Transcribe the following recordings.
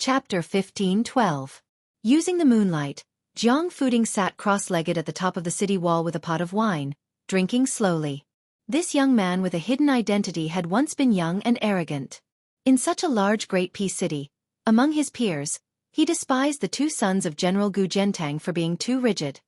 Chapter 15:12. Using the moonlight, Jianghu sat cross-legged at the top of the city wall with a pot of wine, drinking slowly. This young man with a hidden identity had once been young and arrogant. In such a large Great Peace city, among his peers, he despised the two sons of General Gu Zhentang for being too rigid.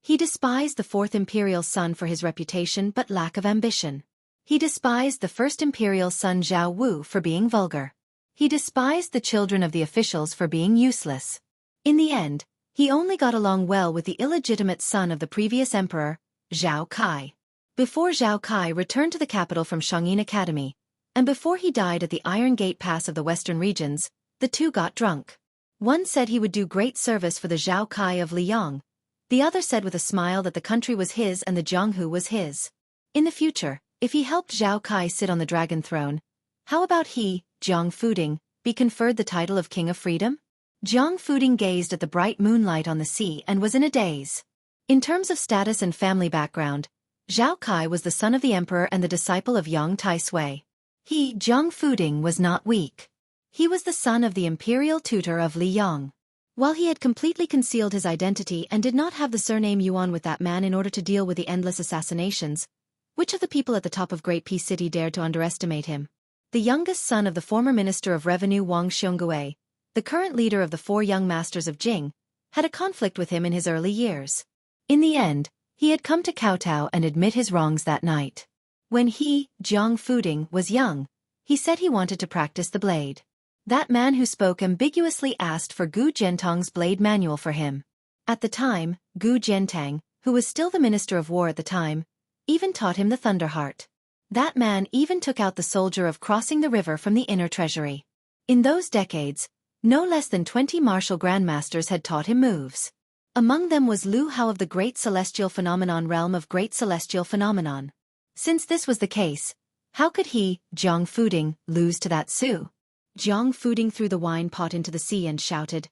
He despised the fourth imperial son for his reputation but lack of ambition. He despised the first imperial son Zhao Wu for being vulgar. He despised the children of the officials for being useless. In the end, he only got along well with the illegitimate son of the previous emperor, Zhao Kai. Before Zhao Kai returned to the capital from Xianxia Academy, and before he died at the Iron Gate Pass of the western regions, the two got drunk. One said he would do great service for the Zhao Kai of Liyang. The other said with a smile that the country was his and the Jianghu was his. In the future, if he helped Zhao Kai sit on the dragon throne, how about he, Jianghu, be conferred the title of King of Freedom? Jianghu gazed at the bright moonlight on the sea and was in a daze. In terms of status and family background, Zhao Kai was the son of the emperor and the disciple of Yang Tai-sui. He, Jianghu, was not weak. He was the son of the imperial tutor of Liyang. While he had completely concealed his identity and did not have the surname Yuan with that man in order to deal with the endless assassinations, which of the people at the top of Great Peace City dared to underestimate him? The youngest son of the former Minister of Revenue Wang Xiongui, the current leader of the four young masters of Jing, had a conflict with him in his early years. In the end, he had come to kowtow and admit his wrongs that night. When he, Jianghu, was young, he said he wanted to practice the blade. That man who spoke ambiguously asked for Gu Zhentang's blade manual for him. At the time, Gu Zhentang, who was still the Minister of War at the time, even taught him the Thunderheart. That man even took out the soldier of crossing the river from the inner treasury. In those decades, no less than 20 martial grandmasters had taught him moves. Among them was Lu Hao of the Great Celestial Phenomenon realm of Great Celestial Phenomenon. Since this was the case, how could he, Jianghu, lose to that Su? Jianghu threw the wine pot into the sea and shouted,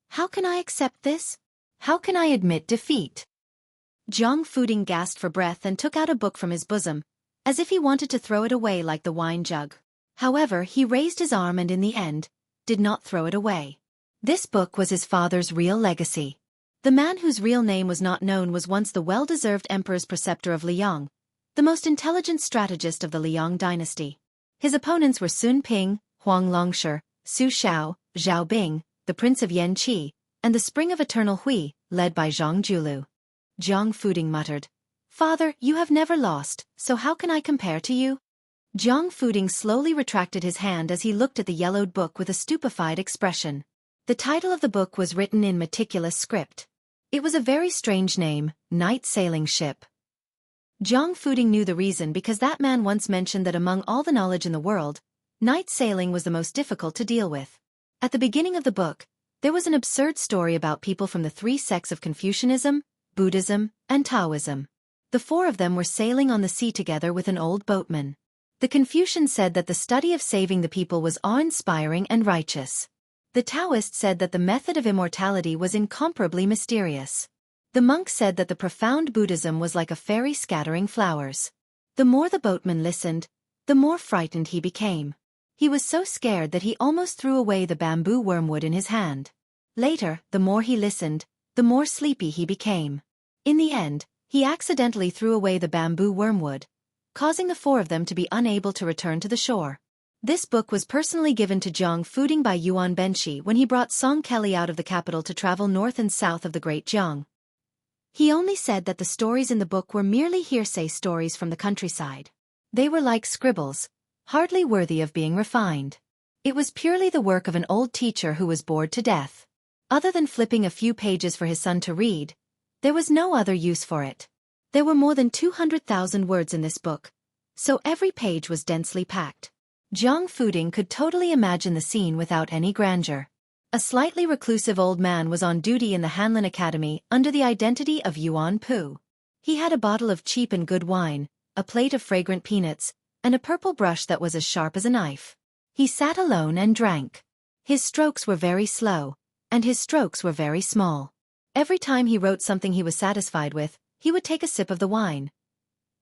"How can I accept this? How can I admit defeat?" Jianghu gasped for breath and took out a book from his bosom, as if he wanted to throw it away like the wine jug. However, he raised his arm and in the end, did not throw it away. This book was his father's real legacy. The man whose real name was not known was once the well-deserved emperor's preceptor of Liyang, the most intelligent strategist of the Liyang dynasty. His opponents were Sun Ping, Huang Longshi, Su Shao, Zhao Bing, the Prince of Yanqi, and the Spring of Eternal Hui, led by Zhang Julu. Jianghu muttered, "Father, you have never lost, so how can I compare to you?" Jianghu slowly retracted his hand as he looked at the yellowed book with a stupefied expression. The title of the book was written in meticulous script. It was a very strange name, Night Sailing Ship. Jianghu knew the reason because that man once mentioned that among all the knowledge in the world, night sailing was the most difficult to deal with. At the beginning of the book, there was an absurd story about people from the three sects of Confucianism, Buddhism, and Taoism. The four of them were sailing on the sea together with an old boatman. The Confucians said that the study of saving the people was awe-inspiring and righteous. The Taoists said that the method of immortality was incomparably mysterious. The monks said that the profound Buddhism was like a fairy scattering flowers. The more the boatman listened, the more frightened he became. He was so scared that he almost threw away the bamboo wormwood in his hand. Later, the more he listened, the more sleepy he became. In the end, he accidentally threw away the bamboo wormwood, causing the four of them to be unable to return to the shore. This book was personally given to Jianghu by Yuan Benshi when he brought Song Kelly out of the capital to travel north and south of the Great Jiang. He only said that the stories in the book were merely hearsay stories from the countryside. They were like scribbles, hardly worthy of being refined. It was purely the work of an old teacher who was bored to death. Other than flipping a few pages for his son to read, there was no other use for it. There were more than 200,000 words in this book, so every page was densely packed. Jianghu could totally imagine the scene without any grandeur. A slightly reclusive old man was on duty in the Hanlin Academy under the identity of Yuan Pu. He had a bottle of cheap and good wine, a plate of fragrant peanuts, and a purple brush that was as sharp as a knife. He sat alone and drank. His strokes were very slow, and his strokes were very small. Every time he wrote something he was satisfied with, he would take a sip of the wine.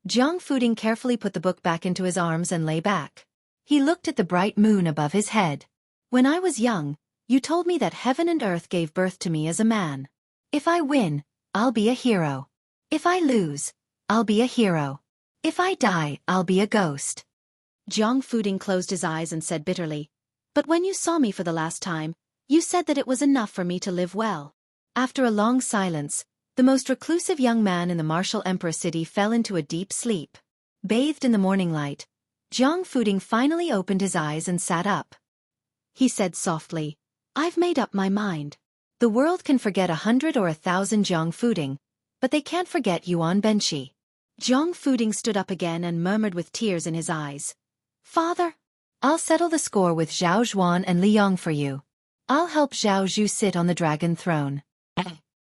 Jianghu carefully put the book back into his arms and lay back. He looked at the bright moon above his head. "When I was young, You told me that heaven and earth gave birth to me as a man. If I win, I'll be a hero. If I lose, I'll be a hero. If I die, I'll be a ghost. Jiang Fuding closed his eyes and said bitterly, "But when you saw me for the last time, you said that it was enough for me to live well." After a long silence, the most reclusive young man in the martial emperor city fell into a deep sleep. Bathed in the morning light, Jiang Fuding finally opened his eyes and sat up. He said softly, "I've made up my mind. The world can forget 100 or 1,000 Jiang Fuding, but they can't forget Yuan Benshi." Jiang Fuding stood up again and murmured with tears in his eyes, "Father, I'll settle the score with Zhao Zhuan and Li Yong for you. I'll help Zhao Zhu sit on the dragon throne.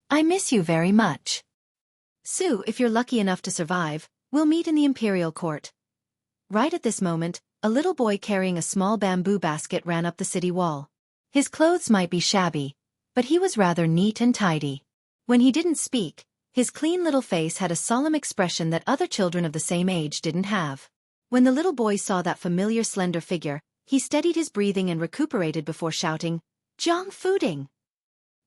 I miss you very much. Su, if you're lucky enough to survive, we'll meet in the imperial court." Right at this moment, a little boy carrying a small bamboo basket ran up the city wall. His clothes might be shabby, but he was rather neat and tidy. When he didn't speak, his clean little face had a solemn expression that other children of the same age didn't have. When the little boy saw that familiar slender figure, he steadied his breathing and recuperated before shouting, "Jiang Fuding!"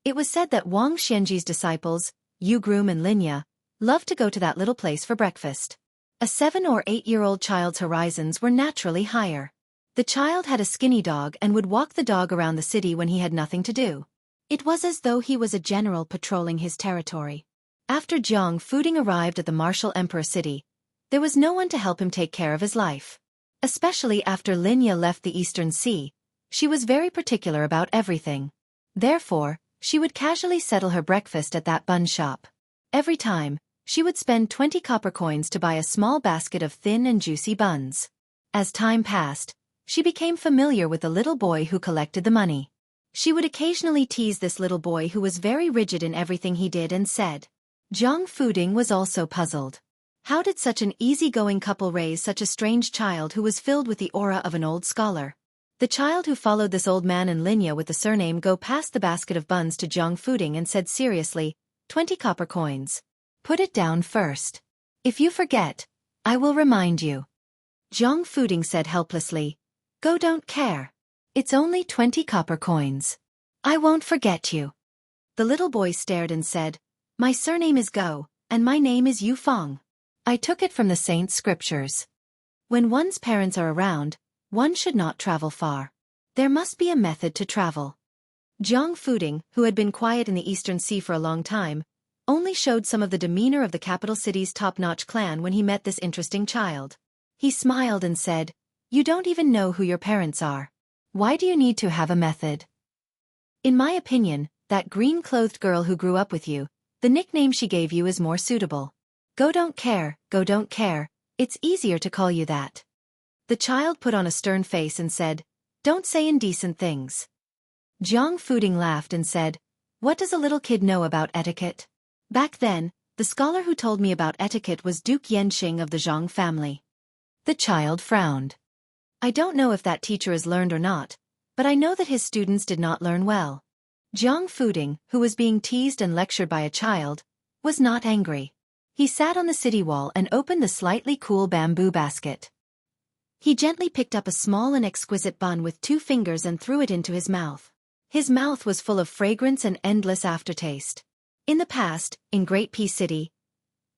It was said that Wang Xianji's disciples, Yu Groom and Linya, loved to go to that little place for breakfast. A 7- or 8-year-old child's horizons were naturally higher. The child had a skinny dog and would walk the dog around the city when he had nothing to do. It was as though he was a general patrolling his territory. After Jiang Fuding arrived at the martial emperor city, there was no one to help him take care of his life. Especially after Linya left the Eastern Sea, she was very particular about everything. Therefore, she would casually settle her breakfast at that bun shop. Every time, she would spend 20 copper coins to buy a small basket of thin and juicy buns. As time passed, she became familiar with the little boy who collected the money. She would occasionally tease this little boy who was very rigid in everything he did and said. Jiang Fuding was also puzzled. How did such an easygoing couple raise such a strange child who was filled with the aura of an old scholar? The child who followed this old man and Linya with the surname Go passed the basket of buns to Jiang Fuding and said seriously, 20 copper coins. Put it down first. If you forget, I will remind you. Jiang Fuding said helplessly, Go don't care. It's only 20 copper coins. I won't forget you. The little boy stared and said, My surname is Go, and my name is Yu Fong. I took it from the saints' scriptures. When one's parents are around, one should not travel far. There must be a method to travel. Jiang Fuding, who had been quiet in the Eastern Sea for a long time, only showed some of the demeanor of the capital city's top-notch clan when he met this interesting child. He smiled and said, You don't even know who your parents are. Why do you need to have a method? In my opinion, that green-clothed girl who grew up with you, the nickname she gave you is more suitable. Go don't care, it's easier to call you that. The child put on a stern face and said, Don't say indecent things. Jiang Fuding laughed and said, What does a little kid know about etiquette? Back then, the scholar who told me about etiquette was Duke Yanxing of the Zhang family. The child frowned. I don't know if that teacher is learned or not, but I know that his students did not learn well. Jiang Fuding, who was being teased and lectured by a child, was not angry. He sat on the city wall and opened the slightly cool bamboo basket. He gently picked up a small and exquisite bun with 2 fingers and threw it into his mouth. His mouth was full of fragrance and endless aftertaste. In the past, in Great Peace City,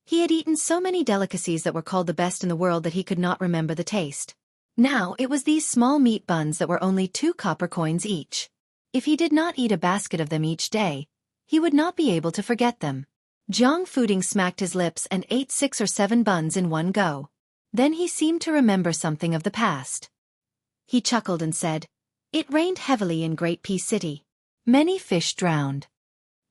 he had eaten so many delicacies that were called the best in the world that he could not remember the taste. Now it was these small meat buns that were only 2 copper coins each. If he did not eat a basket of them each day, he would not be able to forget them. Jiang Fuding smacked his lips and ate 6 or 7 buns in one go. Then he seemed to remember something of the past. He chuckled and said, It rained heavily in Great Peace City. Many fish drowned.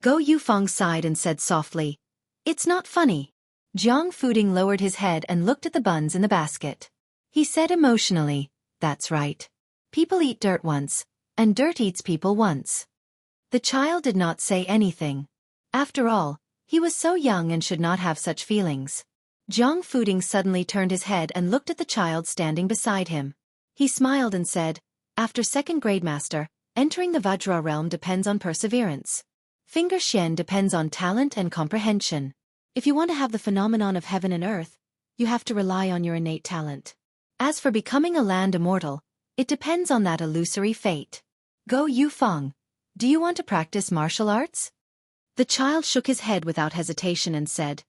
Go Yufeng sighed and said softly, It's not funny. Jiang Fuding lowered his head and looked at the buns in the basket. He said emotionally, That's right. People eat dirt once, and dirt eats people once. The child did not say anything. After all, he was so young and should not have such feelings. Jiang Fuding suddenly turned his head and looked at the child standing beside him. He smiled and said, After 2nd grade master, entering the Vajra realm depends on perseverance. Finger Xian depends on talent and comprehension. If you want to have the phenomenon of heaven and earth, you have to rely on your innate talent. As for becoming a land immortal, it depends on that illusory fate. Go Yufeng, Do you want to practice martial arts? The child shook his head without hesitation and said,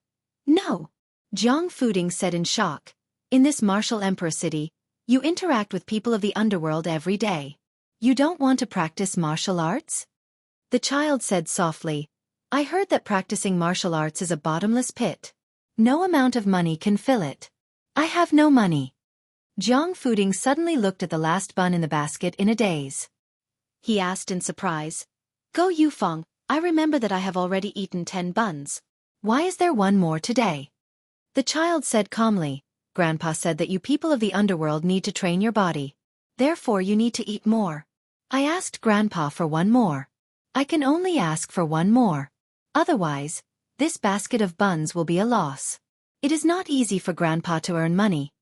No. Jiang Fuding said in shock, In this martial emperor city, you interact with people of the underworld every day. You don't want to practice martial arts? The child said softly, I heard that practicing martial arts is a bottomless pit. No amount of money can fill it. I have no money. Jiang Fuding suddenly looked at the last bun in the basket in a daze. He asked in surprise, Go Yufeng, I remember that I have already eaten 10 buns. Why is there one more today? The child said calmly, Grandpa said that you people of the underworld need to train your body. Therefore you need to eat more. I asked Grandpa for one more. I can only ask for one more. Otherwise, this basket of buns will be a loss. It is not easy for Grandpa to earn money.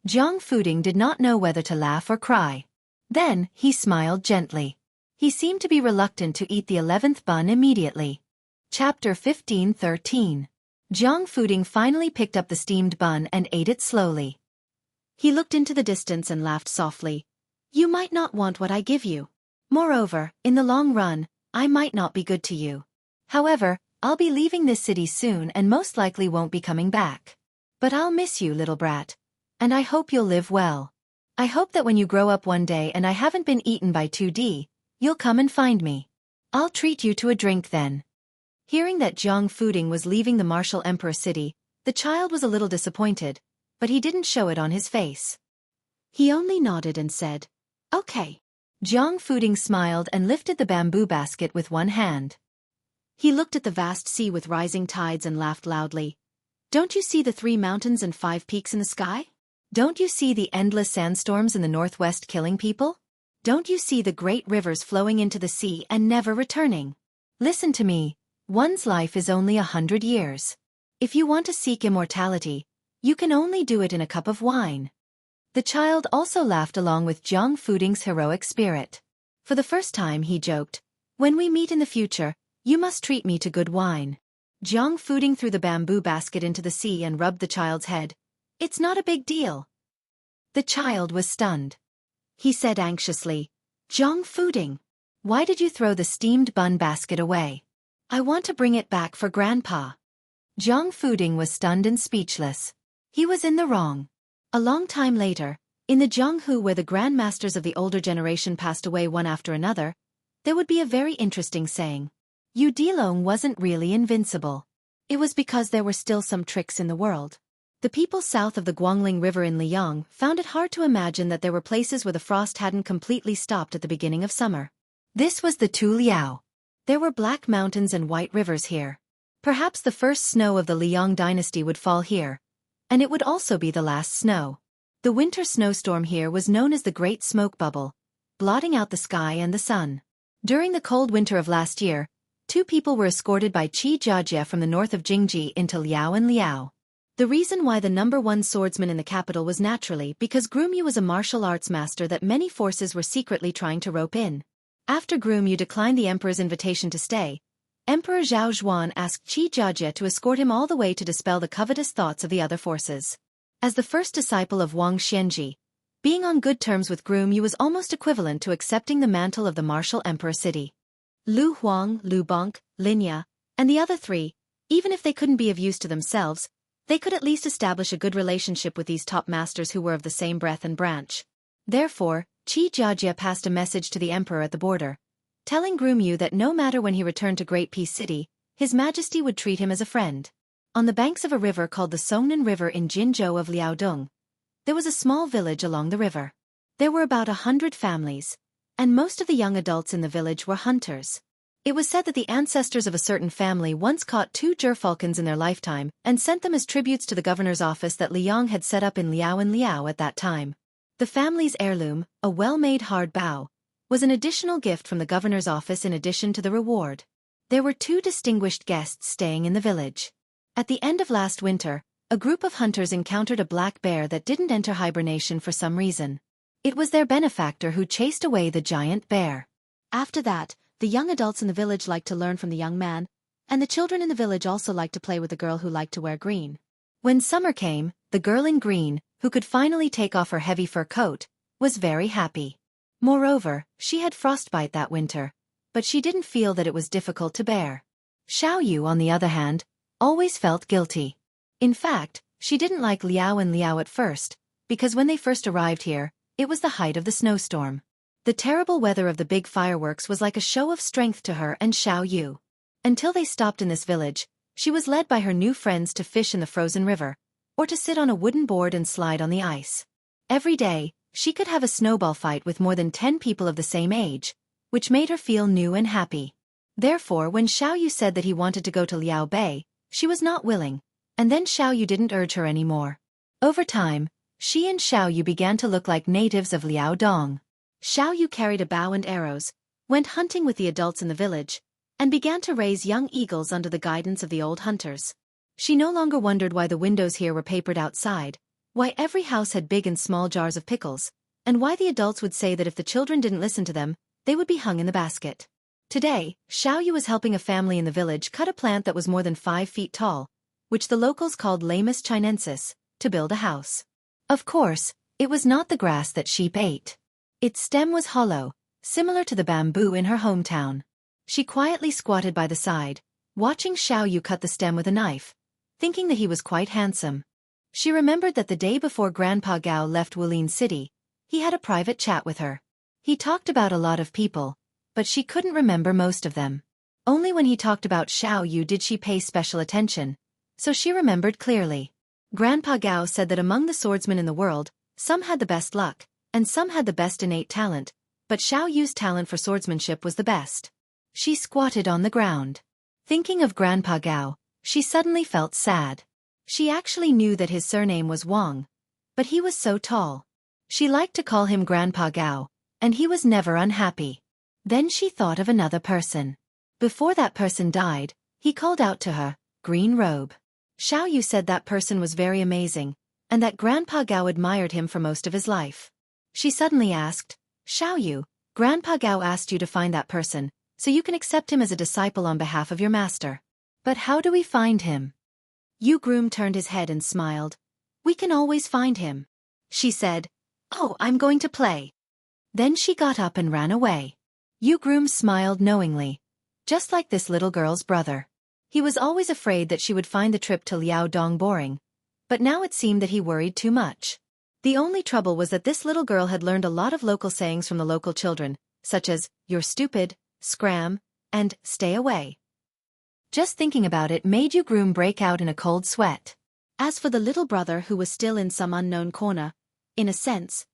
Jiang Fuding did not know whether to laugh or cry. Then, he smiled gently. He seemed to be reluctant to eat the 11th bun immediately. Chapter 15:13. Jiang Fuding finally picked up the steamed bun and ate it slowly. He looked into the distance and laughed softly. You might not want what I give you. Moreover, in the long run, I might not be good to you. However, I'll be leaving this city soon and most likely won't be coming back. But I'll miss you, little brat. And I hope you'll live well. I hope that when you grow up one day and I haven't been eaten by 2D, you'll come and find me. I'll treat you to a drink then. Hearing that Jiang Fuding was leaving the martial emperor city, the child was a little disappointed, but he didn't show it on his face. He only nodded and said, Okay. Jiang Fuding smiled and lifted the bamboo basket with one hand. He looked at the vast sea with rising tides and laughed loudly. Don't you see the 3 mountains and 5 peaks in the sky? Don't you see the endless sandstorms in the northwest killing people? Don't you see the great rivers flowing into the sea and never returning? Listen to me, one's life is only 100 years. If you want to seek immortality, you can only do it in a cup of wine. The child also laughed along with Jiang Fuding's heroic spirit. For the first time he joked, When we meet in the future, you must treat me to good wine. Jiang Fuding threw the bamboo basket into the sea and rubbed the child's head. It's not a big deal. The child was stunned. He said anxiously, Jiang Fuding, why did you throw the steamed bun basket away? I want to bring it back for Grandpa. Jiang Fuding was stunned and speechless. He was in the wrong. A long time later, in the Jianghu where the grandmasters of the older generation passed away one after another, there would be a very interesting saying. Yu Dilong wasn't really invincible. It was because there were still some tricks in the world. The people south of the Guangling River in Liang found it hard to imagine that there were places where the frost hadn't completely stopped at the beginning of summer. This was the Tu Liao. There were black mountains and white rivers here. Perhaps the first snow of the Liang dynasty would fall here, and it would also be the last snow. The winter snowstorm here was known as the Great Smoke Bubble, blotting out the sky and the sun. During the cold winter of last year, 2 people were escorted by Xianxia from the north of Jingji into Liao and Liao. The reason why the #1 swordsman in the capital was naturally because Grumyu was a martial arts master that many forces were secretly trying to rope in. After Grumyu declined the emperor's invitation to stay, Emperor Zhao Zhuan asked Xianxia to escort him all the way to dispel the covetous thoughts of the other forces. As the first disciple of Wang Xianji, being on good terms with Grumyu was almost equivalent to accepting the mantle of the martial emperor city. Lu Huang, Lu Bonk, Linya, and the other 3, even if they couldn't be of use to themselves, they could at least establish a good relationship with these top masters who were of the same breath and branch. Therefore, Xianxia passed a message to the emperor at the border, telling Grumyu that no matter when he returned to Great Peace City, His Majesty would treat him as a friend. On the banks of a river called the Songnan River in Jinzhou of Liaodong, there was a small village along the river. There were about 100 families, and most of the young adults in the village were hunters. It was said that the ancestors of a certain family once caught 2 gerfalcons in their lifetime and sent them as tributes to the governor's office that Liang had set up in Liao and Liao at that time. The family's heirloom, a well-made hard bow, was an additional gift from the governor's office in addition to the reward. There were 2 distinguished guests staying in the village. At the end of last winter, a group of hunters encountered a black bear that didn't enter hibernation for some reason. It was their benefactor who chased away the giant bear. After that, the young adults in the village liked to learn from the young man, and the children in the village also liked to play with the girl who liked to wear green. When summer came, the girl in green, who could finally take off her heavy fur coat, was very happy. Moreover, she had frostbite that winter, but she didn't feel that it was difficult to bear. Xiao Yu, on the other hand, always felt guilty. In fact, she didn't like Liao and Liao at first, because when they first arrived here, it was the height of the snowstorm. The terrible weather of the big fireworks was like a show of strength to her and Xiao Yu. Until they stopped in this village, she was led by her new friends to fish in the frozen river, or to sit on a wooden board and slide on the ice. Every day, she could have a snowball fight with more than 10 people of the same age, which made her feel new and happy. Therefore, when Xiao Yu said that he wanted to go to Liao Bay, she was not willing, and then Xiao Yu didn't urge her anymore. Over time, she and Xiao Yu began to look like natives of Liao Dong. Xiao Yu carried a bow and arrows, went hunting with the adults in the village, and began to raise young eagles under the guidance of the old hunters. She no longer wondered why the windows here were papered outside, why every house had big and small jars of pickles, and why the adults would say that if the children didn't listen to them, they would be hung in the basket. Today, Xiao Yu was helping a family in the village cut a plant that was more than 5 feet tall, which the locals called Lamus chinensis, to build a house. Of course, it was not the grass that sheep ate. Its stem was hollow, similar to the bamboo in her hometown. She quietly squatted by the side, watching Xiao Yu cut the stem with a knife, thinking that he was quite handsome. She remembered that the day before Grandpa Gao left Wulin City, he had a private chat with her. He talked about a lot of people, but she couldn't remember most of them. Only when he talked about Xiao Yu did she pay special attention, so she remembered clearly. Grandpa Gao said that among the swordsmen in the world, some had the best luck, and some had the best innate talent, but Xiao Yu's talent for swordsmanship was the best. She squatted on the ground. Thinking of Grandpa Gao, she suddenly felt sad. She actually knew that his surname was Wang, but he was so tall. She liked to call him Grandpa Gao, and he was never unhappy. Then she thought of another person. Before that person died, he called out to her, "Green robe." Xiao Yu said that person was very amazing, and that Grandpa Gao admired him for most of his life. She suddenly asked, "Xiao Yu, Grandpa Gao asked you to find that person, so you can accept him as a disciple on behalf of your master. But how do we find him?" Yu Groom turned his head and smiled. "We can always find him." She said, "Oh, I'm going to play." Then she got up and ran away. Yu Groom smiled knowingly, just like this little girl's brother. He was always afraid that she would find the trip to Liao Dong boring, but now it seemed that he worried too much. The only trouble was that this little girl had learned a lot of local sayings from the local children, such as, "You're stupid," "Scram," and "Stay away." Just thinking about it made Yu Groom break out in a cold sweat. As for the little brother who was still in some unknown corner, in a sense,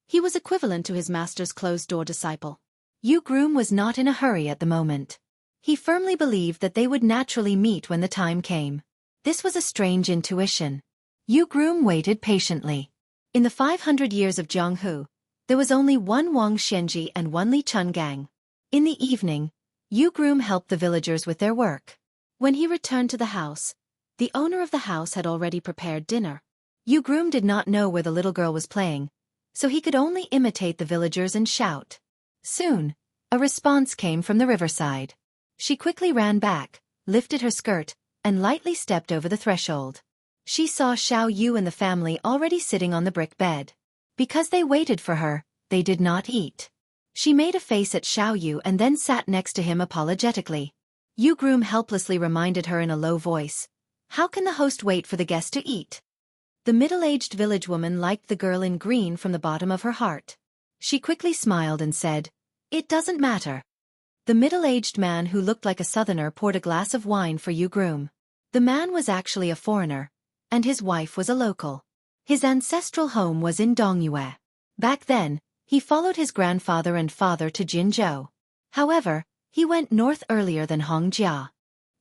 he was equivalent to his master's closed-door disciple. Yu Groom was not in a hurry at the moment. He firmly believed that they would naturally meet when the time came. This was a strange intuition. Yu Groom waited patiently. In the 500 years of Jianghu, there was only one Wang Xianji and one Li Chun gang. In the evening, Yu Groom helped the villagers with their work. When he returned to the house, the owner of the house had already prepared dinner. Yu Groom did not know where the little girl was playing, so he could only imitate the villagers and shout. Soon, a response came from the riverside. She quickly ran back, lifted her skirt, and lightly stepped over the threshold. She saw Xiao Yu and the family already sitting on the brick bed. Because they waited for her, they did not eat. She made a face at Xiao Yu and then sat next to him apologetically. Yu Groom helplessly reminded her in a low voice, "How can the host wait for the guest to eat?" The middle-aged village woman liked the girl in green from the bottom of her heart. She quickly smiled and said, "It doesn't matter." The middle-aged man who looked like a southerner poured a glass of wine for Yu Groom. The man was actually a foreigner, and his wife was a local. His ancestral home was in Dongyue. Back then, he followed his grandfather and father to Jinzhou. However, he went north earlier than Hongjia.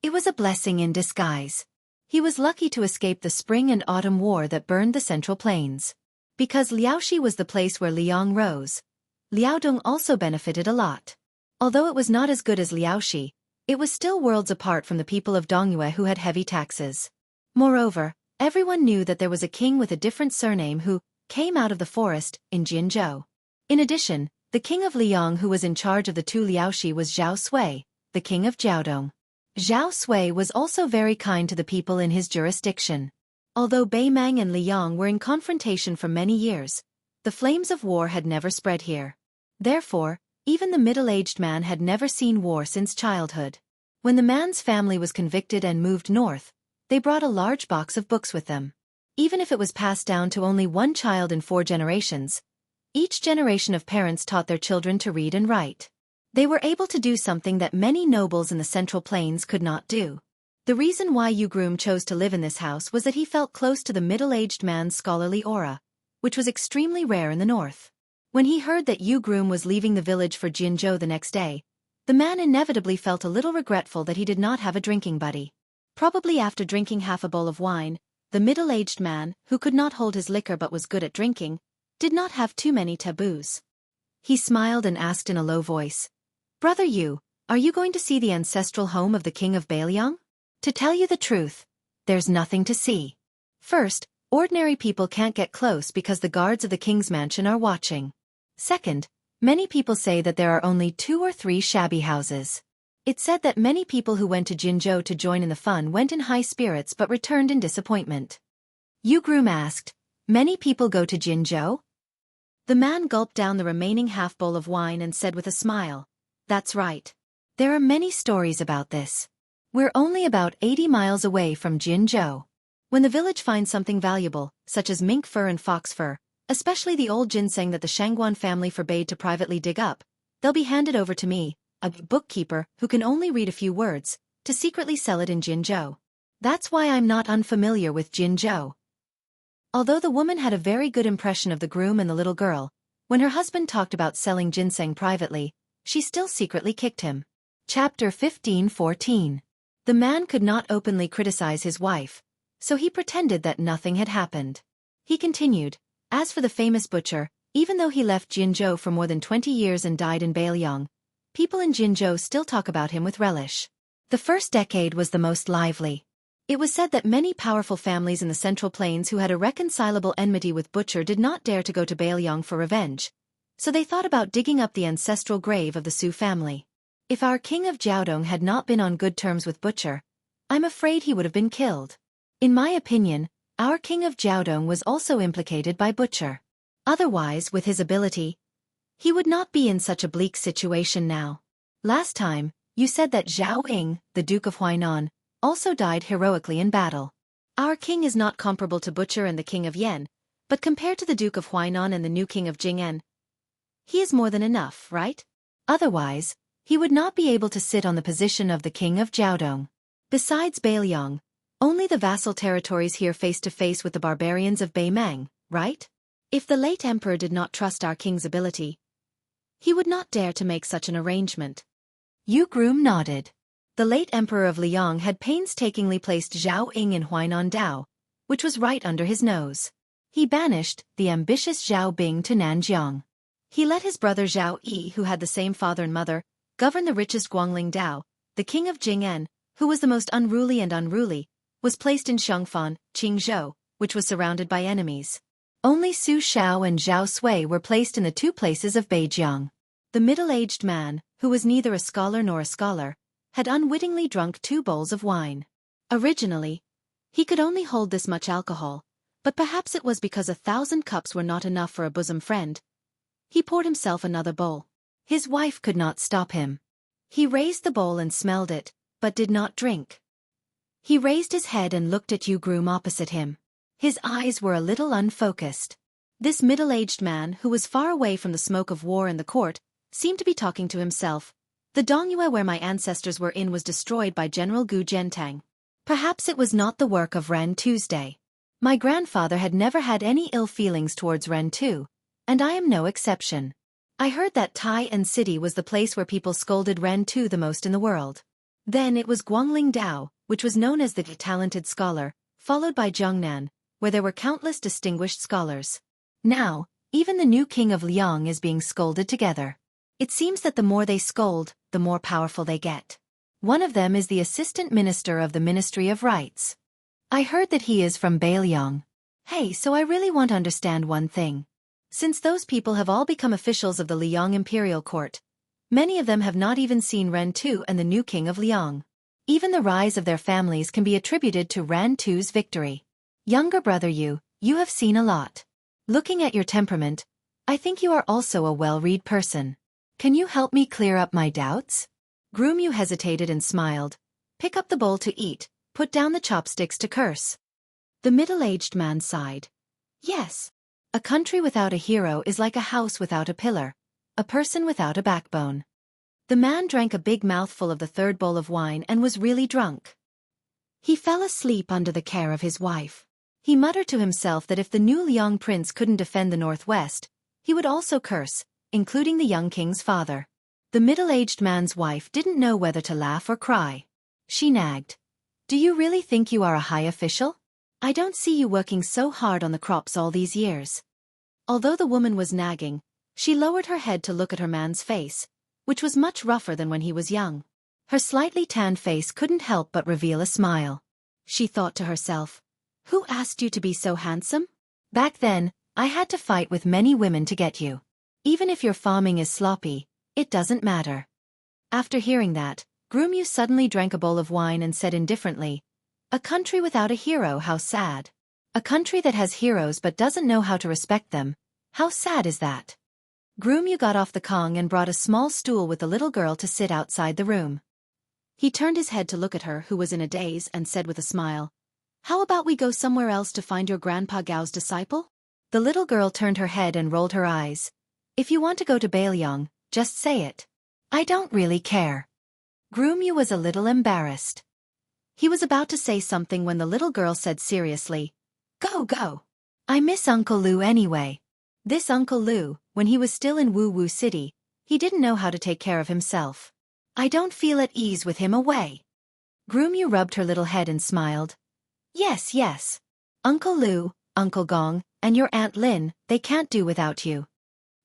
It was a blessing in disguise. He was lucky to escape the spring and autumn war that burned the central plains. Because Liaoxi was the place where Liang rose, Liaodong also benefited a lot. Although it was not as good as Liaoxi, it was still worlds apart from the people of Dongyue who had heavy taxes. Moreover, everyone knew that there was a king with a different surname who came out of the forest in Jinzhou. In addition, the king of Liang who was in charge of the two Liaoxi was Zhao Sui, the king of Jiaodong. Zhao Sui was also very kind to the people in his jurisdiction. Although Beimang and Liang were in confrontation for many years, the flames of war had never spread here. Therefore, Even the middle-aged man had never seen war since childhood. When the man's family was convicted and moved north, they brought a large box of books with them. Even if it was passed down to only one child in 4 generations, each generation of parents taught their children to read and write. They were able to do something that many nobles in the Central Plains could not do. The reason why Groom chose to live in this house was that he felt close to the middle-aged man's scholarly aura, which was extremely rare in the north. When he heard that Groom was leaving the village for Jianghu the next day, the man inevitably felt a little regretful that he did not have a drinking buddy. Probably after drinking half a bowl of wine, the middle-aged man, who could not hold his liquor but was good at drinking, did not have too many taboos. He smiled and asked in a low voice, "Brother Yu, are you going to see the ancestral home of the king of Beiliang? To tell you the truth, there's nothing to see. First, ordinary people can't get close because the guards of the king's mansion are watching. Second, many people say that there are only 2 or 3 shabby houses. It's said that many people who went to Jinzhou to join in the fun went in high spirits but returned in disappointment." Groom asked, "Many people go to Jinzhou?" The man gulped down the remaining half bowl of wine and said with a smile, "That's right. There are many stories about this. We're only about 80 miles away from Jinzhou. When the village finds something valuable, such as mink fur and fox fur, especially the old ginseng that the Shangguan family forbade to privately dig up, they'll be handed over to me, a bookkeeper who can only read a few words, to secretly sell it in Jinzhou. That's why I'm not unfamiliar with Jinzhou." Although the woman had a very good impression of the groom and the little girl, when her husband talked about selling ginseng privately, she still secretly kicked him. Chapter 15:14. The man could not openly criticize his wife, so he pretended that nothing had happened. He continued, "As for the famous butcher, even though he left Jinzhou for more than 20 years and died in Beiliang, people in Jinzhou still talk about him with relish. The first decade was the most lively. It was said that many powerful families in the Central Plains who had irreconcilable enmity with Butcher did not dare to go to Beiliang for revenge, so they thought about digging up the ancestral grave of the Su family. If our king of Jiaodong had not been on good terms with Butcher, I'm afraid he would have been killed. In my opinion, our king of Jiaodong was also implicated by Butcher. Otherwise, with his ability, he would not be in such a bleak situation now. Last time, you said that Zhao Ying, the Duke of Huainan, also died heroically in battle. Our king is not comparable to Butcher and the king of Yen, but compared to the Duke of Huainan and the new king of Jing'an, he is more than enough, right? Otherwise, he would not be able to sit on the position of the king of Jiaodong. Besides Beiliang, only the vassal territories here face to face with the barbarians of Beimang, right? If the late emperor did not trust our king's ability, he would not dare to make such an arrangement." Groom nodded. The late emperor of Liang had painstakingly placed Zhao Ying in Huainan Dao, which was right under his nose. He banished the ambitious Zhao Bing to Nanjiang. He let his brother Zhao Yi, who had the same father and mother, govern the richest Guangling Dao. The king of Jing'an, who was the most unruly, was placed in Shangfan, Qingzhou, which was surrounded by enemies. Only Su Shao and Zhao Sui were placed in the 2 places of Beijiang. The middle-aged man, who was neither a scholar nor a scholar, had unwittingly drunk 2 bowls of wine. Originally, he could only hold this much alcohol, but perhaps it was because 1,000 cups were not enough for a bosom friend. He poured himself another bowl. His wife could not stop him. He raised the bowl and smelled it, but did not drink. He raised his head and looked at Groom opposite him. His eyes were a little unfocused. This middle-aged man, who was far away from the smoke of war in the court, seemed to be talking to himself. The Dongyue where my ancestors were in was destroyed by General Gu Zhentang. Perhaps it was not the work of Ren Tuesday. My grandfather had never had any ill feelings towards Ren Tu, and I am no exception. I heard that Tai and City was the place where people scolded Ren Tu the most in the world. Then it was Guangling Dao, which was known as the talented scholar, followed by Zhongnan, where there were countless distinguished scholars. Now, even the new king of Liang is being scolded together. It seems that the more they scold, the more powerful they get. One of them is the assistant minister of the Ministry of Rights. I heard that he is from Beiliang. Hey, so I really want to understand one thing. Since those people have all become officials of the Liang Imperial Court, many of them have not even seen Ren Tu and the new king of Liang. Even the rise of their families can be attributed to Ren Tu's victory. Younger brother you have seen a lot. Looking at your temperament, I think you are also a well-read person. Can you help me clear up my doubts? Groomyu hesitated and smiled. Pick up the bowl to eat, put down the chopsticks to curse. The middle-aged man sighed. Yes. A country without a hero is like a house without a pillar, a person without a backbone. The man drank a big mouthful of the third bowl of wine and was really drunk. He fell asleep under the care of his wife. He muttered to himself that if the new young prince couldn't defend the northwest, he would also curse, including the young king's father. The middle-aged man's wife didn't know whether to laugh or cry. She nagged. Do you really think you are a high official? I don't see you working so hard on the crops all these years. Although the woman was nagging, she lowered her head to look at her man's face, which was much rougher than when he was young. Her slightly tanned face couldn't help but reveal a smile. She thought to herself, who asked you to be so handsome? Back then, I had to fight with many women to get you. Even if your farming is sloppy, it doesn't matter. After hearing that, Groomyu suddenly drank a bowl of wine and said indifferently, a country without a hero, how sad. A country that has heroes but doesn't know how to respect them, how sad is that? Groomyu got off the Kong and brought a small stool with the little girl to sit outside the room. He turned his head to look at her, who was in a daze, and said with a smile, how about we go somewhere else to find your Grandpa Gao's disciple? The little girl turned her head and rolled her eyes. If you want to go to Baelyong, just say it. I don't really care. Groomyu was a little embarrassed. He was about to say something when the little girl said seriously, go, go. I miss Uncle Lu anyway. This Uncle Lu, when he was still in Wu Wu City, he didn't know how to take care of himself. I don't feel at ease with him away. Groomyu rubbed her little head and smiled. Yes, yes. Uncle Lu, Uncle Gong, and your Aunt Lin, they can't do without you.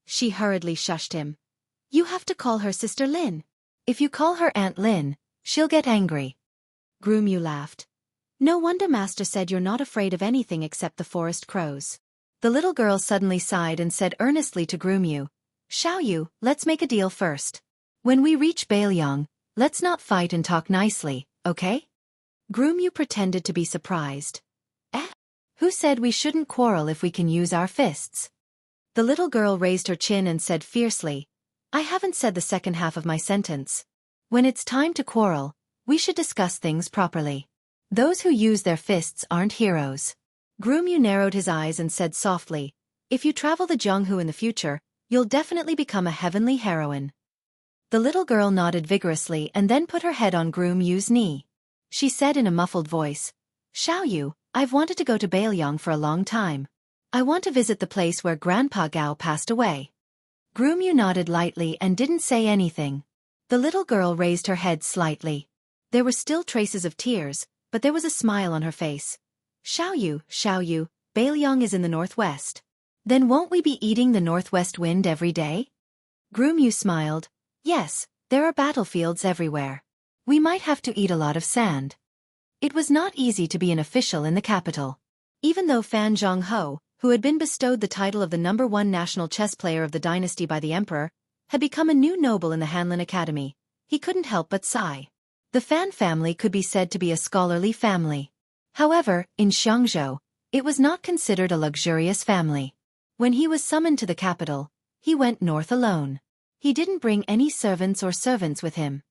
She hurriedly shushed him. You have to call her Sister Lin. If you call her Aunt Lin, she'll get angry. Groomyu laughed. No wonder Master said you're not afraid of anything except the forest crows. The little girl suddenly sighed and said earnestly to Groomyu, Xiaoyu, let's make a deal first. When we reach Baelyong, let's not fight and talk nicely, okay? Groomyu pretended to be surprised. Eh? Who said we shouldn't quarrel if we can use our fists? The little girl raised her chin and said fiercely, I haven't said the second half of my sentence. When it's time to quarrel, we should discuss things properly. Those who use their fists aren't heroes. Groomyu narrowed his eyes and said softly, if you travel the Jianghu in the future, you'll definitely become a heavenly heroine. The little girl nodded vigorously and then put her head on Groomyu's knee. She said in a muffled voice, Xiaoyu, I've wanted to go to Baelyong for a long time. I want to visit the place where Grandpa Gao passed away. Groomyu nodded lightly and didn't say anything. The little girl raised her head slightly. There were still traces of tears, but there was a smile on her face. Xiaoyu, Xiaoyu, Baelyong is in the northwest. Then won't we be eating the northwest wind every day? Groomyu smiled. Yes, there are battlefields everywhere. We might have to eat a lot of sand. It was not easy to be an official in the capital. Even though Fan Zhongho, who had been bestowed the title of the #1 national chess player of the dynasty by the emperor, had become a new noble in the Hanlin Academy, he couldn't help but sigh. The Fan family could be said to be a scholarly family. However, in Xiangzhou, it was not considered a luxurious family. When he was summoned to the capital, he went north alone. He didn't bring any servants with him.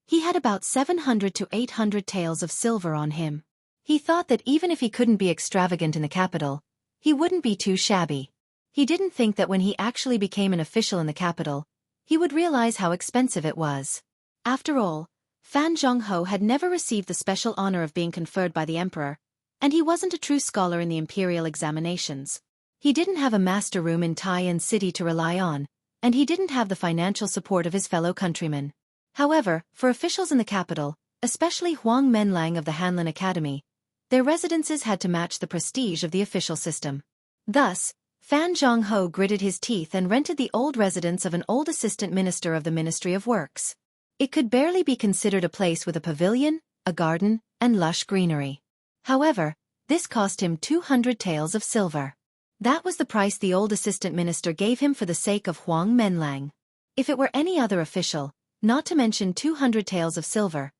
He had about 700 to 800 taels of silver on him. He thought that even if he couldn't be extravagant in the capital, he wouldn't be too shabby. He didn't think that when he actually became an official in the capital, he would realize how expensive it was. After all, Fan Zhongho had never received the special honor of being conferred by the emperor, and he wasn't a true scholar in the imperial examinations. He didn't have a master room in Taiyan City to rely on, and he didn't have the financial support of his fellow countrymen. However, for officials in the capital, especially Huang Menlang of the Hanlin Academy, their residences had to match the prestige of the official system. Thus, Fan Zhongho gritted his teeth and rented the old residence of an old assistant minister of the Ministry of Works. It could barely be considered a place with a pavilion, a garden, and lush greenery. However, this cost him 200 taels of silver. That was the price the old assistant minister gave him for the sake of Huang Menlang. If it were any other official, not to mention 200 taels of silver,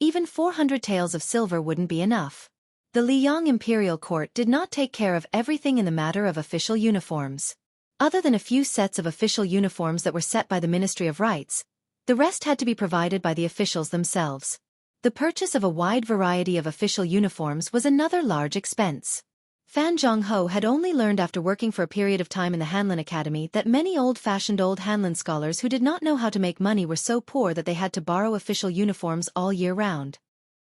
even 400 taels of silver wouldn't be enough. The Liang imperial court did not take care of everything in the matter of official uniforms. Other than a few sets of official uniforms that were set by the Ministry of Rights, the rest had to be provided by the officials themselves. The purchase of a wide variety of official uniforms was another large expense. Fan Jianghu had only learned after working for a period of time in the Hanlin Academy that many old-fashioned old Hanlin scholars who did not know how to make money were so poor that they had to borrow official uniforms all year round.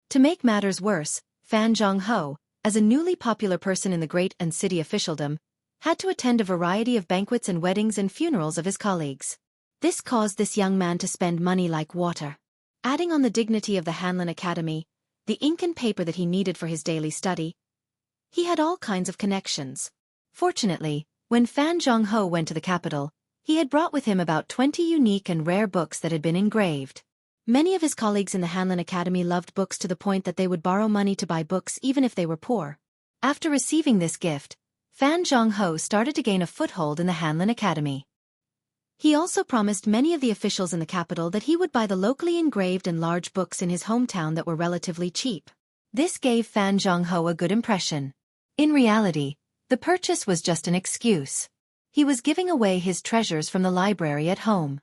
To make matters worse, Fan Jianghu, as a newly popular person in the great and city officialdom, had to attend a variety of banquets and weddings and funerals of his colleagues. This caused this young man to spend money like water. Adding on the dignity of the Hanlin Academy, the ink and paper that he needed for his daily study, he had all kinds of connections. Fortunately, when Fan Jianghu went to the capital, he had brought with him about 20 unique and rare books that had been engraved. Many of his colleagues in the Hanlin Academy loved books to the point that they would borrow money to buy books even if they were poor. After receiving this gift, Fan Jianghu started to gain a foothold in the Hanlin Academy. He also promised many of the officials in the capital that he would buy the locally engraved and large books in his hometown that were relatively cheap. This gave Fan Jianghu a good impression. In reality, the purchase was just an excuse. He was giving away his treasures from the library at home.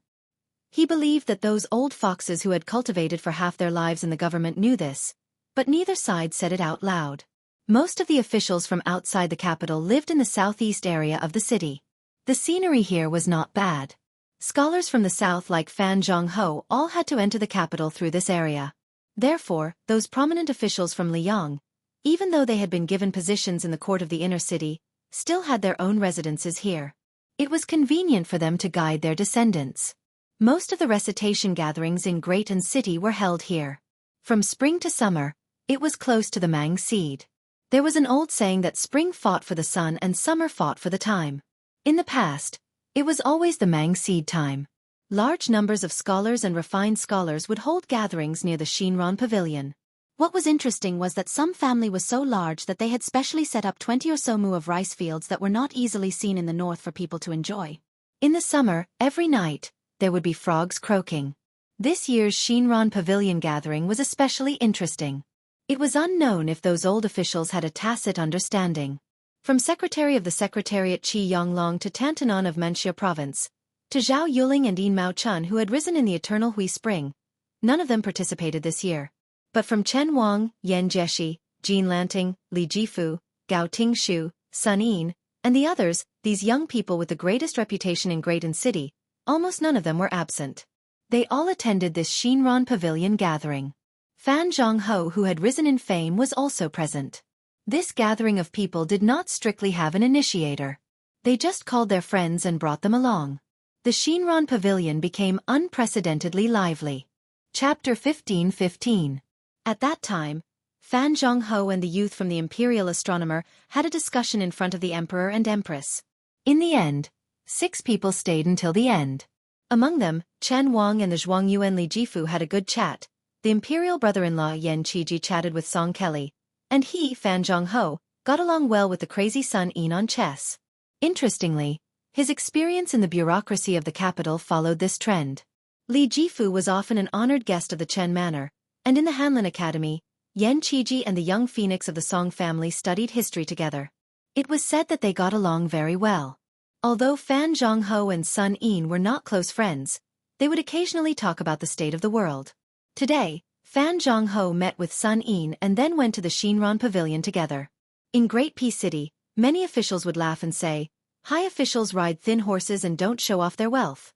He believed that those old foxes who had cultivated for half their lives in the government knew this, but neither side said it out loud. Most of the officials from outside the capital lived in the southeast area of the city. The scenery here was not bad. Scholars from the south like Fan Jianghu all had to enter the capital through this area. Therefore, those prominent officials from Liang, even though they had been given positions in the court of the inner city, still had their own residences here. It was convenient for them to guide their descendants. Most of the recitation gatherings in Great and City were held here. From spring to summer, it was close to the Mang seed. There was an old saying that spring fought for the sun and summer fought for the time. In the past, it was always the Mang seed time. Large numbers of scholars and refined scholars would hold gatherings near the Xianxia pavilion. What was interesting was that some family was so large that they had specially set up 20 or so mu of rice fields that were not easily seen in the north for people to enjoy. In the summer, every night, there would be frogs croaking. This year's Xianxia pavilion gathering was especially interesting. It was unknown if those old officials had a tacit understanding. From Secretary of the Secretariat Qi Yonglong to Tantanan of Manxia Province, to Zhao Yuling and Yin Mao Chun who had risen in the eternal Hui Spring, none of them participated this year. But from Chen Wang, Yan Jieshi, Jin Lanting, Li Jifu, Gao Tingshu, Sun Yin, and the others, these young people with the greatest reputation in Great and City, almost none of them were absent. They all attended this Xianxia pavilion gathering. Fan Jianghu, who had risen in fame, was also present. This gathering of people did not strictly have an initiator. They just called their friends and brought them along. The Xianxia pavilion became unprecedentedly lively. Chapter 15:15. At that time, Fan Jianghu and the youth from the imperial astronomer had a discussion in front of the emperor and empress. In the end, 6 people stayed until the end. Among them, Chen Wang and the Zhuangyuan Li Jifu had a good chat. The imperial brother-in-law Yan Qiji chatted with Song Kelly, and he, Fan Jianghu, got along well with the crazy Sun Yin on chess. Interestingly, his experience in the bureaucracy of the capital followed this trend. Li Jifu was often an honored guest of the Chen manor, and in the Hanlin Academy, Yan Qiji and the young phoenix of the Song family studied history together. It was said that they got along very well. Although Fan Jianghu and Sun Yin were not close friends, they would occasionally talk about the state of the world. Today, Fan Jianghu met with Sun Yin and then went to the Xianxia pavilion together. In Great Peace City, many officials would laugh and say, "High officials ride thin horses and don't show off their wealth."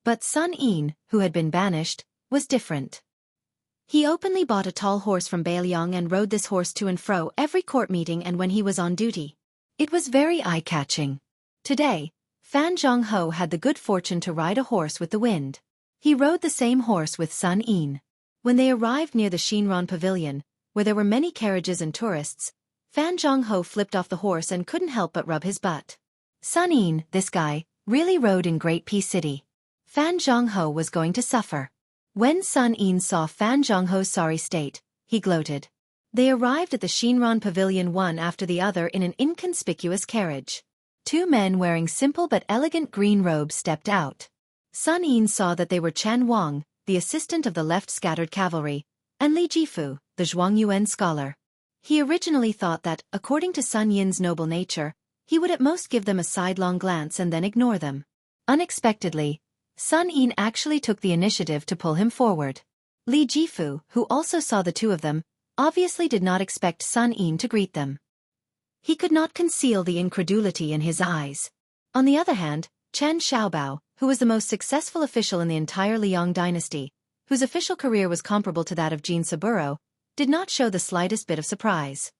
But Sun Yin, who had been banished, was different. He openly bought a tall horse from Beiliang and rode this horse to and fro every court meeting and when he was on duty. It was very eye-catching. Today, Fan Jianghu had the good fortune to ride a horse with the wind. He rode the same horse with Sun Yin. When they arrived near the Xianxia pavilion, where there were many carriages and tourists, Fan Jianghu flipped off the horse and couldn't help but rub his butt. Sun Yin, this guy, really rode in Great Peace City. Fan Jianghu was going to suffer. When Sun Yin saw Fan Jianghu's sorry state, he gloated. They arrived at the Xianxia pavilion one after the other in an inconspicuous carriage. 2 men wearing simple but elegant green robes stepped out. Sun Yin saw that they were Chen Wang, the assistant of the left scattered cavalry, and Li Jifu, the Zhuangyuan scholar. He originally thought that, according to Sun Yin's noble nature, He would at most give them a sidelong glance and then ignore them. Unexpectedly, Sun Yin actually took the initiative to pull him forward. Li Jifu, who also saw the two of them, obviously did not expect Sun Yin to greet them. He could not conceal the incredulity in his eyes. On the other hand, Chen Xiaobao, who was the most successful official in the entire Liang dynasty, whose official career was comparable to that of Jin Saburo, did not show the slightest bit of surprise.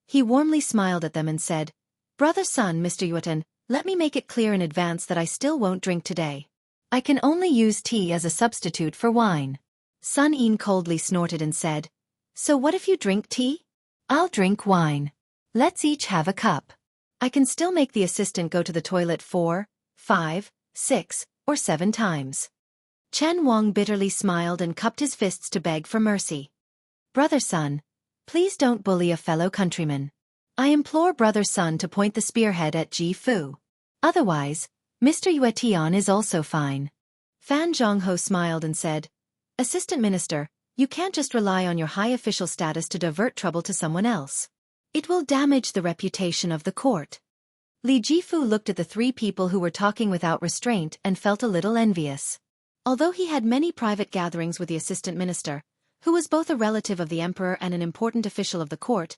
He warmly smiled at them and said, "Brother Sun, Mr. Yueten, let me make it clear in advance that I still won't drink today. I can only use tea as a substitute for wine." Sun Yin coldly snorted and said, "So what if you drink tea? I'll drink wine. Let's each have a cup. I can still make the assistant go to the toilet 4, 5, 6, or 7 times." Chen Wang bitterly smiled and cupped his fists to beg for mercy. "Brother Sun, please don't bully a fellow countryman. I implore Brother Sun to point the spearhead at Ji Fu. Otherwise, Mr. Yue Tian is also fine." Fan Jianghu smiled and said, "Assistant Minister, you can't just rely on your high official status to divert trouble to someone else. It will damage the reputation of the court." Li Jifu looked at the 3 people who were talking without restraint and felt a little envious. Although he had many private gatherings with the assistant minister, who was both a relative of the emperor and an important official of the court,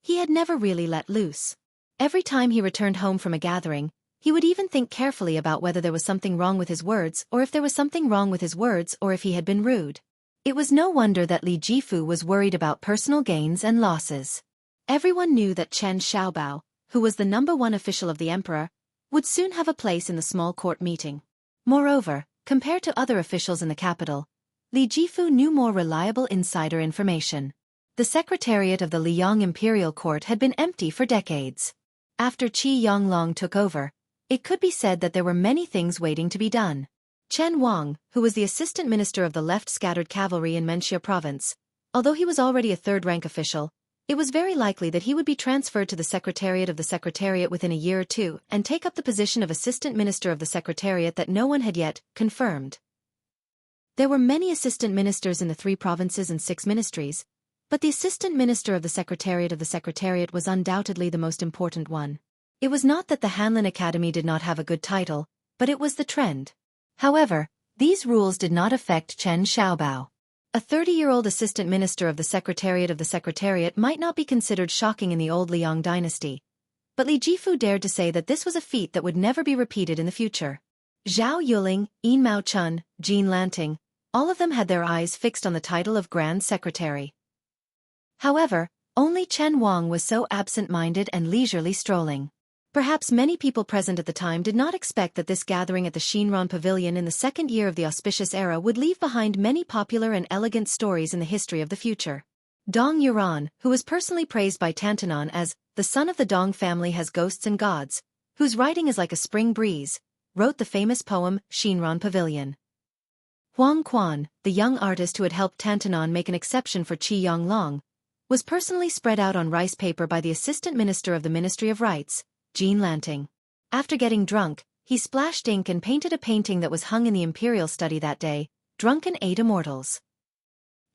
he had never really let loose. Every time he returned home from a gathering, he would even think carefully about whether there was something wrong with his words or if there was something wrong with his words or if he had been rude. It was no wonder that Li Jifu was worried about personal gains and losses. Everyone knew that Chen Xiaobao, who was the #1 official of the emperor, would soon have a place in the small court meeting. Moreover, compared to other officials in the capital, Li Jifu knew more reliable insider information. The secretariat of the Liang Imperial Court had been empty for decades. After Qi Yonglong took over, it could be said that there were many things waiting to be done. Chen Wang, who was the assistant minister of the left scattered cavalry in Menxia province, although he was already a third-rank official, it was very likely that he would be transferred to the secretariat of the secretariat within a year or two and take up the position of assistant minister of the secretariat that no one had yet confirmed. There were many assistant ministers in the 3 provinces and 6 ministries, but the assistant minister of the secretariat was undoubtedly the most important one. It was not that the Hanlin Academy did not have a good title, but it was the trend. However, these rules did not affect Chen Xiaobao. A 30-year-old assistant minister of the secretariat might not be considered shocking in the old Liang dynasty, but Li Jifu dared to say that this was a feat that would never be repeated in the future. Zhao Yuling, Yin Mao Chun, Jean Lanting, all of them had their eyes fixed on the title of Grand Secretary. However, only Chen Wang was so absent-minded and leisurely strolling. Perhaps many people present at the time did not expect that this gathering at the Shinran Pavilion in the 2nd year of the auspicious era would leave behind many popular and elegant stories in the history of the future. Dong Yuran, who was personally praised by Tantanon as the son of the Dong family has ghosts and gods, whose writing is like a spring breeze, wrote the famous poem Shinran Pavilion. Huang Quan, the young artist who had helped Tantanon make an exception for Qi Yonglong, was personally spread out on rice paper by the assistant minister of the Ministry of Rites, Jean Lanting. After getting drunk, he splashed ink and painted a painting that was hung in the imperial study that day, Drunken 8 Immortals.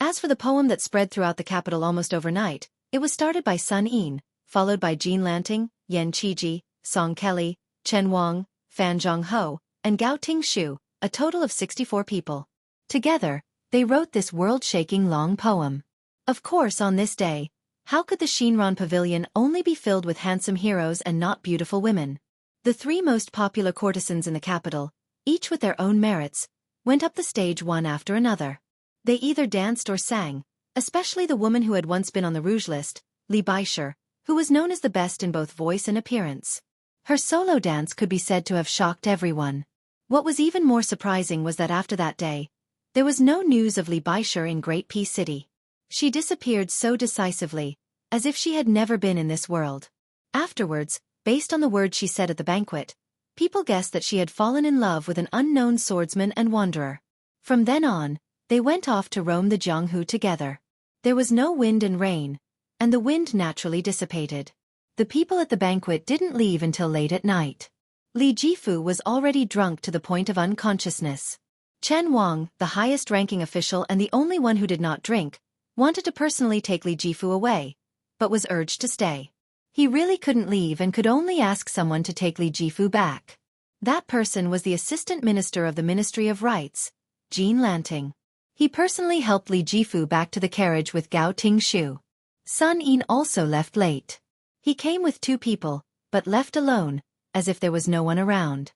As for the poem that spread throughout the capital almost overnight, it was started by Sun Yin, followed by Jean Lanting, Yan Qiji, Song Kelly, Chen Wang, Fan Zhongho, and Gao Tingshu, a total of 64 people. Together, they wrote this world-shaking long poem. Of course, on this day, how could the Shinran Pavilion only be filled with handsome heroes and not beautiful women? The 3 most popular courtesans in the capital, each with their own merits, went up the stage one after another. They either danced or sang, especially the woman who had once been on the Rouge list, Li Baisher, who was known as the best in both voice and appearance. Her solo dance could be said to have shocked everyone. What was even more surprising was that after that day, there was no news of Li Baisher in Great Peace City. She disappeared so decisively, as if she had never been in this world. Afterwards, based on the words she said at the banquet, people guessed that she had fallen in love with an unknown swordsman and wanderer. From then on, they went off to roam the Jianghu together. There was no wind and rain, and the wind naturally dissipated. The people at the banquet didn't leave until late at night. Li Jifu was already drunk to the point of unconsciousness. Chen Wang, the highest-ranking official and the only one who did not drink, wanted to personally take Li Jifu away, but was urged to stay. He really couldn't leave and could only ask someone to take Li Jifu back. That person was the Assistant Minister of the Ministry of Rights, Jean Lanting. He personally helped Li Jifu back to the carriage with Gao Tingshu. Sun Yin also left late. He came with 2 people, but left alone, as if there was no one around.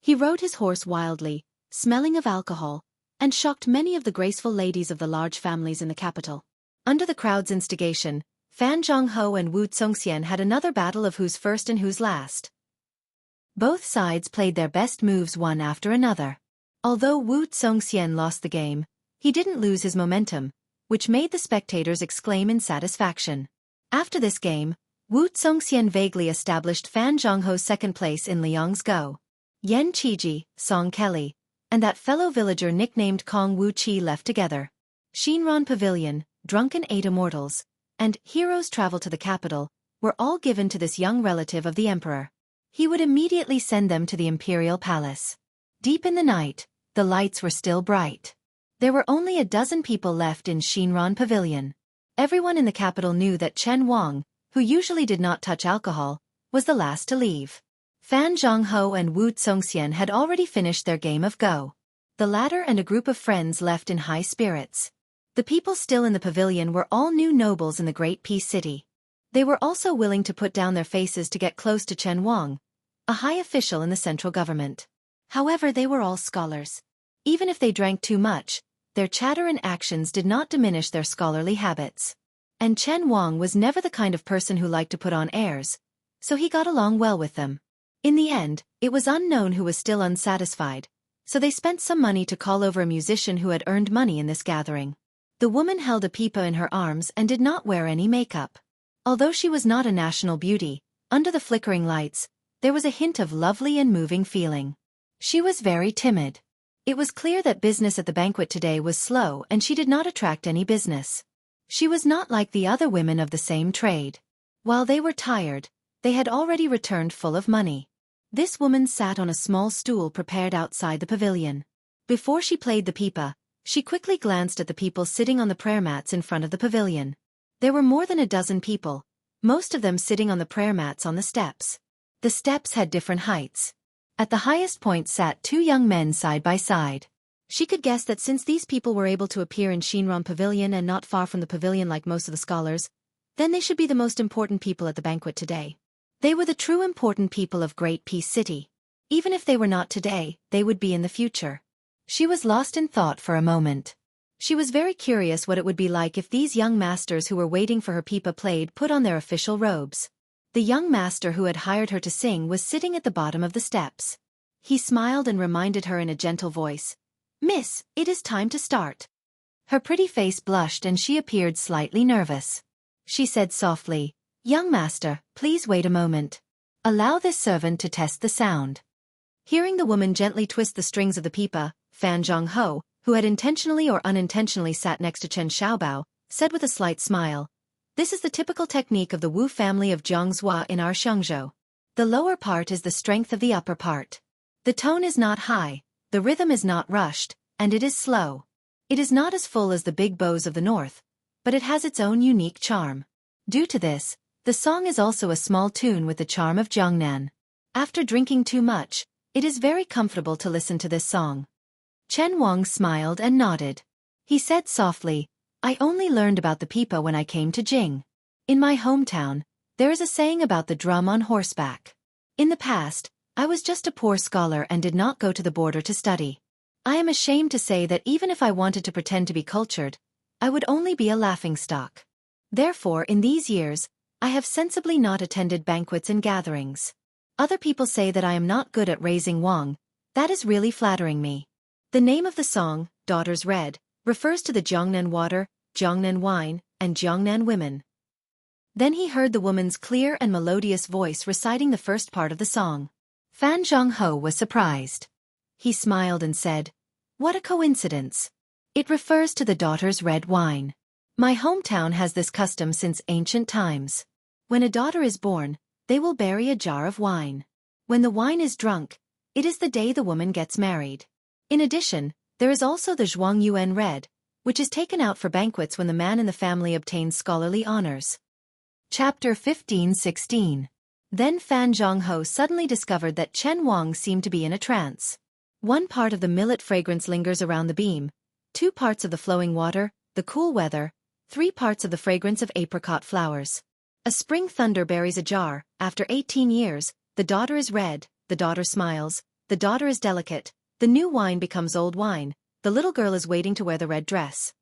He rode his horse wildly, smelling of alcohol, and shocked many of the graceful ladies of the large families in the capital. Under the crowd's instigation, Fan Jianghu and Wu Congxian had another battle of who's first and who's last. Both sides played their best moves one after another. Although Wu Congxian lost the game, he didn't lose his momentum, which made the spectators exclaim in satisfaction. After this game, Wu Congxian vaguely established Fan Zhongho's second place in Liang's Go. Yan Qiji, Song Kelly, and that fellow villager nicknamed Kong Wu Chi left together. Shinran Pavilion, Drunken 8 Immortals, and Heroes Travel to the Capital were all given to this young relative of the emperor. He would immediately send them to the imperial palace. Deep in the night, the lights were still bright. There were only a dozen people left in Shinran Pavilion. Everyone in the capital knew that Chen Wang, who usually did not touch alcohol, was the last to leave. Fan Zhonghu and Wu Congxian had already finished their game of Go. The latter and a group of friends left in high spirits. The people still in the pavilion were all new nobles in the Great Peace City. They were also willing to put down their faces to get close to Chen Wang, a high official in the central government. However, they were all scholars. Even if they drank too much, their chatter and actions did not diminish their scholarly habits. And Chen Wang was never the kind of person who liked to put on airs, so he got along well with them. In the end, it was unknown who was still unsatisfied, so they spent some money to call over a musician who had earned money in this gathering. The woman held a pipa in her arms and did not wear any makeup. Although she was not a national beauty, under the flickering lights, there was a hint of lovely and moving feeling. She was very timid. It was clear that business at the banquet today was slow and she did not attract any business. She was not like the other women of the same trade. While they were tired, they had already returned full of money. This woman sat on a small stool prepared outside the pavilion. Before she played the pipa, she quickly glanced at the people sitting on the prayer mats in front of the pavilion. There were more than a dozen people, most of them sitting on the prayer mats on the steps. The steps had different heights. At the highest point sat 2 young men side by side. She could guess that since these people were able to appear in Shinran Pavilion and not far from the pavilion like most of the scholars, then they should be the most important people at the banquet today. They were the true important people of Great Peace City. Even if they were not today, they would be in the future. She was lost in thought for a moment. She was very curious what it would be like if these young masters who were waiting for her pipa played put on their official robes. The young master who had hired her to sing was sitting at the bottom of the steps. He smiled and reminded her in a gentle voice, "Miss, it is time to start." Her pretty face blushed and she appeared slightly nervous. She said softly, "Young master, please wait a moment. Allow this servant to test the sound." Hearing the woman gently twist the strings of the pipa, Fan Zhonghu, who had intentionally or unintentionally sat next to Chen Xiaobao, said with a slight smile, "This is the typical technique of the Wu family of Jianghu in our Xianxia. The lower part is the strength of the upper part. The tone is not high, the rhythm is not rushed, and it is slow. It is not as full as the big bows of the north, but it has its own unique charm. Due to this, the song is also a small tune with the charm of Jiangnan. After drinking too much, it is very comfortable to listen to this song." Chen Wang smiled and nodded. He said softly, "I only learned about the pipa when I came to Jing. In my hometown, there is a saying about the drum on horseback. In the past, I was just a poor scholar and did not go to the border to study. I am ashamed to say that even if I wanted to pretend to be cultured, I would only be a laughingstock. Therefore, in these years, I have sensibly not attended banquets and gatherings. Other people say that I am not good at raising wang. That is really flattering me." The name of the song, Daughter's Red, refers to the Jiangnan water, Jiangnan wine, and Jiangnan women. Then he heard the woman's clear and melodious voice reciting the first part of the song. Fan Zhonghu was surprised. He smiled and said, "What a coincidence. It refers to the daughter's red wine. My hometown has this custom since ancient times. When a daughter is born, they will bury a jar of wine. When the wine is drunk, it is the day the woman gets married. In addition, there is also the Zhuang Yuan red, which is taken out for banquets when the man in the family obtains scholarly honors." Chapter 15-16. Then Fan Jianghu suddenly discovered that Chen Wang seemed to be in a trance. One part of the millet fragrance lingers around the beam, 2 parts of the flowing water, the cool weather, 3 parts of the fragrance of apricot flowers. A spring thunder buries a jar. After 18 years, the daughter is red, the daughter smiles, the daughter is delicate, the new wine becomes old wine, the little girl is waiting to wear the red dress.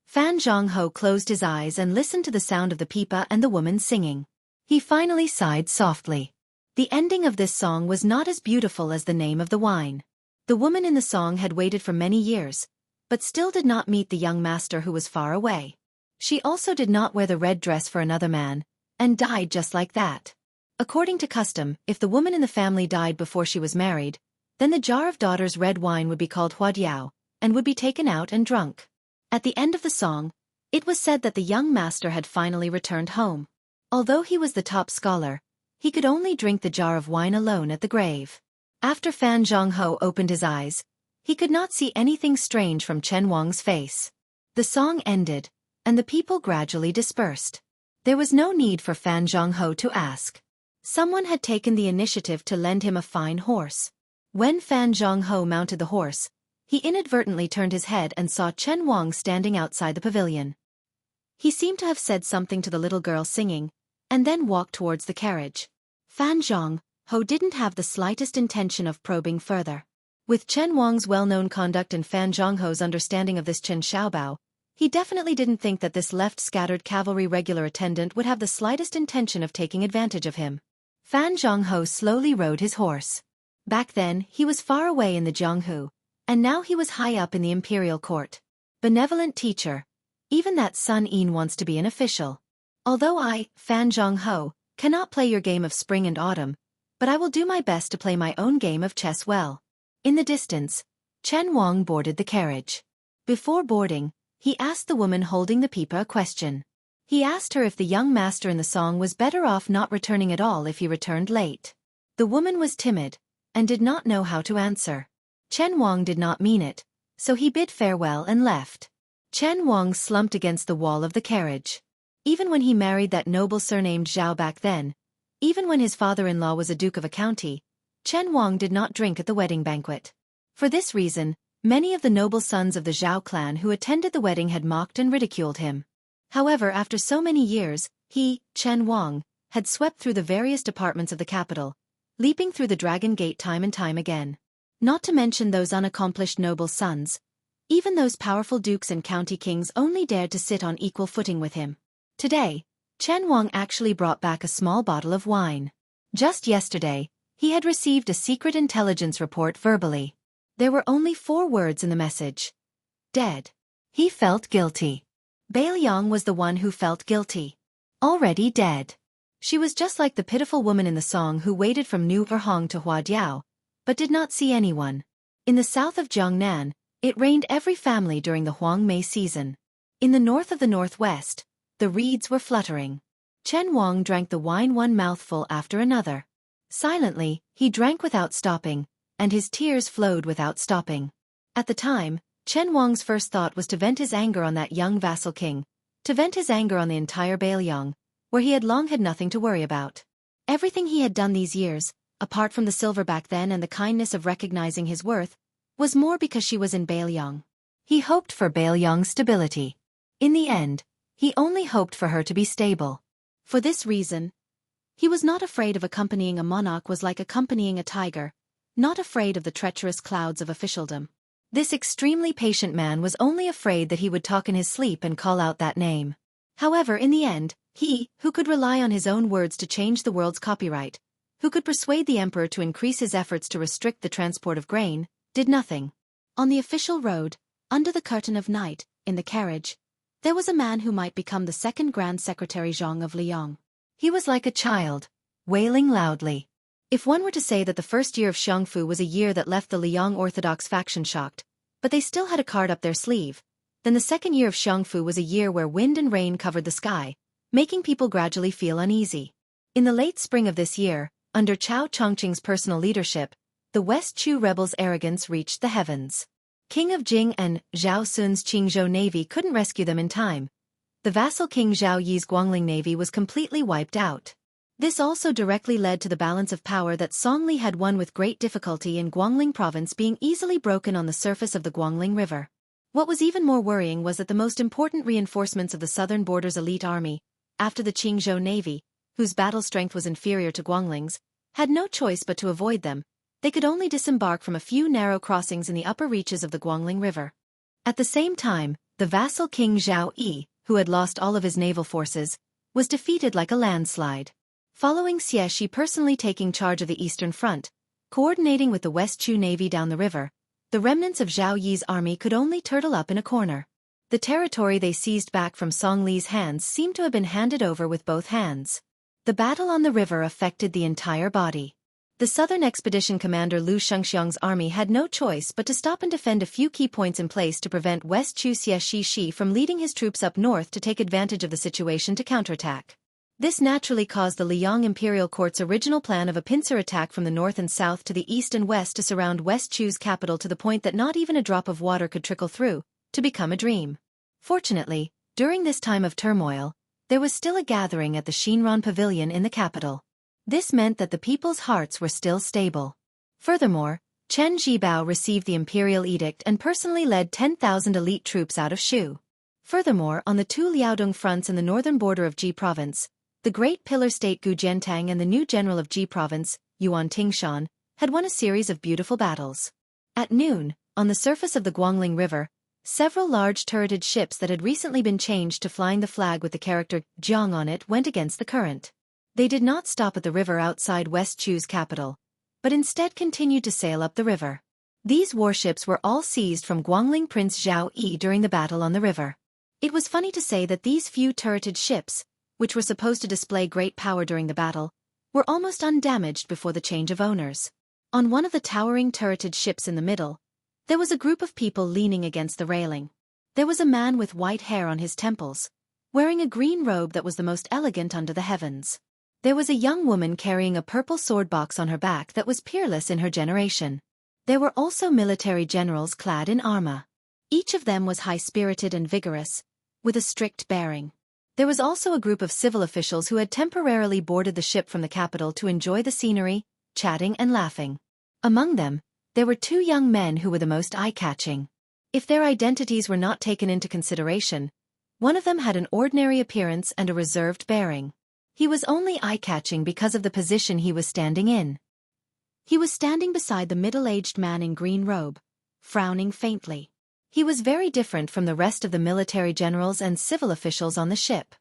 Fan Jianghu closed his eyes and listened to the sound of the pipa and the woman singing. He finally sighed softly. The ending of this song was not as beautiful as the name of the wine. The woman in the song had waited for many years, but still did not meet the young master who was far away. She also did not wear the red dress for another man, and died just like that. According to custom, if the woman in the family died before she was married, then the jar of daughter's red wine would be called huadiao, and would be taken out and drunk. At the end of the song, it was said that the young master had finally returned home. Although he was the top scholar, he could only drink the jar of wine alone at the grave. After Fan Jianghu opened his eyes, he could not see anything strange from Chen Wang's face. The song ended, and the people gradually dispersed. There was no need for Fan Jianghu to ask. Someone had taken the initiative to lend him a fine horse. When Fan Jianghu mounted the horse, he inadvertently turned his head and saw Chen Wang standing outside the pavilion. He seemed to have said something to the little girl singing, and then walked towards the carriage. Fan Jianghu didn't have the slightest intention of probing further. With Chen Wang's well-known conduct and Fan Jianghu's understanding of this Chen Xiaobao, he definitely didn't think that this left-scattered cavalry regular attendant would have the slightest intention of taking advantage of him. Fan Jianghu slowly rode his horse. Back then, he was far away in the Jianghu, and now he was high up in the imperial court. Benevolent teacher. Even that Sun Yin wants to be an official. Although I, Fan Jianghu, cannot play your game of spring and autumn, but I will do my best to play my own game of chess well. In the distance, Chen Wang boarded the carriage. Before boarding, he asked the woman holding the pipa a question. He asked her if the young master in the song was better off not returning at all if he returned late. The woman was timid, and did not know how to answer. Chen Wang did not mean it, so he bid farewell and left. Chen Wang slumped against the wall of the carriage. Even when he married that noble surnamed Zhao back then, even when his father-in-law was a duke of a county, Chen Wang did not drink at the wedding banquet. For this reason, many of the noble sons of the Zhao clan who attended the wedding had mocked and ridiculed him. However, after so many years, he, Chen Wang, had swept through the various departments of the capital, leaping through the Dragon Gate time and time again. Not to mention those unaccomplished noble sons. Even those powerful dukes and county kings only dared to sit on equal footing with him. Today, Chen Wang actually brought back a small bottle of wine. Just yesterday, he had received a secret intelligence report verbally. There were only 4 words in the message. Dead. He felt guilty. Beiliang was the one who felt guilty. Already dead. She was just like the pitiful woman in the song who waited from New Erhong to Huadiao, but did not see anyone. In the south of Jiangnan, it rained every family during the Huang Mei season. In the north of the northwest, the reeds were fluttering. Chen Wang drank the wine one mouthful after another. Silently, he drank without stopping, and his tears flowed without stopping. At the time, Chen Wang's first thought was to vent his anger on that young vassal king, to vent his anger on the entire Beiliang, where he had long had nothing to worry about. Everything he had done these years, apart from the silver back then and the kindness of recognizing his worth, was more because she was in Beiliang. He hoped for Beiliang's stability. In the end, he only hoped for her to be stable. For this reason, he was not afraid of accompanying a monarch was like accompanying a tiger, not afraid of the treacherous clouds of officialdom. This extremely patient man was only afraid that he would talk in his sleep and call out that name. However, in the end, he, who could rely on his own words to change the world's copyright, who could persuade the emperor to increase his efforts to restrict the transport of grain, did nothing. On the official road, under the curtain of night, in the carriage, there was a man who might become the second Grand Secretary Zhang of Liang. He was like a child, wailing loudly. If one were to say that the first year of Xiangfu was a year that left the Liang Orthodox faction shocked, but they still had a card up their sleeve, then the second year of Xiangfu was a year where wind and rain covered the sky, making people gradually feel uneasy. In the late spring of this year, under Cao Chongqing's personal leadership, the West Chu rebels' arrogance reached the heavens. King of Jing and Zhao Sun's Qingzhou navy couldn't rescue them in time, the vassal King Zhao Yi's Guangling navy was completely wiped out. This also directly led to the balance of power that Song Li had won with great difficulty in Guangling province being easily broken on the surface of the Guangling River. What was even more worrying was that the most important reinforcements of the southern border's elite army, after the Qingzhou navy, whose battle strength was inferior to Guangling's, had no choice but to avoid them. They could only disembark from a few narrow crossings in the upper reaches of the Guangling River. At the same time, the vassal King Zhao Yi, who had lost all of his naval forces, was defeated like a landslide. Following Xie personally taking charge of the eastern front, coordinating with the West Chu navy down the river, the remnants of Zhao Yi's army could only turtle up in a corner. The territory they seized back from Song Li's hands seemed to have been handed over with both hands. The battle on the river affected the entire body. The southern expedition commander Lu Xianxiang's army had no choice but to stop and defend a few key points in place to prevent West Chu Xie from leading his troops up north to take advantage of the situation to counterattack. This naturally caused the Liang imperial court's original plan of a pincer attack from the north and south to the east and west to surround West Chu's capital to the point that not even a drop of water could trickle through, to become a dream. Fortunately, during this time of turmoil, there was still a gathering at the Xinran Pavilion in the capital. This meant that the people's hearts were still stable. Furthermore, Chen Zhibao received the imperial edict and personally led 10,000 elite troops out of Shu. Furthermore, on the two Liaodong fronts in the northern border of Ji province, the great pillar state Gu Jiantang and the new general of Ji province, Yuan Tingshan, had won a series of beautiful battles. At noon, on the surface of the Guangling River, several large turreted ships that had recently been changed to flying the flag with the character Jiang on it went against the current. They did not stop at the river outside West Chu's capital, but instead continued to sail up the river. These warships were all seized from Guangling Prince Zhao Yi during the battle on the river. It was funny to say that these few turreted ships, which were supposed to display great power during the battle, were almost undamaged before the change of owners. On one of the towering turreted ships in the middle, there was a group of people leaning against the railing. There was a man with white hair on his temples, wearing a green robe that was the most elegant under the heavens. There was a young woman carrying a purple sword box on her back that was peerless in her generation. There were also military generals clad in armor. Each of them was high-spirited and vigorous, with a strict bearing. There was also a group of civil officials who had temporarily boarded the ship from the capital to enjoy the scenery, chatting and laughing. Among them, there were two young men who were the most eye-catching. If their identities were not taken into consideration, one of them had an ordinary appearance and a reserved bearing. He was only eye-catching because of the position he was standing in. He was standing beside the middle-aged man in green robe, frowning faintly. He was very different from the rest of the military generals and civil officials on the ship.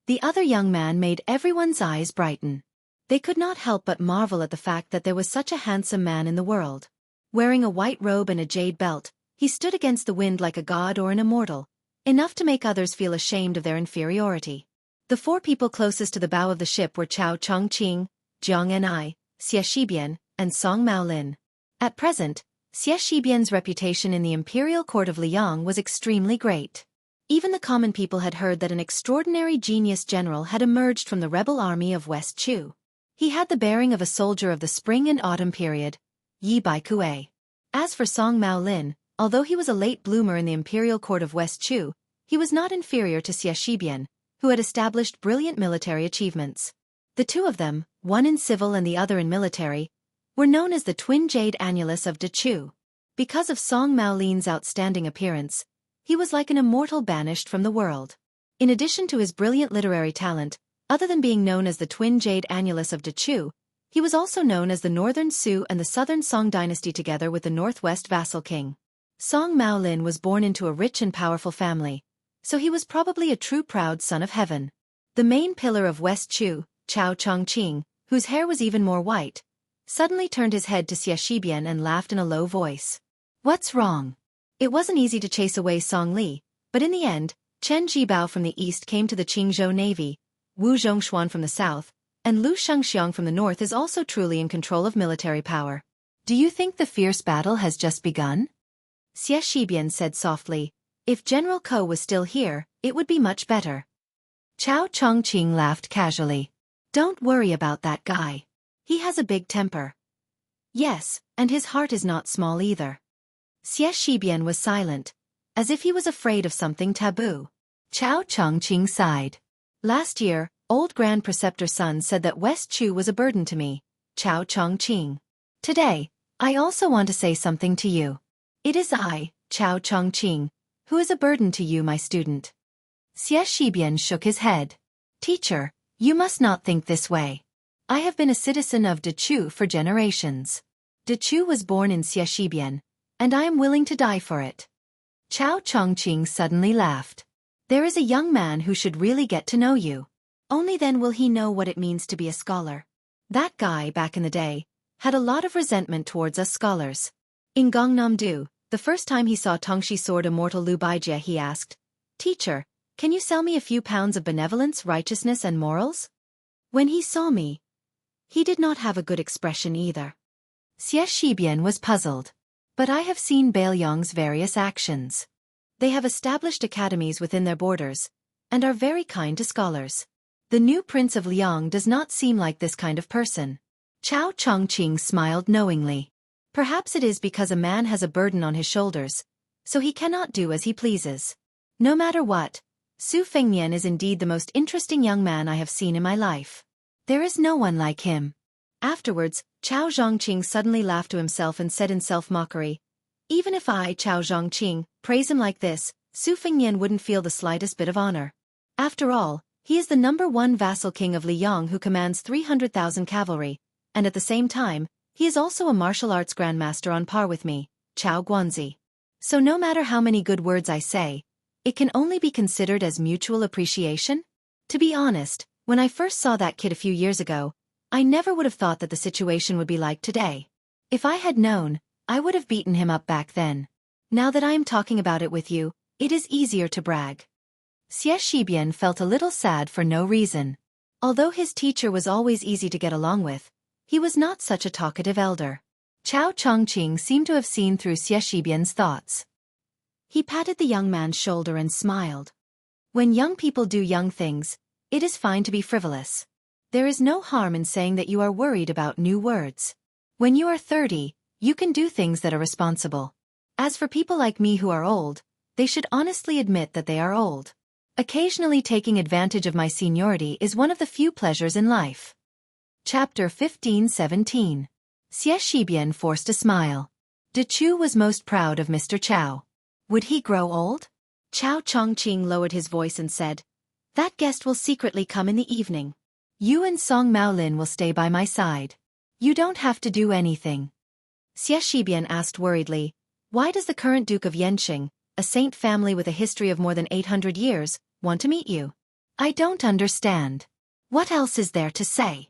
The other young man made everyone's eyes brighten. They could not help but marvel at the fact that there was such a handsome man in the world. Wearing a white robe and a jade belt, he stood against the wind like a god or an immortal, enough to make others feel ashamed of their inferiority. The four people closest to the bow of the ship were Chao Chongqing, Jiang Ni, Xie Shibian, and Song Maolin. At present, Xie Shibian's reputation in the imperial court of Liang was extremely great. Even the common people had heard that an extraordinary genius general had emerged from the rebel army of West Chu. He had the bearing of a soldier of the spring and autumn period, Yi Bai Kuei. As for Song Maolin, although he was a late bloomer in the imperial court of West Chu, he was not inferior to Xie Shibian, who had established brilliant military achievements. The two of them, one in civil and the other in military, were known as the twin jade annulus of Dechu. Because of Song Maolin's outstanding appearance, he was like an immortal banished from the world. In addition to his brilliant literary talent, other than being known as the twin jade annulus of Dechu, he was also known as the Northern Su and the Southern Song dynasty together with the Northwest vassal king. Song Maolin was born into a rich and powerful family, so he was probably a true proud son of heaven. The main pillar of West Chu, Chao Chongqing, whose hair was even more white, suddenly turned his head to Xie Shibian and laughed in a low voice. "What's wrong?" It wasn't easy to chase away Song Li, but in the end, Chen Zhibao from the east came to the Qingzhou navy, Wu Zhongshuan from the south, and Lu Xianxia from the north is also truly in control of military power. "Do you think the fierce battle has just begun?" Xie Shibian said softly. "If General Ko was still here, it would be much better." Chao Chongqing laughed casually. "Don't worry about that guy. He has a big temper." "Yes, and his heart is not small either." Xie Shibian was silent, as if he was afraid of something taboo. Chao Chongqing sighed. Last year, old Grand Preceptor Sun said that West Chu was a burden to me, Chao Chongqing. Today, I also want to say something to you. It is I, Chao Chongqing, who is a burden to you, my student. Xie Shibian shook his head. Teacher, you must not think this way. I have been a citizen of Dechu for generations. Dechu was born in Xie Shibian, and I am willing to die for it. Chao Chongqing suddenly laughed. There is a young man who should really get to know you. Only then will he know what it means to be a scholar. That guy, back in the day, had a lot of resentment towards us scholars. In Gangnam-do, the first time he saw Tongshi sword immortal Lu Baijie, he asked, Teacher, can you sell me a few pounds of benevolence, righteousness and morals? When he saw me, he did not have a good expression either. Xie Shibian was puzzled. But I have seen Bailiang's various actions. They have established academies within their borders, and are very kind to scholars. The new Prince of Liang does not seem like this kind of person. Chao Chongqing smiled knowingly. Perhaps it is because a man has a burden on his shoulders, so he cannot do as he pleases. No matter what, Su Fengnian is indeed the most interesting young man I have seen in my life. There is no one like him. Afterwards, Chao Zhongqing suddenly laughed to himself and said in self-mockery, Even if I, Chao Zhongqing, praise him like this, Su Fengnian wouldn't feel the slightest bit of honor. After all, he is the #1 vassal king of Liang who commands 300,000 cavalry, and at the same time, he is also a martial arts grandmaster on par with me, Chao Guanzi. So no matter how many good words I say, it can only be considered as mutual appreciation? To be honest, when I first saw that kid a few years ago, I never would have thought that the situation would be like today. If I had known, I would have beaten him up back then. Now that I am talking about it with you, it is easier to brag. Xie Shibian felt a little sad for no reason. Although his teacher was always easy to get along with, he was not such a talkative elder. Chao Chongqing seemed to have seen through Xie Shibian's thoughts. He patted the young man's shoulder and smiled. When young people do young things, it is fine to be frivolous. There is no harm in saying that you are worried about new words. When you are 30, you can do things that are responsible. As for people like me who are old, they should honestly admit that they are old. Occasionally taking advantage of my seniority is one of the few pleasures in life. Chapter 15-17. Xie Shibian forced a smile. Dechu was most proud of Mr. Chao. Would he grow old? Chao Chongqing lowered his voice and said, That guest will secretly come in the evening. You and Song Maolin will stay by my side. You don't have to do anything. Xie Shibian asked worriedly, Why does the current Duke of Yanqing, a saint family with a history of more than 800 years, want to meet you? I don't understand. What else is there to say?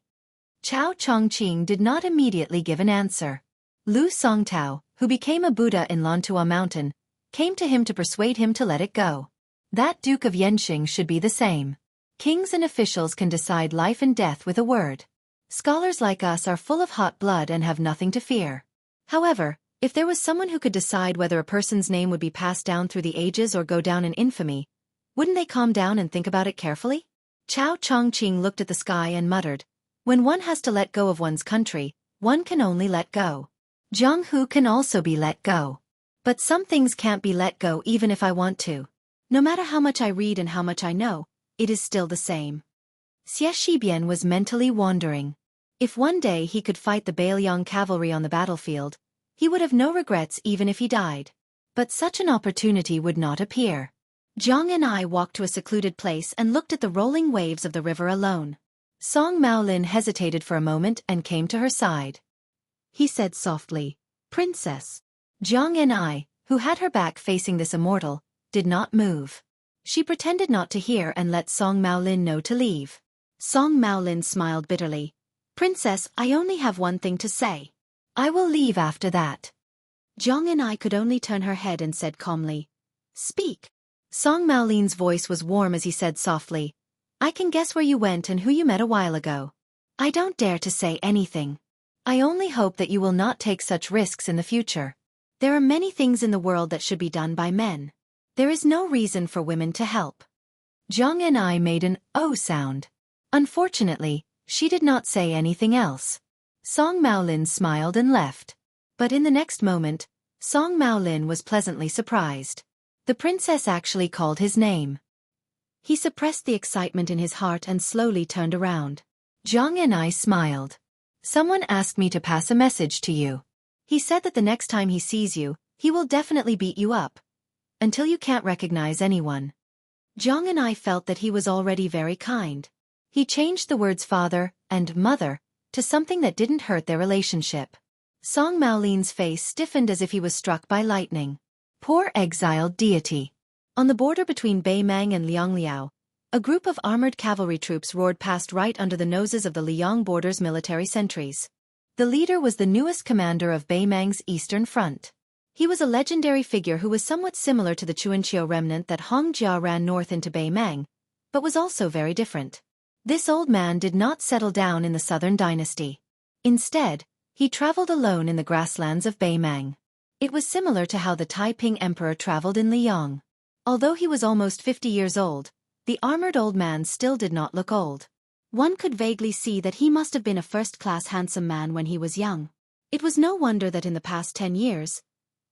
Chao Chongqing did not immediately give an answer. Lu Songtao, who became a Buddha in Lantua Mountain, came to him to persuade him to let it go. That Duke of Yanqing should be the same. Kings and officials can decide life and death with a word. Scholars like us are full of hot blood and have nothing to fear. However, if there was someone who could decide whether a person's name would be passed down through the ages or go down in infamy, wouldn't they calm down and think about it carefully? Chao Chongqing looked at the sky and muttered, When one has to let go of one's country, one can only let go. Jianghu can also be let go. But some things can't be let go even if I want to. No matter how much I read and how much I know, it is still the same. Xie Shibian was mentally wandering. If one day he could fight the Bailiang cavalry on the battlefield, he would have no regrets even if he died. But such an opportunity would not appear. Jiang and I walked to a secluded place and looked at the rolling waves of the river alone. Song Maolin hesitated for a moment and came to her side. He said softly, Princess. Jiang and I, who had her back facing this immortal, did not move. She pretended not to hear and let Song Maolin know to leave. Song Maolin smiled bitterly. Princess, I only have one thing to say. I will leave after that. Jiang and I could only turn her head and said calmly, Speak. Song Maolin's voice was warm as he said softly, I can guess where you went and who you met a while ago. I don't dare to say anything. I only hope that you will not take such risks in the future. There are many things in the world that should be done by men. There is no reason for women to help. Jiang and I made an "oh" sound. Unfortunately, she did not say anything else. Song Maolin smiled and left. But in the next moment, Song Maolin was pleasantly surprised. The princess actually called his name. He suppressed the excitement in his heart and slowly turned around. Jiang and I smiled. Someone asked me to pass a message to you. He said that the next time he sees you, he will definitely beat you up. Until you can't recognize anyone. Jiang and I felt that he was already very kind. He changed the words father and mother to something that didn't hurt their relationship. Song Maolin's face stiffened as if he was struck by lightning. Poor exiled deity. On the border between Beimang and Liangliao, a group of armored cavalry troops roared past right under the noses of the Liang border's military sentries. The leader was the newest commander of Beimang's eastern front. He was a legendary figure who was somewhat similar to the Xianxia remnant that Hongjia ran north into Beimang, but was also very different. This old man did not settle down in the southern dynasty. Instead, he traveled alone in the grasslands of Beimang. It was similar to how the Taiping emperor traveled in Liang. Although he was almost 50 years old, the armored old man still did not look old. One could vaguely see that he must have been a first-class handsome man when he was young. It was no wonder that in the past 10 years,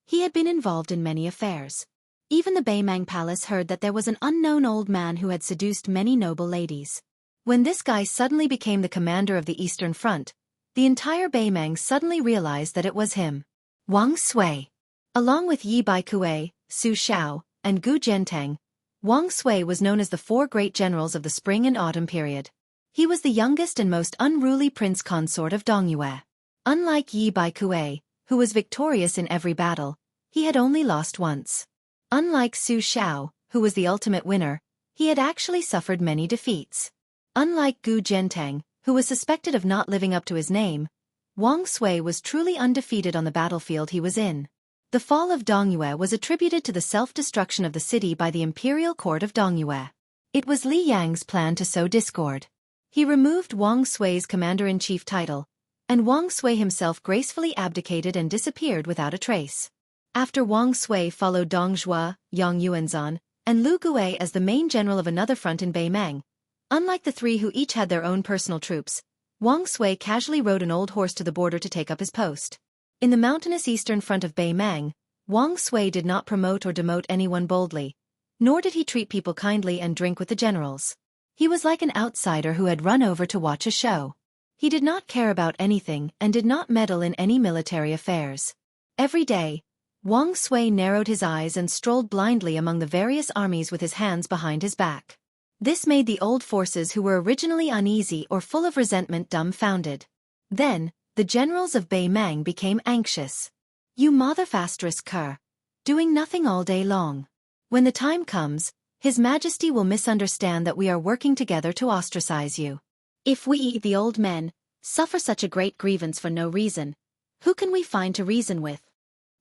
he had been involved in many affairs. Even the Beimang palace heard that there was an unknown old man who had seduced many noble ladies. When this guy suddenly became the commander of the Eastern Front, the entire Beimang suddenly realized that it was him. Wang Sui. Along with Yi Baikue, Su Xiao, and Gu Zhentang, Wang Sui was known as the four great generals of the spring and autumn period. He was the youngest and most unruly prince consort of Dongyue. Unlike Yi Baikue, who was victorious in every battle, he had only lost once. Unlike Su Xiao, who was the ultimate winner, he had actually suffered many defeats. Unlike Gu Zhentang, who was suspected of not living up to his name, Wang Sui was truly undefeated on the battlefield he was in. The fall of Dongyue was attributed to the self-destruction of the city by the imperial court of Dongyue. It was Li Yang's plan to sow discord. He removed Wang Sui's commander-in-chief title, and Wang Sui himself gracefully abdicated and disappeared without a trace. After Wang Sui followed Dong Zhuo, Yang Yuanzhan, and Lu Gue as the main general of another front in Beimang. Unlike the three who each had their own personal troops, Wang Sui casually rode an old horse to the border to take up his post. In the mountainous eastern front of Beimang, Wang Sui did not promote or demote anyone boldly, nor did he treat people kindly and drink with the generals. He was like an outsider who had run over to watch a show. He did not care about anything and did not meddle in any military affairs. Every day, Wang Sui narrowed his eyes and strolled blindly among the various armies with his hands behind his back. This made the old forces who were originally uneasy or full of resentment dumbfounded. Then, the generals of Beimang became anxious. You motherfucker, doing nothing all day long. When the time comes, His Majesty will misunderstand that we are working together to ostracize you. If we, the old men, suffer such a great grievance for no reason, who can we find to reason with?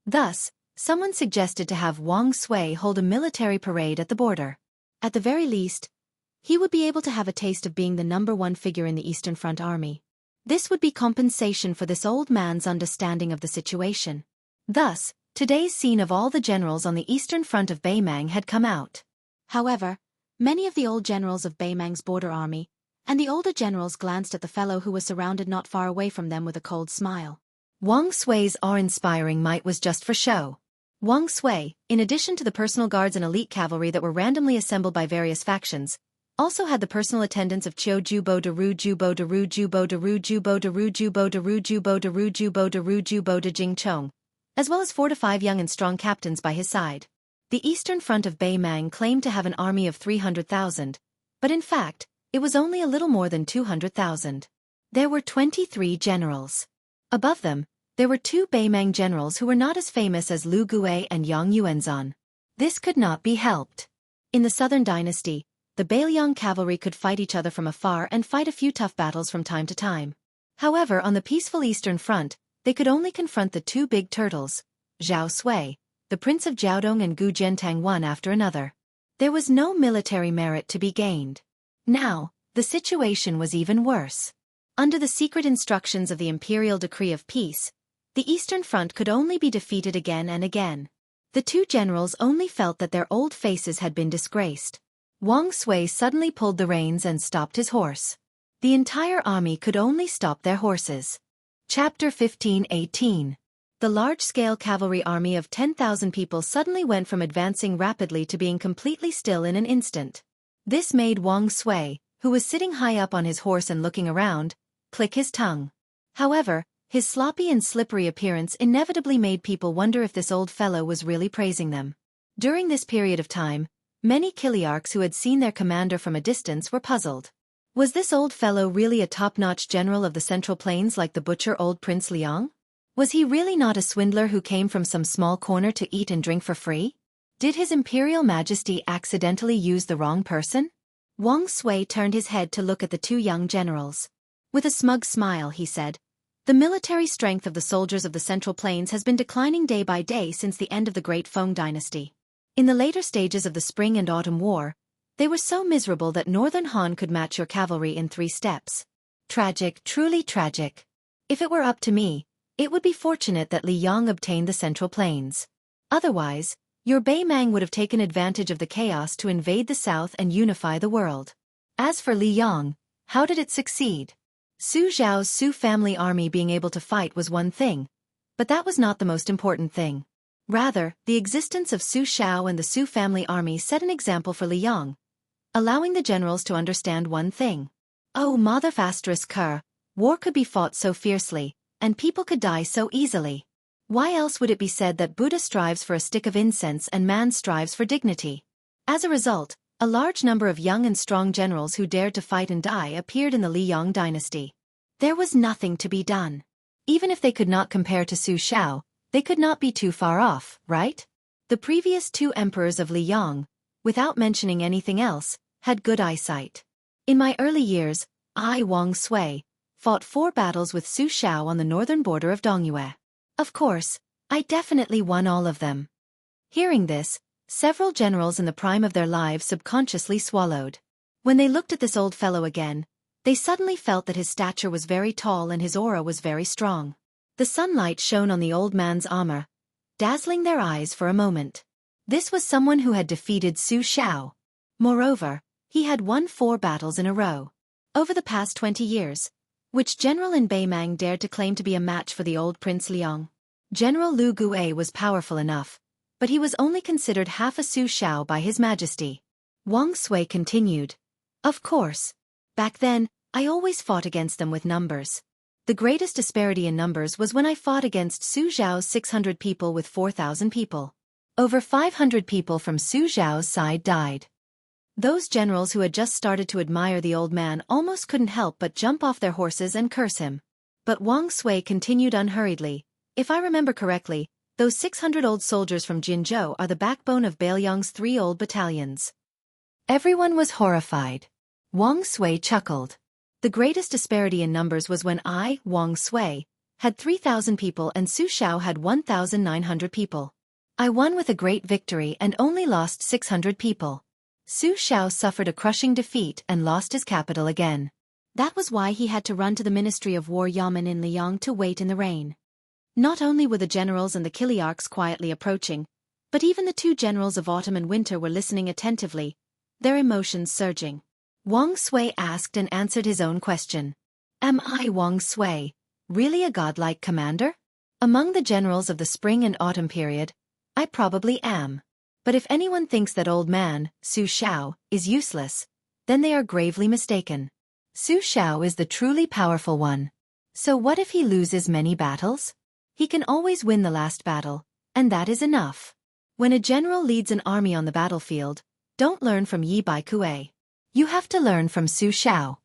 Thus, someone suggested to have Wang Sui hold a military parade at the border. At the very least, he would be able to have a taste of being the #1 figure in the Eastern Front Army. This would be compensation for this old man's understanding of the situation. Thus, today's scene of all the generals on the Eastern Front of Beimang had come out. However, many of the old generals of Beimang's border army, and the older generals glanced at the fellow who was surrounded not far away from them with a cold smile. Wang Sui's awe-inspiring might was just for show. Wang Sui, in addition to the personal guards and elite cavalry that were randomly assembled by various factions, also had the personal attendants of Qiu Jubo de Ru Jubo de Ru Jubo de Ru Jubo de Ru Jubo de Ru Jubo de Ru Jubo de Ru Jubo de Jingchong, as well as 4 to 5 young and strong captains by his side. The Eastern Front of Beimang claimed to have an army of 300,000, but in fact, it was only a little more than 200,000. There were 23 generals. Above them, there were 2 Beimang generals who were not as famous as Lu Gue and Yang Yuanzhan. This could not be helped. In the Southern Dynasty, the Beiliang cavalry could fight each other from afar and fight a few tough battles from time to time. However, on the peaceful Eastern Front, they could only confront the 2 big turtles, Zhao Sui, the Prince of Jiaodong, and Gu Zhentang one after another. There was no military merit to be gained. Now, the situation was even worse. Under the secret instructions of the Imperial Decree of Peace, the Eastern Front could only be defeated again and again. The 2 generals only felt that their old faces had been disgraced. Wang Sui suddenly pulled the reins and stopped his horse. The entire army could only stop their horses. Chapter 15:18. The large-scale cavalry army of 10,000 people suddenly went from advancing rapidly to being completely still in an instant. This made Wang Sui, who was sitting high up on his horse and looking around, click his tongue. However, his sloppy and slippery appearance inevitably made people wonder if this old fellow was really praising them. During this period of time, many Kiliarchs who had seen their commander from a distance were puzzled. Was this old fellow really a top-notch general of the Central Plains like the butcher old Prince Liang? Was he really not a swindler who came from some small corner to eat and drink for free? Did His Imperial Majesty accidentally use the wrong person? Wang Sui turned his head to look at the two young generals. With a smug smile he said, "The military strength of the soldiers of the Central Plains has been declining day by day since the end of the Great Feng dynasty. In the later stages of the Spring and Autumn War, they were so miserable that Northern Han could match your cavalry in 3 steps. Tragic, truly tragic. If it were up to me, it would be fortunate that Li Yang obtained the Central Plains. Otherwise, your Beimang would have taken advantage of the chaos to invade the south and unify the world. As for Li Yang, how did it succeed? Su Zhao's Su family army being able to fight was one thing, but that was not the most important thing. Rather, the existence of Su Xiao and the Su family army set an example for Li Yang, allowing the generals to understand one thing. Oh, mother***, war could be fought so fiercely, and people could die so easily. Why else would it be said that Buddha strives for a stick of incense and man strives for dignity? As a result, a large number of young and strong generals who dared to fight and die appeared in the Li Yang dynasty. There was nothing to be done. Even if they could not compare to Su Xiao, they could not be too far off, right? The previous 2 emperors of Li Yang, without mentioning anything else, had good eyesight. In my early years, I, Wang Sui, fought 4 battles with Su Xiao on the northern border of Dongyue. Of course, I definitely won all of them. Hearing this, several generals in the prime of their lives subconsciously swallowed. When they looked at this old fellow again, they suddenly felt that his stature was very tall and his aura was very strong. The sunlight shone on the old man's armor, dazzling their eyes for a moment. This was someone who had defeated Su Xiao. Moreover, he had won 4 battles in a row. Over the past 20 years, which general in Beimang dared to claim to be a match for the old Prince Liang? General Lu Gue was powerful enough, but he was only considered half a Su Xiao by His Majesty. Wang Sui continued. Of course. Back then, I always fought against them with numbers. The greatest disparity in numbers was when I fought against Su Zhao's 600 people with 4,000 people. Over 500 people from Su Zhao's side died. Those generals who had just started to admire the old man almost couldn't help but jump off their horses and curse him. But Wang Sui continued unhurriedly. If I remember correctly, those 600 old soldiers from Jinzhou are the backbone of Beiliang's 3 old battalions. Everyone was horrified. Wang Sui chuckled. The greatest disparity in numbers was when I, Wang Sui, had 3,000 people and Su Xiao had 1,900 people. I won with a great victory and only lost 600 people. Su Xiao suffered a crushing defeat and lost his capital again. That was why he had to run to the Ministry of War Yamen in Liang to wait in the rain. Not only were the generals and the Kiliarchs quietly approaching, but even the 2 generals of autumn and winter were listening attentively, their emotions surging. Wang Sui asked and answered his own question. Am I, Wang Sui, really a godlike commander? Among the generals of the spring and autumn period, I probably am. But if anyone thinks that old man, Su Xiao, is useless, then they are gravely mistaken. Su Xiao is the truly powerful one. So what if he loses many battles? He can always win the last battle, and that is enough. When a general leads an army on the battlefield, don't learn from Yi Bai Kue. You have to learn from Su Xiao.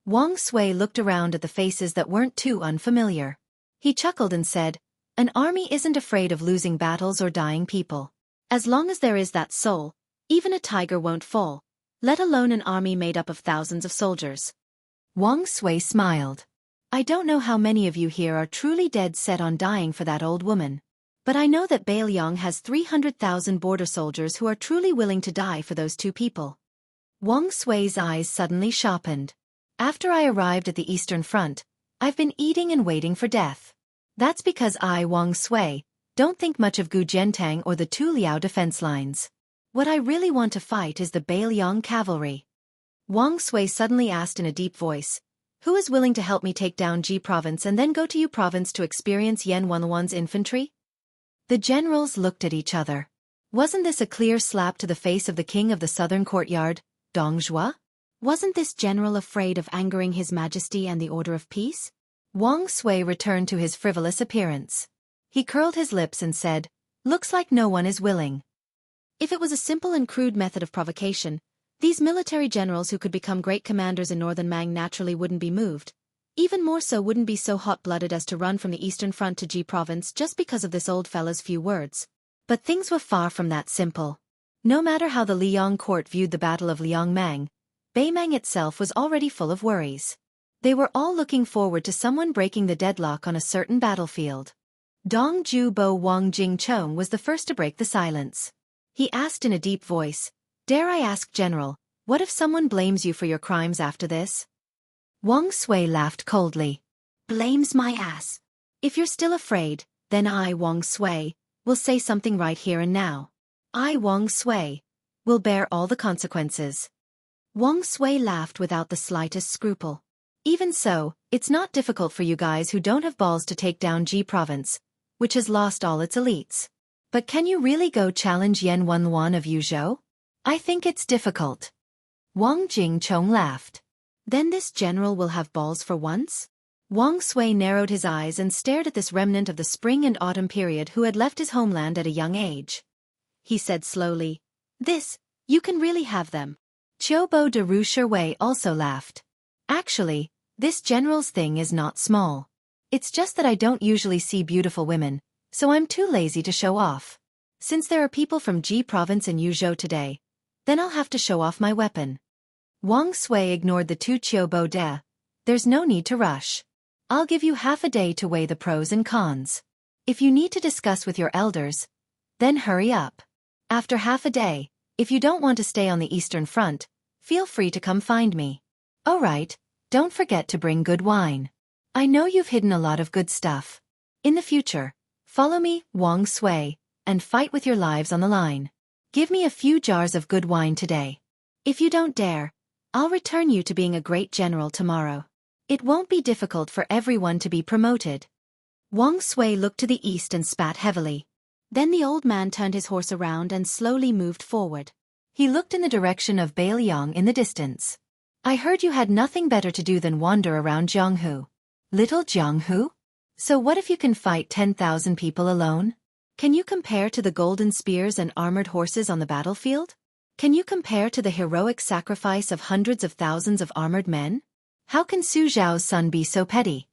Wang Sui looked around at the faces that weren't too unfamiliar. He chuckled and said, an army isn't afraid of losing battles or dying people. As long as there is that soul, even a tiger won't fall, let alone an army made up of thousands of soldiers. Wang Sui smiled. I don't know how many of you here are truly dead set on dying for that old woman. But I know that Beiliang has 300,000 border soldiers who are truly willing to die for those 2 people. Wang Sui's eyes suddenly sharpened. After I arrived at the Eastern Front, I've been eating and waiting for death. That's because I, Wang Sui, don't think much of Gu Jiantang or the 2 Liao defense lines. What I really want to fight is the Beiliang cavalry. Wang Sui suddenly asked in a deep voice, who is willing to help me take down Ji province and then go to Yu province to experience Yan Wenluan's infantry? The generals looked at each other. Wasn't this a clear slap to the face of the king of the southern courtyard, Dongjua? Wasn't this general afraid of angering His Majesty and the Order of Peace? Wang Sui returned to his frivolous appearance. He curled his lips and said, "Looks like no one is willing." If it was a simple and crude method of provocation, these military generals who could become great commanders in northern Mang naturally wouldn't be moved. Even more so wouldn't be so hot-blooded as to run from the eastern front to Ji province just because of this old fella's few words. But things were far from that simple. No matter how the Liang court viewed the Battle of Liangmang, Beimang itself was already full of worries. They were all looking forward to someone breaking the deadlock on a certain battlefield. Dong Ju Bo Wang Jing Chong was the first to break the silence. He asked in a deep voice, "Dare I ask, General, what if someone blames you for your crimes after this?" Wang Sui laughed coldly. "Blames my ass. If you're still afraid, then I, Wang Sui, will say something right here and now. I, Wang Sui, will bear all the consequences." Wang Sui laughed without the slightest scruple. "Even so, it's not difficult for you guys who don't have balls to take down Ji province, which has lost all its elites. But can you really go challenge Yan Wenluan of Yuzhou? I think it's difficult." Wang Jingchong laughed. "Then this general will have balls for once?" Wang Sui narrowed his eyes and stared at this remnant of the spring and autumn period who had left his homeland at a young age. He said slowly, "This, you can really have them." Qiubo de Rusherwei also laughed. "Actually, this general's thing is not small. It's just that I don't usually see beautiful women, so I'm too lazy to show off. Since there are people from Ji province and Yuzhou today, then I'll have to show off my weapon." Wang Sui ignored the two Qiubo de. "There's no need to rush. I'll give you half a day to weigh the pros and cons. If you need to discuss with your elders, then hurry up. After half a day, if you don't want to stay on the Eastern Front, feel free to come find me. Oh right, don't forget to bring good wine. I know you've hidden a lot of good stuff. In the future, follow me, Wang Sui, and fight with your lives on the line. Give me a few jars of good wine today. If you don't dare, I'll return you to being a great general tomorrow. It won't be difficult for everyone to be promoted." Wang Sui looked to the east and spat heavily. Then the old man turned his horse around and slowly moved forward. He looked in the direction of Beiliang in the distance. "I heard you had nothing better to do than wander around Jianghu. Little Jianghu? So what if you can fight 10,000 people alone? Can you compare to the golden spears and armored horses on the battlefield? Can you compare to the heroic sacrifice of hundreds of thousands of armored men? How can Su Zhao's son be so petty?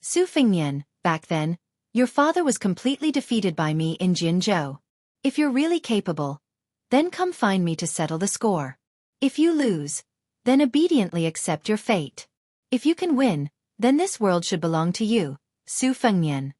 Su Fingnian, back then, your father was completely defeated by me in Jinzhou. If you're really capable, then come find me to settle the score. If you lose, then obediently accept your fate. If you can win, then this world should belong to you, Su Fengnian."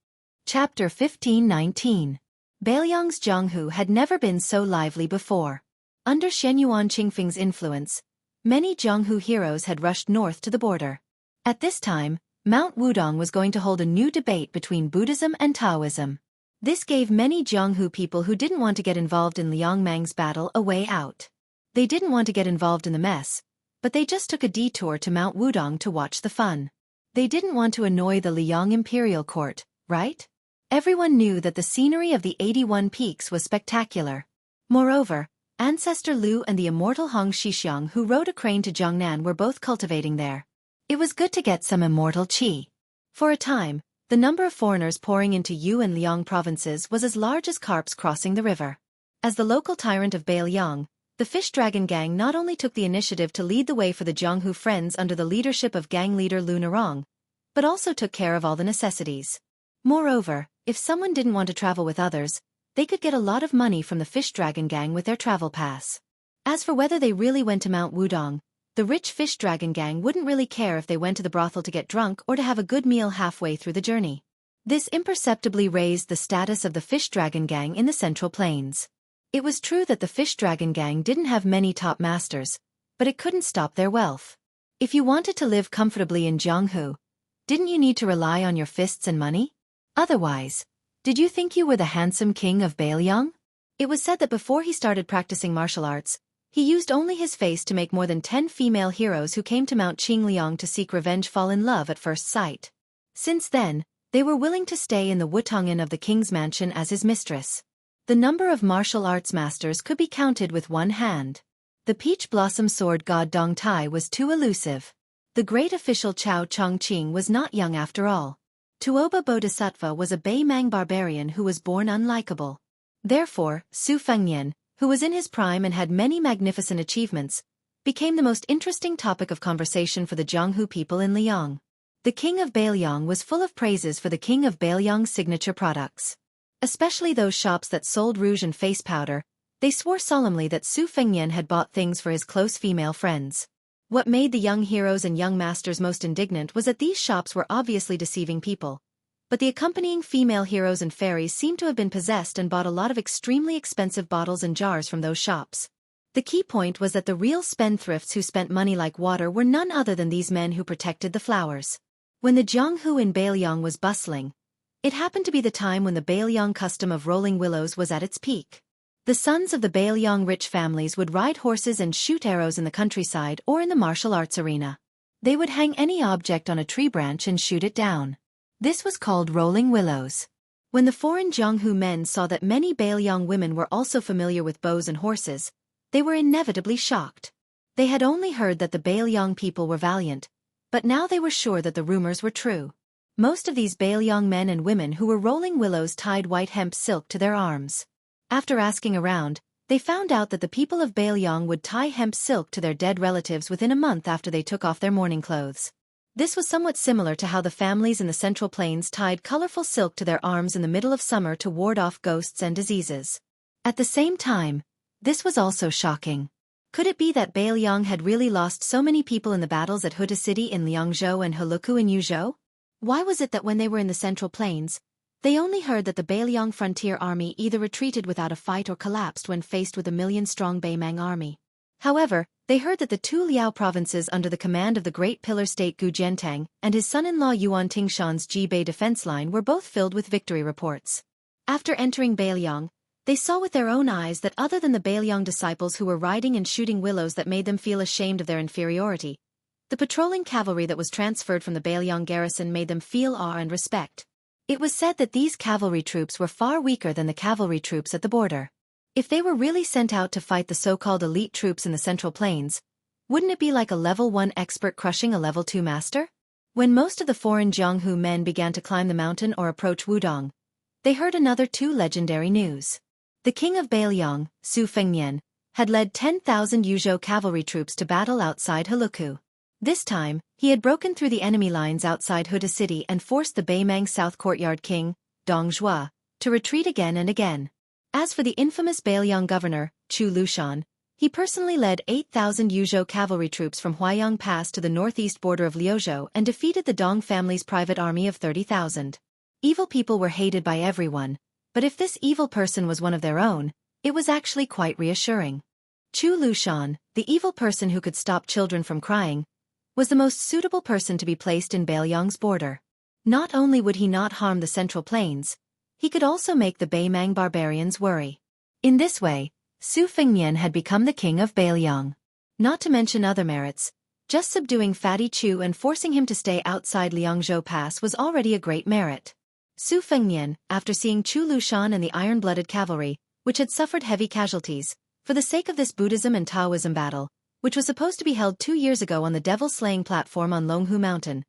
Chapter 15-19. Beiliang's Jianghu had never been so lively before. Under Shenyuan Qingfeng's influence, many Jianghu heroes had rushed north to the border. At this time, Mount Wudong was going to hold a new debate between Buddhism and Taoism. This gave many Jianghu people who didn't want to get involved in Liangmang's battle a way out. They didn't want to get involved in the mess, but they just took a detour to Mount Wudong to watch the fun. They didn't want to annoy the Liang imperial court, right? Everyone knew that the scenery of the 81 peaks was spectacular. Moreover, Ancestor Lu and the immortal Hong Shixiang who rode a crane to Jiangnan were both cultivating there. It was good to get some immortal qi. For a time, the number of foreigners pouring into Yu and Liang provinces was as large as carps crossing the river. As the local tyrant of Beiliang, the Fish Dragon Gang not only took the initiative to lead the way for the Jianghu Friends under the leadership of gang leader Lu Narong, but also took care of all the necessities. Moreover, if someone didn't want to travel with others, they could get a lot of money from the Fish Dragon Gang with their travel pass. As for whether they really went to Mount Wudong, the rich Fish Dragon Gang wouldn't really care if they went to the brothel to get drunk or to have a good meal halfway through the journey. This imperceptibly raised the status of the Fish Dragon Gang in the Central Plains. It was true that the Fish Dragon Gang didn't have many top masters, but it couldn't stop their wealth. If you wanted to live comfortably in Jianghu, didn't you need to rely on your fists and money? Otherwise, did you think you were the handsome king of Beiliang? It was said that before he started practicing martial arts, he used only his face to make more than 10 female heroes who came to Mount Qingliang to seek revenge fall in love at first sight. Since then, they were willing to stay in the Wutong Inn of the king's mansion as his mistress. The number of martial arts masters could be counted with one hand. The peach blossom sword god Dong Tai was too elusive. The great official Chao Chongqing was not young after all. Tuoba Bodhisattva was a Beimang barbarian who was born unlikable. Therefore, Su Fengnian, who was in his prime and had many magnificent achievements, became the most interesting topic of conversation for the Jianghu people in Liang. The king of Beiliang was full of praises for the king of Beiliang's signature products. Especially those shops that sold rouge and face powder. They swore solemnly that Su Fengnian had bought things for his close female friends. What made the young heroes and young masters most indignant was that these shops were obviously deceiving people. But the accompanying female heroes and fairies seemed to have been possessed and bought a lot of extremely expensive bottles and jars from those shops. The key point was that the real spendthrifts who spent money like water were none other than these men who protected the flowers. When the Jianghu in Beiliang was bustling, it happened to be the time when the Beiliang custom of rolling willows was at its peak. The sons of the Beiliang rich families would ride horses and shoot arrows in the countryside or in the martial arts arena. They would hang any object on a tree branch and shoot it down. This was called rolling willows. When the foreign Jianghu men saw that many Beiliang women were also familiar with bows and horses, they were inevitably shocked. They had only heard that the Beiliang people were valiant, but now they were sure that the rumors were true. Most of these Beiliang men and women who were rolling willows tied white hemp silk to their arms. After asking around, they found out that the people of Beiliang would tie hemp silk to their dead relatives within a month after they took off their mourning clothes. This was somewhat similar to how the families in the Central Plains tied colorful silk to their arms in the middle of summer to ward off ghosts and diseases. At the same time, this was also shocking. Could it be that Beiliang had really lost so many people in the battles at Huda City in Liangzhou and Heluku in Yuzhou? Why was it that when they were in the Central Plains, they only heard that the Beiliang frontier army either retreated without a fight or collapsed when faced with a million-strong Beimang army? However, they heard that the two Liao provinces under the command of the great pillar state Gu Jiantang and his son-in-law Yuan Tingshan's Jibei defense line were both filled with victory reports. After entering Beiliang, they saw with their own eyes that other than the Beiliang disciples who were riding and shooting willows that made them feel ashamed of their inferiority, the patrolling cavalry that was transferred from the Beiliang garrison made them feel awe and respect. It was said that these cavalry troops were far weaker than the cavalry troops at the border. If they were really sent out to fight the so-called elite troops in the Central Plains, wouldn't it be like a level 1 expert crushing a level 2 master? When most of the foreign Jianghu men began to climb the mountain or approach Wudong, they heard another two legendary news. The king of Beiliang, Su Fengnian, had led 10,000 Yuzhou cavalry troops to battle outside Heluku. This time, he had broken through the enemy lines outside Huda City and forced the Beimang South Courtyard king, Dong Zhuo, to retreat again and again. As for the infamous Beiliang governor, Chu Lushan, he personally led 8,000 Yuzhou cavalry troops from Huaiyang Pass to the northeast border of Liuzhou and defeated the Dong family's private army of 30,000. Evil people were hated by everyone, but if this evil person was one of their own, it was actually quite reassuring. Chu Lushan, the evil person who could stop children from crying, was the most suitable person to be placed in Beiliang's border. Not only would he not harm the Central Plains, he could also make the Beimang barbarians worry. In this way, Su Fengnian had become the king of Beiliang. Not to mention other merits, just subduing Fatty Chu and forcing him to stay outside Liangzhou Pass was already a great merit. Su Fengnian, after seeing Chu Lushan and the iron-blooded cavalry, which had suffered heavy casualties, for the sake of this Buddhism and Taoism battle, which was supposed to be held 2 years ago on the devil-slaying platform on Longhu Mountain,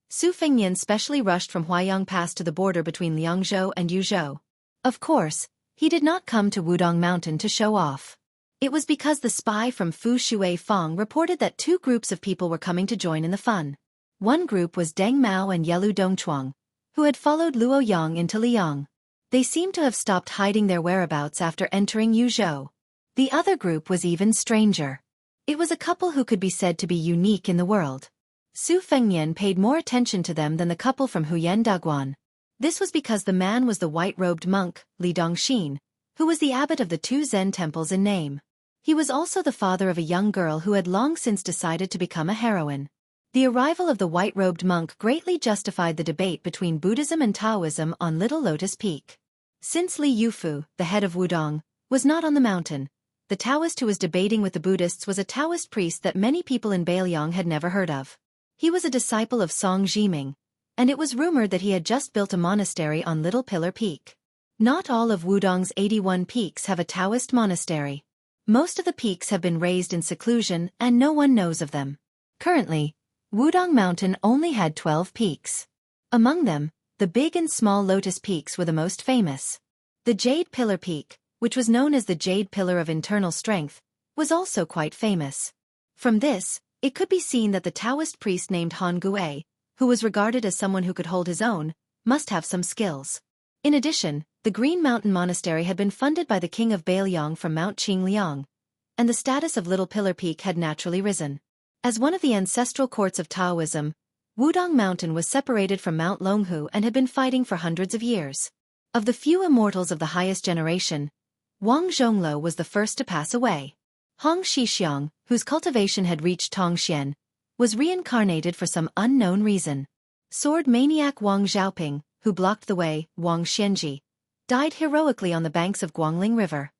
Su Fengnian specially rushed from Huaiyang Pass to the border between Liangzhou and Yuzhou. Of course, he did not come to Wudong Mountain to show off. It was because the spy from Fu Shui Fong reported that two groups of people were coming to join in the fun. One group was Deng Mao and Yelu Dongchuang, who had followed Luo Yang into Liang. They seemed to have stopped hiding their whereabouts after entering Yuzhou. The other group was even stranger. It was a couple who could be said to be unique in the world. Su Fengnian paid more attention to them than the couple from Huyen Daguan. This was because the man was the white-robed monk, Li Dongxin, who was the abbot of the two Zen temples in name. He was also the father of a young girl who had long since decided to become a heroine. The arrival of the white-robed monk greatly justified the debate between Buddhism and Taoism on Little Lotus Peak. Since Li Yufu, the head of Wudong, was not on the mountain, the Taoist who was debating with the Buddhists was a Taoist priest that many people in Beiliang had never heard of. He was a disciple of Song Zhiming, and it was rumored that he had just built a monastery on Little Pillar Peak. Not all of Wudong's 81 peaks have a Taoist monastery. Most of the peaks have been raised in seclusion and no one knows of them. Currently, Wudong Mountain only had 12 peaks. Among them, the Big and Small Lotus Peaks were the most famous. The Jade Pillar Peak, which was known as the Jade Pillar of Internal Strength, was also quite famous. From this, it could be seen that the Taoist priest named Han Gui, who was regarded as someone who could hold his own, must have some skills. In addition, the Green Mountain Monastery had been funded by the king of Bailiang from Mount Qingliang, and the status of Little Pillar Peak had naturally risen. As one of the ancestral courts of Taoism, Wudong Mountain was separated from Mount Longhu and had been fighting for hundreds of years. Of the few immortals of the highest generation, Wang Zhonglo was the first to pass away. Hong Shixiang, whose cultivation had reached Tongxian, was reincarnated for some unknown reason. Sword maniac Wang Xiaoping, who blocked the way, Wang Xianji, died heroically on the banks of Guangling River.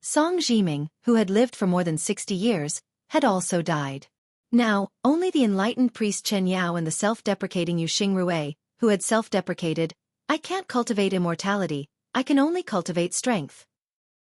Song Jiming, who had lived for more than 60 years, had also died. Now, only the enlightened priest Chen Yao and the self-deprecating Yu Xingrui, who had self-deprecated, "I can't cultivate immortality, I can only cultivate strength."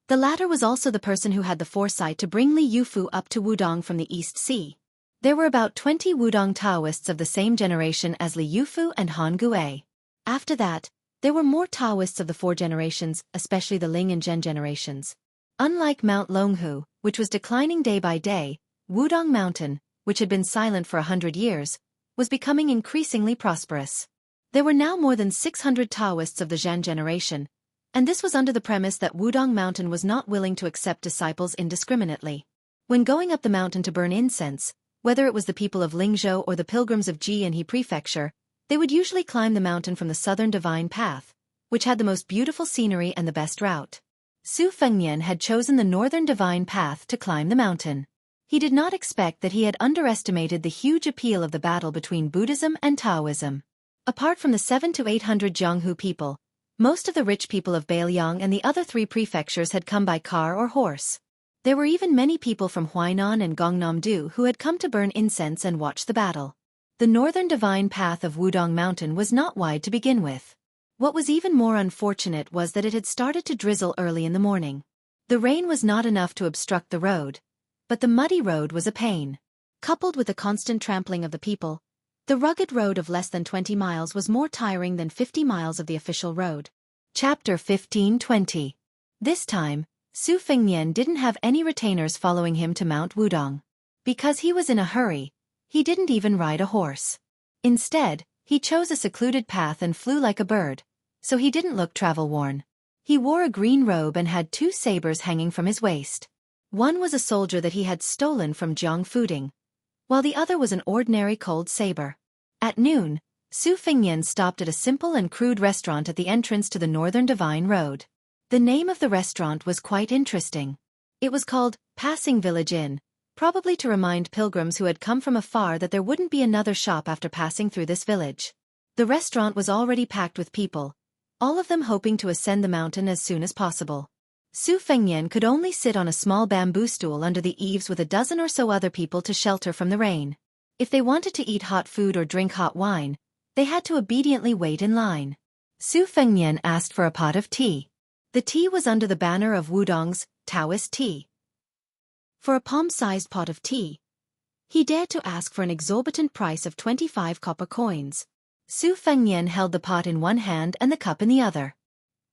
The latter was also the person who had the foresight to bring Li Yufu up to Wudong from the East Sea. There were about 20 Wudong Taoists of the same generation as Li Yufu and Han Gui. After that, there were more Taoists of the four generations, especially the Ling and Zhen generations. Unlike Mount Longhu, which was declining day by day, Wudong Mountain, which had been silent for 100 years, was becoming increasingly prosperous. There were now more than 600 Taoists of the Zhen generation, and this was under the premise that Wudong Mountain was not willing to accept disciples indiscriminately. When going up the mountain to burn incense, whether it was the people of Lingzhou or the pilgrims of Jianghu Prefecture, they would usually climb the mountain from the southern divine path, which had the most beautiful scenery and the best route. Su Fengnian had chosen the northern divine path to climb the mountain. He did not expect that he had underestimated the huge appeal of the battle between Buddhism and Taoism. Apart from the 700 to 800 Jianghu people, most of the rich people of Bailiang and the other 3 prefectures had come by car or horse. There were even many people from Huainan and Gangnam-do who had come to burn incense and watch the battle. The northern divine path of Wudong Mountain was not wide to begin with. What was even more unfortunate was that it had started to drizzle early in the morning. The rain was not enough to obstruct the road, but the muddy road was a pain. Coupled with the constant trampling of the people, the rugged road of less than 20 miles was more tiring than 50 miles of the official road. Chapter 15-20. This time, Su Fengnian didn't have any retainers following him to Mount Wudong. Because he was in a hurry, he didn't even ride a horse. Instead, he chose a secluded path and flew like a bird, so he didn't look travel-worn. He wore a green robe and had 2 sabers hanging from his waist. One was a soldier that he had stolen from Jianghu, while the other was an ordinary cold saber. At noon, Su Fengnian stopped at a simple and crude restaurant at the entrance to the Northern Divine Road. The name of the restaurant was quite interesting. It was called Passing Village Inn, probably to remind pilgrims who had come from afar that there wouldn't be another shop after passing through this village. The restaurant was already packed with people, all of them hoping to ascend the mountain as soon as possible. Su Fengnian could only sit on a small bamboo stool under the eaves with a dozen or so other people to shelter from the rain. If they wanted to eat hot food or drink hot wine, they had to obediently wait in line. Su Fengnian asked for a pot of tea. The tea was under the banner of Wudong's Taoist tea. For a palm-sized pot of tea, he dared to ask for an exorbitant price of 25 copper coins. Su Fengnian held the pot in one hand and the cup in the other.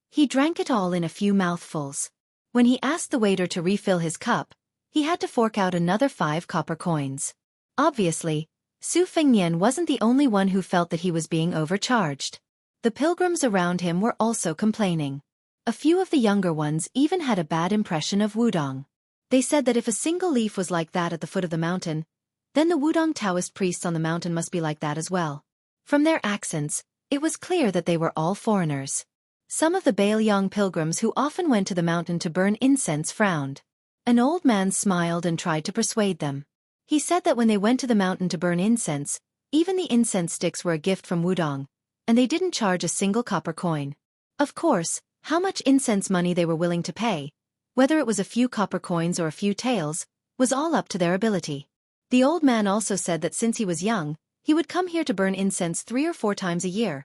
He drank it all in a few mouthfuls. When he asked the waiter to refill his cup, he had to fork out another 5 copper coins. Obviously, Su Fengnian wasn't the only one who felt that he was being overcharged. The pilgrims around him were also complaining. A few of the younger ones even had a bad impression of Wudong. They said that if a single leaf was like that at the foot of the mountain, then the Wudong Taoist priests on the mountain must be like that as well. From their accents, it was clear that they were all foreigners. Some of the Bailiang pilgrims who often went to the mountain to burn incense frowned. An old man smiled and tried to persuade them. He said that when they went to the mountain to burn incense, even the incense sticks were a gift from Wudong, and they didn't charge a single copper coin. Of course, how much incense money they were willing to pay, whether it was a few copper coins or a few taels, was all up to their ability. The old man also said that since he was young, he would come here to burn incense 3 or 4 times a year,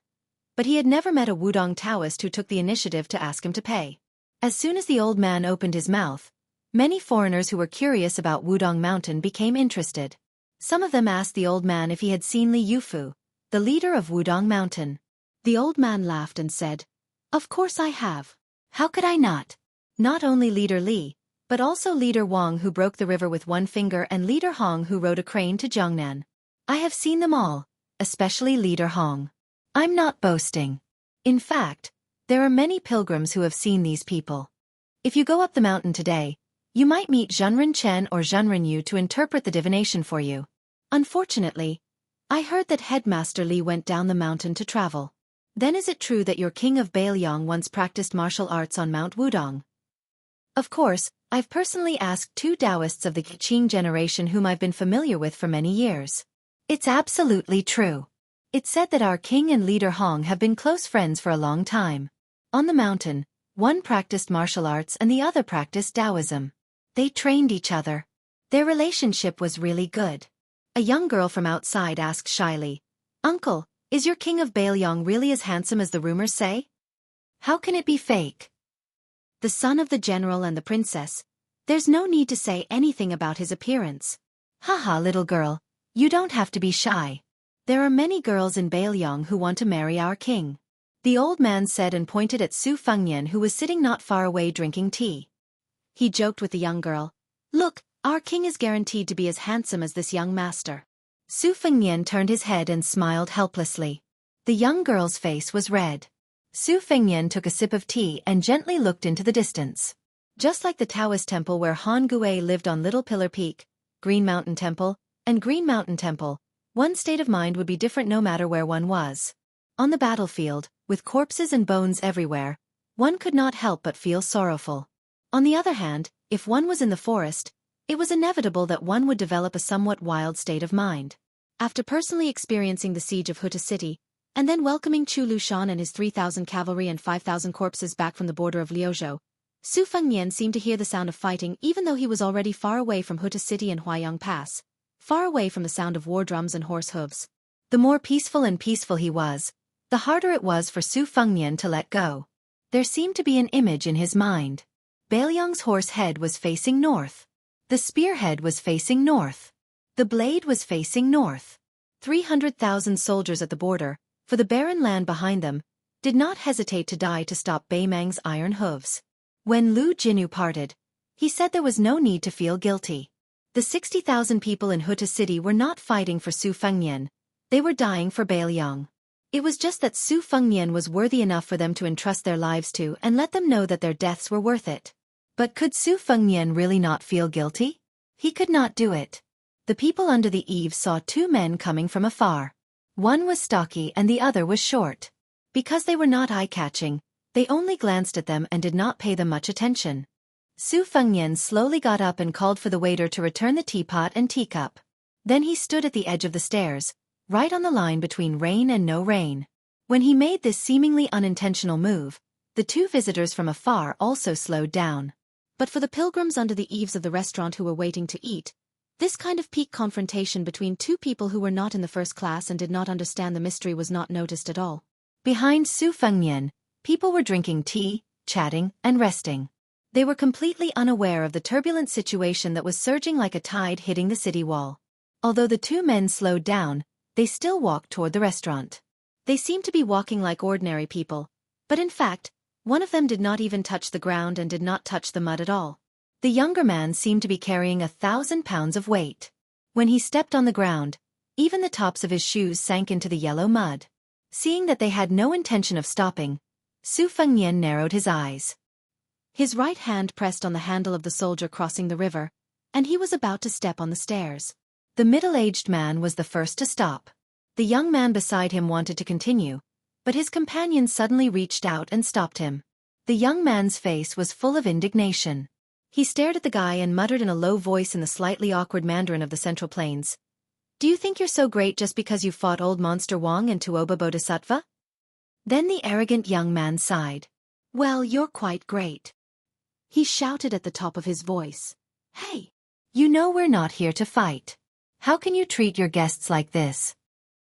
but he had never met a Wudong Taoist who took the initiative to ask him to pay. As soon as the old man opened his mouth, Many foreigners who were curious about Wudong Mountain became interested. Some of them asked the old man if he had seen Li Yufu, the leader of Wudong Mountain. The old man laughed and said, "Of course I have. How could I not? Not only leader Li, but also leader Wang who broke the river with one finger and leader Hong who rode a crane to Jiangnan. I have seen them all, especially leader Hong. I'm not boasting. In fact, there are many pilgrims who have seen these people. If you go up the mountain today, you might meet Zhenren Chen or Zhenren Yu to interpret the divination for you. Unfortunately, I heard that Headmaster Li went down the mountain to travel. Then is it true that your king of Bailiang once practiced martial arts on Mount Wudong?" Of course, I've personally asked 2 Taoists of the Qing generation whom I've been familiar with for many years. It's absolutely true. It's said that our king and leader Hong have been close friends for a long time. On the mountain, one practiced martial arts and the other practiced Taoism. They trained each other. Their relationship was really good. A young girl from outside asked shyly, "Uncle, is your king of Bailiang really as handsome as the rumors say? How can it be fake?" "The son of the general and the princess. There's no need to say anything about his appearance." "Haha, little girl, you don't have to be shy. There are many girls in Bailiang who want to marry our king," the old man said and pointed at Su Fengnian who was sitting not far away drinking tea. He joked with the young girl, "Look, our king is guaranteed to be as handsome as this young master." Su Fengnian turned his head and smiled helplessly. The young girl's face was red. Su Fengnian took a sip of tea and gently looked into the distance. Just like the Taoist temple where Han Gui lived on Little Pillar Peak, Green Mountain Temple, and Green Mountain Temple, one's state of mind would be different no matter where one was. On the battlefield, with corpses and bones everywhere, one could not help but feel sorrowful. On the other hand, if one was in the forest, it was inevitable that one would develop a somewhat wild state of mind. After personally experiencing the siege of Huta City, and then welcoming Chu Lushan and his 3,000 cavalry and 5,000 corpses back from the border of Liuzhou, Su Fengnian seemed to hear the sound of fighting even though he was already far away from Huta City and Huayang Pass, far away from the sound of war drums and horse hooves. The more peaceful he was, the harder it was for Su Fengnian to let go. There seemed to be an image in his mind. Bailiang's horse head was facing north. The spearhead was facing north. The blade was facing north. 300,000 soldiers at the border, for the barren land behind them, did not hesitate to die to stop Beimang's iron hooves. When Lu Jinu parted, he said there was no need to feel guilty. The 60,000 people in Huta City were not fighting for Su Fengnian, they were dying for Bailiang. It was just that Su Fengnian was worthy enough for them to entrust their lives to and let them know that their deaths were worth it. But could Su Fengnian really not feel guilty? He could not do it. The people under the eaves saw 2 men coming from afar. One was stocky and the other was short. Because they were not eye-catching, they only glanced at them and did not pay them much attention. Su Fengnian slowly got up and called for the waiter to return the teapot and teacup. Then he stood at the edge of the stairs, right on the line between rain and no rain. When he made this seemingly unintentional move, the 2 visitors from afar also slowed down. But for the pilgrims under the eaves of the restaurant who were waiting to eat, this kind of peak confrontation between 2 people who were not in the first class and did not understand the mystery was not noticed at all. Behind Su Fengnian, people were drinking tea, chatting, and resting. They were completely unaware of the turbulent situation that was surging like a tide hitting the city wall. Although the 2 men slowed down, they still walked toward the restaurant. They seemed to be walking like ordinary people, but in fact, one of them did not even touch the ground and did not touch the mud at all. The younger man seemed to be carrying 1,000 pounds of weight. When he stepped on the ground, even the tops of his shoes sank into the yellow mud. Seeing that they had no intention of stopping, Su Fengnian narrowed his eyes. His right hand pressed on the handle of the soldier crossing the river, and he was about to step on the stairs. The middle-aged man was the first to stop. The young man beside him wanted to continue, but his companion suddenly reached out and stopped him. The young man's face was full of indignation. He stared at the guy and muttered in a low voice in the slightly awkward Mandarin of the Central Plains. "Do you think you're so great just because you fought Old Monster Wang and Tuoba Bodhisattva?" Then the arrogant young man sighed. "Well, you're quite great." He shouted at the top of his voice. "Hey! You know we're not here to fight. How can you treat your guests like this?"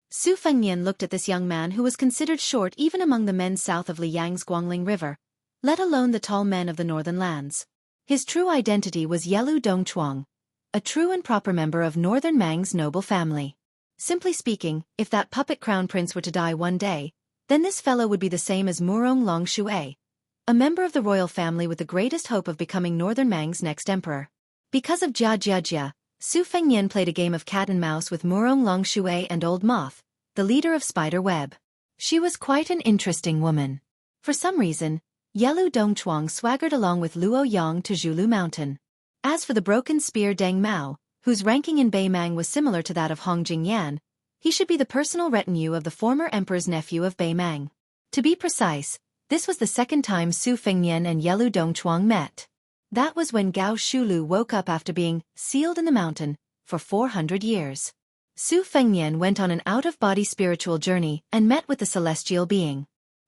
Su Fengnian looked at this young man who was considered short even among the men south of Liang's Guangling River, let alone the tall men of the northern lands. His true identity was Yelu Dongchuang, a true and proper member of Northern Mang's noble family. Simply speaking, if that puppet crown prince were to die one day, then this fellow would be the same as Murong Longshui, a member of the royal family with the greatest hope of becoming Northern Mang's next emperor. Because of Jia, Su Fengnian played a game of cat and mouse with Murong Longshui and Old Moth, the leader of Spider Web. She was quite an interesting woman. For some reason, Yelu Dongchuang swaggered along with Luo Yang to Zhulu Mountain. As for the broken spear Deng Mao, whose ranking in Beimang was similar to that of Hong Jingyan, he should be the personal retinue of the former emperor's nephew of Beimang. To be precise, this was the second time Su Fengnian and Yelu Dongchuang met. That was when Gao Shulu woke up after being sealed in the mountain for 400 years. Su Fengnian went on an out-of-body spiritual journey and met with the celestial being.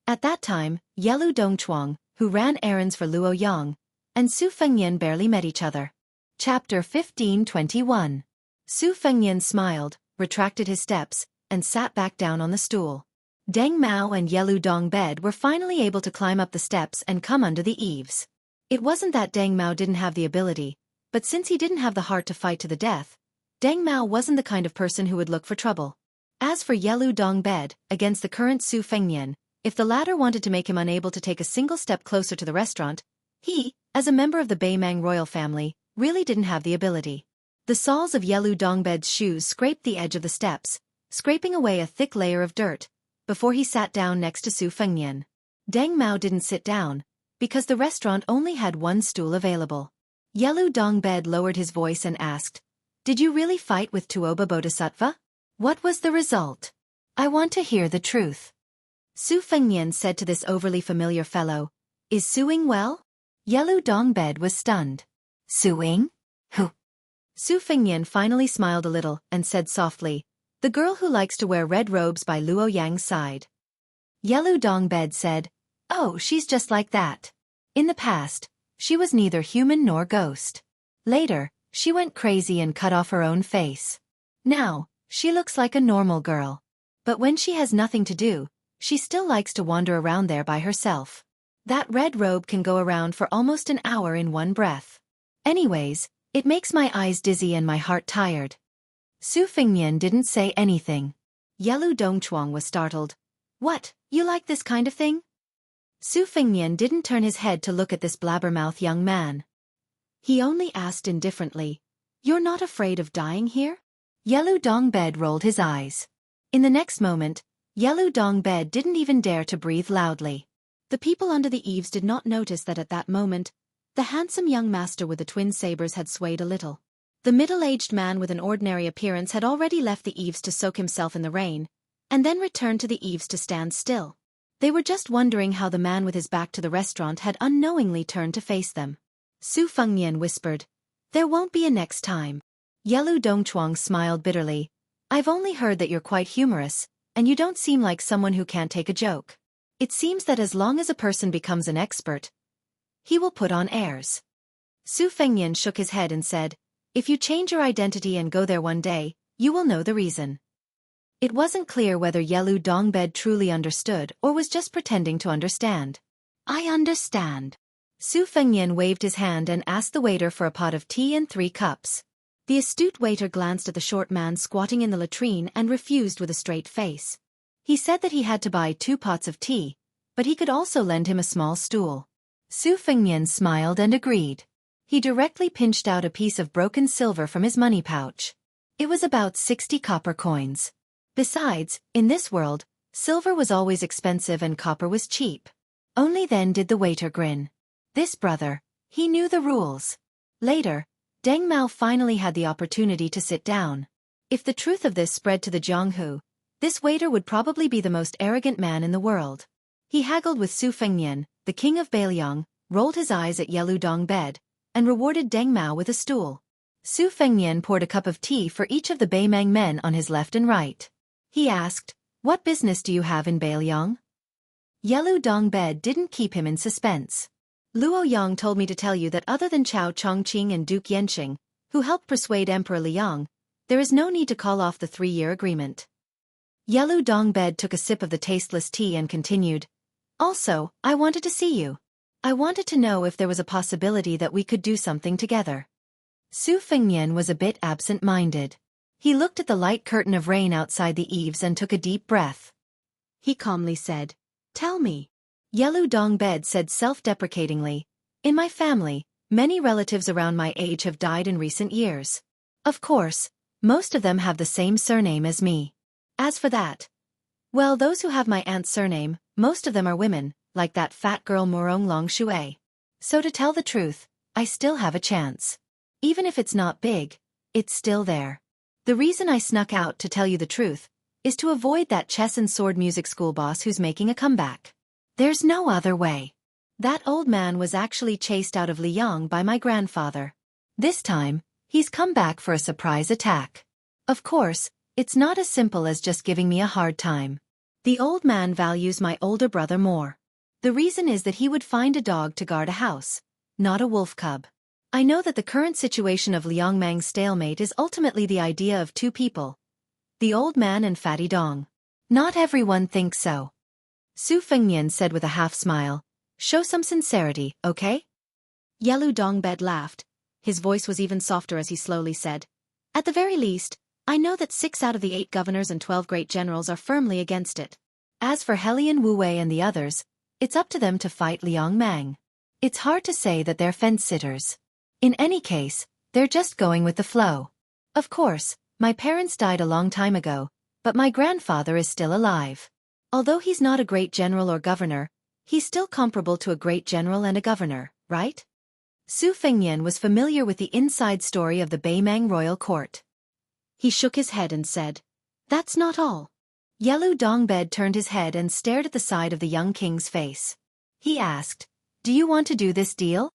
At that time, Yelu Dongchuang, who ran errands for Luo Yang, and Su Fengnian barely met each other. Chapter 1521. Su Fengnian smiled, retracted his steps, and sat back down on the stool. Deng Mao and Yelu Dongbed were finally able to climb up the steps and come under the eaves. It wasn't that Deng Mao didn't have the ability, but since he didn't have the heart to fight to the death, Deng Mao wasn't the kind of person who would look for trouble. As for Yelu Dongbed, against the current Su Fengnian, if the latter wanted to make him unable to take a single step closer to the restaurant, he, as a member of the Beimang royal family, really didn't have the ability. The soles of Yelu Dongbed's shoes scraped the edge of the steps, scraping away a thick layer of dirt, before he sat down next to Su Fengnian. Deng Mao didn't sit down, because the restaurant only had one stool available. Yelu Dongbed lowered his voice and asked, "Did you really fight with Tuoba Bodhisattva? What was the result? I want to hear the truth." Su Fengnian said to this overly familiar fellow, "Is suing well?" Yelu Dongbed was stunned. "Suing? Who?" Su Fengnian finally smiled a little and said softly, "The girl who likes to wear red robes by Luo Yang's side." Yelu Dongbed said, "Oh, she's just like that. In the past, she was neither human nor ghost. Later, she went crazy and cut off her own face. Now, she looks like a normal girl. But when she has nothing to do, she still likes to wander around there by herself. That red robe can go around for almost an hour in one breath. Anyways, it makes my eyes dizzy and my heart tired." Su Fengnian didn't say anything. Yelu Dongchuang was startled. "What, you like this kind of thing?" Su Fengnian didn't turn his head to look at this blabbermouth young man. He only asked indifferently, "You're not afraid of dying here?" Yelu Dongbed rolled his eyes. In the next moment, Yelu Dongbed didn't even dare to breathe loudly. The people under the eaves did not notice that at that moment, the handsome young master with the twin sabers had swayed a little. The middle-aged man with an ordinary appearance had already left the eaves to soak himself in the rain, and then returned to the eaves to stand still. They were just wondering how the man with his back to the restaurant had unknowingly turned to face them. Su Fengnian whispered, "There won't be a next time." Yelu Dongchuang smiled bitterly. "I've only heard that you're quite humorous, and you don't seem like someone who can't take a joke. It seems that as long as a person becomes an expert, he will put on airs." Su Fengnian shook his head and said, "If you change your identity and go there one day, you will know the reason." It wasn't clear whether Yelu Dongbed truly understood or was just pretending to understand. "I understand." Su Fengnian waved his hand and asked the waiter for a pot of tea and 3 cups. The astute waiter glanced at the short man squatting in the latrine and refused with a straight face. He said that he had to buy 2 pots of tea, but he could also lend him a small stool. Su Fengnian smiled and agreed. He directly pinched out a piece of broken silver from his money pouch. It was about 60 copper coins. Besides, in this world, silver was always expensive and copper was cheap. Only then did the waiter grin. This brother, he knew the rules. Later, Deng Mao finally had the opportunity to sit down. If the truth of this spread to the Jianghu, this waiter would probably be the most arrogant man in the world. He haggled with Su Fengnian, the king of Beiliang, rolled his eyes at Yelu Dongbed, and rewarded Deng Mao with a stool. Su Fengnian poured a cup of tea for each of the Beimang men on his left and right. He asked, "What business do you have in Beiliang?" Yelu Dongbed didn't keep him in suspense. "Luo Yang told me to tell you that other than Chao Chongqing and Duke Yanqing, who helped persuade Emperor Liang, there is no need to call off the 3-year agreement." Yelu Dongbed took a sip of the tasteless tea and continued, "Also, I wanted to see you. I wanted to know if there was a possibility that we could do something together. Su Fengnian was a bit absent-minded. He looked at the light curtain of rain outside the eaves and took a deep breath. He calmly said, "Tell me." Yelu Dongbed said self-deprecatingly, "In my family, many relatives around my age have died in recent years. Of course, most of them have the same surname as me. As for that, well, those who have my aunt's surname, most of them are women, like that fat girl Murong Long Shui. So to tell the truth, I still have a chance. Even if it's not big, it's still there. The reason I snuck out to tell you the truth is to avoid that chess and sword music school boss who's making a comeback. There's no other way." That old man was actually chased out of Liang by my grandfather. This time, he's come back for a surprise attack. Of course, it's not as simple as just giving me a hard time. The old man values my older brother more. The reason is that he would find a dog to guard a house, not a wolf cub. I know that the current situation of Liang Mang's stalemate is ultimately the idea of two people, the old man and Fatty Dong. Not everyone thinks so. Su Fengnian said with a half-smile, "Show some sincerity, okay?" Yelu Dongbed laughed. His voice was even softer as he slowly said, "At the very least, I know that 6 out of the 8 governors and 12 great generals are firmly against it. As for Helian Wu Wei and the others, it's up to them to fight Liang Mang. It's hard to say that they're fence-sitters. In any case, they're just going with the flow. Of course, my parents died a long time ago, but my grandfather is still alive. Although he's not a great general or governor, he's still comparable to a great general and a governor, right?" Su Fengnian was familiar with the inside story of the Beimang royal court. He shook his head and said, "That's not all." Yelu Dongbed turned his head and stared at the side of the young king's face. He asked, "Do you want to do this deal?"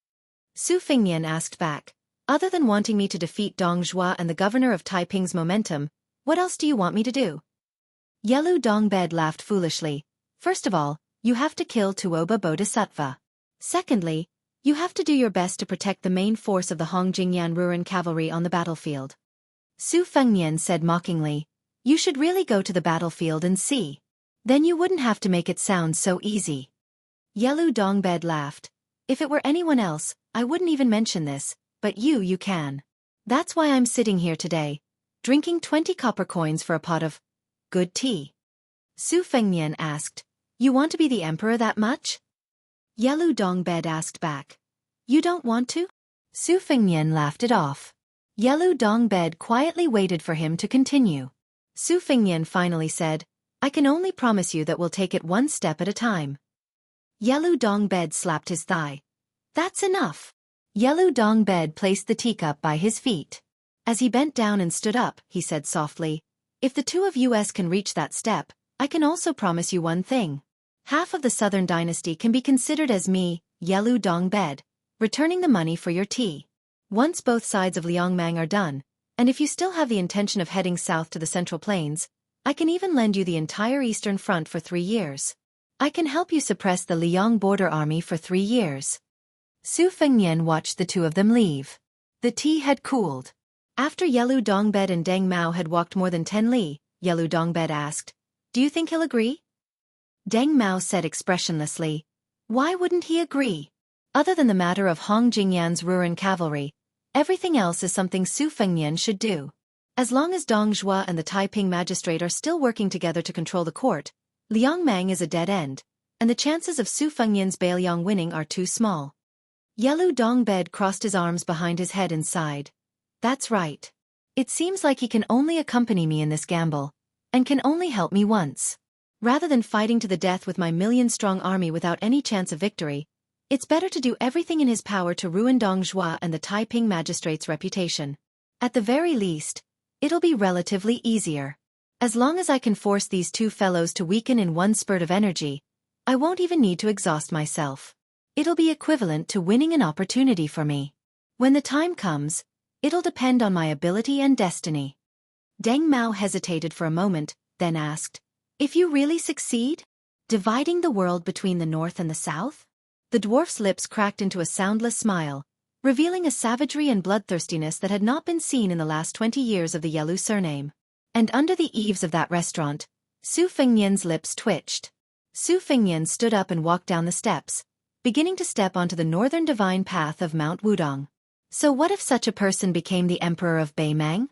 Su Fengnian asked back, "Other than wanting me to defeat Dong Zhuo and the governor of Taiping's momentum, what else do you want me to do?" Yelu Dongbed laughed foolishly. "First of all, you have to kill Tuoba Bodhisattva. Secondly, you have to do your best to protect the main force of the Hongjingyan Ruren cavalry on the battlefield." Su Fengnian said mockingly, "You should really go to the battlefield and see. Then you wouldn't have to make it sound so easy." Yelu Dongbed laughed. "If it were anyone else, I wouldn't even mention this, but you can. That's why I'm sitting here today, drinking 20 copper coins for a pot of good tea." Su Fengnian asked, "You want to be the emperor that much?" Yelu Dongbed asked back, "You don't want to?" Su Fengnian laughed it off. Yelu Dongbed quietly waited for him to continue. Su Fengnian finally said, "I can only promise you that we'll take it one step at a time." Yelu Dongbed slapped his thigh. "That's enough." Yelu Dongbed placed the teacup by his feet. As he bent down and stood up, he said softly, "If the two of us can reach that step, I can also promise you one thing. Half of the southern dynasty can be considered as me, Yelu Dongbed, returning the money for your tea. Once both sides of Liangmang are done, and if you still have the intention of heading south to the Central Plains, I can even lend you the entire Eastern Front for 3 years. I can help you suppress the Liang border army for 3 years." Su Fengnian watched the two of them leave. The tea had cooled. After Yelu Dongbed and Deng Mao had walked more than 10 li, Yelu Dongbed asked, "Do you think he'll agree?" Deng Mao said expressionlessly, "Why wouldn't he agree? Other than the matter of Hong Jingyan's Ruren cavalry, everything else is something Su Fengnian should do. As long as Dong Zhuo and the Taiping magistrate are still working together to control the court, Liang Mang is a dead end, and the chances of Su Fengnian's Beiliang winning are too small." Yelu Dongbed crossed his arms behind his head and sighed. "That's right. It seems like he can only accompany me in this gamble, and can only help me once. Rather than fighting to the death with my million-strong army without any chance of victory, it's better to do everything in his power to ruin Dong Zhuo and the Taiping magistrate's reputation. At the very least, it'll be relatively easier. As long as I can force these two fellows to weaken in one spurt of energy, I won't even need to exhaust myself. It'll be equivalent to winning an opportunity for me. When the time comes, it'll depend on my ability and destiny." Deng Mao hesitated for a moment, then asked, "If you really succeed? Dividing the world between the north and the south?" The dwarf's lips cracked into a soundless smile, revealing a savagery and bloodthirstiness that had not been seen in the last 20 years of the Yelu surname. And under the eaves of that restaurant, Su Fengnian's lips twitched. Su Fengnian stood up and walked down the steps, beginning to step onto the northern divine path of Mount Wudong. So what if such a person became the emperor of Beimang?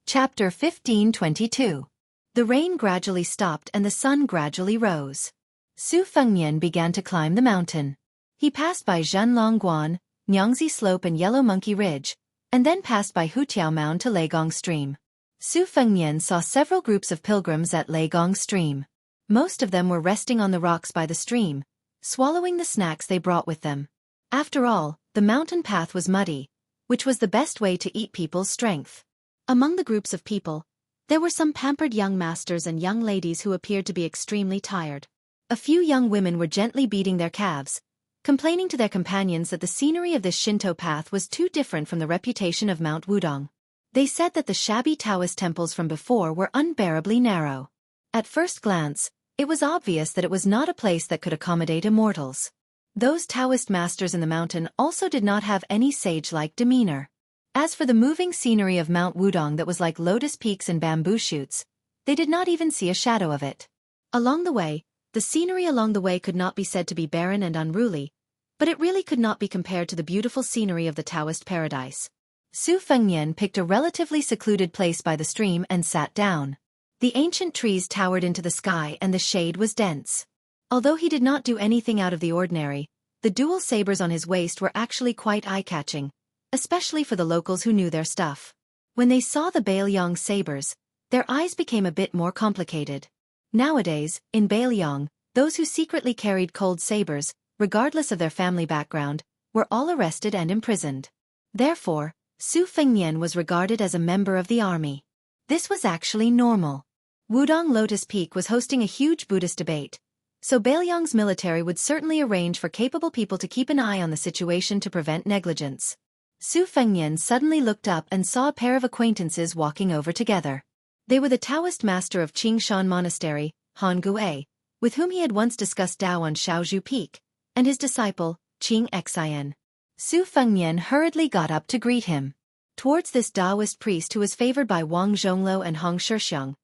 Chapter 1522. The rain gradually stopped and the sun gradually rose. Su Fengnian began to climb the mountain. He passed by Zhenlongguan, Nyangzi Slope and Yellow Monkey Ridge, and then passed by Hutiao Mound to Leigong Stream. Su Fengnian saw several groups of pilgrims at Leigong Stream. Most of them were resting on the rocks by the stream, swallowing the snacks they brought with them. After all, the mountain path was muddy, which was the best way to eat people's strength. Among the groups of people, there were some pampered young masters and young ladies who appeared to be extremely tired. A few young women were gently beating their calves, complaining to their companions that the scenery of this Shinto path was too different from the reputation of Mount Wudong. They said that the shabby Taoist temples from before were unbearably narrow. At first glance, it was obvious that it was not a place that could accommodate immortals. Those Taoist masters in the mountain also did not have any sage-like demeanor. As for the moving scenery of Mount Wudong that was like lotus peaks and bamboo shoots, they did not even see a shadow of it. The scenery along the way could not be said to be barren and unruly, but it really could not be compared to the beautiful scenery of the Taoist paradise. Su Fengnian picked a relatively secluded place by the stream and sat down. The ancient trees towered into the sky and the shade was dense. Although he did not do anything out of the ordinary, the dual sabers on his waist were actually quite eye-catching, especially for the locals who knew their stuff. When they saw the Bailiang sabers, their eyes became a bit more complicated. Nowadays, in Bailiang, those who secretly carried cold sabers, regardless of their family background, were all arrested and imprisoned. Therefore, Su Fengnian was regarded as a member of the army. This was actually normal. Wudong Lotus Peak was hosting a huge Buddhist debate, so Bailiang's military would certainly arrange for capable people to keep an eye on the situation to prevent negligence. Su Fengnian suddenly looked up and saw a pair of acquaintances walking over together. They were the Taoist master of Qingshan Monastery, Han Gui, with whom he had once discussed Tao on Shaozhu Peak, and his disciple, Xianxia. Su Fengnian hurriedly got up to greet him. Towards this Taoist priest who was favored by Wang Zhongluo and Hong Shixiang,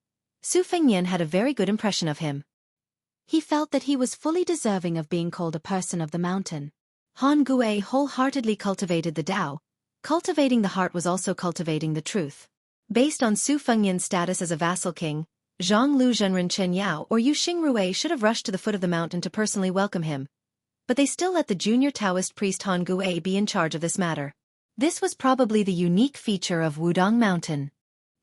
Su Fengnian had a very good impression of him. He felt that he was fully deserving of being called a person of the mountain. Han Gui wholeheartedly cultivated the Tao. Cultivating the heart was also cultivating the truth. Based on Su Fengnian's status as a vassal king, Zhang Lu Zhenren Chen Yao or Yu Xingrui should have rushed to the foot of the mountain to personally welcome him, but they still let the junior Taoist priest Han Gui be in charge of this matter. This was probably the unique feature of Wudong Mountain.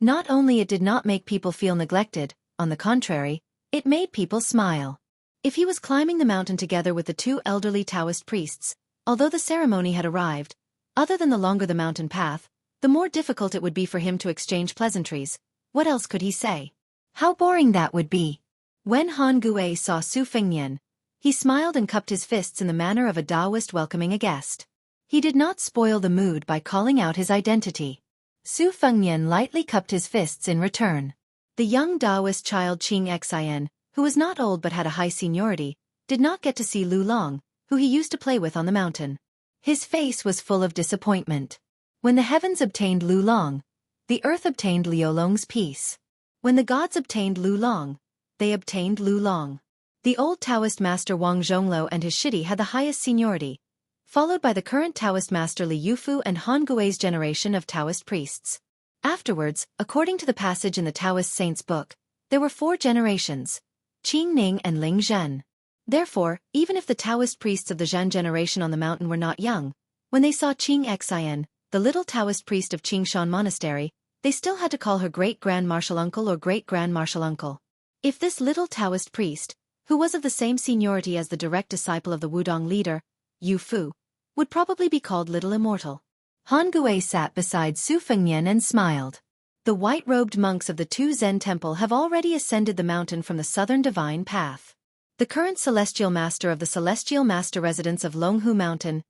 Not only it did not make people feel neglected, on the contrary, it made people smile. If he was climbing the mountain together with the two elderly Taoist priests, although the ceremony had arrived, other than the longer the mountain path, the more difficult it would be for him to exchange pleasantries. What else could he say? How boring that would be. When Han Gui saw Su Fengnian, he smiled and cupped his fists in the manner of a Taoist welcoming a guest. He did not spoil the mood by calling out his identity. Su Fengnian lightly cupped his fists in return. The young Taoist child Xianxia, who was not old but had a high seniority, did not get to see Lu Long, who he used to play with on the mountain. His face was full of disappointment. When the heavens obtained Lu Long, the earth obtained Liu Long's peace. When the gods obtained Lu Long, they obtained Lu Long. The old Taoist master Wang Zhongluo and his shitty had the highest seniority, followed by the current Taoist master Li Yufu and Han Gui's generation of Taoist priests. Afterwards, according to the passage in the Taoist saints' book, there were 4 generations, Qing Ning and Ling Zhen. Therefore, even if the Taoist priests of the Zhen generation on the mountain were not young, when they saw Xianxia, the little Taoist priest of Qingshan Monastery, they still had to call her great-grand martial uncle or great-grand martial uncle. If this little Taoist priest, who was of the same seniority as the direct disciple of the Wudong leader, Yu Fu, would probably be called Little Immortal. Han Gui sat beside Su Fengnian and smiled. The white-robed monks of the Tu Zen Temple have already ascended the mountain from the southern divine path. The current celestial master of the celestial master residence of Longhu Mountain,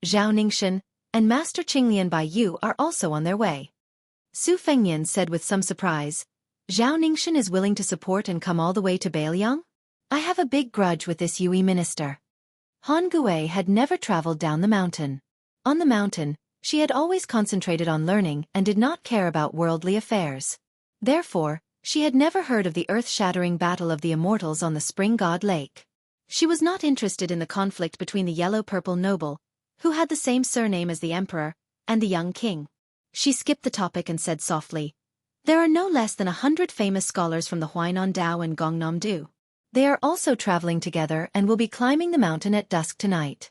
Zhao Ningxin, and Master Qinglian Bai Yu are also on their way. Su Fengnian said with some surprise, Zhao Ningxin is willing to support and come all the way to Bailiang? I have a big grudge with this Yue minister. Han Gui had never traveled down the mountain. On the mountain, she had always concentrated on learning and did not care about worldly affairs. Therefore, she had never heard of the earth-shattering battle of the immortals on the Spring God Lake. She was not interested in the conflict between the yellow-purple noble, who had the same surname as the emperor, and the young king. She skipped the topic and said softly, "There are no less than 100 famous scholars from the Huainan Dao and Gongnam Do. They are also traveling together and will be climbing the mountain at dusk tonight."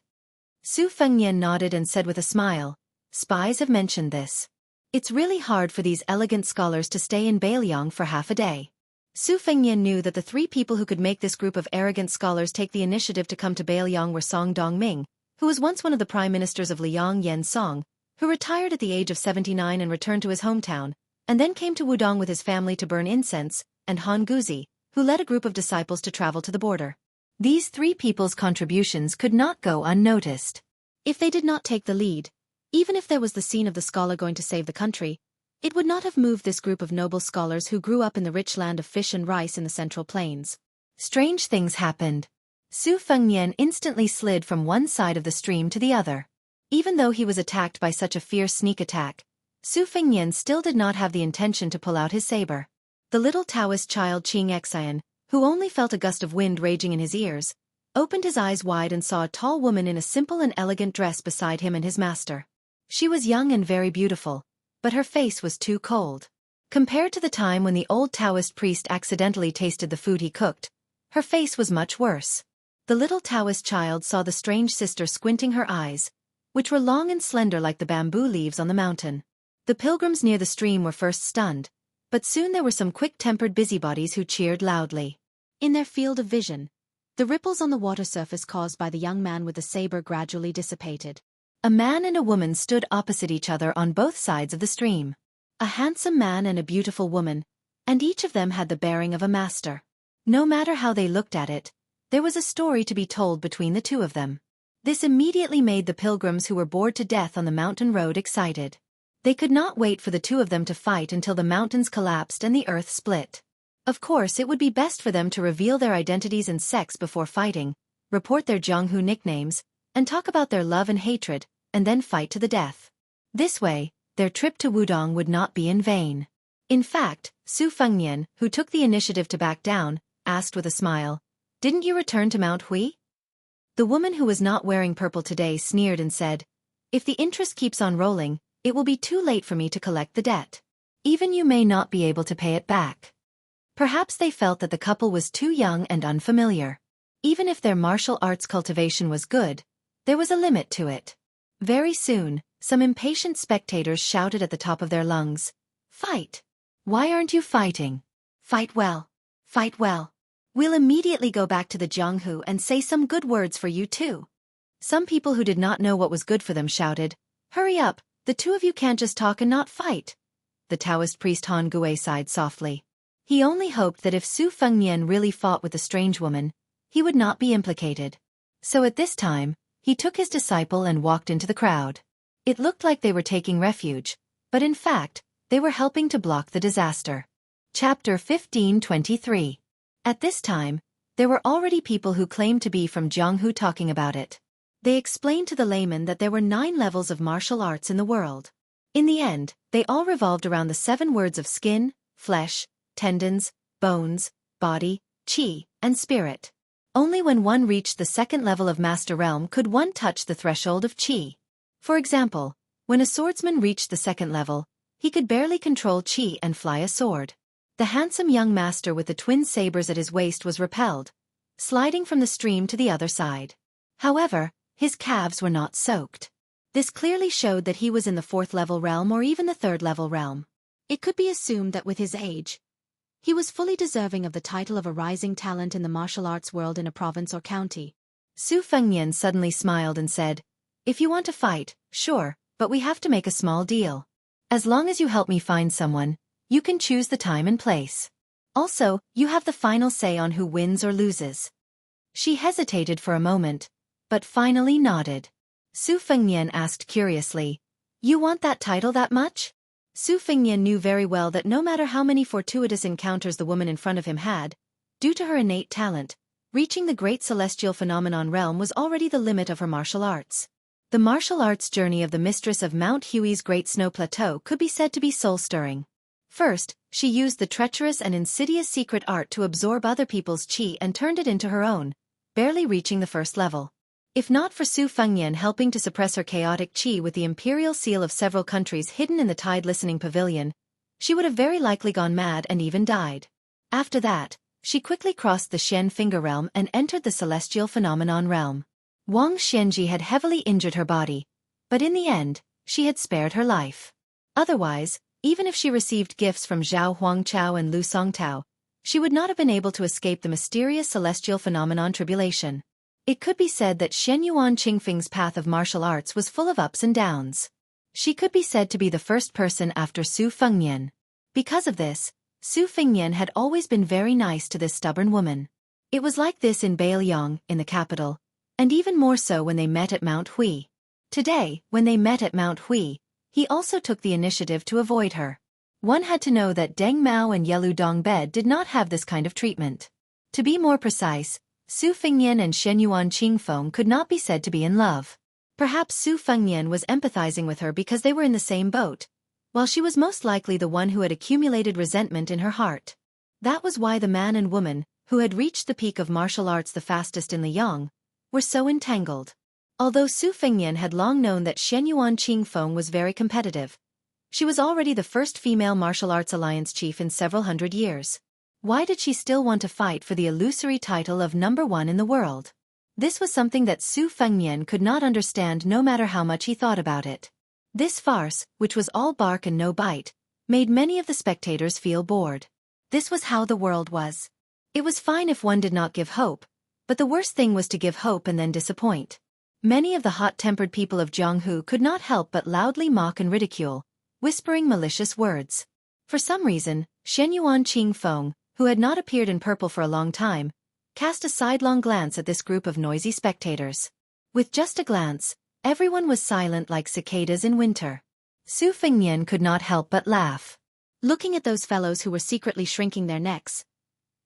Su Fengnian nodded and said with a smile, "Spies have mentioned this. It's really hard for these elegant scholars to stay in Bailiang for half a day." Su Fengnian knew that the 3 people who could make this group of arrogant scholars take the initiative to come to Bailiang were Song Dongming, who was once one of the prime ministers of Liang Yen Song, who retired at the age of 79 and returned to his hometown, and then came to Wudong with his family to burn incense, and Han Guzi, who led a group of disciples to travel to the border. These 3 people's contributions could not go unnoticed. If they did not take the lead, even if there was the scene of the scholar going to save the country, it would not have moved this group of noble scholars who grew up in the rich land of fish and rice in the Central Plains. Strange things happened. Su Fengnian instantly slid from one side of the stream to the other. Even though he was attacked by such a fierce sneak attack, Su Fengnian still did not have the intention to pull out his saber. The little Taoist child Xianxia, who only felt a gust of wind raging in his ears, opened his eyes wide and saw a tall woman in a simple and elegant dress beside him and his master. She was young and very beautiful, but her face was too cold. Compared to the time when the old Taoist priest accidentally tasted the food he cooked, her face was much worse. The little Taoist child saw the strange sister squinting her eyes, which were long and slender like the bamboo leaves on the mountain. The pilgrims near the stream were first stunned, but soon there were some quick-tempered busybodies who cheered loudly. In their field of vision, the ripples on the water surface caused by the young man with the saber gradually dissipated. A man and a woman stood opposite each other on both sides of the stream. A handsome man and a beautiful woman, and each of them had the bearing of a master. No matter how they looked at it, there was a story to be told between the 2 of them. This immediately made the pilgrims who were bored to death on the mountain road excited. They could not wait for the 2 of them to fight until the mountains collapsed and the earth split. Of course, it would be best for them to reveal their identities and sex before fighting, report their Jianghu nicknames, and talk about their love and hatred, and then fight to the death. This way, their trip to Wudong would not be in vain. In fact, Su Fengnian, who took the initiative to back down, asked with a smile, "Didn't you return to Mount Hui?" The woman who was not wearing purple today sneered and said, "If the interest keeps on rolling, it will be too late for me to collect the debt. Even you may not be able to pay it back." Perhaps they felt that the couple was too young and unfamiliar. Even if their martial arts cultivation was good, there was a limit to it. Very soon, some impatient spectators shouted at the top of their lungs, "Fight! Why aren't you fighting? Fight well! Fight well! We'll immediately go back to the Jianghu and say some good words for you too." Some people who did not know what was good for them shouted, "Hurry up, the 2 of you can't just talk and not fight." The Taoist priest Han Gui sighed softly. He only hoped that if Su Fengnian really fought with the strange woman, he would not be implicated. So at this time, he took his disciple and walked into the crowd. It looked like they were taking refuge, but in fact, they were helping to block the disaster. Chapter 15:23. At this time, there were already people who claimed to be from Jianghu talking about it. They explained to the layman that there were 9 levels of martial arts in the world. In the end, they all revolved around the 7 words of skin, flesh, tendons, bones, body, qi, and spirit. Only when one reached the 2nd level of Master Realm could one touch the threshold of qi. For example, when a swordsman reached the 2nd level, he could barely control qi and fly a sword. The handsome young master with the twin sabers at his waist was repelled, sliding from the stream to the other side. However, his calves were not soaked. This clearly showed that he was in the 4th level realm or even the 3rd level realm. It could be assumed that with his age, he was fully deserving of the title of a rising talent in the martial arts world in a province or county. Su Fengnian suddenly smiled and said, "If you want to fight, sure, but we have to make a small deal. As long as you help me find someone, you can choose the time and place. Also, you have the final say on who wins or loses." She hesitated for a moment, but finally nodded. Su Fengnian asked curiously, "You want that title that much?" Su Fengnian knew very well that no matter how many fortuitous encounters the woman in front of him had, due to her innate talent, reaching the great celestial phenomenon realm was already the limit of her martial arts. The martial arts journey of the mistress of Mount Hui's Great Snow Plateau could be said to be soul-stirring. First, she used the treacherous and insidious secret art to absorb other people's qi and turned it into her own, barely reaching the first level. If not for Su Fengnian helping to suppress her chaotic qi with the imperial seal of several countries hidden in the Tide Listening Pavilion, she would have very likely gone mad and even died. After that, she quickly crossed the Shen Finger Realm and entered the Celestial Phenomenon Realm. Wang Xianji had heavily injured her body, but in the end, she had spared her life. Otherwise, even if she received gifts from Zhao Huangchao and Lu Songtao, she would not have been able to escape the mysterious Celestial Phenomenon tribulation. It could be said that Shen Yuan Qingfeng's path of martial arts was full of ups and downs. She could be said to be the first person after Su Fengnian. Because of this, Su Fengnian had always been very nice to this stubborn woman. It was like this in Bailiang, in the capital, and even more so when they met at Mount Hui. Today, when they met at Mount Hui, he also took the initiative to avoid her. One had to know that Deng Mao and Yelu Dongbed did not have this kind of treatment. To be more precise, Su Fengnian and Shen Yuan Qingfeng could not be said to be in love. Perhaps Su Fengnian was empathizing with her because they were in the same boat, while she was most likely the one who had accumulated resentment in her heart. That was why the man and woman, who had reached the peak of martial arts the fastest in Liang, were so entangled. Although Su Fengnian had long known that Shen Yuan Qingfeng was very competitive, she was already the first female martial arts alliance chief in several hundred years. Why did she still want to fight for the illusory title of #1 in the world? This was something that Su Fengnian could not understand no matter how much he thought about it. This farce, which was all bark and no bite, made many of the spectators feel bored. This was how the world was. It was fine if one did not give hope, but the worst thing was to give hope and then disappoint. Many of the hot-tempered people of Jianghu could not help but loudly mock and ridicule, whispering malicious words. For some reason, Shen Yuan Qingfeng, who had not appeared in purple for a long time, cast a sidelong glance at this group of noisy spectators. With just a glance, everyone was silent like cicadas in winter. Su Fengnian could not help but laugh. Looking at those fellows who were secretly shrinking their necks,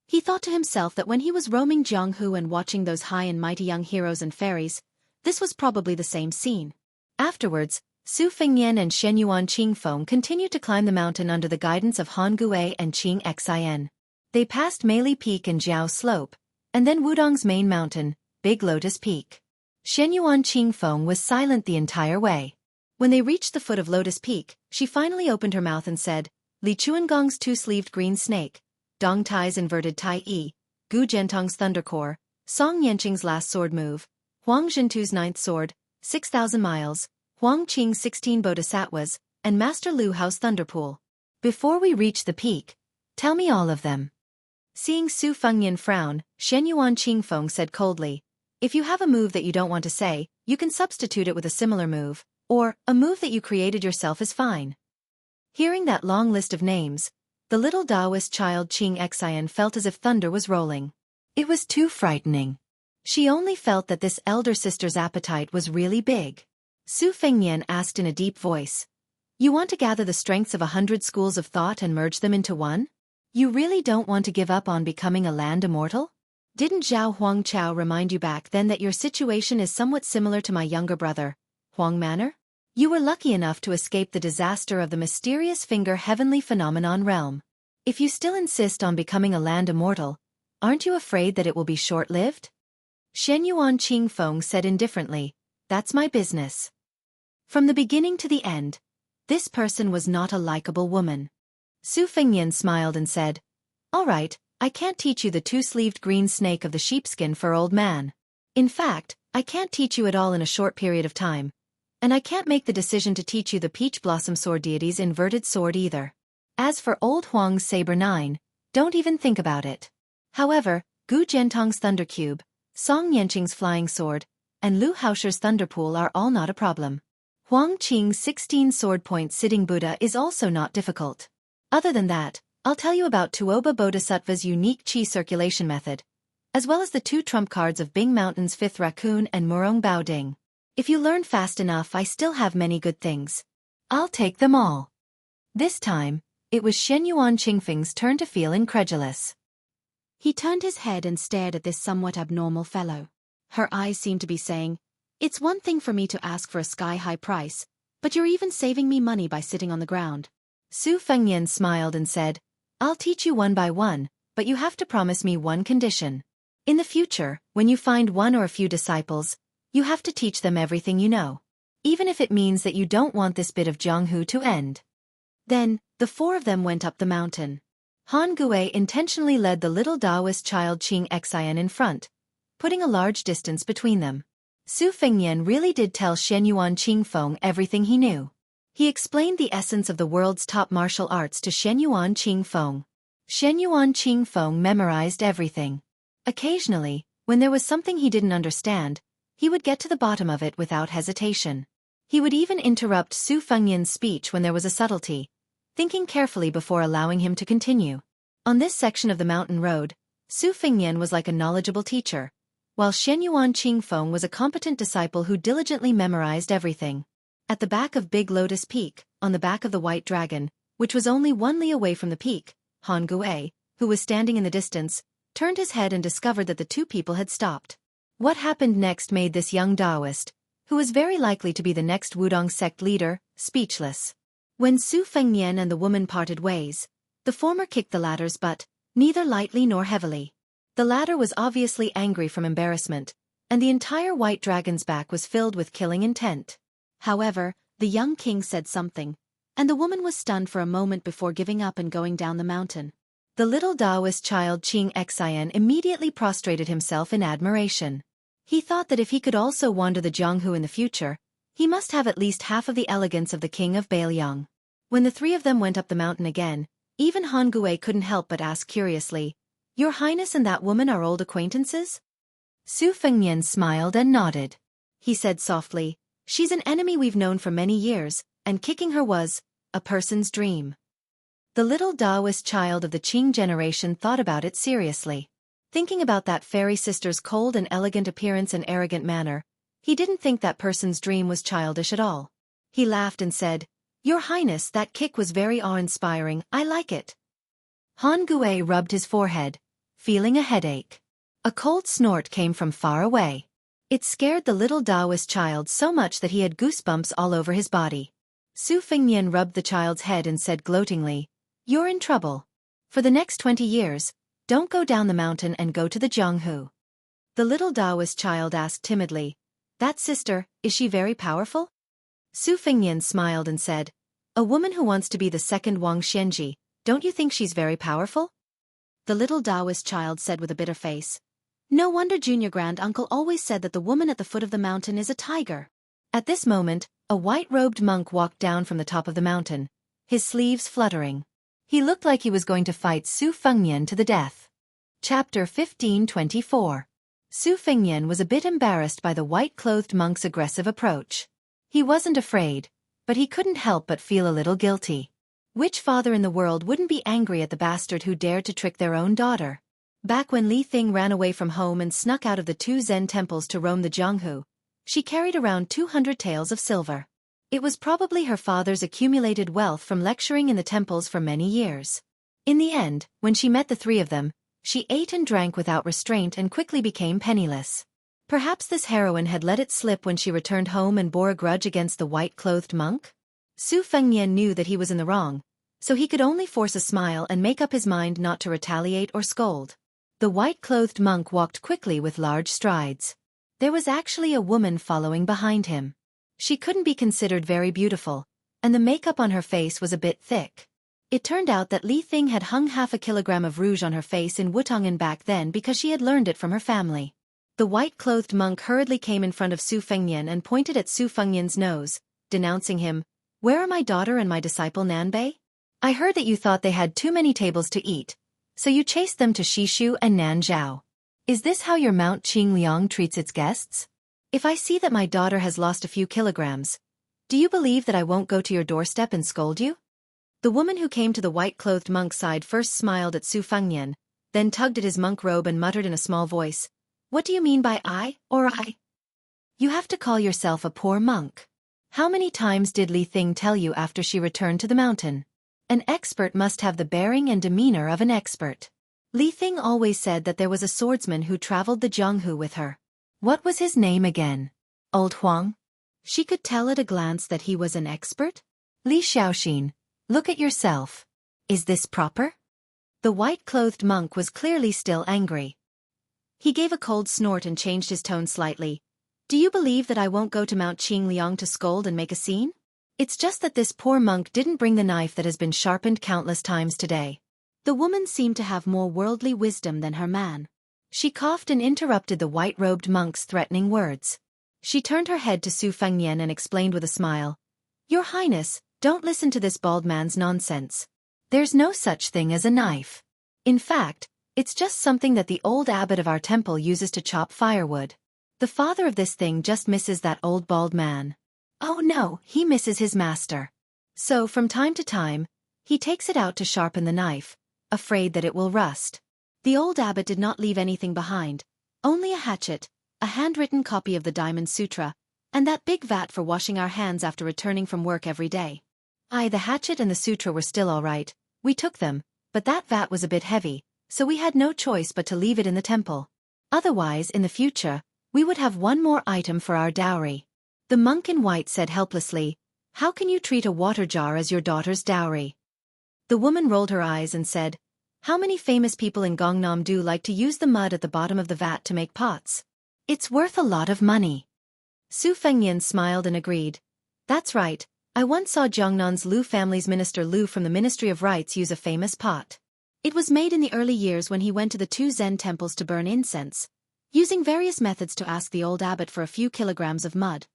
he thought to himself that when he was roaming Jianghu and watching those high and mighty young heroes and fairies, this was probably the same scene. Afterwards, Su Fengnian and Shen Yuan Qingfeng continued to climb the mountain under the guidance of Han Gue and Xianxia. They passed Meili Peak and Jiao Slope, and then Wudong's main mountain, Big Lotus Peak. Shen Yuan Qingfeng was silent the entire way. When they reached the foot of Lotus Peak, she finally opened her mouth and said, Li Chuangong's two-sleeved green snake, Dong Tai's inverted Tai Yi, Gu Zhentong's thundercore, Song Yanqing's last sword move, Huang Zhentu's ninth sword, 6,000 miles, Huang Qing's 16 bodhisattvas, and Master Lu Hao's thunderpool. Before we reach the peak, tell me all of them. Seeing Su Fengnian frown, Shen Yuan Qingfeng said coldly, if you have a move that you don't want to say, you can substitute it with a similar move, or a move that you created yourself is fine. Hearing that long list of names, the little Taoist child Xianxia felt as if thunder was rolling. It was too frightening. She only felt that this elder sister's appetite was really big. Su Fengnian asked in a deep voice, you want to gather the strengths of 100 schools of thought and merge them into one? You really don't want to give up on becoming a land immortal? Didn't Zhao Huangchao remind you back then that your situation is somewhat similar to my younger brother, Huang Manor? You were lucky enough to escape the disaster of the mysterious finger heavenly phenomenon realm. If you still insist on becoming a land immortal, aren't you afraid that it will be short-lived? Shen Yuan Qingfeng said indifferently, that's my business. From the beginning to the end, this person was not a likable woman. Su Fengnian smiled and said, all right, I can't teach you the two-sleeved green snake of the sheepskin fur old man. In fact, I can't teach you it all in a short period of time. And I can't make the decision to teach you the peach blossom sword deity's inverted sword either. As for old Huang's saber 9, don't even think about it. However, Gu Zhentong's thunder cube, Song Yanqing's flying sword, and Lu Haosher's thunderpool are all not a problem. Huang Qing's 16 sword point sitting Buddha is also not difficult. Other than that, I'll tell you about Tuoba Bodhisattva's unique qi circulation method, as well as the 2 trump cards of Bing Mountain's 5th raccoon and Murong Bao Ding. If you learn fast enough, I still have many good things. I'll take them all. This time, it was Shen Yuan Qingfeng's turn to feel incredulous. He turned his head and stared at this somewhat abnormal fellow. Her eyes seemed to be saying, it's one thing for me to ask for a sky-high price, but you're even saving me money by sitting on the ground. Su Fengnian smiled and said, I'll teach you one by one, but you have to promise me one condition. In the future, when you find one or a few disciples, you have to teach them everything you know, even if it means that you don't want this bit of Jianghu to end. Then, the four of them went up the mountain. Han Gui intentionally led the little Taoist child Xianxia in front, putting a large distance between them. Su Fengnian really did tell Shenyuan Qingfeng everything he knew. He explained the essence of the world's top martial arts to Shenyuan Qingfeng. Shenyuan Qingfeng memorized everything. Occasionally, when there was something he didn't understand, he would get to the bottom of it without hesitation. He would even interrupt Su Fengnian's speech when there was a subtlety, thinking carefully before allowing him to continue. On this section of the mountain road, Su Fengnian was like a knowledgeable teacher, while Shenyuan Qingfeng was a competent disciple who diligently memorized everything. At the back of Big Lotus Peak, on the back of the White Dragon, which was only 1 li away from the peak, Han Gui, who was standing in the distance, turned his head and discovered that the two people had stopped. What happened next made this young Taoist, who was very likely to be the next Wudong sect leader, speechless. When Su Fengnian and the woman parted ways, the former kicked the latter's butt, neither lightly nor heavily. The latter was obviously angry from embarrassment, and the entire White Dragon's back was filled with killing intent. However, the young king said something, and the woman was stunned for a moment before giving up and going down the mountain. The little Taoist child Xianxia immediately prostrated himself in admiration. He thought that if he could also wander the Jianghu in the future, he must have at least half of the elegance of the king of Bailiang. When the three of them went up the mountain again, even Han Gui couldn't help but ask curiously, "Your Highness and that woman are old acquaintances?" Su Fengnian smiled and nodded. He said softly, "She's an enemy we've known for many years, and kicking her was a person's dream." The little Taoist child of the Qing generation thought about it seriously. Thinking about that fairy sister's cold and elegant appearance and arrogant manner, he didn't think that person's dream was childish at all. He laughed and said, "Your Highness, that kick was very awe-inspiring, I like it." Han Gui rubbed his forehead, feeling a headache. A cold snort came from far away. It scared the little Taoist child so much that he had goosebumps all over his body. Su Fengnian rubbed the child's head and said gloatingly, "You're in trouble. For the next 20 years, don't go down the mountain and go to the Jianghu." The little Taoist child asked timidly, "That sister, is she very powerful?" Su Fengnian smiled and said, "A woman who wants to be the second Wang Xianji, don't you think she's very powerful?" The little Taoist child said with a bitter face, "No wonder Junior Grand Uncle always said that the woman at the foot of the mountain is a tiger." At this moment, a white-robed monk walked down from the top of the mountain, his sleeves fluttering. He looked like he was going to fight Su Fengnian to the death. Chapter 15:24. Su Fengnian was a bit embarrassed by the white-clothed monk's aggressive approach. He wasn't afraid, but he couldn't help but feel a little guilty. Which father in the world wouldn't be angry at the bastard who dared to trick their own daughter? Back when Li Thing ran away from home and snuck out of the 2 Zen temples to roam the Jianghu, she carried around 200 taels of silver. It was probably her father's accumulated wealth from lecturing in the temples for many years. In the end, when she met the three of them, she ate and drank without restraint and quickly became penniless. Perhaps this heroine had let it slip when she returned home and bore a grudge against the white-clothed monk? Su Fengnian knew that he was in the wrong, so he could only force a smile and make up his mind not to retaliate or scold. The white-clothed monk walked quickly with large strides. There was actually a woman following behind him. She couldn't be considered very beautiful, and the makeup on her face was a bit thick. It turned out that Li Thing had hung half a kilogram of rouge on her face in Wutongan back then because she had learned it from her family. The white-clothed monk hurriedly came in front of Su Fengnian and pointed at Su Fengnian's nose, denouncing him, "Where are my daughter and my disciple Nanbei? I heard that you thought they had too many tables to eat, so you chased them to Shishu and Nanzhao. Is this how your Mount Qingliang treats its guests? If I see that my daughter has lost a few kilograms, do you believe that I won't go to your doorstep and scold you?" The woman who came to the white-clothed monk's side first smiled at Su Fengnian, then tugged at his monk robe and muttered in a small voice, "What do you mean by I, or I? You have to call yourself a poor monk. How many times did Li Thing tell you after she returned to the mountain? An expert must have the bearing and demeanor of an expert. Li Thing always said that there was a swordsman who traveled the Jianghu with her. What was his name again? Old Huang? She could tell at a glance that he was an expert? Li Xiaoxin, look at yourself. Is this proper?" The white-clothed monk was clearly still angry. He gave a cold snort and changed his tone slightly. Do you believe that I won't go to Mount Qingliang to scold and make a scene? It's just that this poor monk didn't bring the knife that has been sharpened countless times today. The woman seemed to have more worldly wisdom than her man. She coughed and interrupted the white-robed monk's threatening words. She turned her head to Su Fengnian and explained with a smile. Your Highness, don't listen to this bald man's nonsense. There's no such thing as a knife. In fact, it's just something that the old abbot of our temple uses to chop firewood. The father of this thing just misses that old bald man. Oh no, he misses his master. So from time to time, he takes it out to sharpen the knife, afraid that it will rust. The old abbot did not leave anything behind, only a hatchet, a handwritten copy of the Diamond Sutra, and that big vat for washing our hands after returning from work every day. Aye, the hatchet and the sutra were still all right, we took them, but that vat was a bit heavy, so we had no choice but to leave it in the temple. Otherwise, in the future, we would have one more item for our dowry. The monk in white said helplessly, How can you treat a water jar as your daughter's dowry? The woman rolled her eyes and said, How many famous people in Gangnam do like to use the mud at the bottom of the vat to make pots? It's worth a lot of money. Su Fengnian smiled and agreed. That's right, I once saw Jiangnan's Lu family's minister Lu from the Ministry of Rites use a famous pot. It was made in the early years when he went to the 2 Zen temples to burn incense, using various methods to ask the old abbot for a few kilograms of mud.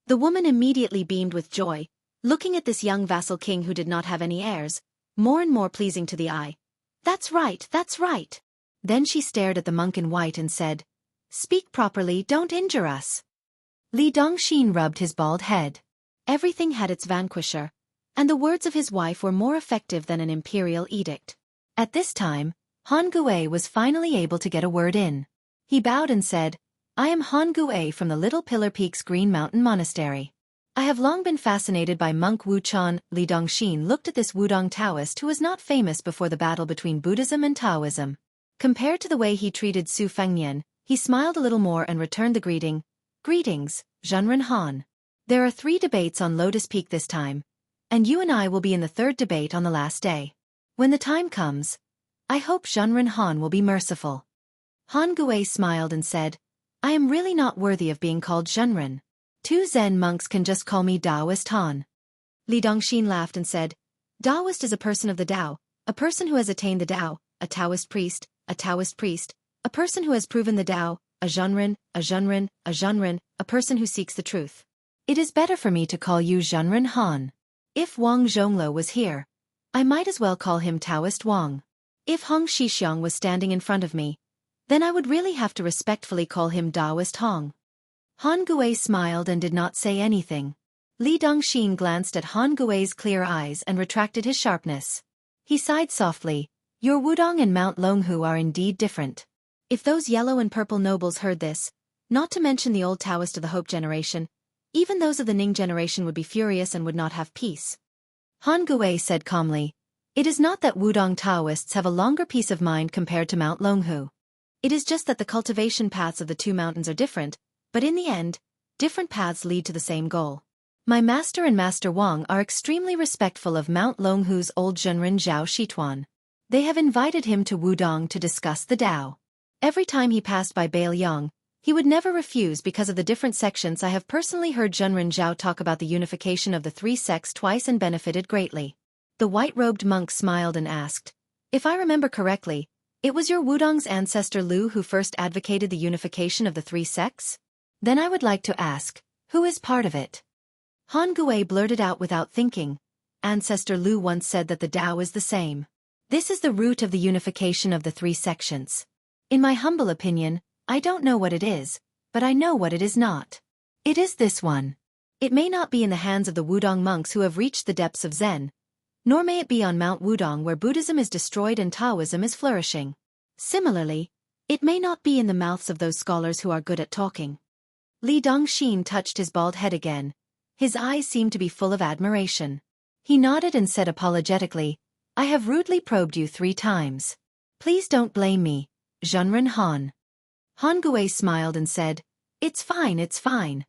The woman immediately beamed with joy, looking at this young vassal king who did not have any heirs, more and more pleasing to the eye. That's right, that's right. Then she stared at the monk in white and said, Speak properly, don't injure us. Li Dongxin rubbed his bald head. Everything had its vanquisher, and the words of his wife were more effective than an imperial edict. At this time, Han Gui was finally able to get a word in. He bowed and said, I am Han Gui from the Little Pillar Peaks Green Mountain Monastery. I have long been fascinated by monk Wu Chan. Li Dongxin looked at this Wudong Taoist who was not famous before the battle between Buddhism and Taoism. Compared to the way he treated Su Fengnian, he smiled a little more and returned the greeting. Greetings, Zhenren Han. There are 3 debates on Lotus Peak this time, and you and I will be in the 3rd debate on the last day. When the time comes, I hope Zhenren Han will be merciful. Han Gui smiled and said, I am really not worthy of being called Zhenren. 2 Zen monks can just call me Taoist Han. Li Dongxin laughed and said, Taoist is a person of the Tao, a person who has attained the Tao, a Taoist priest, a person who has proven the Tao, a Zhenren, a person who seeks the truth. It is better for me to call you Zhenren Han. If Wang Zhonglo was here, I might as well call him Taoist Wang. If Hong Shixiang was standing in front of me, then I would really have to respectfully call him Taoist Hong. Han Gui smiled and did not say anything. Li Dongxin glanced at Han Gui's clear eyes and retracted his sharpness. He sighed softly, Your Wudong and Mount Longhu are indeed different. If those yellow and purple nobles heard this, not to mention the old Taoist of the Hope generation, even those of the Ning generation would be furious and would not have peace. Han Gui said calmly, It is not that Wudong Taoists have a longer peace of mind compared to Mount Longhu. It is just that the cultivation paths of the 2 mountains are different, but in the end, different paths lead to the same goal. My master and Master Wang are extremely respectful of Mount Longhu's old Zhenren Zhao Shituan. They have invited him to Wudong to discuss the Tao. Every time he passed by Bailiang, he would never refuse because of the different sections. I have personally heard Zhenren Zhao talk about the unification of the 3 sects twice and benefited greatly. The white-robed monk smiled and asked, If I remember correctly, it was your Wudong's ancestor Lu who first advocated the unification of the 3 sects? Then I would like to ask, who is part of it? Han Gui blurted out without thinking. Ancestor Lu once said that the Tao is the same. This is the root of the unification of the 3 sections. In my humble opinion, I don't know what it is, but I know what it is not. It is this one. It may not be in the hands of the Wudong monks who have reached the depths of Zen, nor may it be on Mount Wudong where Buddhism is destroyed and Taoism is flourishing. Similarly, it may not be in the mouths of those scholars who are good at talking. Li Dongxin touched his bald head again. His eyes seemed to be full of admiration. He nodded and said apologetically, I have rudely probed you 3 times. Please don't blame me, Zhenren Han. Han Gui smiled and said, It's fine, it's fine.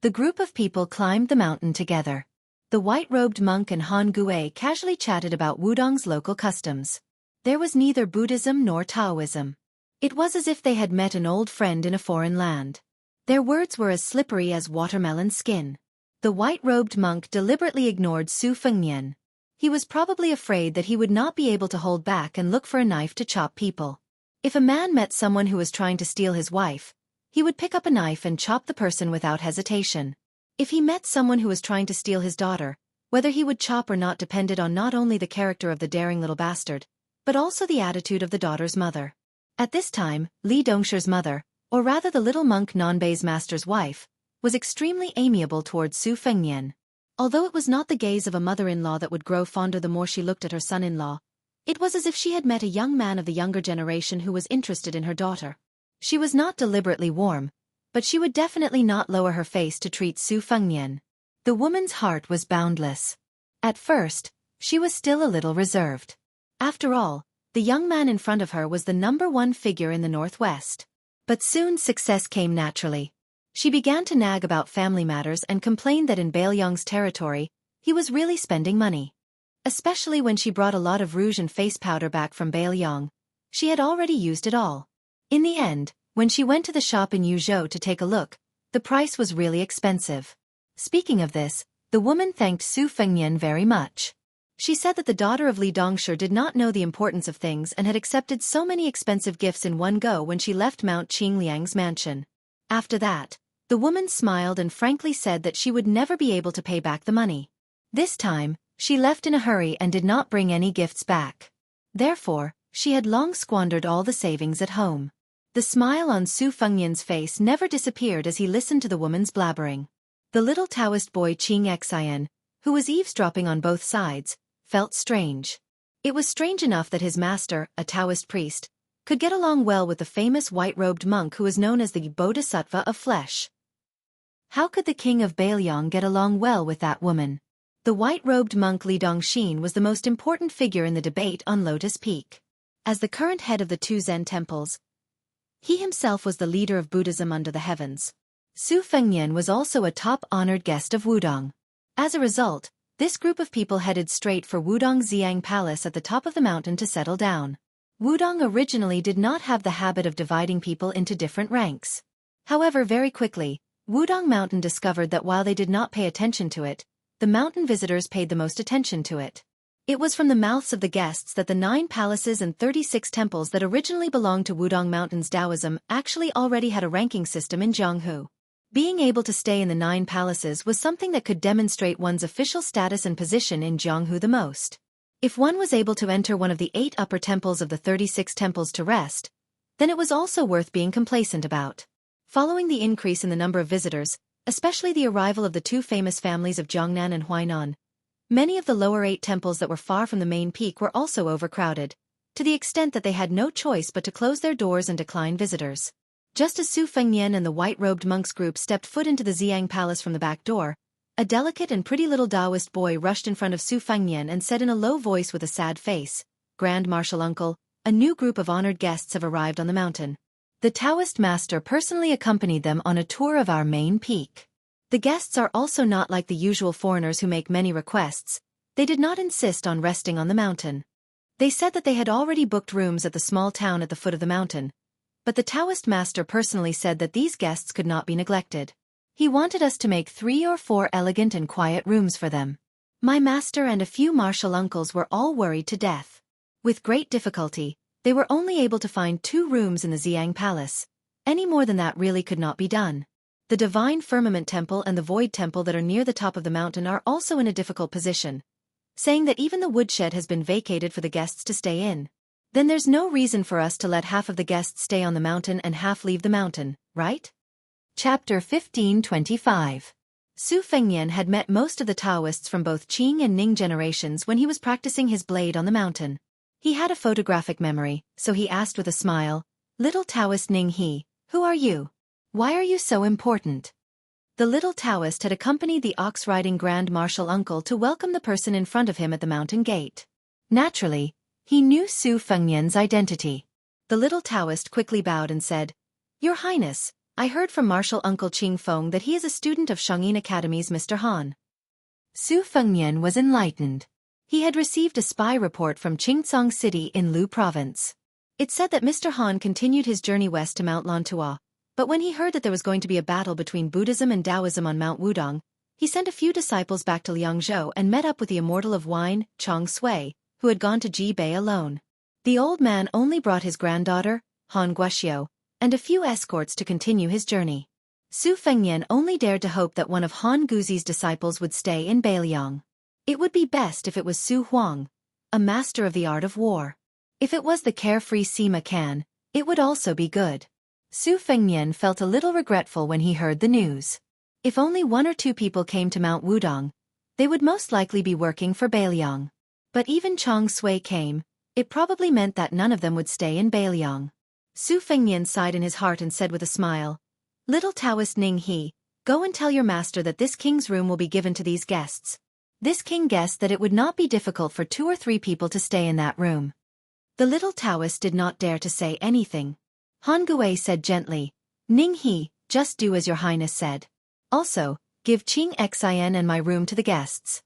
The group of people climbed the mountain together. The white-robed monk and Han Gui casually chatted about Wudong's local customs. There was neither Buddhism nor Taoism. It was as if they had met an old friend in a foreign land. Their words were as slippery as watermelon skin. The white-robed monk deliberately ignored Su Fengnian. He was probably afraid that he would not be able to hold back and look for a knife to chop people. If a man met someone who was trying to steal his wife, he would pick up a knife and chop the person without hesitation. If he met someone who was trying to steal his daughter, whether he would chop or not depended on not only the character of the daring little bastard, but also the attitude of the daughter's mother. At this time, Li Dongshi's mother, or rather the little monk Nanbei's master's wife, was extremely amiable towards Su Fengnian. Although it was not the gaze of a mother-in-law that would grow fonder the more she looked at her son-in-law, it was as if she had met a young man of the younger generation who was interested in her daughter. She was not deliberately warm, but she would definitely not lower her face to treat Su Fengnian. The woman's heart was boundless. At first, she was still a little reserved. After all, the young man in front of her was the #1 figure in the Northwest. But soon success came naturally. She began to nag about family matters and complained that in Bailiang's territory, he was really spending money. Especially when she brought a lot of rouge and face powder back from Bailiang. She had already used it all. In the end, when she went to the shop in Yuzhou to take a look, the price was really expensive. Speaking of this, the woman thanked Su Fengnian very much. She said that the daughter of Li Dongshi did not know the importance of things and had accepted so many expensive gifts in one go when she left Mount Qingliang's mansion. After that, the woman smiled and frankly said that she would never be able to pay back the money. This time, she left in a hurry and did not bring any gifts back. Therefore, she had long squandered all the savings at home. The smile on Su Fengnian's face never disappeared as he listened to the woman's blabbering. The little Taoist boy Xianxia, who was eavesdropping on both sides, felt strange. It was strange enough that his master, a Taoist priest, could get along well with the famous white-robed monk who is known as the Bodhisattva of flesh. How could the king of Bailiang get along well with that woman? The white-robed monk Li Dongxin was the most important figure in the debate on Lotus Peak. As the current head of the two Zen temples, he himself was the leader of Buddhism under the heavens. Su Fengnian was also a top-honored guest of Wudong. As a result, this group of people headed straight for Wudong's Xiang Palace at the top of the mountain to settle down. Wudong originally did not have the habit of dividing people into different ranks. However, very quickly, Wudong Mountain discovered that while they did not pay attention to it, the mountain visitors paid the most attention to it. It was from the mouths of the guests that the 9 palaces and 36 temples that originally belonged to Wudong Mountain's Taoism actually already had a ranking system in Jianghu. Being able to stay in the 9 palaces was something that could demonstrate one's official status and position in Jianghu the most. If one was able to enter one of the 8 upper temples of the 36 temples to rest, then it was also worth being complacent about. Following the increase in the number of visitors, especially the arrival of the 2 famous families of Jiangnan and Huainan, many of the lower 8 temples that were far from the main peak were also overcrowded, to the extent that they had no choice but to close their doors and decline visitors. Just as Su Fengnian and the white-robed monks group stepped foot into the Xiang Palace from the back door, a delicate and pretty little Taoist boy rushed in front of Su Fengnian and said in a low voice with a sad face, "Grand Marshal Uncle, a new group of honored guests have arrived on the mountain. The Taoist master personally accompanied them on a tour of our main peak. The guests are also not like the usual foreigners who make many requests. They did not insist on resting on the mountain. They said that they had already booked rooms at the small town at the foot of the mountain. But the Taoist master personally said that these guests could not be neglected. He wanted us to make 3 or 4 elegant and quiet rooms for them. My master and a few martial uncles were all worried to death. With great difficulty, they were only able to find 2 rooms in the Xiang Palace. Any more than that really could not be done. The Divine Firmament Temple and the Void Temple that are near the top of the mountain are also in a difficult position, saying that even the woodshed has been vacated for the guests to stay in. Then there's no reason for us to let half of the guests stay on the mountain and half leave the mountain, right? Chapter 1525. Su Fengnian had met most of the Taoists from both Qing and Ning generations when he was practicing his blade on the mountain. He had a photographic memory, so he asked with a smile, "Little Taoist Ning He, who are you? Why are you so important?" The little Taoist had accompanied the ox-riding Grand Marshal Uncle to welcome the person in front of him at the mountain gate. Naturally, he knew Su Fengnian's identity. The little Taoist quickly bowed and said, "Your Highness, I heard from Marshal Uncle Qing Feng that he is a student of Shangyin Academy's Mr. Han." Su Fengnian was enlightened. He had received a spy report from Qingcang City in Lu Province. It said that Mr. Han continued his journey west to Mount Lantua, but when he heard that there was going to be a battle between Buddhism and Taoism on Mount Wudong, he sent a few disciples back to Liangzhou and met up with the immortal of wine, Chong Sui, who had gone to Ji Bei alone. The old man only brought his granddaughter, Han Guoxiu, and a few escorts to continue his journey. Su Fengnian only dared to hope that one of Han Guzi's disciples would stay in Beiliang. It would be best if it was Su Huang, a master of the art of war. If it was the carefree Sima Can, it would also be good. Su Fengnian felt a little regretful when he heard the news. If only 1 or 2 people came to Mount Wudong, they would most likely be working for Beiliang. But even Chong Sui came, it probably meant that none of them would stay in Beiliang. Su Fengnian sighed in his heart and said with a smile, "Little Taoist Ning He, go and tell your master that this king's room will be given to these guests." This king guessed that it would not be difficult for 2 or 3 people to stay in that room. The little Taoist did not dare to say anything. Han Gui said gently, "Ning He, just do as your highness said. Also, give Xianxia and my room to the guests."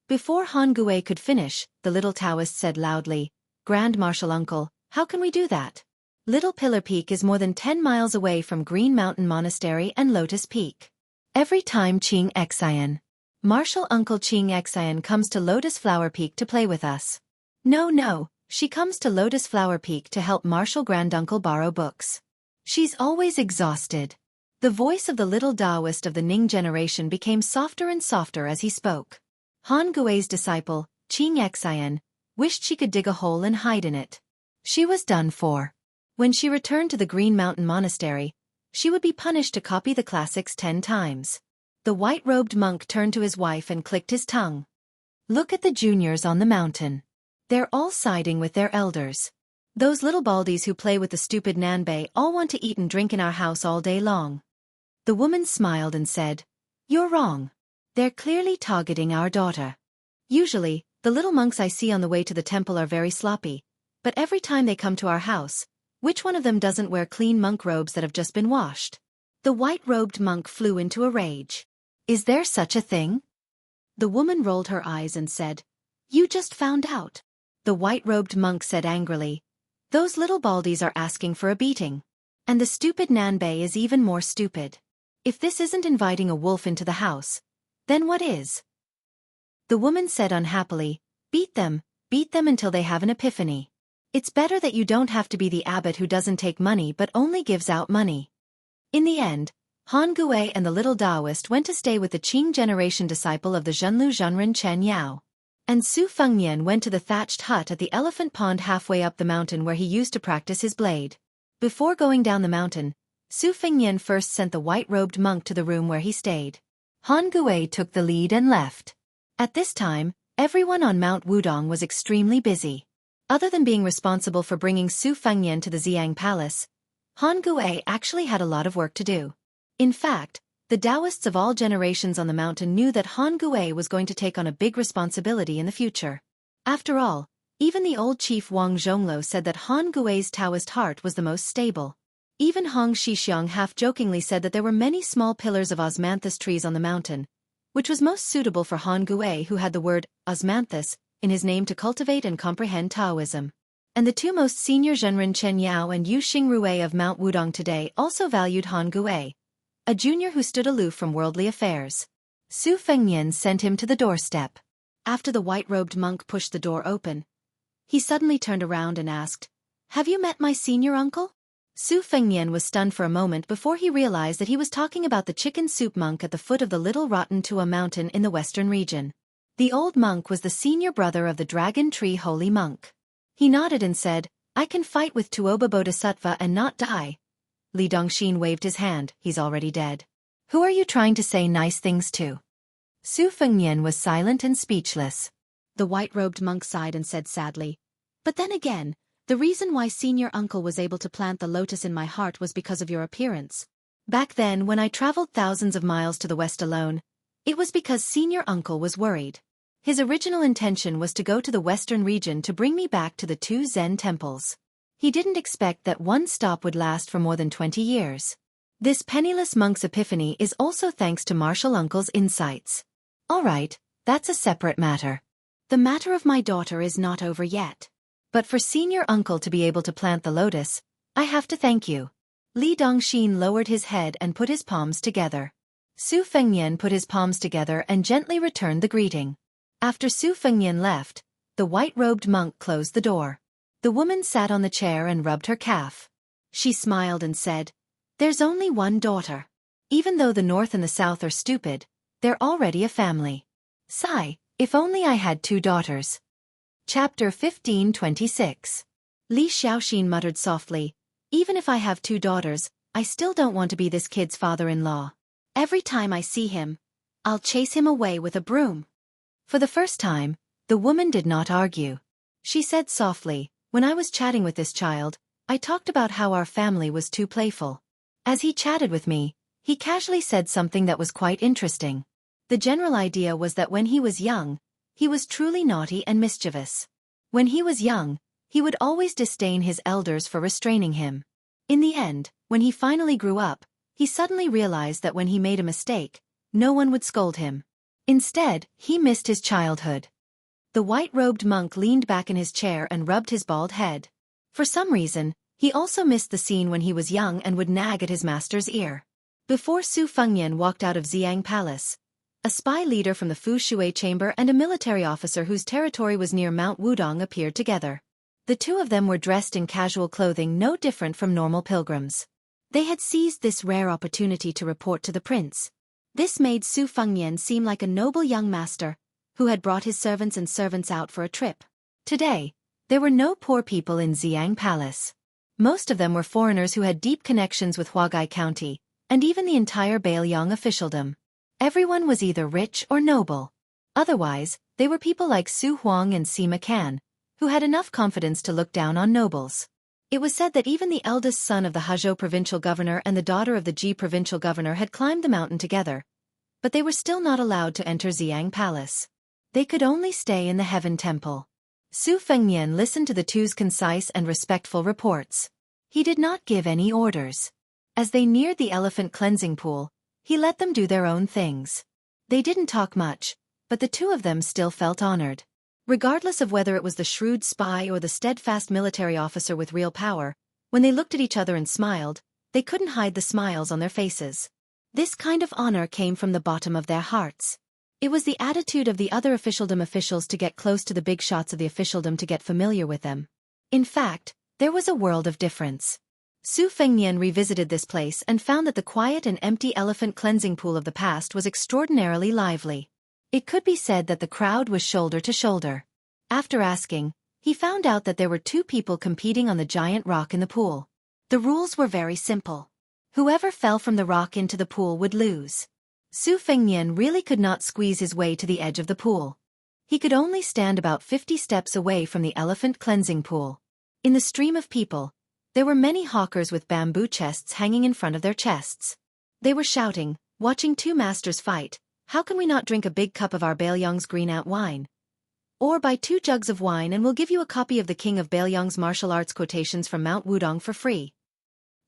Before Han Gui could finish, the little Taoist said loudly, "Grand Marshal Uncle, how can we do that? Little Pillar Peak is more than 10 miles away from Green Mountain Monastery and Lotus Peak. Every time Xianxia, Marshal Uncle Xianxia comes to Lotus Flower Peak to play with us. No, she comes to Lotus Flower Peak to help Marshal Granduncle borrow books. She's always exhausted." The voice of the little Taoist of the Ning generation became softer and softer as he spoke. Han Gui's disciple, Xianxia, wished she could dig a hole and hide in it. She was done for. When she returned to the Green Mountain Monastery, she would be punished to copy the classics 10 times. The white-robed monk turned to his wife and clicked his tongue. "Look at the juniors on the mountain. They're all siding with their elders. Those little baldies who play with the stupid Nanbei all want to eat and drink in our house all day long." The woman smiled and said, "You're wrong. They're clearly targeting our daughter. Usually, the little monks I see on the way to the temple are very sloppy, but every time they come to our house, which one of them doesn't wear clean monk robes that have just been washed?" The white-robed monk flew into a rage. "Is there such a thing?" The woman rolled her eyes and said, "You just found out." The white-robed monk said angrily, "Those little baldies are asking for a beating. And the stupid Nanbei is even more stupid. If this isn't inviting a wolf into the house, then what is?" The woman said unhappily, beat them until they have an epiphany. It's better that you don't have to be the abbot who doesn't take money but only gives out money." In the end, Han Gui and the little Taoist went to stay with the Qing generation disciple of the Zhenlu Zhenren Chen Yao. And Su Fengnian went to the thatched hut at the elephant pond halfway up the mountain where he used to practice his blade. Before going down the mountain, Su Fengnian first sent the white-robed monk to the room where he stayed. Han Gui took the lead and left. At this time, everyone on Mount Wudong was extremely busy. Other than being responsible for bringing Su Fengnian to the Xiang Palace, Han Gui actually had a lot of work to do. In fact, the Taoists of all generations on the mountain knew that Han Gui was going to take on a big responsibility in the future. After all, even the old chief Wang Zhonglo said that Han Gui's Taoist heart was the most stable. Even Hong Shixiang half-jokingly said that there were many small pillars of osmanthus trees on the mountain, which was most suitable for Han Gui, who had the word osmanthus in his name to cultivate and comprehend Taoism. And the 2 most senior Zhenren Chen Yao and Yu Xingrui of Mount Wudong today also valued Han Gui, a junior who stood aloof from worldly affairs. Su Fengnian sent him to the doorstep. After the white-robed monk pushed the door open, he suddenly turned around and asked, "Have you met my senior uncle?" Su Fengnian was stunned for a moment before he realized that he was talking about the chicken soup monk at the foot of the Little Rotten Tua mountain in the western region. The old monk was the senior brother of the dragon tree holy monk. He nodded and said, "I can fight with Tuoba Bodhisattva and not die." Li Dongxin waved his hand, "He's already dead. Who are you trying to say nice things to?" Su Fengnian was silent and speechless. The white-robed monk sighed and said sadly, "But then again, the reason why senior uncle was able to plant the lotus in my heart was because of your appearance. Back then when I traveled thousands of miles to the west alone, it was because senior uncle was worried. His original intention was to go to the western region to bring me back to the 2 Zen temples. He didn't expect that one stop would last for more than 20 years. This penniless monk's epiphany is also thanks to Marshal Uncle's insights. All right, that's a separate matter. The matter of my daughter is not over yet. But for senior uncle to be able to plant the lotus, I have to thank you. Li Dongxin lowered his head and put his palms together. Su Fengnian put his palms together and gently returned the greeting. After Su Fengnian left, the white-robed monk closed the door. The woman sat on the chair and rubbed her calf. She smiled and said, "There's only one daughter. Even though the north and the south are stupid, they're already a family. Sigh, if only I had 2 daughters." Chapter 15:26. Li Xiaoxin muttered softly, "Even if I have 2 daughters, I still don't want to be this kid's father-in-law. Every time I see him, I'll chase him away with a broom." For the first time, the woman did not argue. She said softly, "When I was chatting with this child, I talked about how our family was too playful. As he chatted with me, he casually said something that was quite interesting. The general idea was that when he was young, he was truly naughty and mischievous. When he was young, he would always disdain his elders for restraining him. In the end, when he finally grew up, he suddenly realized that when he made a mistake, no one would scold him. Instead, he missed his childhood." The white-robed monk leaned back in his chair and rubbed his bald head. For some reason, he also missed the scene when he was young and would nag at his master's ear. Before Su Fengnian walked out of Xiang Palace, a spy leader from the Fu Shui chamber and a military officer whose territory was near Mount Wudong appeared together. The 2 of them were dressed in casual clothing no different from normal pilgrims. They had seized this rare opportunity to report to the prince. This made Su Fengnian seem like a noble young master, who had brought his servants out for a trip. Today, there were no poor people in Xiang Palace. Most of them were foreigners who had deep connections with Huagai County, and even the entire Bailiang officialdom. Everyone was either rich or noble. Otherwise, they were people like Su Huang and Sima Can, who had enough confidence to look down on nobles. It was said that even the eldest son of the Hezhou provincial governor and the daughter of the Ji provincial governor had climbed the mountain together, but they were still not allowed to enter Xiang Palace. They could only stay in the Heaven Temple. Su Fengnian listened to the 2's concise and respectful reports. He did not give any orders. As they neared the elephant cleansing pool, he let them do their own things. They didn't talk much, but the 2 of them still felt honored. Regardless of whether it was the shrewd spy or the steadfast military officer with real power, when they looked at each other and smiled, they couldn't hide the smiles on their faces. This kind of honor came from the bottom of their hearts. It was the attitude of the other officialdom officials to get close to the big shots of the officialdom to get familiar with them. In fact, there was a world of difference. Su Fengnian revisited this place and found that the quiet and empty elephant cleansing pool of the past was extraordinarily lively. It could be said that the crowd was shoulder to shoulder. After asking, he found out that there were 2 people competing on the giant rock in the pool. The rules were very simple. Whoever fell from the rock into the pool would lose. Su Fengnian really could not squeeze his way to the edge of the pool. He could only stand about 50 steps away from the elephant cleansing pool. In the stream of people, there were many hawkers with bamboo chests hanging in front of their chests. They were shouting, watching 2 masters fight, "How can we not drink a big cup of our Bailiang's green-out wine? Or buy 2 jugs of wine and we'll give you a copy of the King of Bailiang's martial arts quotations from Mount Wudong for free."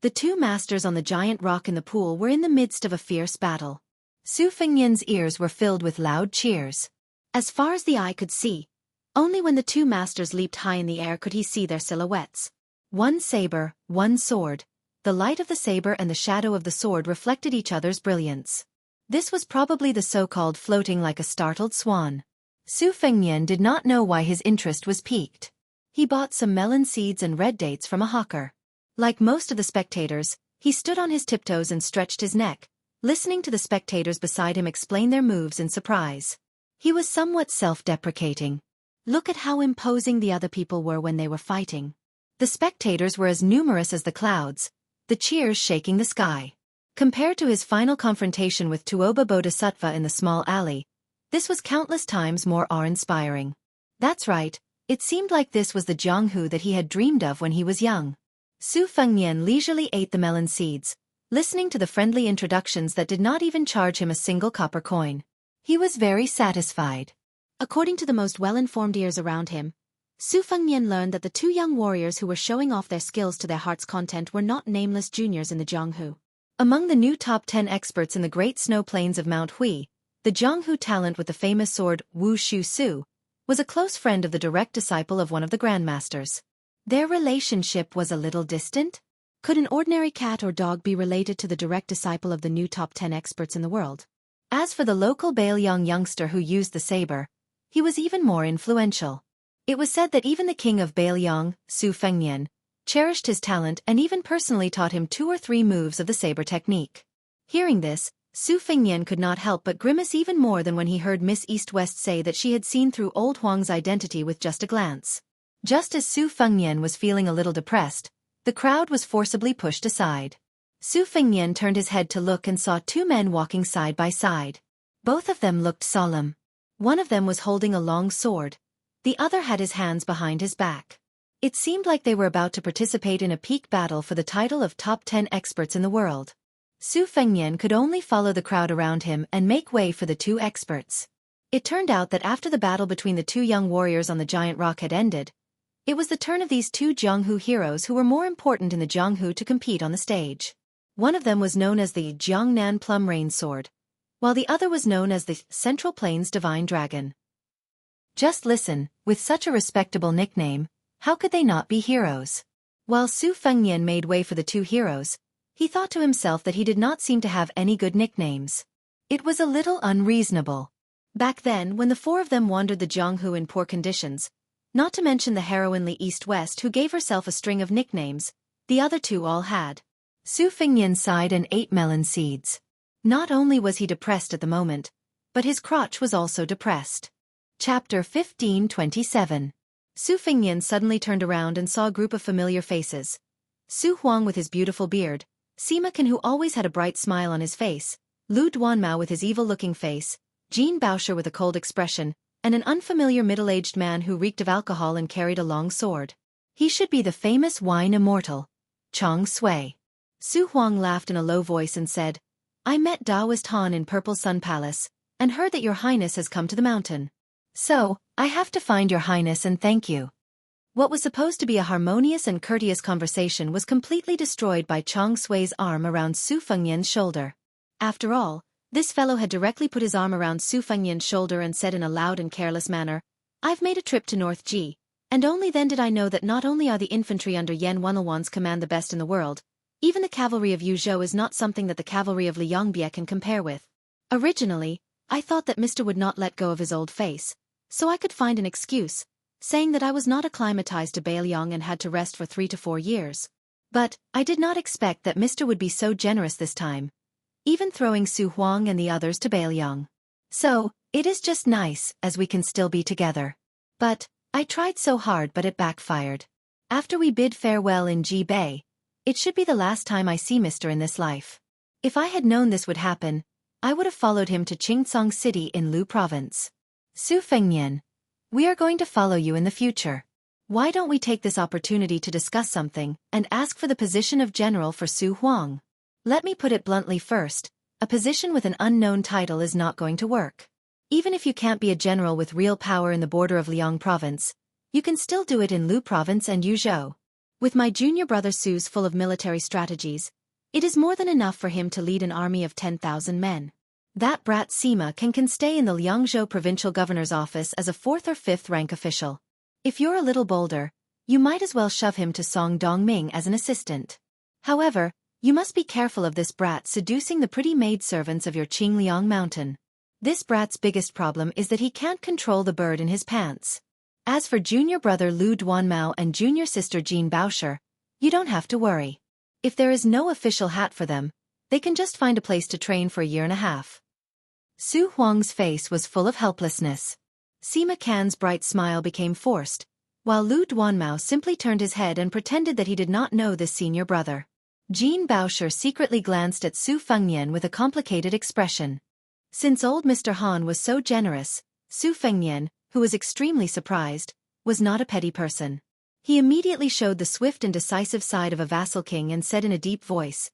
The 2 masters on the giant rock in the pool were in the midst of a fierce battle. Su Fengnian's ears were filled with loud cheers. As far as the eye could see, only when the 2 masters leaped high in the air could he see their silhouettes. One saber, one sword. The light of the saber and the shadow of the sword reflected each other's brilliance. This was probably the so-called floating like a startled swan. Su Fengnian did not know why his interest was piqued. He bought some melon seeds and red dates from a hawker. Like most of the spectators, he stood on his tiptoes and stretched his neck, listening to the spectators beside him explain their moves in surprise. He was somewhat self-deprecating. Look at how imposing the other people were when they were fighting. The spectators were as numerous as the clouds, the cheers shaking the sky. Compared to his final confrontation with Tuoba Bodhisattva in the small alley, this was countless times more awe-inspiring. That's right, it seemed like this was the Jianghu that he had dreamed of when he was young. Su Fengnian leisurely ate the melon seeds, listening to the friendly introductions that did not even charge him a single copper coin. He was very satisfied. According to the most well-informed ears around him, Su Fengnian learned that the 2 young warriors who were showing off their skills to their heart's content were not nameless juniors in the Jianghu. Among the new top 10 experts in the great snow plains of Mount Hui, the Jianghu talent with the famous sword Wu Shu Su was a close friend of the direct disciple of one of the grandmasters. Their relationship was a little distant. Could an ordinary cat or dog be related to the direct disciple of the new top 10 experts in the world? As for the local Beiliang youngster who used the saber, he was even more influential. It was said that even the king of Beiliang, Su Fengnian, cherished his talent and even personally taught him 2 or 3 moves of the saber technique. Hearing this, Su Fengnian could not help but grimace even more than when he heard Miss East-West say that she had seen through old Huang's identity with just a glance. Just as Su Fengnian was feeling a little depressed, the crowd was forcibly pushed aside. Su Fengnian turned his head to look and saw 2 men walking side by side. Both of them looked solemn. One of them was holding a long sword. The other had his hands behind his back. It seemed like they were about to participate in a peak battle for the title of top 10 experts in the world. Su Fengnian could only follow the crowd around him and make way for the 2 experts. It turned out that after the battle between the 2 young warriors on the giant rock had ended, it was the turn of these 2 Jianghu heroes who were more important in the Jianghu to compete on the stage. One of them was known as the Jiangnan Plum Rain Sword, while the other was known as the Central Plains Divine Dragon. Just listen, with such a respectable nickname, how could they not be heroes? While Su Fengnian made way for the 2 heroes, he thought to himself that he did not seem to have any good nicknames. It was a little unreasonable. Back then, when the 4 of them wandered the Jianghu in poor conditions, not to mention the heroinely East-West who gave herself a string of nicknames, the other 2 all had. Su Fengnian sighed and ate melon seeds. Not only was he depressed at the moment, but his crotch was also depressed. Chapter 15:27. Su Fengnian suddenly turned around and saw a group of familiar faces. Su Huang with his beautiful beard, Sima Can who always had a bright smile on his face, Lu Duanmao with his evil-looking face, Jean Baosher with a cold expression, and an unfamiliar middle-aged man who reeked of alcohol and carried a long sword. He should be the famous wine immortal, Chang Sui. Su Huang laughed in a low voice and said, "I met Taoist Han in Purple Sun Palace, and heard that your highness has come to the mountain. So, I have to find your highness and thank you." What was supposed to be a harmonious and courteous conversation was completely destroyed by Chang Sui's arm around Su Fengnian's shoulder. After all, this fellow had directly put his arm around Su Fengnian's shoulder and said in a loud and careless manner, "I've made a trip to North Ji, and only then did I know that not only are the infantry under Yan Wenlwan's command the best in the world, even the cavalry of Yuzhou is not something that the cavalry of Liangbie can compare with. Originally, I thought that Mr. would not let go of his old face, so I could find an excuse, saying that I was not acclimatized to Beiliang and had to rest for 3 to 4 years. But I did not expect that Mr. would be so generous this time, even throwing Su Huang and the others to Beiliang. So, it is just nice, as we can still be together. But, I tried so hard but it backfired. After we bid farewell in Ji Bei, it should be the last time I see Mr. in this life. If I had known this would happen, I would have followed him to Qingcang City in Lu Province. Su Fengnian, we are going to follow you in the future. Why don't we take this opportunity to discuss something and ask for the position of general for Su Huang? Let me put it bluntly first, a position with an unknown title is not going to work. Even if you can't be a general with real power in the border of Liang Province, you can still do it in Lu Province and Yuzhou. With my junior brother Su's full of military strategies, it is more than enough for him to lead an army of 10,000 men. That brat Sima can stay in the Liangzhou provincial governor's office as a 4th or 5th rank official. If you're a little bolder, you might as well shove him to Song Dongming as an assistant. However, you must be careful of this brat seducing the pretty maidservants of your Qingliang mountain. This brat's biggest problem is that he can't control the bird in his pants. As for junior brother Lu Duanmao and junior sister Jean Baosher, you don't have to worry. If there is no official hat for them, they can just find a place to train for a year and a half. Su Huang's face was full of helplessness. Sima Can's bright smile became forced, while Lu Duanmao simply turned his head and pretended that he did not know this senior brother. Jean Baosher secretly glanced at Su Fengnian with a complicated expression. Since old Mr. Han was so generous, Su Fengnian, who was extremely surprised, was not a petty person. He immediately showed the swift and decisive side of a vassal king and said in a deep voice,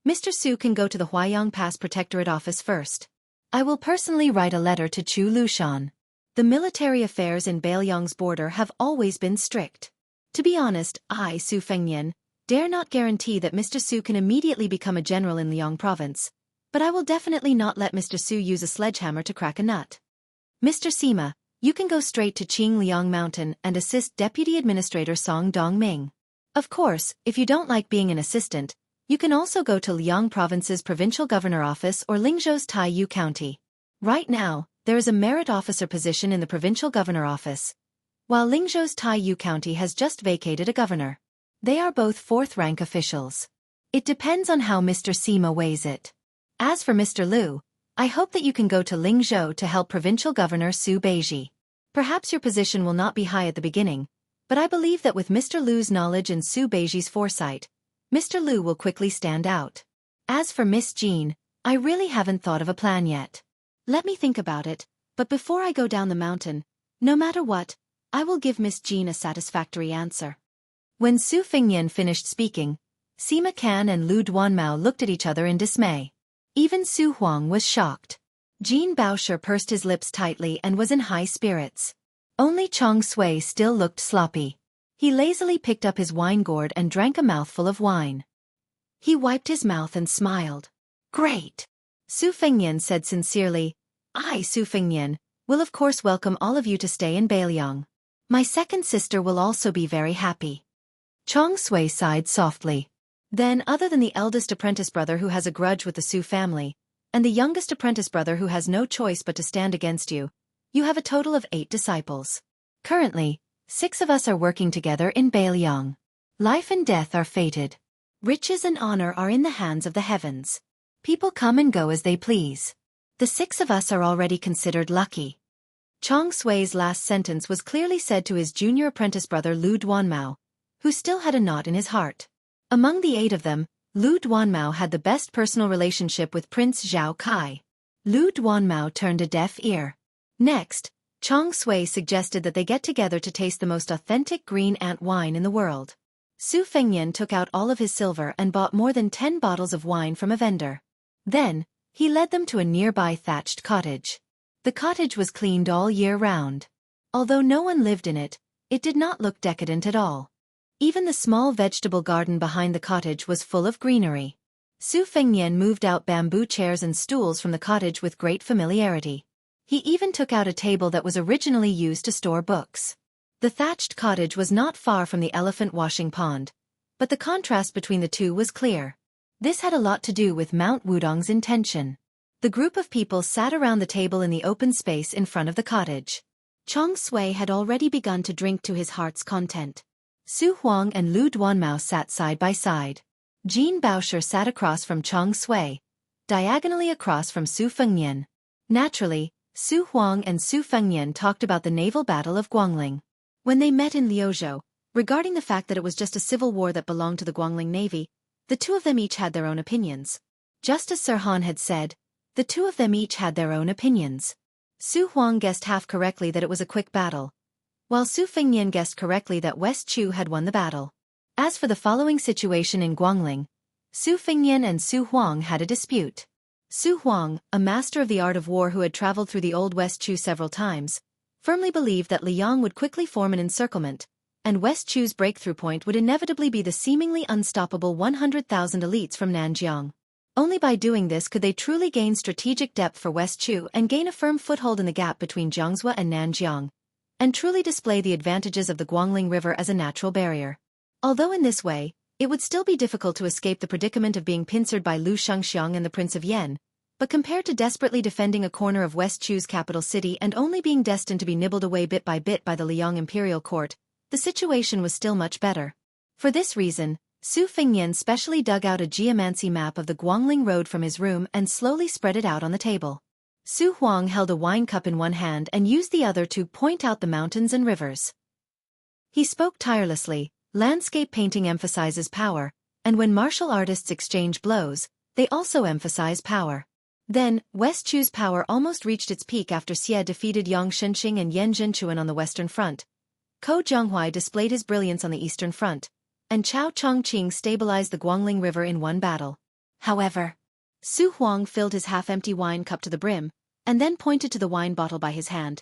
"Mr. Su can go to the Huaiyang Pass Protectorate office first. I will personally write a letter to Chu Lushan. The military affairs in Beiliang's border have always been strict. To be honest, I, Su Fengnian, dare not guarantee that Mr. Su can immediately become a general in Liang Province, but I will definitely not let Mr. Su use a sledgehammer to crack a nut. Mr. Sima, you can go straight to Qingliang Mountain and assist Deputy Administrator Song Dongming. Of course, if you don't like being an assistant, you can also go to Liang Province's Provincial Governor Office or Lingzhou's Taiyu County. Right now, there is a merit officer position in the Provincial Governor Office, while Lingzhou's Taiyu County has just vacated a governor. They are both fourth-rank officials. It depends on how Mr. Sima weighs it. As for Mr. Liu, I hope that you can go to Lingzhou to help Provincial Governor Su Beiji. Perhaps your position will not be high at the beginning, but I believe that with Mr. Liu's knowledge and Su Beiji's foresight, Mr. Liu will quickly stand out. As for Miss Jean, I really haven't thought of a plan yet. Let me think about it, but before I go down the mountain, no matter what, I will give Miss Jean a satisfactory answer. When Su Fengnian finished speaking, Sima Can and Lu Duanmao looked at each other in dismay. Even Su Huang was shocked. Jean Baosher pursed his lips tightly and was in high spirits. Only Chong Sui still looked sloppy. He lazily picked up his wine gourd and drank a mouthful of wine. He wiped his mouth and smiled. Great! Su Fengnian said sincerely, I, Su Fengnian, will of course welcome all of you to stay in Beiliang. My second sister will also be very happy. Chong Sui sighed softly. Then, other than the eldest apprentice brother who has a grudge with the Su family, and the youngest apprentice brother who has no choice but to stand against you, you have a total of 8 disciples. Currently, 6 of us are working together in Beiliang. Life and death are fated. Riches and honor are in the hands of the heavens. People come and go as they please. The 6 of us are already considered lucky. Chong Sui's last sentence was clearly said to his junior apprentice brother Lu Duanmao, who still had a knot in his heart. Among the 8 of them, Lu Duanmao had the best personal relationship with Prince Zhao Kai. Lu Duanmao turned a deaf ear. Next, Chong Sui suggested that they get together to taste the most authentic green ant wine in the world. Su Fengnian took out all of his silver and bought more than 10 bottles of wine from a vendor. Then, he led them to a nearby thatched cottage. The cottage was cleaned all year round. Although no one lived in it, it did not look decadent at all. Even the small vegetable garden behind the cottage was full of greenery. Su Fengnian moved out bamboo chairs and stools from the cottage with great familiarity. He even took out a table that was originally used to store books. The thatched cottage was not far from the elephant washing pond, but the contrast between the two was clear. This had a lot to do with Mount Wudong's intention. The group of people sat around the table in the open space in front of the cottage. Chong Sui had already begun to drink to his heart's content. Su Huang and Lu Duanmao sat side by side. Jean Baosher sat across from Chong Sui, diagonally across from Su Fengnian. Naturally, Su Huang and Su Fengnian talked about the naval battle of Guangling. When they met in Liuzhou, regarding the fact that it was just a civil war that belonged to the Guangling Navy, the two of them each had their own opinions. Just as Sir Han had said, the two of them each had their own opinions. Su Huang guessed half correctly that it was a quick battle, while Su Fengnian guessed correctly that West Chu had won the battle. As for the following situation in Guangling, Su Fengnian and Su Huang had a dispute. Su Huang, a master of the art of war who had traveled through the old West Chu several times, firmly believed that Liang would quickly form an encirclement, and West Chu's breakthrough point would inevitably be the seemingly unstoppable 100,000 elites from Nanjiang. Only by doing this could they truly gain strategic depth for West Chu and gain a firm foothold in the gap between Jianghu and Nanjiang, and truly display the advantages of the Guangling River as a natural barrier. Although in this way, it would still be difficult to escape the predicament of being pincered by Lu Xianxia and the Prince of Yen, but compared to desperately defending a corner of West Chu's capital city and only being destined to be nibbled away bit by the Liang imperial court, the situation was still much better. For this reason, Su Fengnian specially dug out a geomancy map of the Guangling Road from his room and slowly spread it out on the table. Su Huang held a wine cup in one hand and used the other to point out the mountains and rivers. He spoke tirelessly. Landscape painting emphasizes power, and when martial artists exchange blows, they also emphasize power. Then, West Chu's power almost reached its peak after Xie defeated Yang Shenxing and Yan Zhenchuan on the western front. Ko Zhonghui displayed his brilliance on the eastern front, and Chao Chongqing stabilized the Guangling River in one battle. However, Su Huang filled his half-empty wine cup to the brim, and then pointed to the wine bottle by his hand.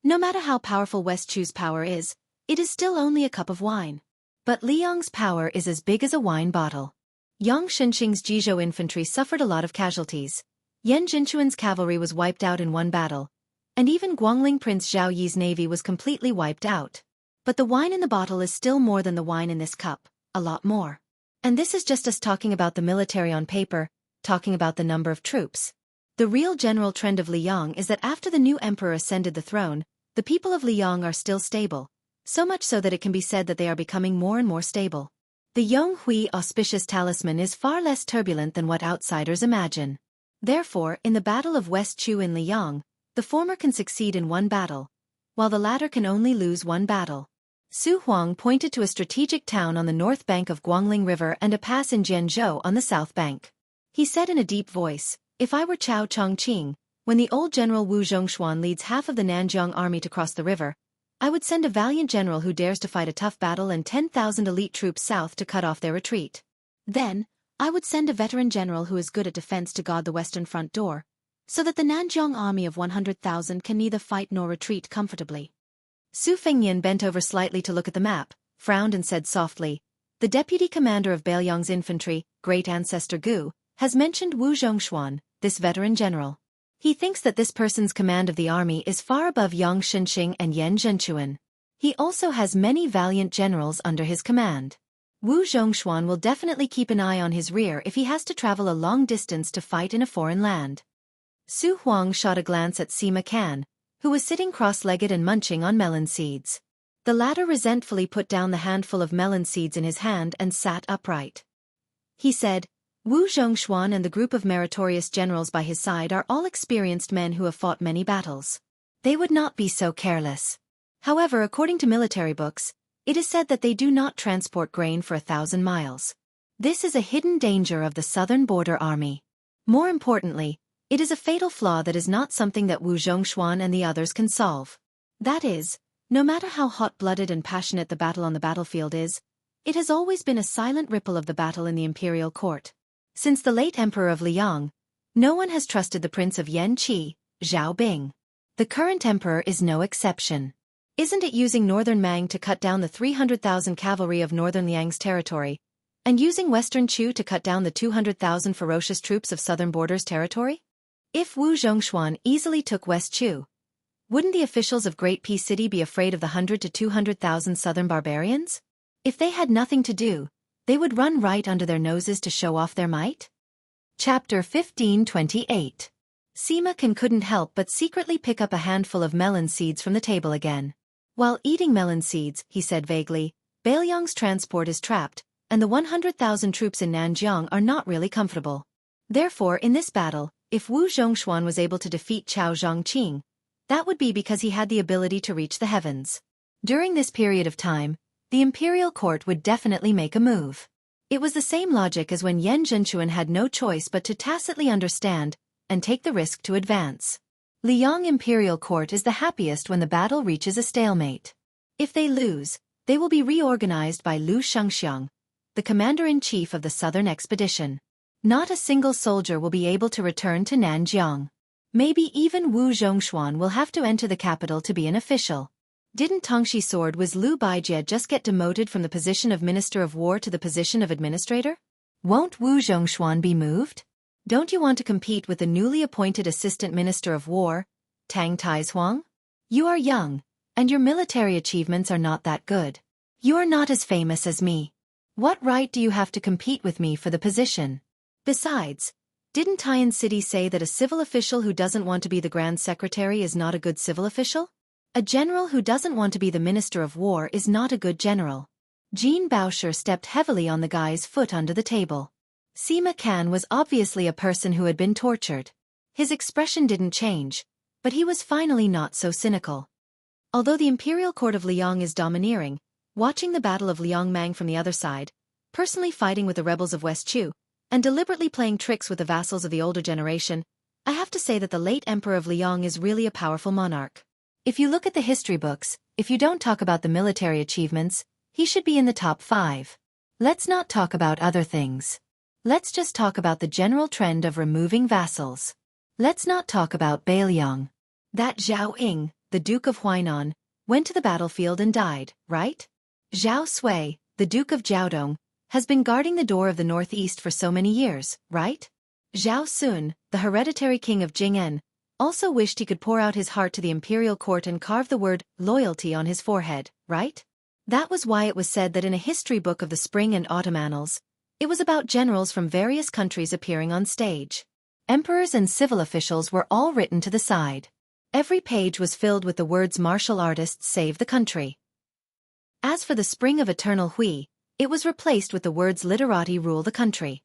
No matter how powerful West Chu's power is, it is still only a cup of wine. But Liang's power is as big as a wine bottle. Yang Shenxing's Jizhou infantry suffered a lot of casualties. Yan Zhenchuan's cavalry was wiped out in one battle, and even Guangling Prince Zhao Yi's navy was completely wiped out. But the wine in the bottle is still more than the wine in this cup, a lot more. And this is just us talking about the military on paper, talking about the number of troops. The real general trend of Liang is that after the new emperor ascended the throne, the people of Liang are still stable, so much so that it can be said that they are becoming more and more stable. The Yonghui auspicious talisman is far less turbulent than what outsiders imagine. Therefore, in the Battle of West Chu in Liang, the former can succeed in one battle, while the latter can only lose one battle. Su Huang pointed to a strategic town on the north bank of Guangling River and a pass in Jianghu on the south bank. He said in a deep voice, "If I were Chao Chongqing, when the old general Wu Zhongshuan leads half of the Nanjiang army to cross the river, I would send a valiant general who dares to fight a tough battle and 10,000 elite troops south to cut off their retreat. Then, I would send a veteran general who is good at defense to guard the western front door, so that the Nanjiang army of 100,000 can neither fight nor retreat comfortably." Su Fengnian bent over slightly to look at the map, frowned and said softly, "The deputy commander of Beiliang's infantry, great ancestor Gu, has mentioned Wu Zhongshuan, this veteran general. He thinks that this person's command of the army is far above Yang Shenxing and Yan Zhenchuan. He also has many valiant generals under his command. Wu Zhongshuan will definitely keep an eye on his rear if he has to travel a long distance to fight in a foreign land." Su Huang shot a glance at Sima Can, who was sitting cross-legged and munching on melon seeds. The latter resentfully put down the handful of melon seeds in his hand and sat upright. He said, "Wu Zhongshuan and the group of meritorious generals by his side are all experienced men who have fought many battles. They would not be so careless. However, according to military books, it is said that they do not transport grain for 1,000 miles. This is a hidden danger of the southern border army. More importantly, it is a fatal flaw that is not something that Wu Zhongshuan and the others can solve. That is, no matter how hot-blooded and passionate the battle on the battlefield is, it has always been a silent ripple of the battle in the imperial court. Since the late emperor of Liang, no one has trusted the prince of Yanqi, Zhao Bing. The current emperor is no exception. Isn't it using northern Mang to cut down the 300,000 cavalry of northern Liang's territory, and using western Chu to cut down the 200,000 ferocious troops of southern border's territory? If Wu Zhongshuan easily took West Chu, wouldn't the officials of Great Peace City be afraid of the 100 to 200,000 southern barbarians? If they had nothing to do, they would run right under their noses to show off their might? Chapter 1528. Sima Can couldn't help but secretly pick up a handful of melon seeds from the table again. While eating melon seeds, he said vaguely, "Beiliang's transport is trapped, and the 100,000 troops in Nanjiang are not really comfortable. Therefore, in this battle, if Wu Zhongshuan was able to defeat Chao Zhongqing, that would be because he had the ability to reach the heavens. During this period of time, the imperial court would definitely make a move." It was the same logic as when Yan Zhenchuan had no choice but to tacitly understand and take the risk to advance. Liang imperial court is the happiest when the battle reaches a stalemate. If they lose, they will be reorganized by Lu Xianxiang, the commander-in-chief of the southern expedition. Not a single soldier will be able to return to Nanjiang. Maybe even Wu Zhongshuan will have to enter the capital to be an official. Didn't Tongshi Sword Wiz Lu Baijie just get demoted from the position of Minister of War to the position of administrator? Won't Wu Zhongshuan be moved? Don't you want to compete with the newly appointed Assistant Minister of War, Tang Taizuang? You are young, and your military achievements are not that good. You are not as famous as me. What right do you have to compete with me for the position? Besides, didn't Taiyan City say that a civil official who doesn't want to be the Grand Secretary is not a good civil official? A general who doesn't want to be the Minister of War is not a good general. Jean Bauscher stepped heavily on the guy's foot under the table. Sima Can was obviously a person who had been tortured. His expression didn't change, but he was finally not so cynical. Although the imperial court of Liang is domineering, watching the Battle of Liangmang from the other side, personally fighting with the rebels of West Chu, and deliberately playing tricks with the vassals of the older generation, I have to say that the late emperor of Liang is really a powerful monarch. If you look at the history books, if you don't talk about the military achievements, he should be in the top 5. Let's not talk about other things. Let's just talk about the general trend of removing vassals. Let's not talk about Beiliang. That Zhao Ying, the Duke of Huainan, went to the battlefield and died, right? Zhao Sui, the Duke of Jiaodong, has been guarding the door of the northeast for so many years, right? Zhao Sun, the hereditary king of Jing'an, also wished he could pour out his heart to the imperial court and carve the word loyalty on his forehead, right? That was why it was said that in a history book of the spring and autumn annals, it was about generals from various countries appearing on stage. Emperors and civil officials were all written to the side. Every page was filled with the words martial artists save the country. As for the spring of eternal Hui, it was replaced with the words literati rule the country.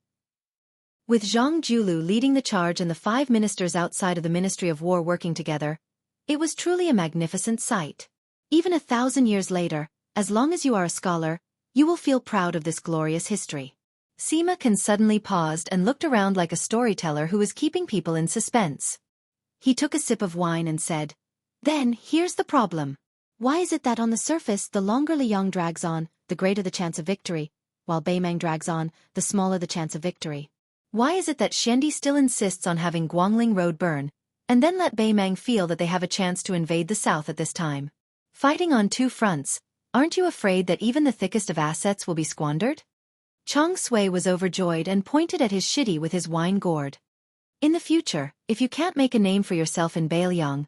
With Zhang Julu leading the charge and the 5 ministers outside of the Ministry of War working together, it was truly a magnificent sight. Even 1,000 years later, as long as you are a scholar, you will feel proud of this glorious history. Sima Can suddenly paused and looked around like a storyteller who was keeping people in suspense. He took a sip of wine and said, "Then, here's the problem. Why is it that on the surface the longer Liang drags on, the greater the chance of victory, while Beimang drags on, the smaller the chance of victory? Why is it that Xiandi still insists on having Guangling Road burn, and then let Beimang feel that they have a chance to invade the south at this time? Fighting on 2 fronts, aren't you afraid that even the thickest of assets will be squandered?" Chang Sui was overjoyed and pointed at his shitty with his wine gourd. "In the future, if you can't make a name for yourself in Beiliang,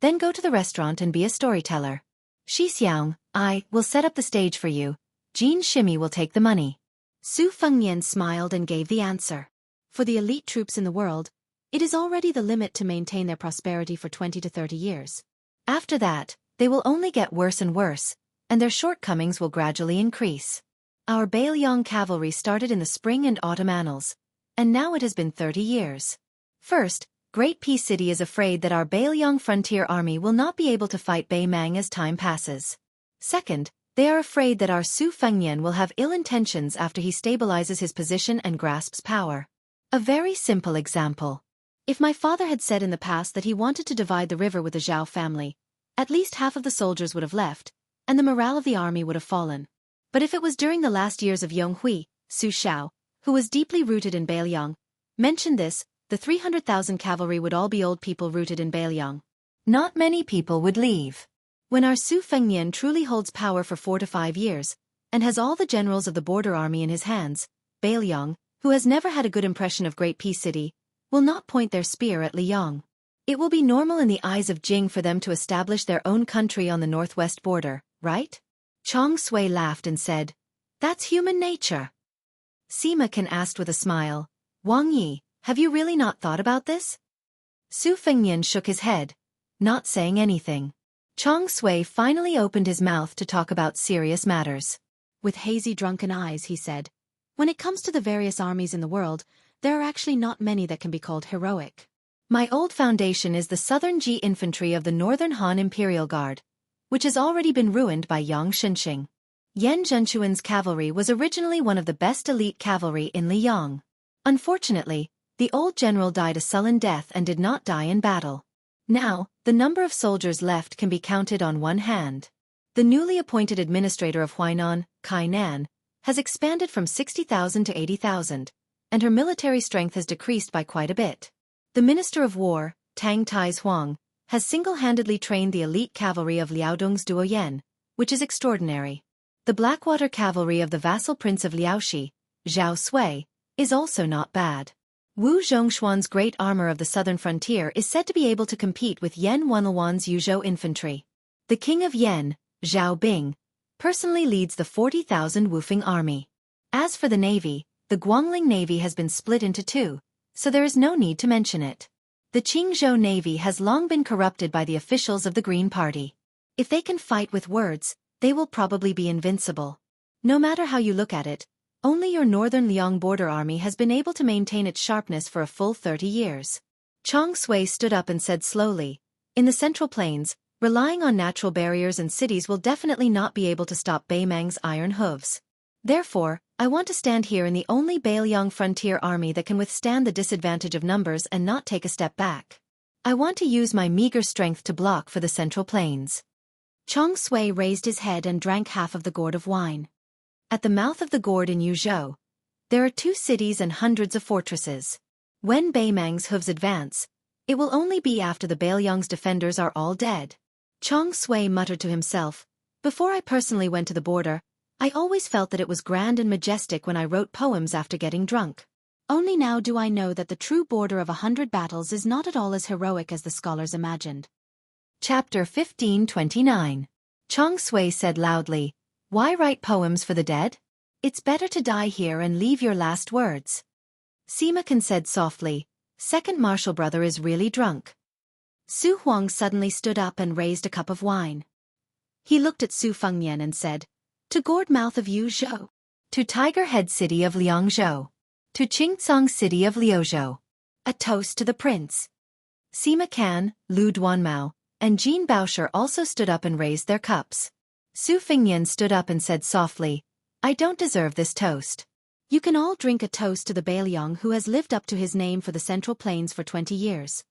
then go to the restaurant and be a storyteller. Xixiang, I will set up the stage for you. Jean Shimmy will take the money." Su Fengnian smiled and gave the answer. For the elite troops in the world, it is already the limit to maintain their prosperity for 20 to 30 years. After that, they will only get worse and worse, and their shortcomings will gradually increase. Our Beiliang cavalry started in the spring and autumn annals, and now it has been 30 years. First, Great Peace City is afraid that our Beiliang frontier army will not be able to fight Beimang as time passes. Second, they are afraid that our Su Fengnian will have ill intentions after he stabilizes his position and grasps power. A very simple example. If my father had said in the past that he wanted to divide the river with the Zhao family, at least half of the soldiers would have left, and the morale of the army would have fallen. But if it was during the last years of Yonghui, Su Shao, who was deeply rooted in Beiliang, mentioned this, the 300,000 cavalry would all be old people rooted in Beiliang. Not many people would leave. When our Su Fengnian truly holds power for 4 to 5 years, and has all the generals of the border army in his hands, Beiliang, who has never had a good impression of Great Peace City, will not point their spear at Liang. It will be normal in the eyes of Jing for them to establish their own country on the northwest border, right? Chang Sui laughed and said, "That's human nature." Sima Can asked with a smile, "Wang Yi, have you really not thought about this?" Su Fengnian shook his head, not saying anything. Chang Sui finally opened his mouth to talk about serious matters. With hazy drunken eyes, he said, "When it comes to the various armies in the world, there are actually not many that can be called heroic. My old foundation is the Southern Ji infantry of the Northern Han Imperial Guard, which has already been ruined by Yang Shenxing. Yan Zhenchuan's cavalry was originally one of the best elite cavalry in Liang. Unfortunately, the old general died a sullen death and did not die in battle. Now, the number of soldiers left can be counted on one hand. The newly appointed administrator of Huainan, Kai Nan, has expanded from 60,000 to 80,000, and her military strength has decreased by quite a bit. The Minister of War, Tang Tais Huang, has single-handedly trained the elite cavalry of Liaodong's Duoyen, which is extraordinary. The Blackwater cavalry of the vassal prince of Liaoxi, Zhao Sui, is also not bad. Wu Zhongshuan's great armor of the southern frontier is said to be able to compete with Yan Wenluan's Yuzhou infantry. The king of Yan, Zhao Bing, personally leads the 40,000 Wufeng army. As for the navy, the Guangling navy has been split into 2, so there is no need to mention it. The Qingzhou navy has long been corrupted by the officials of the Green Party. If they can fight with words, they will probably be invincible. No matter how you look at it, only your northern Liang border army has been able to maintain its sharpness for a full 30 years. Chang Sui stood up and said slowly, "In the Central Plains, relying on natural barriers and cities will definitely not be able to stop Beimang's iron hooves. Therefore, I want to stand here in the only Beiliang frontier army that can withstand the disadvantage of numbers and not take a step back. I want to use my meager strength to block for the Central Plains." Chang Sui raised his head and drank half of the gourd of wine. At the mouth of the gourd in Yuzhou, there are 2 cities and hundreds of fortresses. When Beimang's hooves advance, it will only be after the Beiliang's defenders are all dead. Chang Sui muttered to himself, "Before I personally went to the border, I always felt that it was grand and majestic when I wrote poems after getting drunk. Only now do I know that the true border of 100 battles is not at all as heroic as the scholars imagined. Chapter 1529. Chong Sui said loudly, "Why write poems for the dead? It's better to die here and leave your last words." Sima Can said softly, "Second martial brother is really drunk." Su Huang suddenly stood up and raised a cup of wine. He looked at Su Fengnian and said, "To gourd mouth of Yu Zhou, to Tiger Head City of Liangzhou, to Qingcang City of Liuzhou, a toast to the prince." Sima Can, Lu Duanmao, and Jin Baosher also stood up and raised their cups. Su Fengnian stood up and said softly, "I don't deserve this toast." "You can all drink a toast to the Bailiang who has lived up to his name for the Central Plains for 20 years.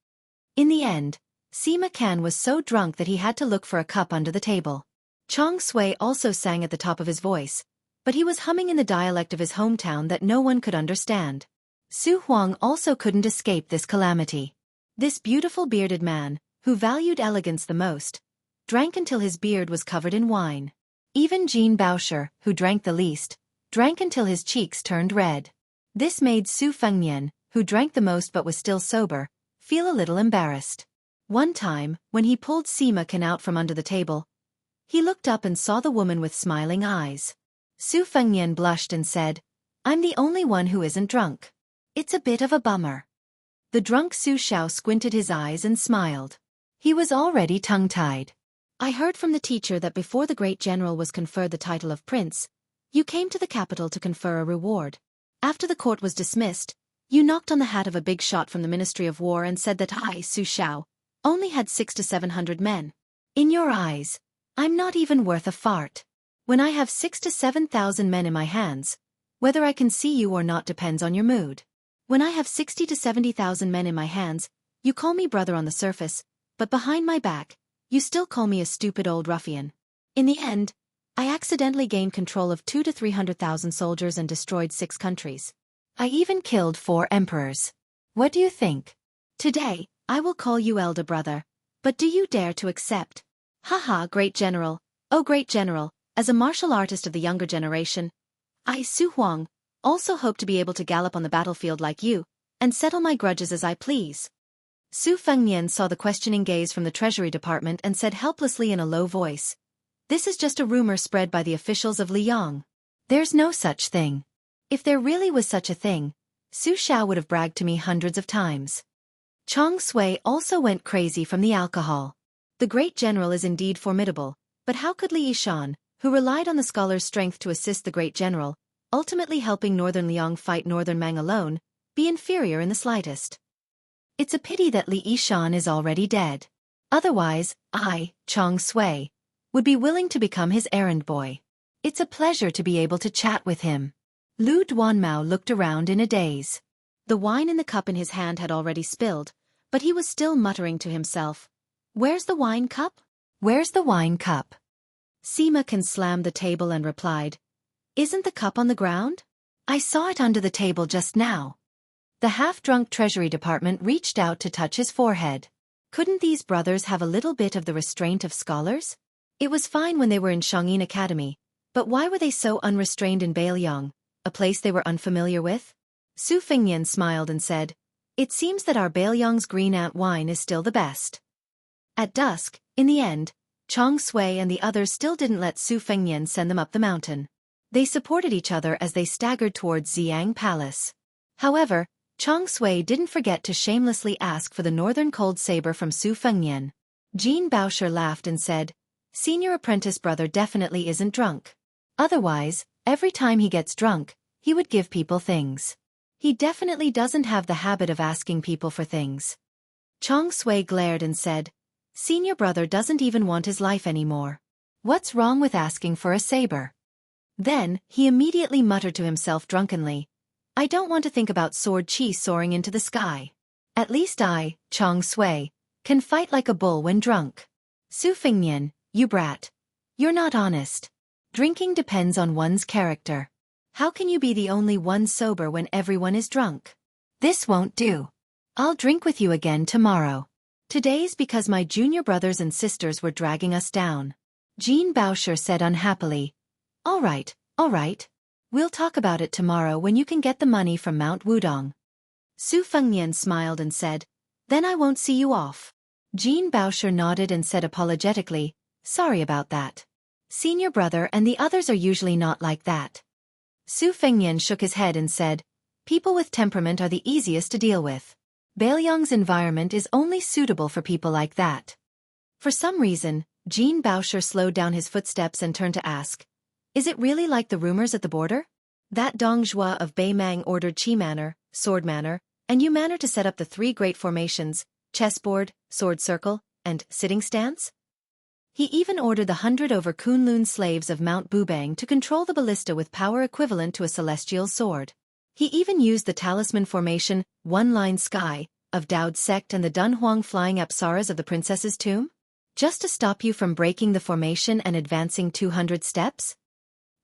In the end, Sima Can was so drunk that he had to look for a cup under the table. Chong Sui also sang at the top of his voice, but he was humming in the dialect of his hometown that no one could understand. Su Huang also couldn't escape this calamity. This beautiful bearded man, who valued elegance the most, drank until his beard was covered in wine. Even Jin Baosher, who drank the least, drank until his cheeks turned red. This made Su Fengnian, who drank the most but was still sober, feel a little embarrassed. One time, when he pulled Sima Can out from under the table, he looked up and saw the woman with smiling eyes. Su Fengnian blushed and said, "I'm the only one who isn't drunk. It's a bit of a bummer." The drunk Su Xiao squinted his eyes and smiled. He was already tongue-tied. "I heard from the teacher that before the great general was conferred the title of prince, you came to the capital to confer a reward. After the court was dismissed, you knocked on the hat of a big shot from the Ministry of War and said that I, Su Xiao, only had 600 to 700 men. In your eyes, I'm not even worth a fart. When I have 6,000 to 7,000 men in my hands, whether I can see you or not depends on your mood. When I have 60,000 to 70,000 men in my hands, you call me brother on the surface, but behind my back, you still call me a stupid old ruffian. In the end, I accidentally gained control of 200,000 to 300,000 soldiers and destroyed 6 countries. I even killed 4 emperors. What do you think? Today, I will call you elder brother, but do you dare to accept?" "Haha, great general, oh great general, as a martial artist of the younger generation, I, Su Huang, also hope to be able to gallop on the battlefield like you, and settle my grudges as I please." Su Fengnian saw the questioning gaze from the Treasury Department and said helplessly in a low voice, "This is just a rumor spread by the officials of Liang. There's no such thing. If there really was such a thing, Su Xiao would have bragged to me hundreds of times." Chong Sui also went crazy from the alcohol. The great general is indeed formidable, but how could Li Yishan, who relied on the scholar's strength to assist the great general, ultimately helping Northern Liang fight Northern Mang alone, be inferior in the slightest? It's a pity that Li Yishan is already dead. Otherwise, I, Chong Sui, would be willing to become his errand boy. It's a pleasure to be able to chat with him. Lu Duanmao looked around in a daze. The wine in the cup in his hand had already spilled, but he was still muttering to himself, "Where's the wine cup? Where's the wine cup?" Sima Can slammed the table and replied, "Isn't the cup on the ground? I saw it under the table just now." The half-drunk Treasury Department reached out to touch his forehead. Couldn't these brothers have a little bit of the restraint of scholars? It was fine when they were in Shangyin Academy, but why were they so unrestrained in Bailiang, a place they were unfamiliar with? Su Fengnian smiled and said, "It seems that our Bailiang's green ant wine is still the best." At dusk, in the end, Chong Sui and the others still didn't let Su Fengnian send them up the mountain. They supported each other as they staggered towards Xiang Palace. However, Chong Sui didn't forget to shamelessly ask for the northern cold saber from Su Fengnian. Jin Baosher laughed and said, "Senior apprentice brother definitely isn't drunk. Otherwise, every time he gets drunk, he would give people things. He definitely doesn't have the habit of asking people for things." Chong Sui glared and said, "Senior brother doesn't even want his life anymore. What's wrong with asking for a saber?" Then, he immediately muttered to himself drunkenly, "I don't want to think about sword chi soaring into the sky. At least I, Chong Sui, can fight like a bull when drunk." "Su Fengnian, you brat. You're not honest. Drinking depends on one's character. How can you be the only one sober when everyone is drunk? This won't do. I'll drink with you again tomorrow. Today's because my junior brothers and sisters were dragging us down." Jin Baosher said unhappily, All right, We'll talk about it tomorrow when you can get the money from Mount Wudong. Su Fengnian smiled and said, then I won't see you off. Jean Baosher nodded and said apologetically, sorry about that. Senior brother and the others are usually not like that. Su Fengnian shook his head and said, people with temperament are the easiest to deal with. Bailiang's environment is only suitable for people like that. For some reason, Jean Baosher slowed down his footsteps and turned to ask, is it really like the rumors at the border? That Dong Zhua of Beimang ordered Qi Manor, Sword Manor, and Yu Manor to set up the 3 great formations, chessboard, sword circle, and sitting stance? He even ordered the 100 over Kunlun slaves of Mount Bubang to control the ballista with power equivalent to a celestial sword. He even used the talisman formation, one-line sky, of Dao's sect and the Dunhuang flying apsaras of the princess's tomb? Just to stop you from breaking the formation and advancing 200 steps?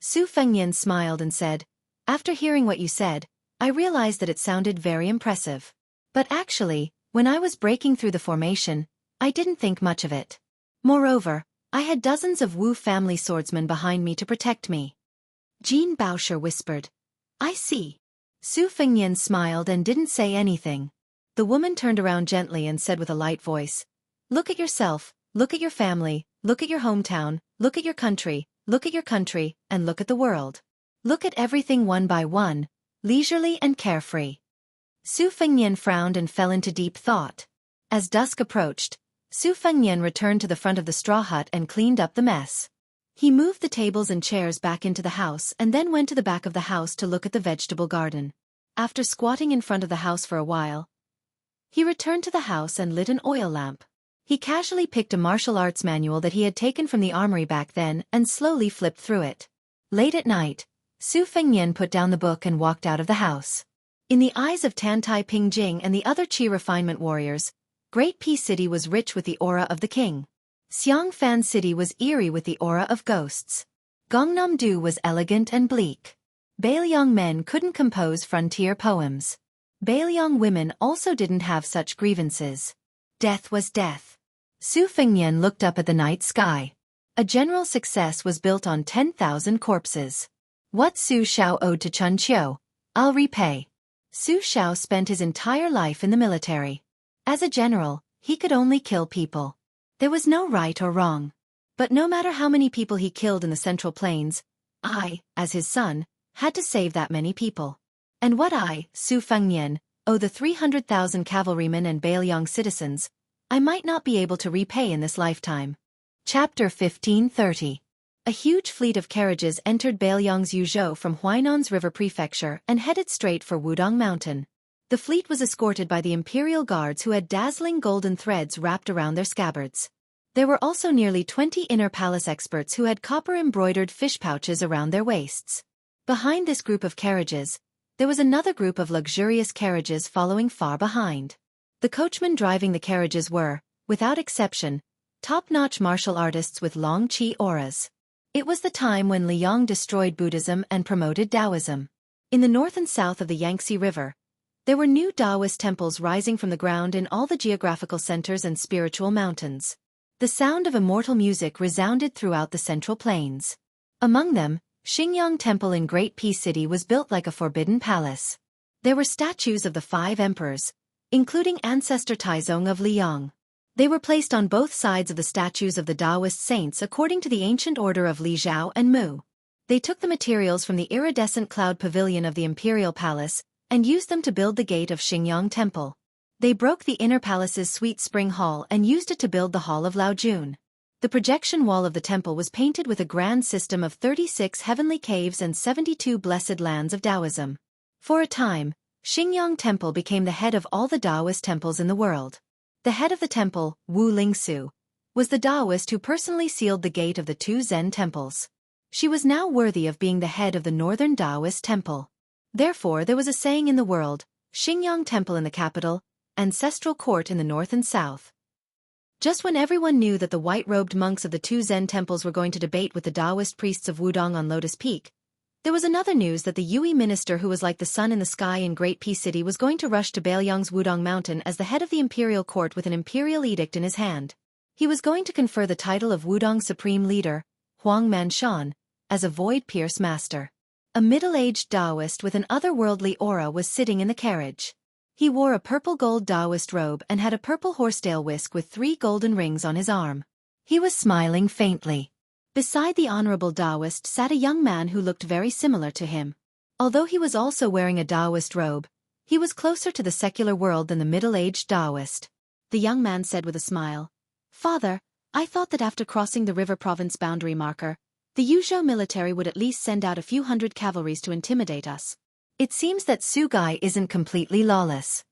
Su Fengnian smiled and said, after hearing what you said, I realized that it sounded very impressive. But actually, when I was breaking through the formation, I didn't think much of it. Moreover, I had dozens of Wu family swordsmen behind me to protect me. Jean Baosher whispered, I see. Su Fengnian smiled and didn't say anything. The woman turned around gently and said with a light voice, look at yourself, look at your family, look at your hometown, look at your country, and look at the world. Look at everything one by one, leisurely and carefree. Su Fengnian frowned and fell into deep thought. As dusk approached, Su Fengnian returned to the front of the straw hut and cleaned up the mess. He moved the tables and chairs back into the house and then went to the back of the house to look at the vegetable garden. After squatting in front of the house for a while, he returned to the house and lit an oil lamp. He casually picked a martial arts manual that he had taken from the armory back then and slowly flipped through it. Late at night, Su Fengnian put down the book and walked out of the house. In the eyes of Tantai Pingjing and the other Qi refinement warriors, Great Peace City was rich with the aura of the king. Xiangfan City was eerie with the aura of ghosts. Gangnam-do was elegant and bleak. Bailiang men couldn't compose frontier poems. Bailiang women also didn't have such grievances. Death was death. Su Fengnian looked up at the night sky. A general success was built on 10,000 corpses. What Su Xiao owed to Chun Qiu, I'll repay. Su Xiao spent his entire life in the military. As a general, he could only kill people. There was no right or wrong. But no matter how many people he killed in the Central Plains, I, as his son, had to save that many people. And what I, Su Fengnian, owe the 300,000 cavalrymen and Bailiang citizens, I might not be able to repay in this lifetime. Chapter 1530. A huge fleet of carriages entered Bailiang's Yuzhou from Huainan's River Prefecture and headed straight for Wudong Mountain. The fleet was escorted by the imperial guards who had dazzling golden threads wrapped around their scabbards. There were also nearly 20 inner palace experts who had copper-embroidered fish pouches around their waists. Behind this group of carriages, there was another group of luxurious carriages following far behind. The coachmen driving the carriages were, without exception, top-notch martial artists with long Qi auras. It was the time when Liang destroyed Buddhism and promoted Taoism. In the north and south of the Yangtze River, there were new Taoist temples rising from the ground in all the geographical centers and spiritual mountains. The sound of immortal music resounded throughout the Central Plains. Among them, Xingyang Temple in Great Peace City was built like a forbidden palace. There were statues of the 5 emperors, including ancestor Taizong of Liang. They were placed on both sides of the statues of the Taoist saints according to the ancient order of Li Zhao and Mu. They took the materials from the iridescent cloud pavilion of the imperial palace and used them to build the gate of Xingyang Temple. They broke the inner palace's sweet spring hall and used it to build the hall of Laojun. The projection wall of the temple was painted with a grand system of 36 heavenly caves and 72 blessed lands of Taoism. For a time, Xingyang Temple became the head of all the Taoist temples in the world. The head of the temple, Wu Lingsu, was the Taoist who personally sealed the gate of the 2 Zen temples. She was now worthy of being the head of the northern Taoist temple. Therefore there was a saying in the world, Xingyang Temple in the capital, ancestral court in the north and south. Just when everyone knew that the white-robed monks of the 2 Zen temples were going to debate with the Taoist priests of Wudong on Lotus Peak, there was another news that the Yui minister who was like the sun in the sky in Great Peace City was going to rush to Bailiang's Wudong Mountain as the head of the imperial court with an imperial edict in his hand. He was going to confer the title of Wudong Supreme Leader, Huang Manshan, as a Void Pierce Master. A middle-aged Taoist with an otherworldly aura was sitting in the carriage. He wore a purple-gold Taoist robe and had a purple horsetail whisk with 3 golden rings on his arm. He was smiling faintly. Beside the honorable Taoist sat a young man who looked very similar to him. Although he was also wearing a Taoist robe, he was closer to the secular world than the middle-aged Taoist. The young man said with a smile, "Father, I thought that after crossing the river province boundary marker, the Yuzhou military would at least send out a few hundred cavalries to intimidate us. It seems that Sugai isn't completely lawless.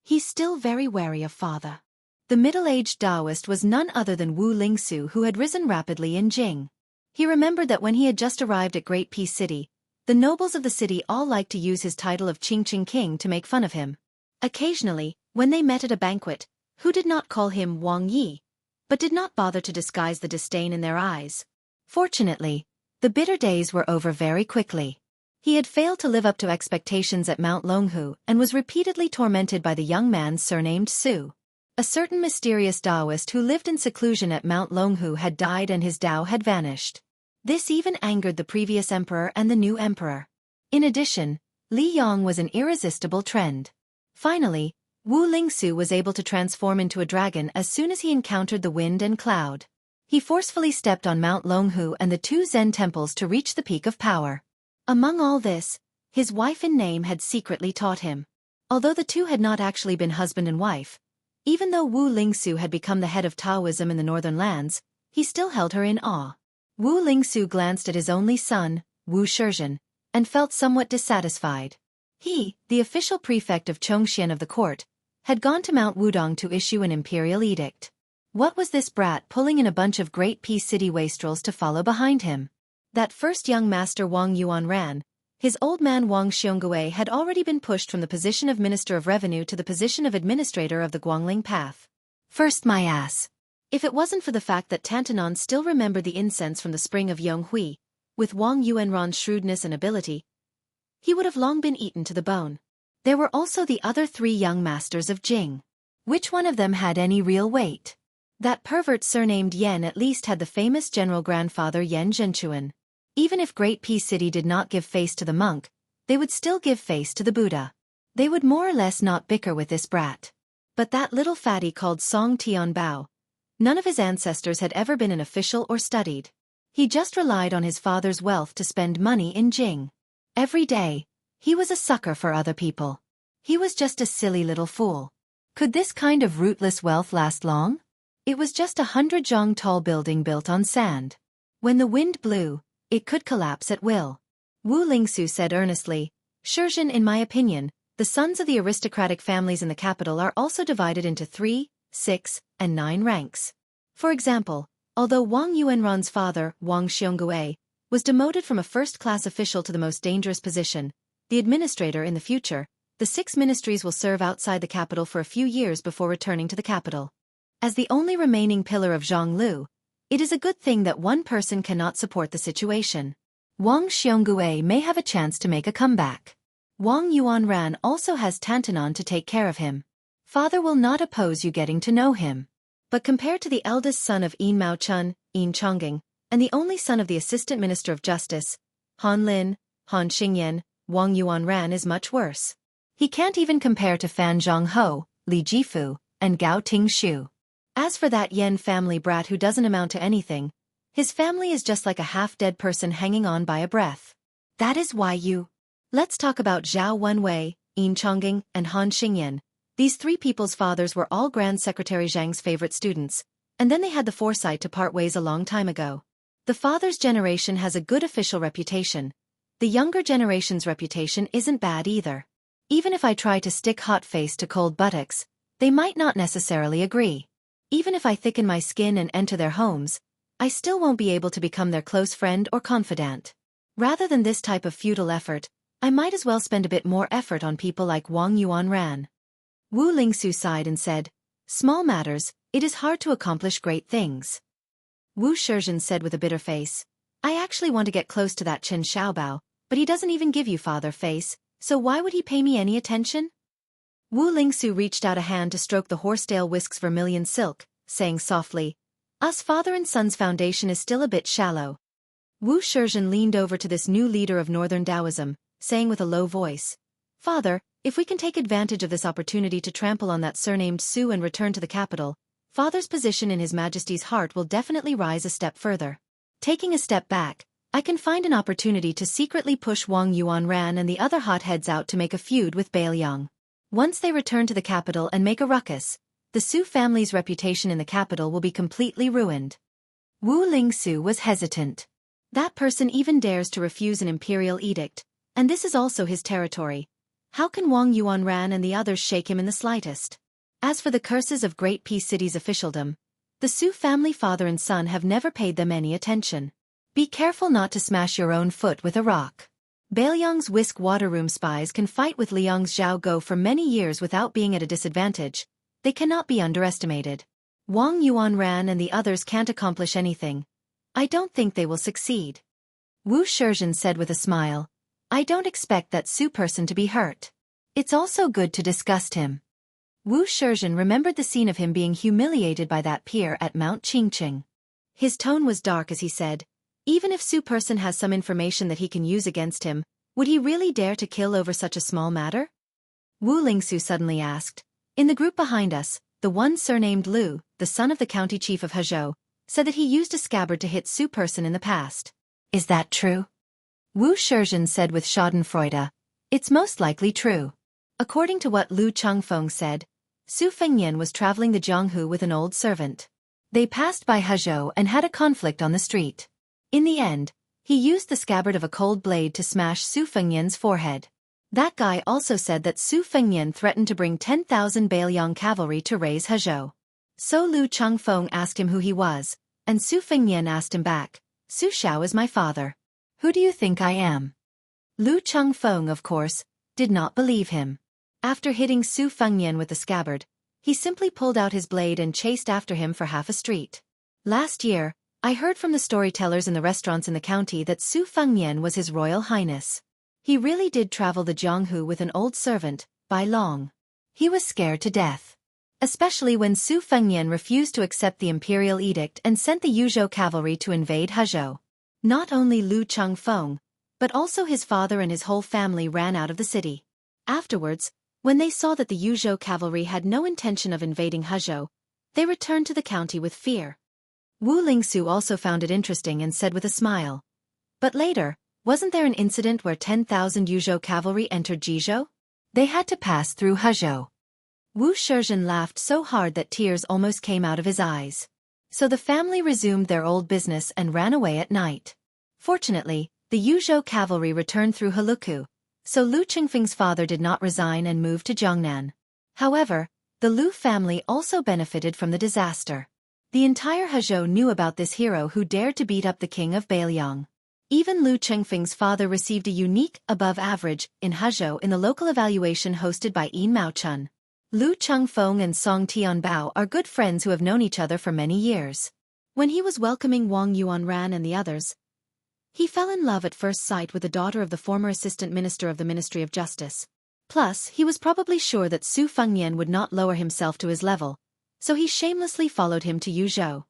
He's still very wary of father." The middle-aged Taoist was none other than Wu Lingsu, who had risen rapidly in Jing. He remembered that when he had just arrived at Great Peace City, the nobles of the city all liked to use his title of Qingqing King to make fun of him. Occasionally, when they met at a banquet, who did not call him Wang Yi, but did not bother to disguise the disdain in their eyes. Fortunately, the bitter days were over very quickly. He had failed to live up to expectations at Mount Longhu and was repeatedly tormented by the young man surnamed Su. A certain mysterious Taoist who lived in seclusion at Mount Longhu had died and his Tao had vanished. This even angered the previous emperor and the new emperor. In addition, Li Yang was an irresistible trend. Finally, Wu Lingsu was able to transform into a dragon as soon as he encountered the wind and cloud. He forcefully stepped on Mount Longhu and the 2 Zen temples to reach the peak of power. Among all this, his wife in name had secretly taught him. Although the two had not actually been husband and wife, even though Wu Lingsu had become the head of Taoism in the northern lands, he still held her in awe. Wu Lingsu glanced at his only son, Wu Shizhen, and felt somewhat dissatisfied. He, the official prefect of Xianxia of the court, had gone to Mount Wudong to issue an imperial edict. What was this brat pulling in a bunch of Great Peace City wastrels to follow behind him? That first young master Wang Yuan ran. His old man Wang Xiongui had already been pushed from the position of Minister of Revenue to the position of administrator of the Guangling Path. First my ass. If it wasn't for the fact that Tantanon still remembered the incense from the spring of Yonghui, with Wang Yuanran's shrewdness and ability, he would have long been eaten to the bone. There were also the other 3 young masters of Jing. Which one of them had any real weight? That pervert surnamed Yan at least had the famous general grandfather Yan Zhenchuan. Even if Great Peace City did not give face to the monk, they would still give face to the Buddha. They would more or less not bicker with this brat. But that little fatty called Song Tianbao, none of his ancestors had ever been an official or studied. He just relied on his father's wealth to spend money in Jing. Every day, he was a sucker for other people. He was just a silly little fool. Could this kind of rootless wealth last long? It was just 100 zhang tall building built on sand. When the wind blew, it could collapse at will. Wu Lingsu said earnestly, "Shizhen, in my opinion, the sons of the aristocratic families in the capital are also divided into 3, 6, and 9 ranks. For example, although Wang Yuanran's father, Wang Xiongui, was demoted from a first-class official to the most dangerous position, the administrator in the future, the 6 ministries will serve outside the capital for a few years before returning to the capital. As the only remaining pillar of Zhonglu, it is a good thing that one person cannot support the situation. Wang Xiongui may have a chance to make a comeback. Wang Yuanran also has Tantanon to take care of him. Father will not oppose you getting to know him. But compared to the eldest son of Yin Maochun, Yin Chongqing, and the only son of the Assistant Minister of Justice, Han Lin, Han Xingyan, Wang Yuanran is much worse. He can't even compare to Fan Zhongho, Li Jifu, and Gao Tingshu. As for that Yen family brat who doesn't amount to anything, his family is just like a half-dead person hanging on by a breath. That is why you... Let's talk about Zhao Wenwei, Yin Chongqing, and Han Xingyan. These 3 people's fathers were all Grand Secretary Zhang's favorite students, and then they had the foresight to part ways a long time ago. The father's generation has a good official reputation. The younger generation's reputation isn't bad either. Even if I try to stick hot face to cold buttocks, they might not necessarily agree. Even if I thicken my skin and enter their homes, I still won't be able to become their close friend or confidant. Rather than this type of futile effort, I might as well spend a bit more effort on people like Wang Yuanran. Wu Lingsu sighed and said, "Small matters, it is hard to accomplish great things." Wu Shizhen said with a bitter face, "I actually want to get close to that Chen Xiaobao, but he doesn't even give you father face, so why would he pay me any attention?" Wu Lingsu reached out a hand to stroke the horsetail whisk's vermilion silk, saying softly, "Us father and son's foundation is still a bit shallow. Wu Shizhen leaned over to this new leader of Northern Taoism, saying with a low voice, "Father, if we can take advantage of this opportunity to trample on that surnamed Su and return to the capital, Father's position in His Majesty's heart will definitely rise a step further. Taking a step back, I can find an opportunity to secretly push Wang Yuanran and the other hotheads out to make a feud with Bailiang. Once they return to the capital and make a ruckus, the Su family's reputation in the capital will be completely ruined." Wu Lingsu was hesitant. That person even dares to refuse an imperial edict, and this is also his territory. How can Wang Yuanran and the others shake him in the slightest? As for the curses of Great Peace City's officialdom, the Su family father and son have never paid them any attention. Be careful not to smash your own foot with a rock. Bailiang's whisk water room spies can fight with Liang's Zhao Go for many years without being at a disadvantage. They cannot be underestimated. Wang Yuanran and the others can't accomplish anything. I don't think they will succeed. Wu Shizhen said with a smile, "I don't expect that Su person to be hurt. It's also good to disgust him." Wu Shizhen remembered the scene of him being humiliated by that peer at Mount Qingqing. His tone was dark as he said, "Even if Su person has some information that he can use against him, would he really dare to kill over such a small matter?" Wu Lingsu suddenly asked. In the group behind us, the one surnamed Lu, the son of the county chief of Hezhou, said that he used a scabbard to hit Su person in the past. Is that true? Wu Shizhen said with schadenfreude. It's most likely true. According to what Lu Chengfeng said, Su Fengyan was traveling the Jianghu with an old servant. They passed by Hezhou and had a conflict on the street. In the end, he used the scabbard of a cold blade to smash Su Fengyan's forehead. That guy also said that Su Fengyan threatened to bring 10,000 Bailiang cavalry to raise Hezhou. So Lu Chengfeng asked him who he was, and Su Fengyan asked him back, "Su Xiao is my father. Who do you think I am?" Lu Chengfeng, of course, did not believe him. After hitting Su Fengyan with the scabbard, he simply pulled out his blade and chased after him for half a street. Last year, I heard from the storytellers in the restaurants in the county that Su Fengyan was His Royal Highness. He really did travel the Jianghu with an old servant, Bai Long. He was scared to death. Especially when Su Fengyan refused to accept the imperial edict and sent the Yuzhou cavalry to invade Hezhou. Not only Lu Chengfeng, but also his father and his whole family ran out of the city. Afterwards, when they saw that the Yuzhou cavalry had no intention of invading Hezhou, they returned to the county with fear. Wu Lingsu also found it interesting and said with a smile. But later, wasn't there an incident where 10,000 Yuzhou cavalry entered Jizhou? They had to pass through Hezhou. Wu Shizhen laughed so hard that tears almost came out of his eyes. So the family resumed their old business and ran away at night. Fortunately, the Yuzhou cavalry returned through Heluku, so Lu Chengfeng's father did not resign and moved to Jiangnan. However, the Lu family also benefited from the disaster. The entire Hezhou knew about this hero who dared to beat up the king of Bailiang. Even Lu Chengfeng's father received a unique, above average, in Hezhou in the local evaluation hosted by Yin Maochun. Lu Chengfeng and Song Tianbao are good friends who have known each other for many years. When he was welcoming Wang Yuanran and the others, he fell in love at first sight with the daughter of the former assistant minister of the Ministry of Justice. Plus, he was probably sure that Su Fengyan would not lower himself to his level, so he shamelessly followed him to Yuzhou.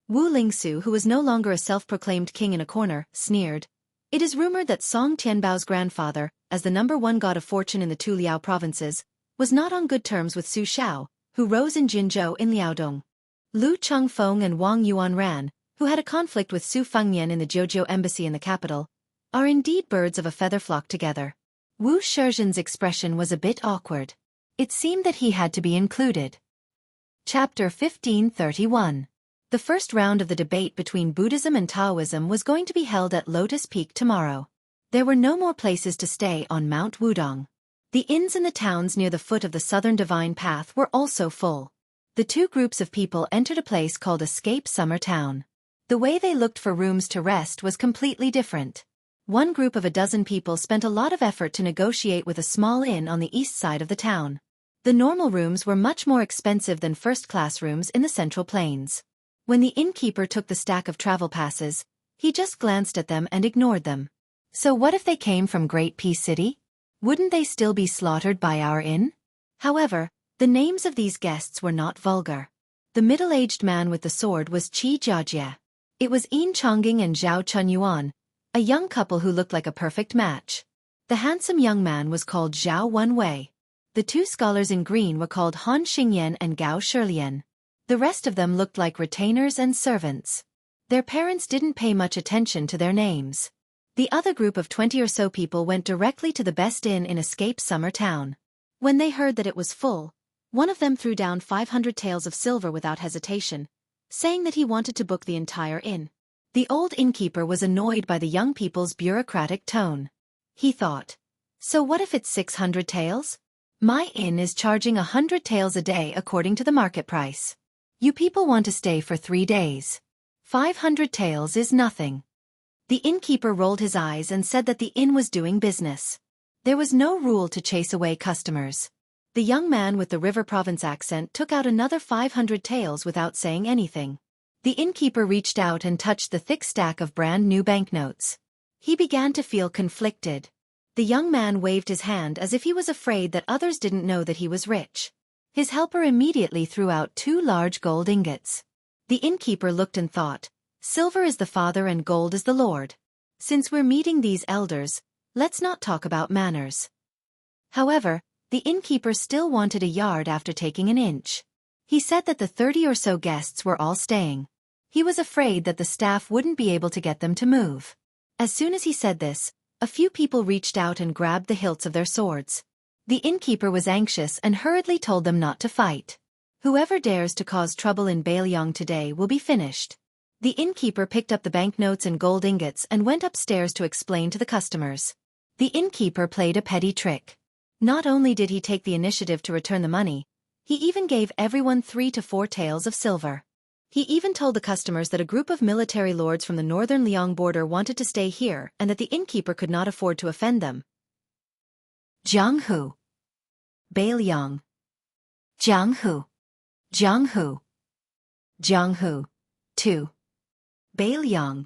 Wu Lingsu, who was no longer a self-proclaimed king in a corner, sneered. It is rumored that Song Tianbao's grandfather, as the #1 god of fortune in the two Liao provinces, was not on good terms with Su Xiao, who rose in Jinzhou in Liaodong. Lu Chengfeng and Wang Yuanran, who had a conflict with Su Fengyan in the Jiuzhou embassy in the capital, are indeed birds of a feather flock together. Wu Shizhen's expression was a bit awkward. It seemed that he had to be included. Chapter 1531. The first round of the debate between Buddhism and Taoism was going to be held at Lotus Peak tomorrow. There were no more places to stay on Mount Wudong. The inns in the towns near the foot of the Southern Divine Path were also full. The two groups of people entered a place called Escape Summer Town. The way they looked for rooms to rest was completely different. One group of a dozen people spent a lot of effort to negotiate with a small inn on the east side of the town. The normal rooms were much more expensive than first-class rooms in the Central Plains. When the innkeeper took the stack of travel passes, he just glanced at them and ignored them. So what if they came from Great Peace City? Wouldn't they still be slaughtered by our inn? However, the names of these guests were not vulgar. The middle-aged man with the sword was Qi Jiajie. It was Yin Chongging and Zhao Chunyuan, a young couple who looked like a perfect match. The handsome young man was called Zhao Wenwei. The two scholars in green were called Han Xingyan and Gao Shilian. The rest of them looked like retainers and servants. Their parents didn't pay much attention to their names. The other group of 20 or so people went directly to the best inn in Escape Summer Town. When they heard that it was full, one of them threw down 500 taels of silver without hesitation, saying that he wanted to book the entire inn. The old innkeeper was annoyed by the young people's bureaucratic tone. He thought, so what if it's 600 taels? My inn is charging 100 taels a day according to the market price. You people want to stay for 3 days. 500 taels is nothing. The innkeeper rolled his eyes and said that the inn was doing business. There was no rule to chase away customers. The young man with the River Province accent took out another 500 taels without saying anything. The innkeeper reached out and touched the thick stack of brand new banknotes. He began to feel conflicted. The young man waved his hand as if he was afraid that others didn't know that he was rich. His helper immediately threw out 2 large gold ingots. The innkeeper looked and thought, silver is the father and gold is the lord. Since we're meeting these elders, let's not talk about manners. However, the innkeeper still wanted a yard after taking an inch. He said that the 30 or so guests were all staying. He was afraid that the staff wouldn't be able to get them to move. As soon as he said this, a few people reached out and grabbed the hilts of their swords. The innkeeper was anxious and hurriedly told them not to fight. Whoever dares to cause trouble in Bailiang today will be finished. The innkeeper picked up the banknotes and gold ingots and went upstairs to explain to the customers. The innkeeper played a petty trick. Not only did he take the initiative to return the money, he even gave everyone 3 to 4 taels of silver. He even told the customers that a group of military lords from the northern Liang border wanted to stay here and that the innkeeper could not afford to offend them. Jianghu. Bailiang. Jianghu. Jianghu. Jianghu. 2. Bailiang.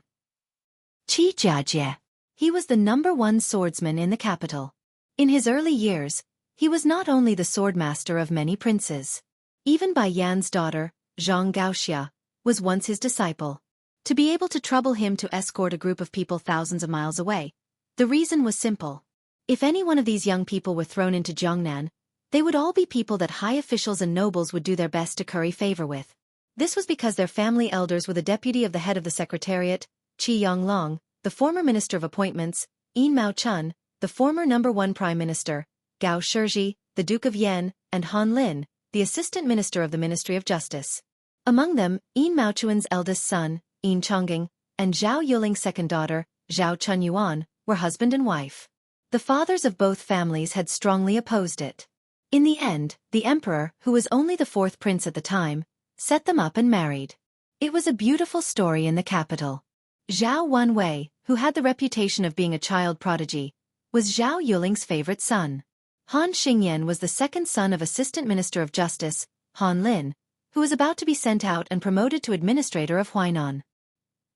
Qijia. He was the #1 swordsman in the capital. In his early years, he was not only the swordmaster of many princes. Even Bai Yan's daughter, Xianxia, was once his disciple. To be able to trouble him to escort a group of people thousands of miles away, the reason was simple. If any one of these young people were thrown into Jiangnan, they would all be people that high officials and nobles would do their best to curry favor with. This was because their family elders were the deputy of the head of the secretariat, Qi Yonglong, the former minister of appointments, Yin Mao Chun, the former #1 prime minister, Gao Shiji, the Duke of Yan, and Han Lin, the assistant minister of the Ministry of Justice. Among them, Yin Maochuan's eldest son, Yin Chongging, and Zhao Yuling's second daughter, Zhao Chunyuan, were husband and wife. The fathers of both families had strongly opposed it. In the end, the emperor, who was only the 4th prince at the time, set them up and married. It was a beautiful story in the capital. Zhao Wenwei, who had the reputation of being a child prodigy, was Zhao Yuling's favorite son. Han Xingyan was the second son of Assistant Minister of Justice, Han Lin, who was about to be sent out and promoted to administrator of Huainan.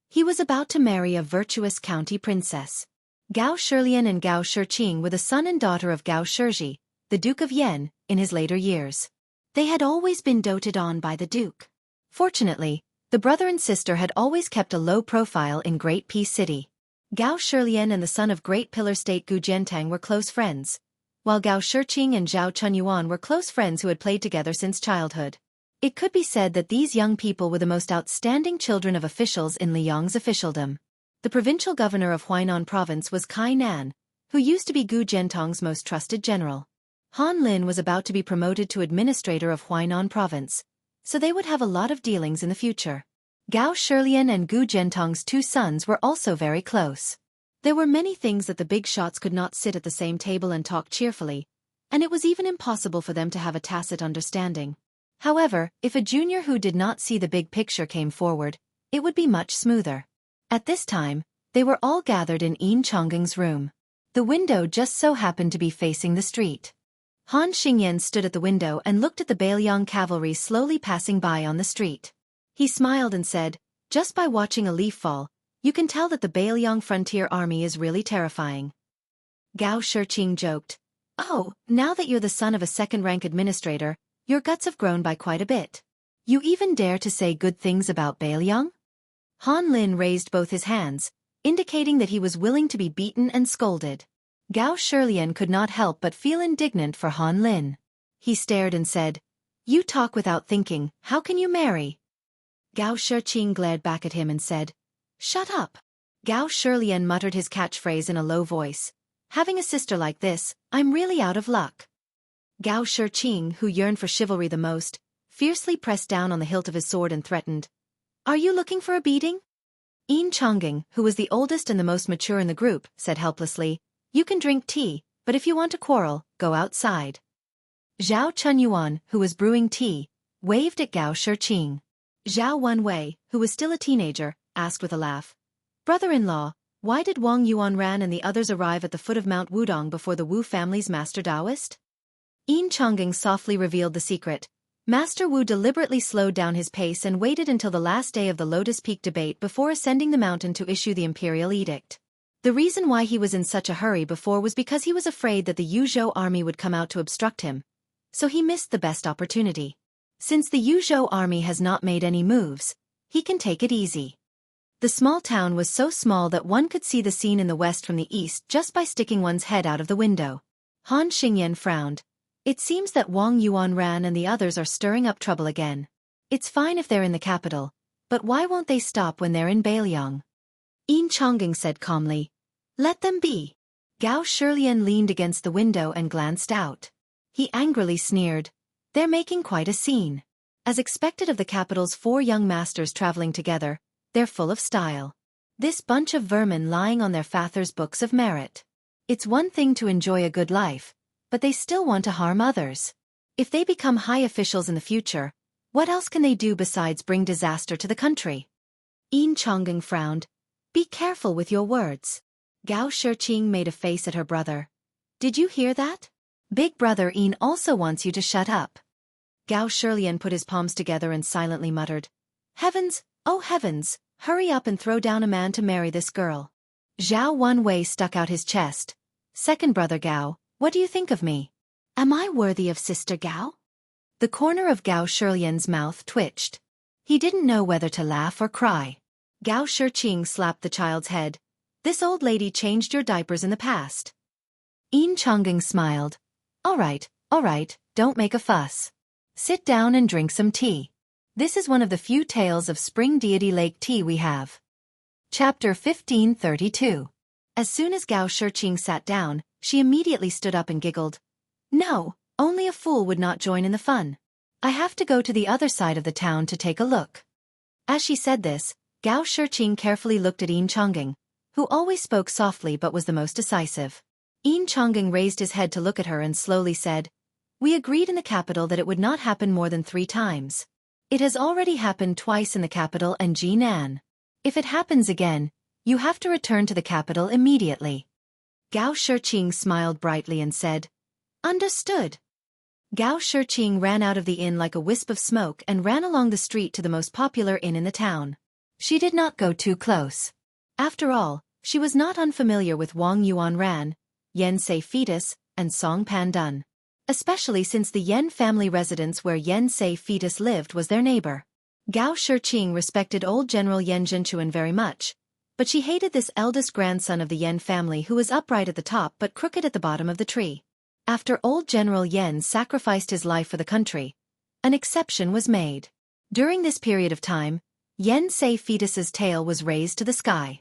He was about to marry a virtuous county princess. Gao Shilian and Gao Shiqing were the son and daughter of Gao Shiji, the Duke of Yan, in his later years. They had always been doted on by the Duke. Fortunately, the brother and sister had always kept a low profile in Great Peace City. Gao Shilian and the son of Great Pillar State Gu Jiantang were close friends, while Gao Shiqing and Zhao Chunyuan were close friends who had played together since childhood. It could be said that these young people were the most outstanding children of officials in Liang's officialdom. The provincial governor of Huainan province was Kai Nan, who used to be Gu Jiantang's most trusted general. Han Lin was about to be promoted to administrator of Huainan province, so they would have a lot of dealings in the future. Gao Shilian and Gu Jiantang's 2 sons were also very close. There were many things that the big shots could not sit at the same table and talk cheerfully, and it was even impossible for them to have a tacit understanding. However, if a junior who did not see the big picture came forward, it would be much smoother. At this time, they were all gathered in Yin Chongging's room. The window just so happened to be facing the street. Han Xingyan stood at the window and looked at the Bailiang cavalry slowly passing by on the street. He smiled and said, "Just by watching a leaf fall, you can tell that the Bailiang frontier army is really terrifying." Gao Shiqing joked, "Oh, now that you're the son of a second-rank administrator, your guts have grown by quite a bit. You even dare to say good things about Bailiang?" Han Lin raised both his hands, indicating that he was willing to be beaten and scolded. Gao Shilian could not help but feel indignant for Han Lin. He stared and said, "You talk without thinking, how can you marry?" Gao Shiqing glared back at him and said, "Shut up." Gao Shilian muttered his catchphrase in a low voice. "Having a sister like this, I'm really out of luck." Gao Shiqing, who yearned for chivalry the most, fiercely pressed down on the hilt of his sword and threatened, "Are you looking for a beating?" Yin Chongging, who was the oldest and the most mature in the group, said helplessly, "You can drink tea, but if you want to quarrel, go outside." Zhao Chunyuan, who was brewing tea, waved at Gao Shiqing. Zhao Wenwei, who was still a teenager, asked with a laugh, "Brother-in-law, why did Wang Yuanran and the others arrive at the foot of Mount Wudong before the Wu family's master Taoist?" Yin Chongging softly revealed the secret. Master Wu deliberately slowed down his pace and waited until the last day of the Lotus Peak debate before ascending the mountain to issue the imperial edict. The reason why he was in such a hurry before was because he was afraid that the Yuzhou army would come out to obstruct him. So he missed the best opportunity. Since the Yuzhou army has not made any moves, he can take it easy. The small town was so small that one could see the scene in the west from the east just by sticking one's head out of the window. Han Xingyan frowned. It seems that Wang Yuanran and the others are stirring up trouble again. It's fine if they're in the capital, but why won't they stop when they're in Beiliang? Yin Chongging said calmly, "Let them be." Gao Shilian leaned against the window and glanced out. He angrily sneered, "They're making quite a scene." As expected of the capital's 4 young masters traveling together, they're full of style. This bunch of vermin lying on their father's books of merit. It's one thing to enjoy a good life, but they still want to harm others. If they become high officials in the future, what else can they do besides bring disaster to the country? Yin Chongging frowned. "Be careful with your words." Gao Shiqing made a face at her brother. "Did you hear that? Big brother Yin also wants you to shut up." Gao Shilian put his palms together and silently muttered, "Heavens, oh heavens, hurry up and throw down a man to marry this girl." Zhao Wenwei stuck out his chest. "Second brother Gao, what do you think of me? Am I worthy of Sister Gao?" The corner of Gao Shilian's mouth twitched. He didn't know whether to laugh or cry. Gao Shiqing slapped the child's head. "This old lady changed your diapers in the past." Yin Chongging smiled. All right, don't make a fuss. Sit down and drink some tea. This is one of the few tales of Spring Deity Lake tea we have." Chapter 1532. As soon as Gao Shiqing sat down, she immediately stood up and giggled. "No, only a fool would not join in the fun. I have to go to the other side of the town to take a look." As she said this, Gao Shiqing carefully looked at Yin Chongging, who always spoke softly but was the most decisive. Yin Chongging raised his head to look at her and slowly said, "We agreed in the capital that it would not happen more than 3 times. It has already happened twice in the capital and Jinan. If it happens again, you have to return to the capital immediately." Gao Shiqing smiled brightly and said, "Understood." Gao Shiqing ran out of the inn like a wisp of smoke and ran along the street to the most popular inn in the town. She did not go too close. After all, she was not unfamiliar with Wang Yuanran, Yen Se Fetus, and Song Pandun. Especially since the Yen family residence where Yen Se Fetus lived was their neighbor. Gao Shiqing respected old General Yen Zhenchuan very much, but she hated this eldest grandson of the Yen family who was upright at the top but crooked at the bottom of the tree. After old General Yen sacrificed his life for the country, an exception was made. During this period of time, Yen Se Fetus's tail was raised to the sky.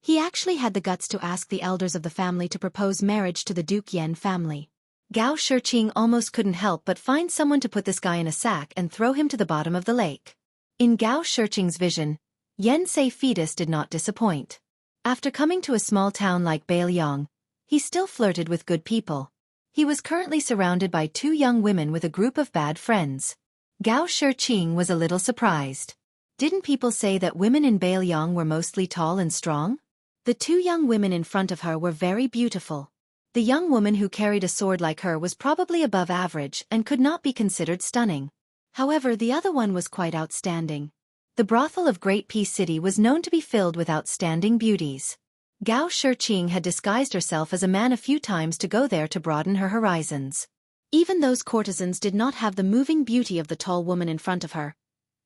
He actually had the guts to ask the elders of the family to propose marriage to the Duke Yen family. Gao Shiqing almost couldn't help but find someone to put this guy in a sack and throw him to the bottom of the lake. In Gao Shiqing's vision, Yen Se Fetus did not disappoint. After coming to a small town like Beiliang, he still flirted with good people. He was currently surrounded by 2 young women with a group of bad friends. Gao Shiqing was a little surprised. Didn't people say that women in Beiliang were mostly tall and strong? The 2 young women in front of her were very beautiful. The young woman who carried a sword like her was probably above average and could not be considered stunning. However, the other one was quite outstanding. The brothel of Great Peace City was known to be filled with outstanding beauties. Gao Shiqing had disguised herself as a man a few times to go there to broaden her horizons. Even those courtesans did not have the moving beauty of the tall woman in front of her,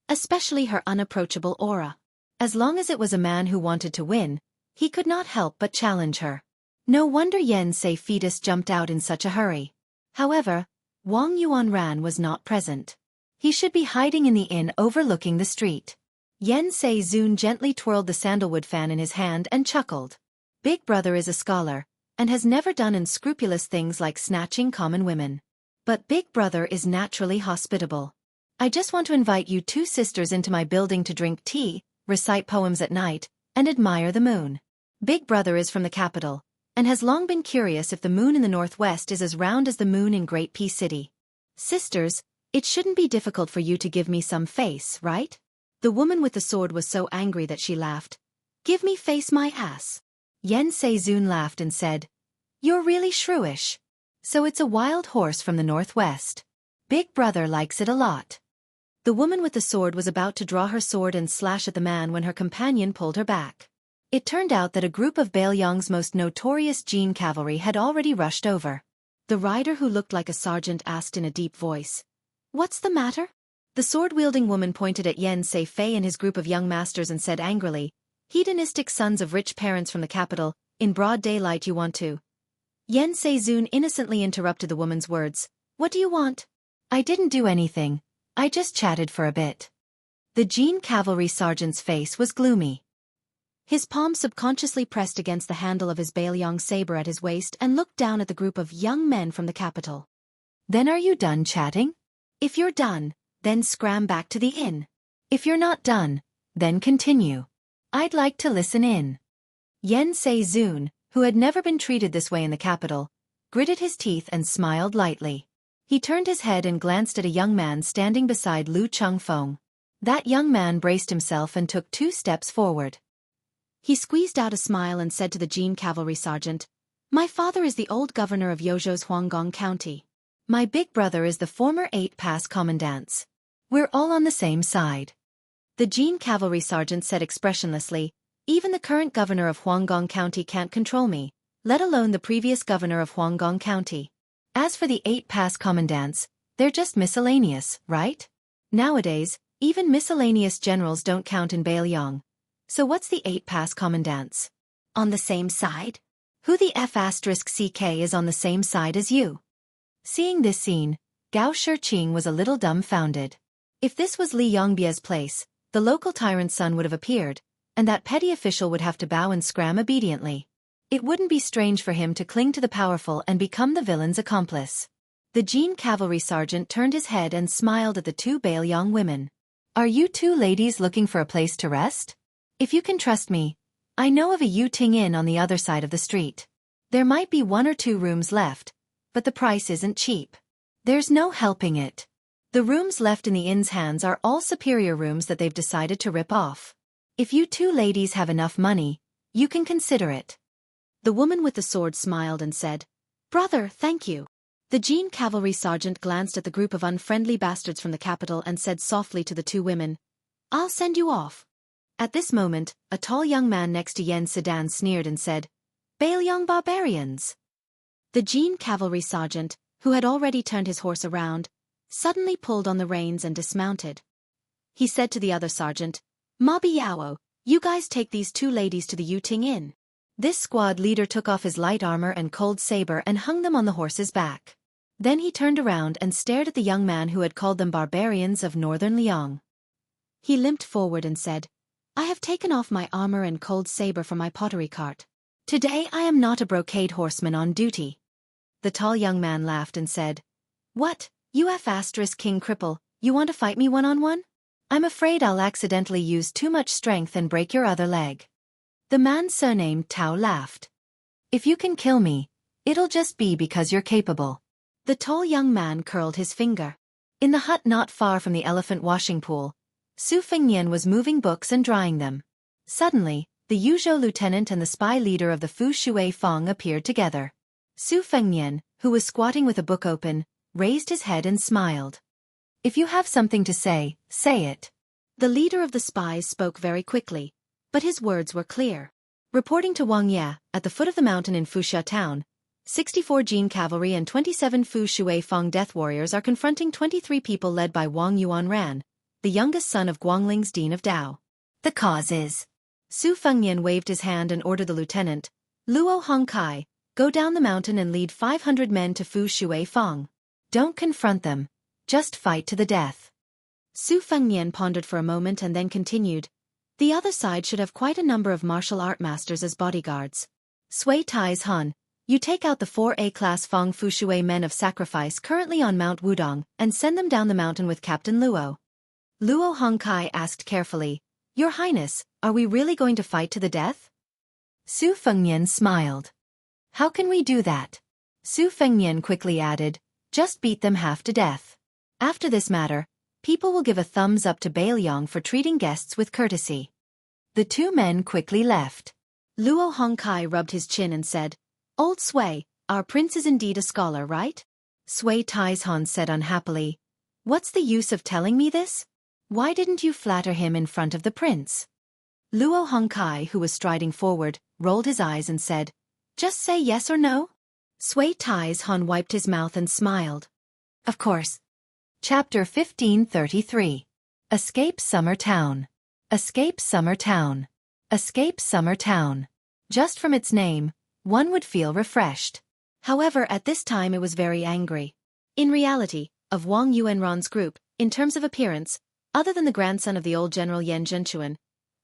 especially her unapproachable aura. As long as it was a man who wanted to win, he could not help but challenge her. No wonder Yen Sei fetus jumped out in such a hurry. However, Wang Yuanran was not present. He should be hiding in the inn overlooking the street. Yen Sei Zun gently twirled the sandalwood fan in his hand and chuckled. Big Brother is a scholar, and has never done unscrupulous things like snatching common women. But Big Brother is naturally hospitable. I just want to invite you two sisters into my building to drink tea, recite poems at night, and admire the moon. Big Brother is from the capital, and has long been curious if the moon in the northwest is as round as the moon in Great Pea City. Sisters, it shouldn't be difficult for you to give me some face, right? The woman with the sword was so angry that she laughed. Give me face my ass. Yen Sei Zun laughed and said, You're really shrewish. So it's a wild horse from the northwest. Big Brother likes it a lot. The woman with the sword was about to draw her sword and slash at the man when her companion pulled her back. It turned out that a group of Bailiang's most notorious Jin cavalry had already rushed over. The rider who looked like a sergeant asked in a deep voice, What's the matter? The sword-wielding woman pointed at Yen Sei Fei and his group of young masters and said angrily, Hedonistic sons of rich parents from the capital, in broad daylight you want to. Yen Sei Zun innocently interrupted the woman's words. What do you want? I didn't do anything. I just chatted for a bit. The Jin cavalry sergeant's face was gloomy. His palm subconsciously pressed against the handle of his Bailiang saber at his waist and looked down at the group of young men from the capital. Then are you done chatting? If you're done, then scram back to the inn. If you're not done, then continue. I'd like to listen in. Yen Sei Zun, who had never been treated this way in the capital, gritted his teeth and smiled lightly. He turned his head and glanced at a young man standing beside Lu Chengfeng. That young man braced himself and took 2 steps forward. He squeezed out a smile and said to the Jin cavalry sergeant, My father is the old governor of Yozhou's Huanggong County. My big brother is the former 8 Pass commandant. We're all on the same side. The Jin cavalry sergeant said expressionlessly, Even the current governor of Huanggong County can't control me, let alone the previous governor of Huanggong County. As for the 8 Pass commandants, they're just miscellaneous, right? Nowadays, even miscellaneous generals don't count in Bailiang. So what's the 8 Pass commandants? On the same side? Who the F***ck is on the same side as you? Seeing this scene, Gao Shiqing was a little dumbfounded. If this was Li Yongbie's place, the local tyrant's son would have appeared, and that petty official would have to bow and scram obediently. It wouldn't be strange for him to cling to the powerful and become the villain's accomplice. The Jin cavalry sergeant turned his head and smiled at the 2 Bailiang women. Are you 2 ladies looking for a place to rest? If you can trust me, I know of a Yuting Inn on the other side of the street. There might be 1 or 2 rooms left, but the price isn't cheap. There's no helping it. The rooms left in the inn's hands are all superior rooms that they've decided to rip off. If you 2 ladies have enough money, you can consider it. The woman with the sword smiled and said, Brother, thank you. The Jin cavalry sergeant glanced at the group of unfriendly bastards from the capital and said softly to the 2 women, I'll send you off. At this moment, a tall young man next to Yen Sedan sneered and said, Bailiang barbarians. The Jin cavalry sergeant, who had already turned his horse around, suddenly pulled on the reins and dismounted. He said to the other sergeant, Ma Biao, you guys take these 2 ladies to the Yuting Inn. This squad leader took off his light armor and cold saber and hung them on the horse's back. Then he turned around and stared at the young man who had called them barbarians of northern Liang. He limped forward and said, I have taken off my armor and cold saber from my pottery cart. Today I am not a brocade horseman on duty. The tall young man laughed and said, What, you F***king cripple, you want to fight me one-on-one? I'm afraid I'll accidentally use too much strength and break your other leg. The man surnamed Tao laughed. If you can kill me, it'll just be because you're capable. The tall young man curled his finger. In the hut not far from the elephant washing pool, Su Fengnian was moving books and drying them. Suddenly, the Yuzhou lieutenant and the spy leader of the Fu Shui Fang appeared together. Su Fengnian, who was squatting with a book open, raised his head and smiled. If you have something to say it. The leader of the spies spoke very quickly, but his words were clear. Reporting to Wang Ye, at the foot of the mountain in Fuxia town, 64 Jin cavalry and 27 Fu Shui Fang death warriors are confronting 23 people led by Wang Yuanran, the youngest son of Guangling's Dean of Dao. The cause is. Su Fengnian waved his hand and ordered the lieutenant, Luo Hongkai, go down the mountain and lead 500 men to Fu Shui Fong. Don't confront them. Just fight to the death. Su Fengnian pondered for a moment and then continued, the other side should have quite a number of martial art masters as bodyguards. Sui Tai's Han, you take out the 4 A-class Fong Fu Shui men of sacrifice currently on Mount Wudong and send them down the mountain with Captain Luo. Luo Hongkai asked carefully, Your Highness, are we really going to fight to the death? Su Fengnian smiled. How can we do that? Su Fengnian quickly added, just beat them half to death. After this matter, people will give a thumbs up to Bailiang for treating guests with courtesy. The 2 men quickly left. Luo Hongkai rubbed his chin and said, Old Sui, our prince is indeed a scholar, right? Sui Tai's Han said unhappily, What's the use of telling me this? Why didn't you flatter him in front of the prince? Luo Hongkai, who was striding forward, rolled his eyes and said, Just say yes or no? Sui Tai's Han wiped his mouth and smiled. Of course. Chapter 1533. Escape Summer Town. Escape Summer Town. Escape Summer Town. Just from its name, one would feel refreshed. However, at this time it was very angry. In reality, of Wang Yuanron's group, in terms of appearance, other than the grandson of the old General Yan Zhenchuan,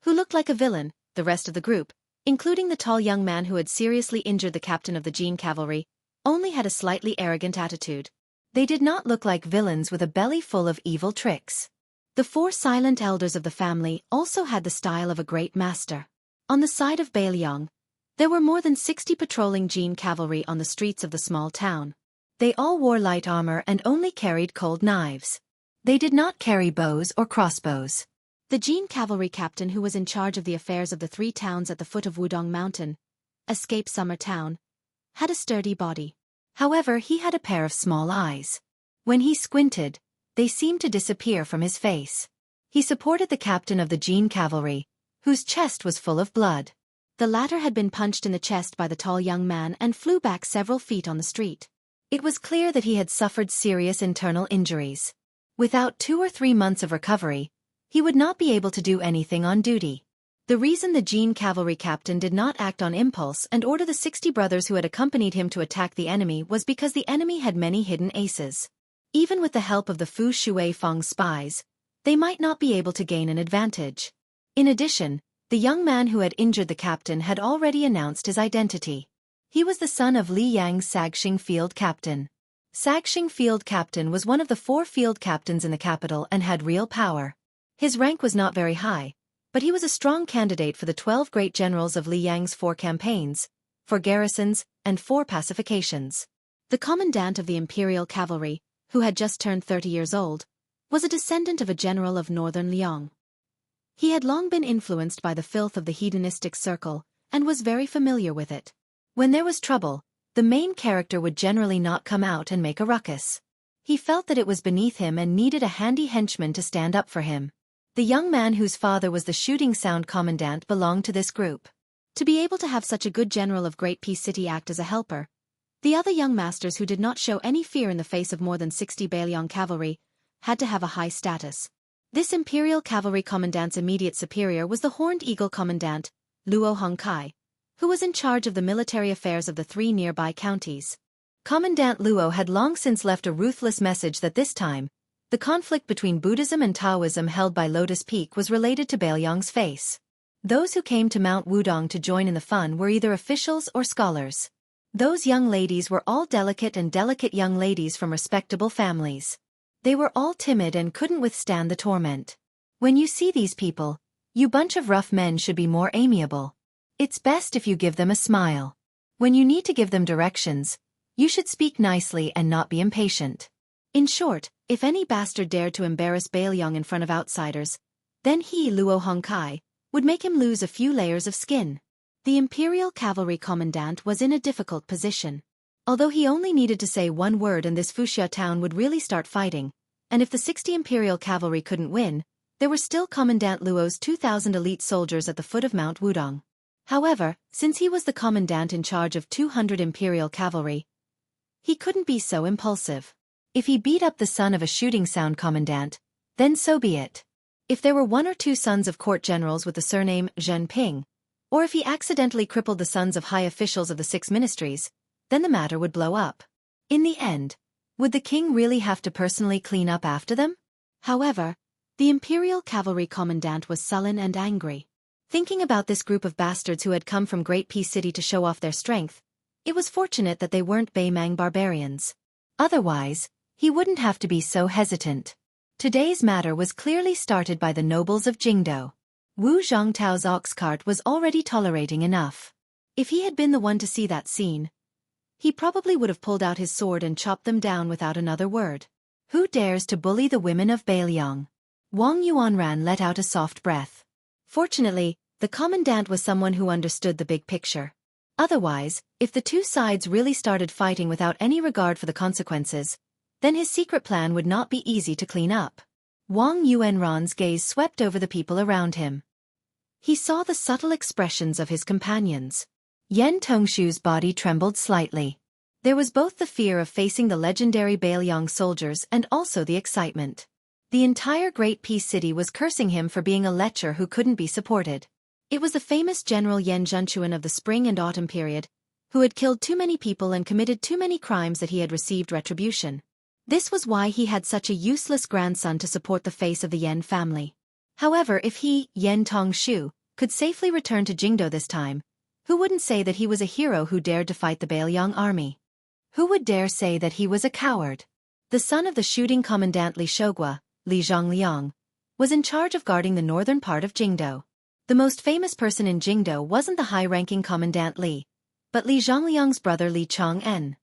who looked like a villain, the rest of the group, including the tall young man who had seriously injured the captain of the Jin cavalry, only had a slightly arrogant attitude. They did not look like villains with a belly full of evil tricks. The 4 silent elders of the family also had the style of a great master. On the side of Bailiang, there were more than 60 patrolling Jin cavalry on the streets of the small town. They all wore light armor and only carried cold knives. They did not carry bows or crossbows. The Jin cavalry captain who was in charge of the affairs of the 3 towns at the foot of Wudong Mountain, Escape Summer Town, had a sturdy body. However, he had a pair of small eyes. When he squinted, they seemed to disappear from his face. He supported the captain of the Jin cavalry, whose chest was full of blood. The latter had been punched in the chest by the tall young man and flew back several feet on the street. It was clear that he had suffered serious internal injuries. Without 2 or 3 months of recovery, he would not be able to do anything on duty. The reason the Jin cavalry captain did not act on impulse and order the 60 brothers who had accompanied him to attack the enemy was because the enemy had many hidden aces. Even with the help of the Fu Shui Fong spies, they might not be able to gain an advantage. In addition, the young man who had injured the captain had already announced his identity. He was the son of Li Yang's Saxing field captain. Saxing field captain was one of the 4 field captains in the capital and had real power. His rank was not very high, but he was a strong candidate for the 12 great generals of Li Yang's 4 campaigns, 4 garrisons, and 4 pacifications. The commandant of the imperial cavalry, who had just turned 30 years old, was a descendant of a general of northern Liang. He had long been influenced by the filth of the hedonistic circle, and was very familiar with it. When there was trouble, the main character would generally not come out and make a ruckus. He felt that it was beneath him and needed a handy henchman to stand up for him. The young man whose father was the shooting sound commandant belonged to this group. To be able to have such a good general of Great Peace City act as a helper, the other young masters who did not show any fear in the face of more than 60 Bailiang cavalry had to have a high status. This imperial cavalry commandant's immediate superior was the Horned Eagle commandant, Luo Hongkai, who was in charge of the military affairs of the 3 nearby counties. Commandant Luo had long since left a ruthless message that this time, the conflict between Buddhism and Taoism held by Lotus Peak was related to Bailiang's face. Those who came to Mount Wudong to join in the fun were either officials or scholars. Those young ladies were all delicate young ladies from respectable families. They were all timid and couldn't withstand the torment. When you see these people, you bunch of rough men should be more amiable. It's best if you give them a smile. When you need to give them directions, you should speak nicely and not be impatient. In short, if any bastard dared to embarrass Bailiang in front of outsiders, then he, Luo Hongkai, would make him lose a few layers of skin. The Imperial Cavalry Commandant was in a difficult position. Although he only needed to say one word and this Fuxia town would really start fighting, and if the 60 Imperial Cavalry couldn't win, there were still Commandant Luo's 2,000 elite soldiers at the foot of Mount Wudong. However, since he was the commandant in charge of 200 Imperial Cavalry, he couldn't be so impulsive. If he beat up the son of a shooting sound commandant, then so be it. If there were one or two sons of court generals with the surname Zhenping, or if he accidentally crippled the sons of high officials of the 6 ministries, then the matter would blow up. In the end, would the king really have to personally clean up after them? However, the imperial cavalry commandant was sullen and angry. Thinking about this group of bastards who had come from Great Peace City to show off their strength, it was fortunate that they weren't Beimang barbarians. Otherwise, he wouldn't have to be so hesitant. Today's matter was clearly started by the nobles of Jingdo. Wu Zhongtao's ox cart was already tolerating enough. If he had been the one to see that scene, he probably would have pulled out his sword and chopped them down without another word. Who dares to bully the women of Beiliang? Wang Yuanran let out a soft breath. Fortunately, the commandant was someone who understood the big picture. Otherwise, if the two sides really started fighting without any regard for the consequences, then his secret plan would not be easy to clean up. Wang Yuanran's gaze swept over the people around him. He saw the subtle expressions of his companions. Yan Tongshu's body trembled slightly. There was both the fear of facing the legendary Beiliang soldiers and also the excitement. The entire Great Peace City was cursing him for being a lecher who couldn't be supported. It was the famous General Yan Zhenchuan of the spring and autumn period, who had killed too many people and committed too many crimes that he had received retribution. This was why he had such a useless grandson to support the face of the Yan family. However, if he, Yan Tongshu, could safely return to Jingdo this time, who wouldn't say that he was a hero who dared to fight the Beiliang army? Who would dare say that he was a coward? The son of the shooting commandant Li Shogua, Li Zhongliang, was in charge of guarding the northern part of Jingdo. The most famous person in Jingdo wasn't the high-ranking commandant Li, but Li Zhongliang's brother Li Chang'en.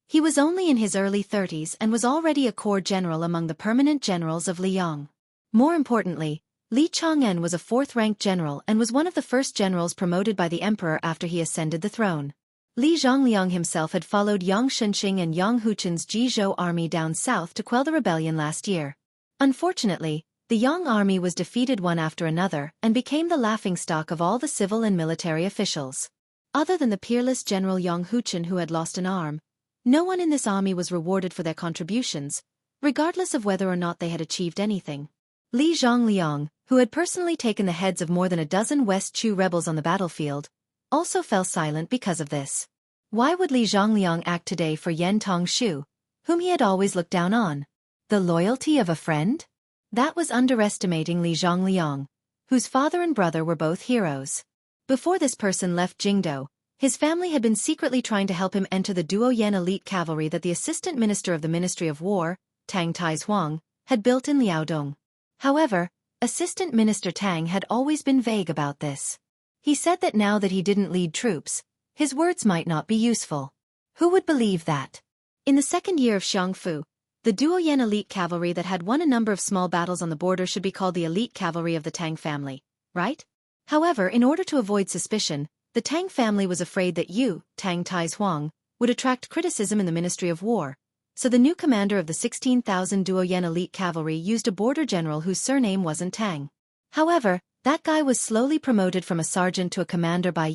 He was only in his early 30s and was already a corps general among the permanent generals of Liang. More importantly, Li Chang'en was a 4th-ranked general and was one of the first generals promoted by the emperor after he ascended the throne. Li Zhongliang himself had followed Yang Shenxing and Yang Huchen's Jizhou army down south to quell the rebellion last year. Unfortunately, the Yang army was defeated one after another and became the laughingstock of all the civil and military officials. Other than the peerless General Yang Huchen who had lost an arm, no one in this army was rewarded for their contributions, regardless of whether or not they had achieved anything. Li Zhongliang, who had personally taken the heads of more than a dozen West Chu rebels on the battlefield, also fell silent because of this. Why would Li Zhongliang act today for Yan Tongshu, whom he had always looked down on? The loyalty of a friend? That was underestimating Li Zhongliang, whose father and brother were both heroes. Before this person left Jingdo, his family had been secretly trying to help him enter the Duoyan elite cavalry that the assistant minister of the Ministry of War, Tang Taizuang, had built in Liaodong. However, Assistant Minister Tang had always been vague about this. He said that now that he didn't lead troops, his words might not be useful. Who would believe that? In the second year of Xianghu, the Duoyan elite cavalry that had won a number of small battles on the border should be called the elite cavalry of the Tang family, right? However, in order to avoid suspicion, the Tang family was afraid that Tang Taizuang, would attract criticism in the Ministry of War, so the new commander of the 16,000 Duoyan elite cavalry used a border general whose surname wasn't Tang. However, that guy was slowly promoted from a sergeant to a commander by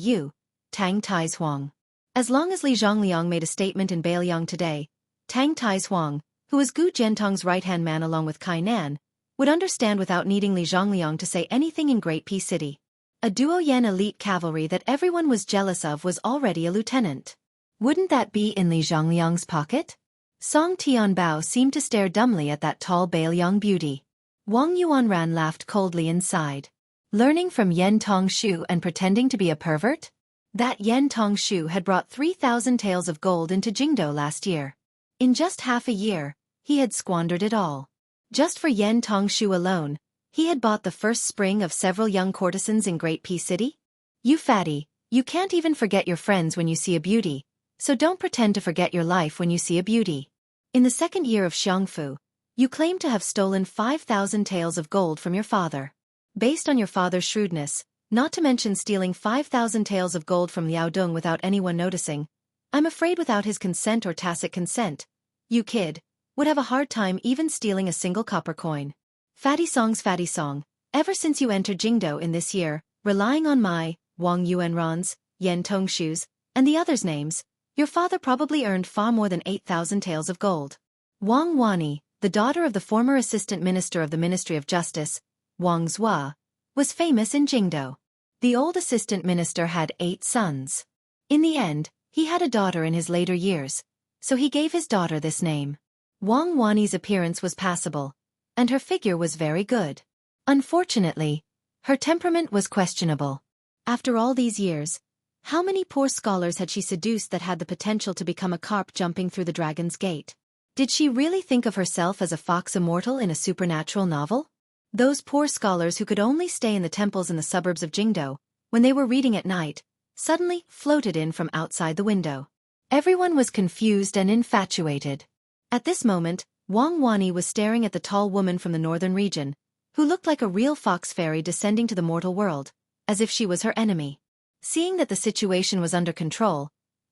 Tang Taizuang. As long as Li Zhongliang made a statement in Beiliang today, Tang Taizuang, who was Gu Jiantong's right-hand man along with Kai Nan, would understand without needing Li Zhongliang to say anything in Great Peace City. A Duoyan elite cavalry that everyone was jealous of was already a lieutenant. Wouldn't that be in Li Zhongliang's pocket? Song Tianbao seemed to stare dumbly at that tall Beiliang beauty. Wang Yuanran laughed coldly inside. Learning from Yan Tongshu and pretending to be a pervert? That Yan Tongshu had brought 3,000 taels of gold into Jingdo last year. In just half a year, he had squandered it all. Just for Yan Tongshu alone, he had bought the first spring of several young courtesans in Great Peace City. You fatty, you can't even forget your friends when you see a beauty, so don't pretend to forget your life when you see a beauty. In the second year of Xianghu, you claim to have stolen 5,000 taels of gold from your father. Based on your father's shrewdness, not to mention stealing 5,000 taels of gold from Liaodong without anyone noticing, I'm afraid without his consent or tacit consent, you kid, would have a hard time even stealing a single copper coin. Fatty song, ever since you entered Jingdo in this year, relying on my, Wang Yuanran's, Yan Tongshu's, and the others' names, your father probably earned far more than 8,000 taels of gold. Wang Wani, the daughter of the former assistant minister of the Ministry of Justice, Wang Zhua, was famous in Jingdo. The old assistant minister had 8 sons. In the end, he had a daughter in his later years, so he gave his daughter this name. Wang Wani's appearance was passable, and her figure was very good. Unfortunately, her temperament was questionable. After all these years, how many poor scholars had she seduced that had the potential to become a carp jumping through the dragon's gate? Did she really think of herself as a fox immortal in a supernatural novel? Those poor scholars who could only stay in the temples in the suburbs of Jingdo, when they were reading at night, suddenly floated in from outside the window. Everyone was confused and infatuated. At this moment, Wang Wani was staring at the tall woman from the northern region, who looked like a real fox fairy descending to the mortal world, as if she was her enemy. Seeing that the situation was under control,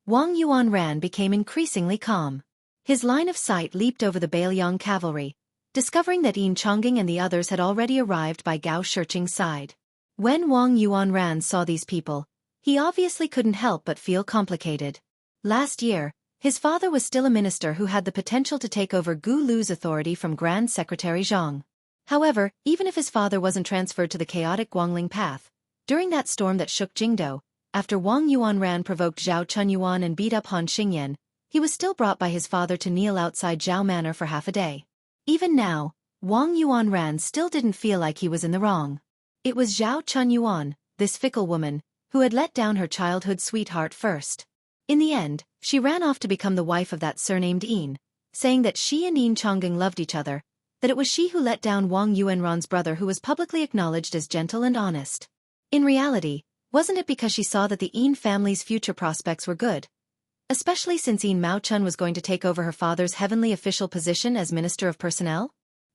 Wang Yuanran became increasingly calm. His line of sight leaped over the Bailiang cavalry, discovering that Yin Chongging and the others had already arrived by Gao Shiqing's side. When Wang Yuanran saw these people, he obviously couldn't help but feel complicated. Last year, his father was still a minister who had the potential to take over Gu Lu's authority from Grand Secretary Zhang. However, even if his father wasn't transferred to the chaotic Guangling path, during that storm that shook Jingdo, after Wang Yuanran provoked Zhao Chunyuan and beat up Han Xingyan, he was still brought by his father to kneel outside Zhao Manor for half a day. Even now, Wang Yuanran still didn't feel like he was in the wrong. It was Zhao Chunyuan, this fickle woman, who had let down her childhood sweetheart first. In the end, she ran off to become the wife of that surnamed Yin, saying that she and Yin Chongging loved each other, that it was she who let down Wang Yuanran's brother who was publicly acknowledged as gentle and honest. In reality, wasn't it because she saw that the Yin family's future prospects were good? Especially since Yin Maochun was going to take over her father's heavenly official position as Minister of Personnel?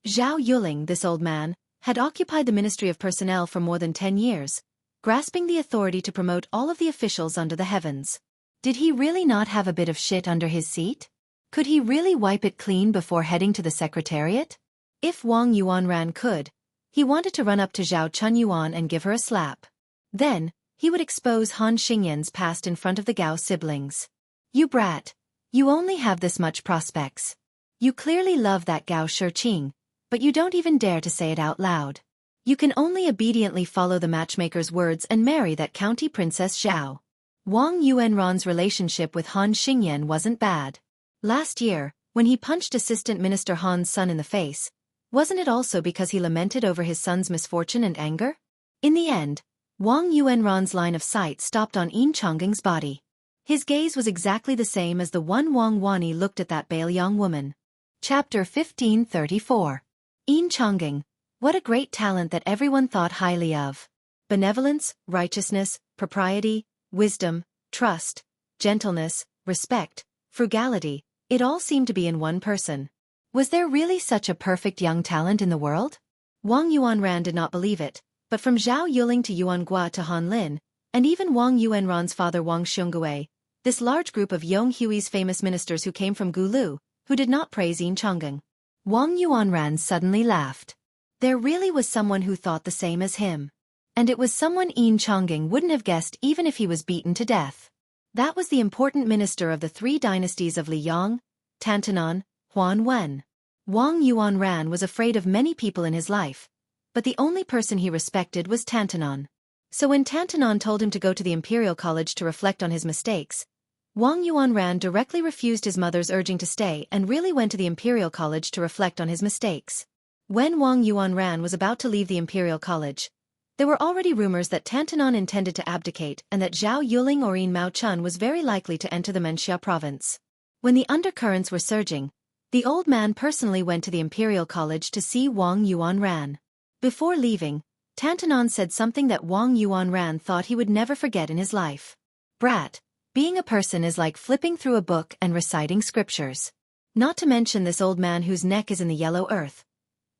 Zhao Yuling, this old man, had occupied the Ministry of Personnel for more than 10 years, grasping the authority to promote all of the officials under the heavens. Did he really not have a bit of shit under his seat? Could he really wipe it clean before heading to the Secretariat? If Wang Yuanran could, he wanted to run up to Zhao Chunyuan and give her a slap. Then, he would expose Han Xingyan's past in front of the Gao siblings. You brat, you only have this much prospects. You clearly love that Gao Shiqing, but you don't even dare to say it out loud. You can only obediently follow the matchmaker's words and marry that county princess Zhao. Wang Yuanran's relationship with Han Xingyan wasn't bad. Last year, when he punched Assistant Minister Han's son in the face, wasn't it also because he lamented over his son's misfortune and anger? In the end, Wang Yuanran's line of sight stopped on Yin Chongging's body. His gaze was exactly the same as the one Wang Wani looked at that Bailiang woman. Chapter 1534. Yin Chongging, what a great talent that everyone thought highly of. Benevolence, righteousness, propriety, wisdom, trust, gentleness, respect, frugality, it all seemed to be in one person. Was there really such a perfect young talent in the world? Wang Yuanran did not believe it, but from Zhao Yuling to Yuan Gua to Han Lin, and even Wang Yuanran's father Wang Xiongui, this large group of Yong Hui's famous ministers who came from Gulu, who did not praise Yin Chongging. Wang Yuanran suddenly laughed. There really was someone who thought the same as him. And it was someone Yin Chongging wouldn't have guessed even if he was beaten to death. That was the important minister of the 3 dynasties of Liyang, Tantanan, Huan Wen. Wang Yuanran was afraid of many people in his life, but the only person he respected was Tantanan. So when Tantanan told him to go to the Imperial College to reflect on his mistakes, Wang Yuanran directly refused his mother's urging to stay and really went to the Imperial College to reflect on his mistakes. When Wang Yuanran was about to leave the Imperial College, there were already rumors that Tantanan intended to abdicate and that Zhao Yuling or Yin Maochun was very likely to enter the Menxia province. When the undercurrents were surging, the old man personally went to the Imperial College to see Wang Yuanran. Before leaving, Tantanan said something that Wang Yuanran thought he would never forget in his life. Brat, being a person is like flipping through a book and reciting scriptures. Not to mention this old man whose neck is in the yellow earth.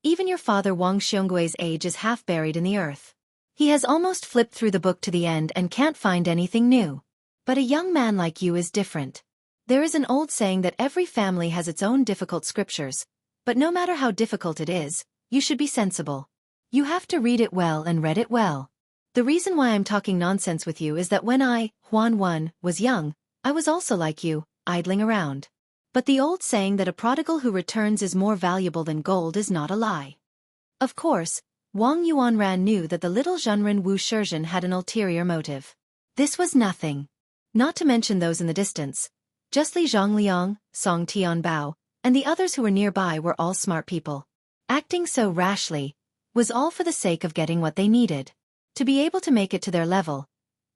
Even your father Wang Xionggui's age is half buried in the earth. He has almost flipped through the book to the end and can't find anything new. But a young man like you is different. There is an old saying that every family has its own difficult scriptures, but no matter how difficult it is, you should be sensible. You have to read it well and read it well. The reason why I'm talking nonsense with you is that when I, Huan Wen, was young, I was also like you, idling around. But the old saying that a prodigal who returns is more valuable than gold is not a lie. Of course, Wang Yuanran knew that the little Zhenren Wu Shizhen had an ulterior motive. This was nothing. Not to mention those in the distance. Just Li Zhongliang, Song Tianbao, and the others who were nearby were all smart people. Acting so rashly was all for the sake of getting what they needed. To be able to make it to their level.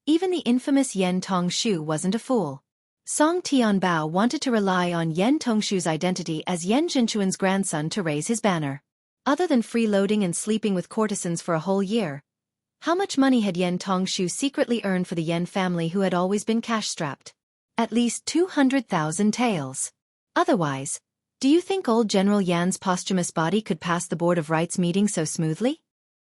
Even the infamous Yen Tongshu wasn't a fool. Song Tianbao wanted to rely on Yen Tongshu's identity as Yen Jinchuan's grandson to raise his banner. Other than freeloading and sleeping with courtesans for a whole year, how much money had Yen Tongshu secretly earned for the Yen family who had always been cash-strapped? At least 200,000 taels. Otherwise, do you think old General Yan's posthumous body could pass the Board of Rights meeting so smoothly?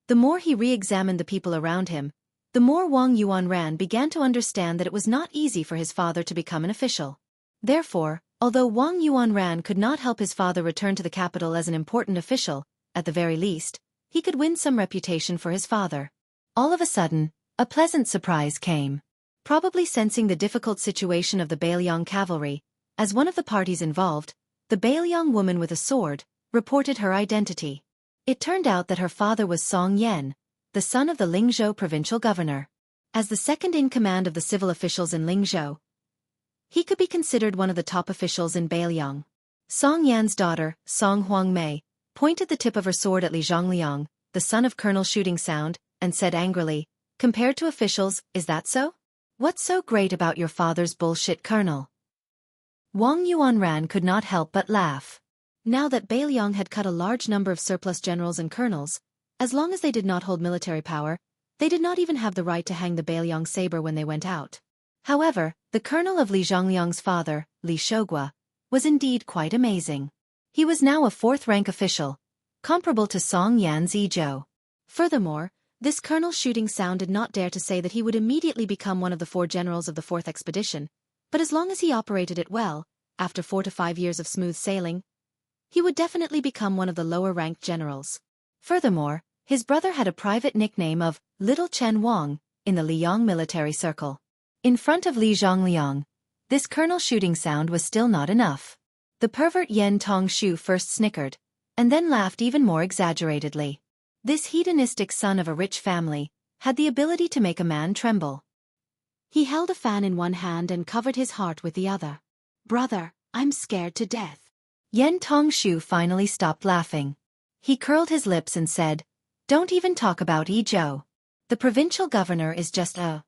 The more he re-examined the people around him, the more Wang Yuanran began to understand that it was not easy for his father to become an official. Therefore, although Wang Yuanran could not help his father return to the capital as an important official, at the very least, he could win some reputation for his father. All of a sudden, a pleasant surprise came. Probably sensing the difficult situation of the Bailiang cavalry, as one of the parties involved, the Bailiang woman with a sword reported her identity. It turned out that her father was Song Yan, the son of the Lingzhou provincial governor. As the second-in-command of the civil officials in Lingzhou, he could be considered one of the top officials in Bailiang. Song Yan's daughter, Song Huangmei, pointed the tip of her sword at Li Zhongliang, the son of Colonel Shooting Sound, and said angrily, "Compared to officials, is that so? What's so great about your father's bullshit, Colonel?" Wang Yuanran could not help but laugh. Now that Bailiang had cut a large number of surplus generals and colonels, as long as they did not hold military power, they did not even have the right to hang the Bailiang saber when they went out. However, the colonel of Li Zhongliang's father, Li Shougua, was indeed quite amazing. He was now a fourth-rank official, comparable to Song Yan's Ezhou. Furthermore, this Colonel Shooting Sound did not dare to say that he would immediately become one of the 4 generals of the 4th expedition, but as long as he operated it well, after 4 to 5 years of smooth sailing, he would definitely become one of the lower-ranked generals. Furthermore, his brother had a private nickname of Little Chen Wang in the Liang military circle. In front of Li Zhongliang, this Colonel Shooting Sound was still not enough. The pervert Yen Tongshu first snickered, and then laughed even more exaggeratedly. This hedonistic son of a rich family had the ability to make a man tremble. He held a fan in one hand and covered his heart with the other. "Brother, I'm scared to death." Yen Tongshu finally stopped laughing. He curled his lips and said, "Don't even talk about Ezhou. The provincial governor is just a..."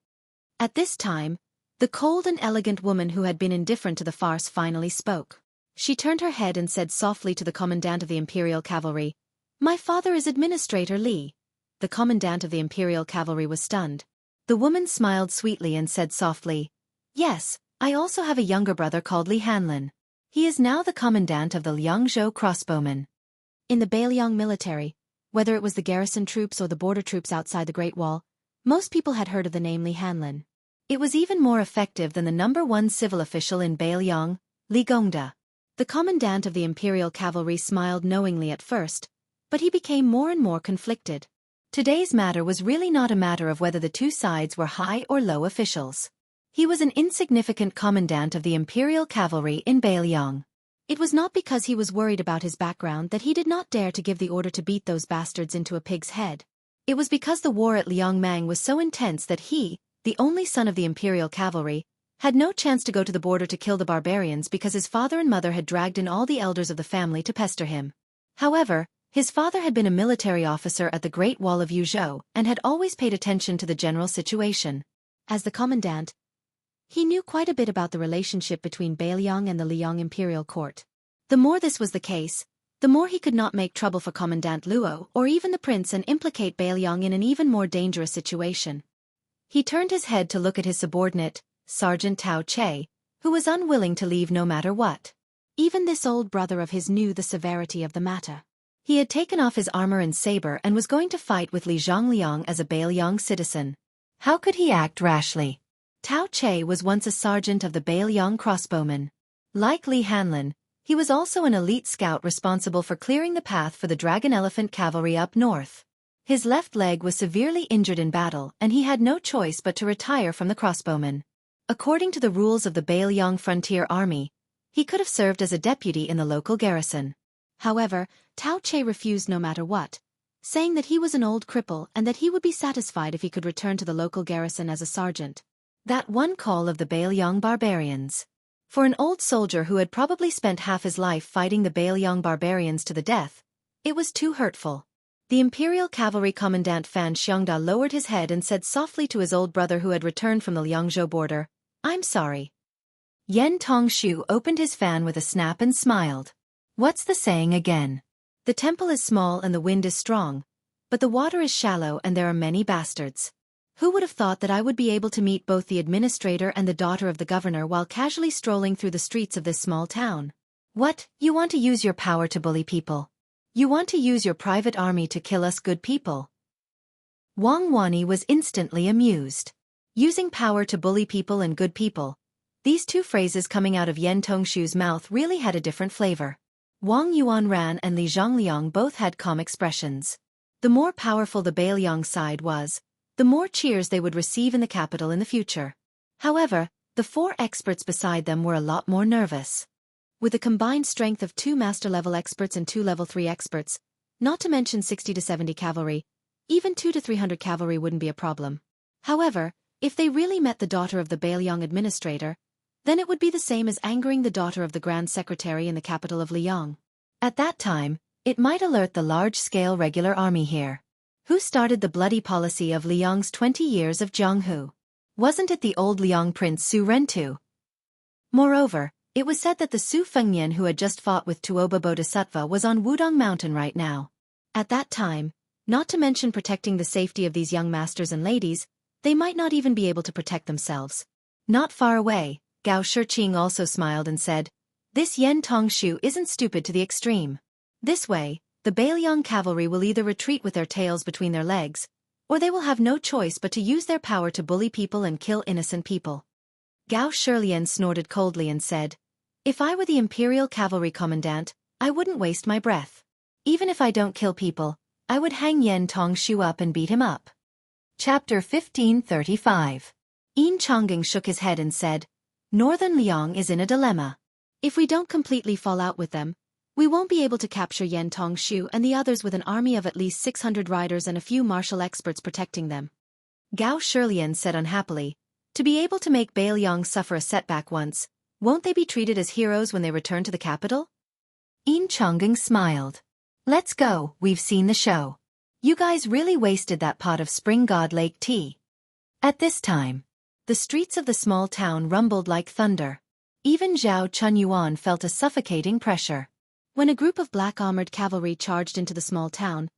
At this time, the cold and elegant woman who had been indifferent to the farce finally spoke. She turned her head and said softly to the commandant of the Imperial Cavalry, "My father is Administrator Li." The commandant of the Imperial Cavalry was stunned. The woman smiled sweetly and said softly, "Yes, I also have a younger brother called Li Hanlin. He is now the commandant of the Liangzhou crossbowmen." In the Bailiang military, whether it was the garrison troops or the border troops outside the Great Wall, most people had heard of the name Li Hanlin. It was even more effective than the #1 civil official in Bailiang, Li Gongda. The commandant of the Imperial Cavalry smiled knowingly at first, but he became more and more conflicted. Today's matter was really not a matter of whether the two sides were high or low officials. He was an insignificant commandant of the Imperial Cavalry in Bailiang. It was not because he was worried about his background that he did not dare to give the order to beat those bastards into a pig's head. It was because the war at Liangmang was so intense that he, the only son of the Imperial Cavalry, had no chance to go to the border to kill the barbarians because his father and mother had dragged in all the elders of the family to pester him. However, his father had been a military officer at the Great Wall of Yuzhou and had always paid attention to the general situation. As the commandant, he knew quite a bit about the relationship between Bailiang and the Liang Imperial Court. The more this was the case, the more he could not make trouble for Commandant Luo or even the prince and implicate Bailiang in an even more dangerous situation. He turned his head to look at his subordinate, Sergeant Tao Che, who was unwilling to leave no matter what. Even this old brother of his knew the severity of the matter. He had taken off his armor and saber and was going to fight with Li Zhongliang as a Bailiang citizen. How could he act rashly? Tao Che was once a sergeant of the Bailiang crossbowmen. Like Li Hanlin, he was also an elite scout responsible for clearing the path for the Dragon Elephant Cavalry up north. His left leg was severely injured in battle and he had no choice but to retire from the crossbowmen. According to the rules of the Bailiang Frontier Army, he could have served as a deputy in the local garrison. However, Tao Che refused no matter what, saying that he was an old cripple and that he would be satisfied if he could return to the local garrison as a sergeant. That one call of the Baelyang barbarians. For an old soldier who had probably spent half his life fighting the Baelyang barbarians to the death, it was too hurtful. The Imperial Cavalry Commandant Fan Xiangda lowered his head and said softly to his old brother who had returned from the Liangzhou border, "I'm sorry." Yen Tongshu opened his fan with a snap and smiled. "What's the saying again? The temple is small and the wind is strong, but the water is shallow and there are many bastards." Who would have thought that I would be able to meet both the administrator and the daughter of the governor while casually strolling through the streets of this small town? What, you want to use your power to bully people? You want to use your private army to kill us good people? Wang Wani was instantly amused. Using power to bully people and good people. These two phrases coming out of Yen Tongshu's mouth really had a different flavor. Wang Yuanran and Li Zhongliang both had calm expressions. The more powerful the Baelyang side was, the more cheers they would receive in the capital in the future. However, the four experts beside them were a lot more nervous. With the combined strength of 2 master-level experts and 2 level 3 experts, not to mention 60 to 70 cavalry, even 200 to 300 cavalry wouldn't be a problem. However, if they really met the daughter of the Baelyang administrator, then it would be the same as angering the daughter of the Grand Secretary in the capital of Liang. At that time, it might alert the large-scale regular army here. Who started the bloody policy of Liang's 20 years of Jianghu? Wasn't it the old Liang prince Su Rentu? Moreover, it was said that the Su Fengnian who had just fought with Tuoba Bodhisattva was on Wudong Mountain right now. At that time, not to mention protecting the safety of these young masters and ladies, they might not even be able to protect themselves. Not far away, Gao Shiqing also smiled and said, "This Yen Tongshu isn't stupid to the extreme. This way, the Baelyang cavalry will either retreat with their tails between their legs, or they will have no choice but to use their power to bully people and kill innocent people." Gao Shilian snorted coldly and said, "If I were the Imperial Cavalry Commandant, I wouldn't waste my breath. Even if I don't kill people, I would hang Yen Tongshu up and beat him up." Chapter 1535. Yin Chongging shook his head and said, "Northern Liang is in a dilemma. If we don't completely fall out with them, we won't be able to capture Yen Tongshu and the others with an army of at least 600 riders and a few martial experts protecting them." Gao Shilian said unhappily, "To be able to make Baelyang suffer a setback once, won't they be treated as heroes when they return to the capital?" Yin Chongging smiled. "Let's go, we've seen the show. You guys really wasted that pot of Spring God Lake tea." At this time, the streets of the small town rumbled like thunder. Even Zhao Chunyuan felt a suffocating pressure. When a group of black-armored cavalry charged into the small town,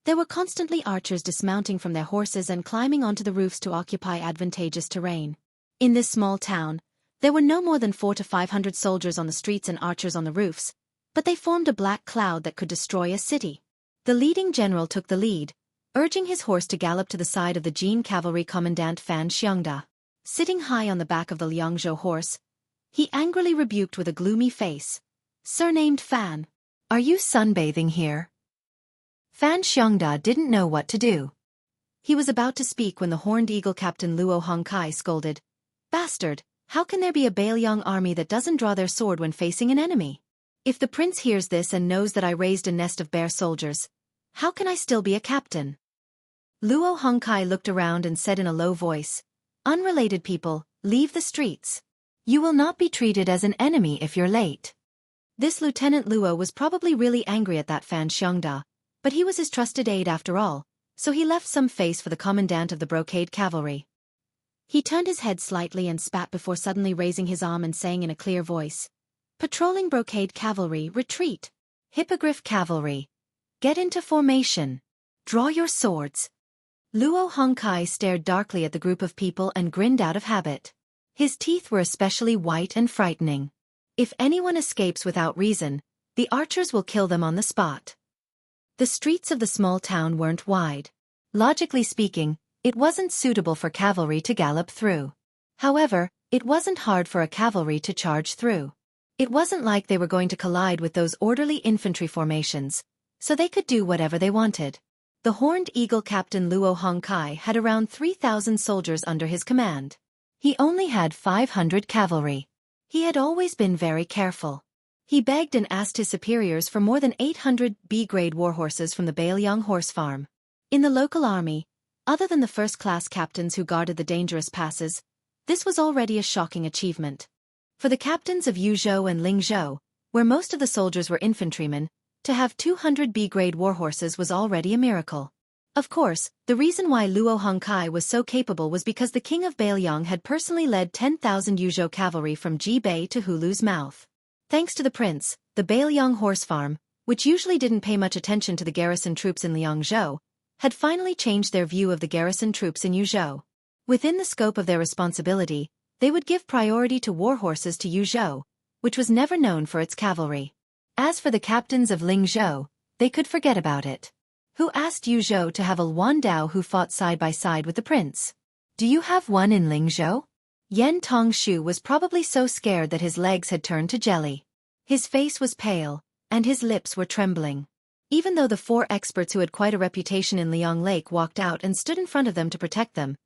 there were constantly archers dismounting from their horses and climbing onto the roofs to occupy advantageous terrain. In this small town, there were no more than 400 to 500 soldiers on the streets and archers on the roofs, but they formed a black cloud that could destroy a city. The leading general took the lead, urging his horse to gallop to the side of the Jin Cavalry Commandant Fan Xiangda. Sitting high on the back of the Liangzhou horse, he angrily rebuked with a gloomy face, "Surnamed Fan, are you sunbathing here?" Fan Xiangda didn't know what to do. He was about to speak when the Horned Eagle Captain Luo Hongkai scolded, "Bastard, how can there be a Baelyang army that doesn't draw their sword when facing an enemy? If the prince hears this and knows that I raised a nest of bear soldiers, how can I still be a captain?" Luo Hongkai looked around and said in a low voice, "Unrelated people, leave the streets. You will not be treated as an enemy if you're late." This Lieutenant Luo was probably really angry at that Fan Xiangda, but he was his trusted aide after all, so he left some face for the commandant of the Brocade Cavalry. He turned his head slightly and spat before suddenly raising his arm and saying in a clear voice, "Patrolling Brocade Cavalry, retreat. Hippogriff Cavalry, get into formation. Draw your swords." Luo Hongkai stared darkly at the group of people and grinned out of habit. His teeth were especially white and frightening. If anyone escapes without reason, the archers will kill them on the spot. The streets of the small town weren't wide. Logically speaking, it wasn't suitable for cavalry to gallop through. However, it wasn't hard for a cavalry to charge through. It wasn't like they were going to collide with those orderly infantry formations, so they could do whatever they wanted. The Horned Eagle Captain Luo Hongkai had around 3,000 soldiers under his command. He only had 500 cavalry. He had always been very careful. He begged and asked his superiors for more than 800 B-grade warhorses from the Bailiang horse farm. In the local army, other than the first-class captains who guarded the dangerous passes, this was already a shocking achievement. For the captains of Yuzhou and Lingzhou, where most of the soldiers were infantrymen, to have 200 B-grade warhorses was already a miracle. Of course, the reason why Luo Hongkai was so capable was because the king of Bailiang had personally led 10,000 Yuzhou cavalry from Jibei to Hulu's mouth. Thanks to the prince, the Bailiang horse farm, which usually didn't pay much attention to the garrison troops in Liangzhou, had finally changed their view of the garrison troops in Yuzhou. Within the scope of their responsibility, they would give priority to warhorses to Yuzhou, which was never known for its cavalry. As for the captains of Lingzhou, they could forget about it. Who asked Yuzhou to have a Luan Dao who fought side by side with the prince? Do you have one in Lingzhou? Yan Tongshu was probably so scared that his legs had turned to jelly. His face was pale, and his lips were trembling. Even though the 4 experts who had quite a reputation in Liang Lake walked out and stood in front of them to protect them,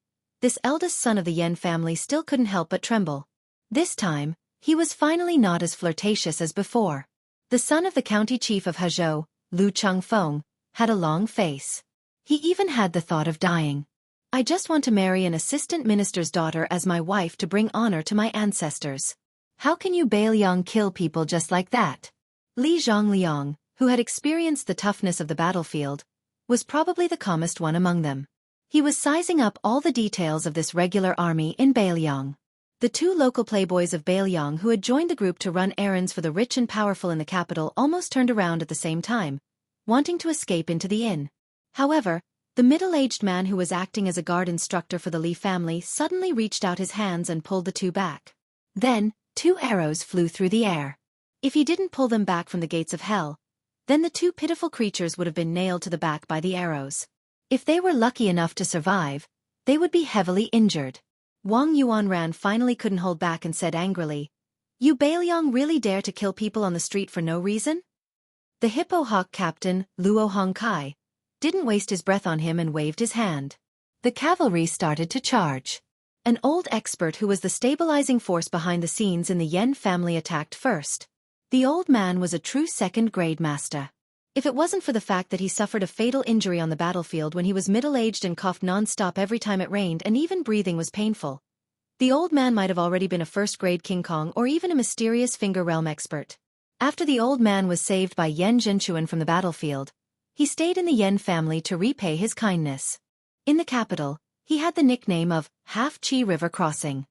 this eldest son of the Yan family still couldn't help but tremble. This time, he was finally not as flirtatious as before. The son of the county chief of Hezhou, Lu Chengfeng, had a long face. He even had the thought of dying. I just want to marry an assistant minister's daughter as my wife to bring honor to my ancestors. How can you Bailiang kill people just like that? Li Zhongliang, who had experienced the toughness of the battlefield, was probably the calmest one among them. He was sizing up all the details of this regular army in Bailiang. The 2 local playboys of Bailiang who had joined the group to run errands for the rich and powerful in the capital almost turned around at the same time, wanting to escape into the inn. However, the middle-aged man who was acting as a guard instructor for the Li family suddenly reached out his hands and pulled the 2 back. Then, 2 arrows flew through the air. If he didn't pull them back from the gates of hell, then the 2 pitiful creatures would have been nailed to the back by the arrows. If they were lucky enough to survive, they would be heavily injured. Wang Yuanran finally couldn't hold back and said angrily, "You Bailiang really dare to kill people on the street for no reason?" The Hippo Hawk captain, Luo Hongkai, didn't waste his breath on him and waved his hand. The cavalry started to charge. An old expert who was the stabilizing force behind the scenes in the Yan family attacked first. The old man was a true second-grade master. If it wasn't for the fact that he suffered a fatal injury on the battlefield when he was middle-aged and coughed non-stop every time it rained and even breathing was painful, the old man might have already been a first-grade King Kong or even a mysterious finger realm expert. After the old man was saved by Yan Zhenchuan from the battlefield, he stayed in the Yan family to repay his kindness. In the capital, he had the nickname of Half-Chi River Crossing.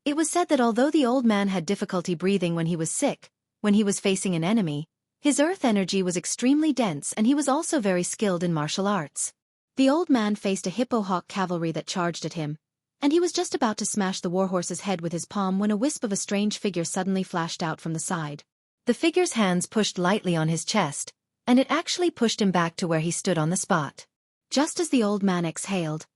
It was said that although the old man had difficulty breathing when he was sick, when he was facing an enemy, his earth energy was extremely dense and he was also very skilled in martial arts. The old man faced a Hippo Hawk cavalry that charged at him, and he was just about to smash the warhorse's head with his palm when a wisp of a strange figure suddenly flashed out from the side. The figure's hands pushed lightly on his chest, and it actually pushed him back to where he stood on the spot. Just as the old man exhaled,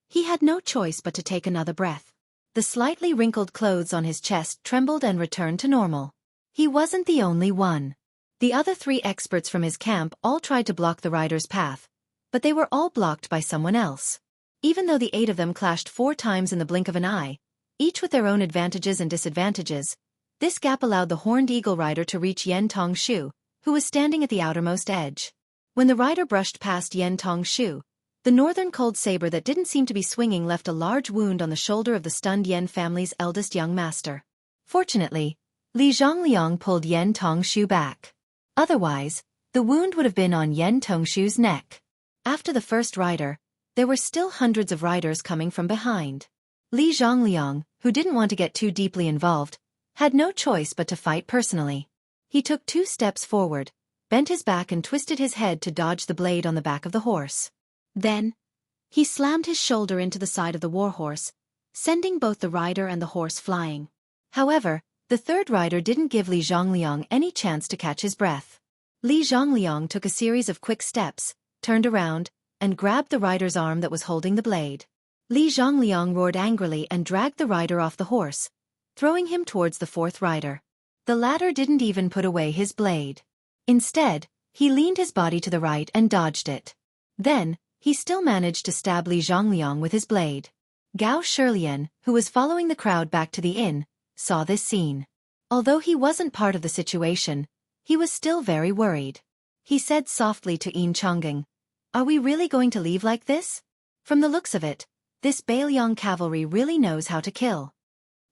he had no choice but to take another breath. The slightly wrinkled clothes on his chest trembled and returned to normal. He wasn't the only one. The other 3 experts from his camp all tried to block the rider's path, but they were all blocked by someone else. Even though the 8 of them clashed 4 times in the blink of an eye, each with their own advantages and disadvantages, this gap allowed the horned eagle rider to reach Yan Tongshu, who was standing at the outermost edge. When the rider brushed past Yan Tongshu, the northern cold saber that didn't seem to be swinging left a large wound on the shoulder of the stunned Yan family's eldest young master. Fortunately, Li Zhongliang pulled Yan Tongshu back. Otherwise, the wound would have been on Yan Tongshu's neck. After the first rider, there were still hundreds of riders coming from behind. Li Zhongliang, who didn't want to get too deeply involved, had no choice but to fight personally. He took 2 steps forward, bent his back and twisted his head to dodge the blade on the back of the horse. Then, he slammed his shoulder into the side of the warhorse, sending both the rider and the horse flying. However, the 3rd rider didn't give Li Zhongliang any chance to catch his breath. Li Zhongliang took a series of quick steps, turned around, and grabbed the rider's arm that was holding the blade. Li Zhongliang roared angrily and dragged the rider off the horse, throwing him towards the 4th rider. The latter didn't even put away his blade. Instead, he leaned his body to the right and dodged it. Then, he still managed to stab Li Zhongliang with his blade. Gao Shilian, who was following the crowd back to the inn, saw this scene. Although he wasn't part of the situation, he was still very worried. He said softly to Yin Chongging, "Are we really going to leave like this? From the looks of it, this Bailiang cavalry really knows how to kill."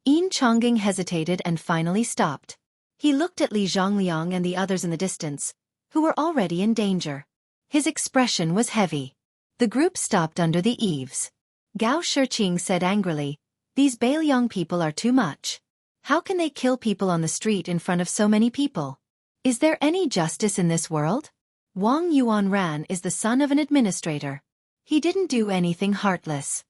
Yin Chongging hesitated and finally stopped. He looked at Li Zhongliang and the others in the distance, who were already in danger. His expression was heavy. The group stopped under the eaves. Gao Shiqing said angrily, "These Bailiang people are too much. How can they kill people on the street in front of so many people? Is there any justice in this world? Wang Yuanran is the son of an administrator. He didn't do anything heartless.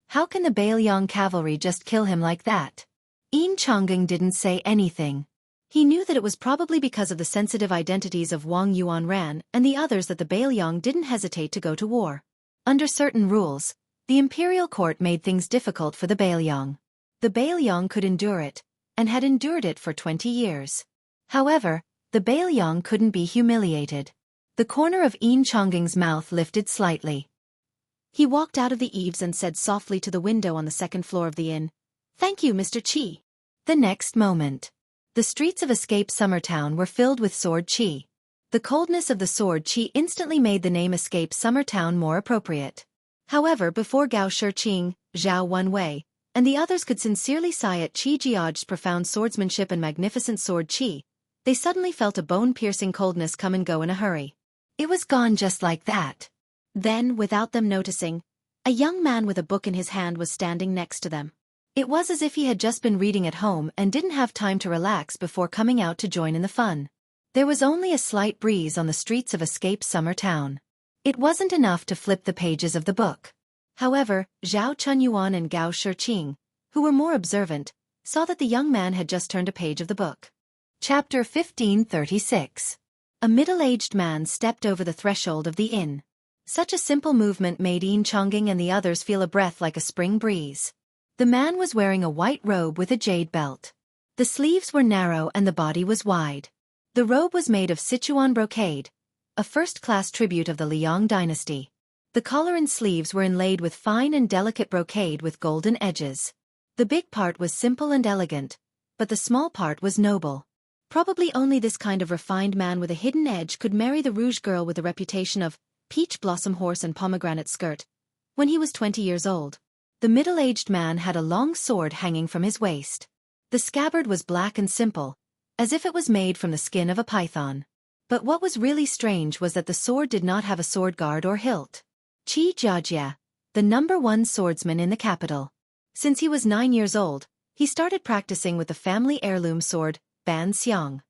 How can the Bailiang cavalry just kill him like that?" Yin Chongging didn't say anything. He knew that it was probably because of the sensitive identities of Wang Yuanran and the others that the Bailiang didn't hesitate to go to war. Under certain rules, the imperial court made things difficult for the Bailiang. The Bailiang could endure it, and had endured it for 20 years. However, the Bailiang couldn't be humiliated. The corner of Yin Chongging's mouth lifted slightly. He walked out of the eaves and said softly to the window on the second floor of the inn, "Thank you, Mr. Qi." The next moment, the streets of Escape Summertown were filled with sword qi. The coldness of the sword qi instantly made the name Escape Summertown more appropriate. However, before Gao Shiqing, Zhao Wenwei, and the others could sincerely sigh at Qi Jiao's profound swordsmanship and magnificent sword qi, they suddenly felt a bone-piercing coldness come and go in a hurry. It was gone just like that. Then, without them noticing, a young man with a book in his hand was standing next to them. It was as if he had just been reading at home and didn't have time to relax before coming out to join in the fun. There was only a slight breeze on the streets of Escape Summertown. It wasn't enough to flip the pages of the book. However, Zhao Chunyuan and Gao Shiqing, who were more observant, saw that the young man had just turned a page of the book. Chapter 1536. A middle-aged man stepped over the threshold of the inn. Such a simple movement made Yin Chongging and the others feel a breath like a spring breeze. The man was wearing a white robe with a jade belt. The sleeves were narrow and the body was wide. The robe was made of Sichuan brocade, a first-class tribute of the Liang dynasty. The collar and sleeves were inlaid with fine and delicate brocade with golden edges. The big part was simple and elegant, but the small part was noble. Probably only this kind of refined man with a hidden edge could marry the rouge girl with a reputation of peach blossom horse and pomegranate skirt. When he was 20 years old, the middle-aged man had a long sword hanging from his waist. The scabbard was black and simple, as if it was made from the skin of a python. But what was really strange was that the sword did not have a sword guard or hilt. Qi Jiajia, the #1 swordsman in the capital. Since he was 9 years old, he started practicing with the family heirloom sword, Ban Xiang.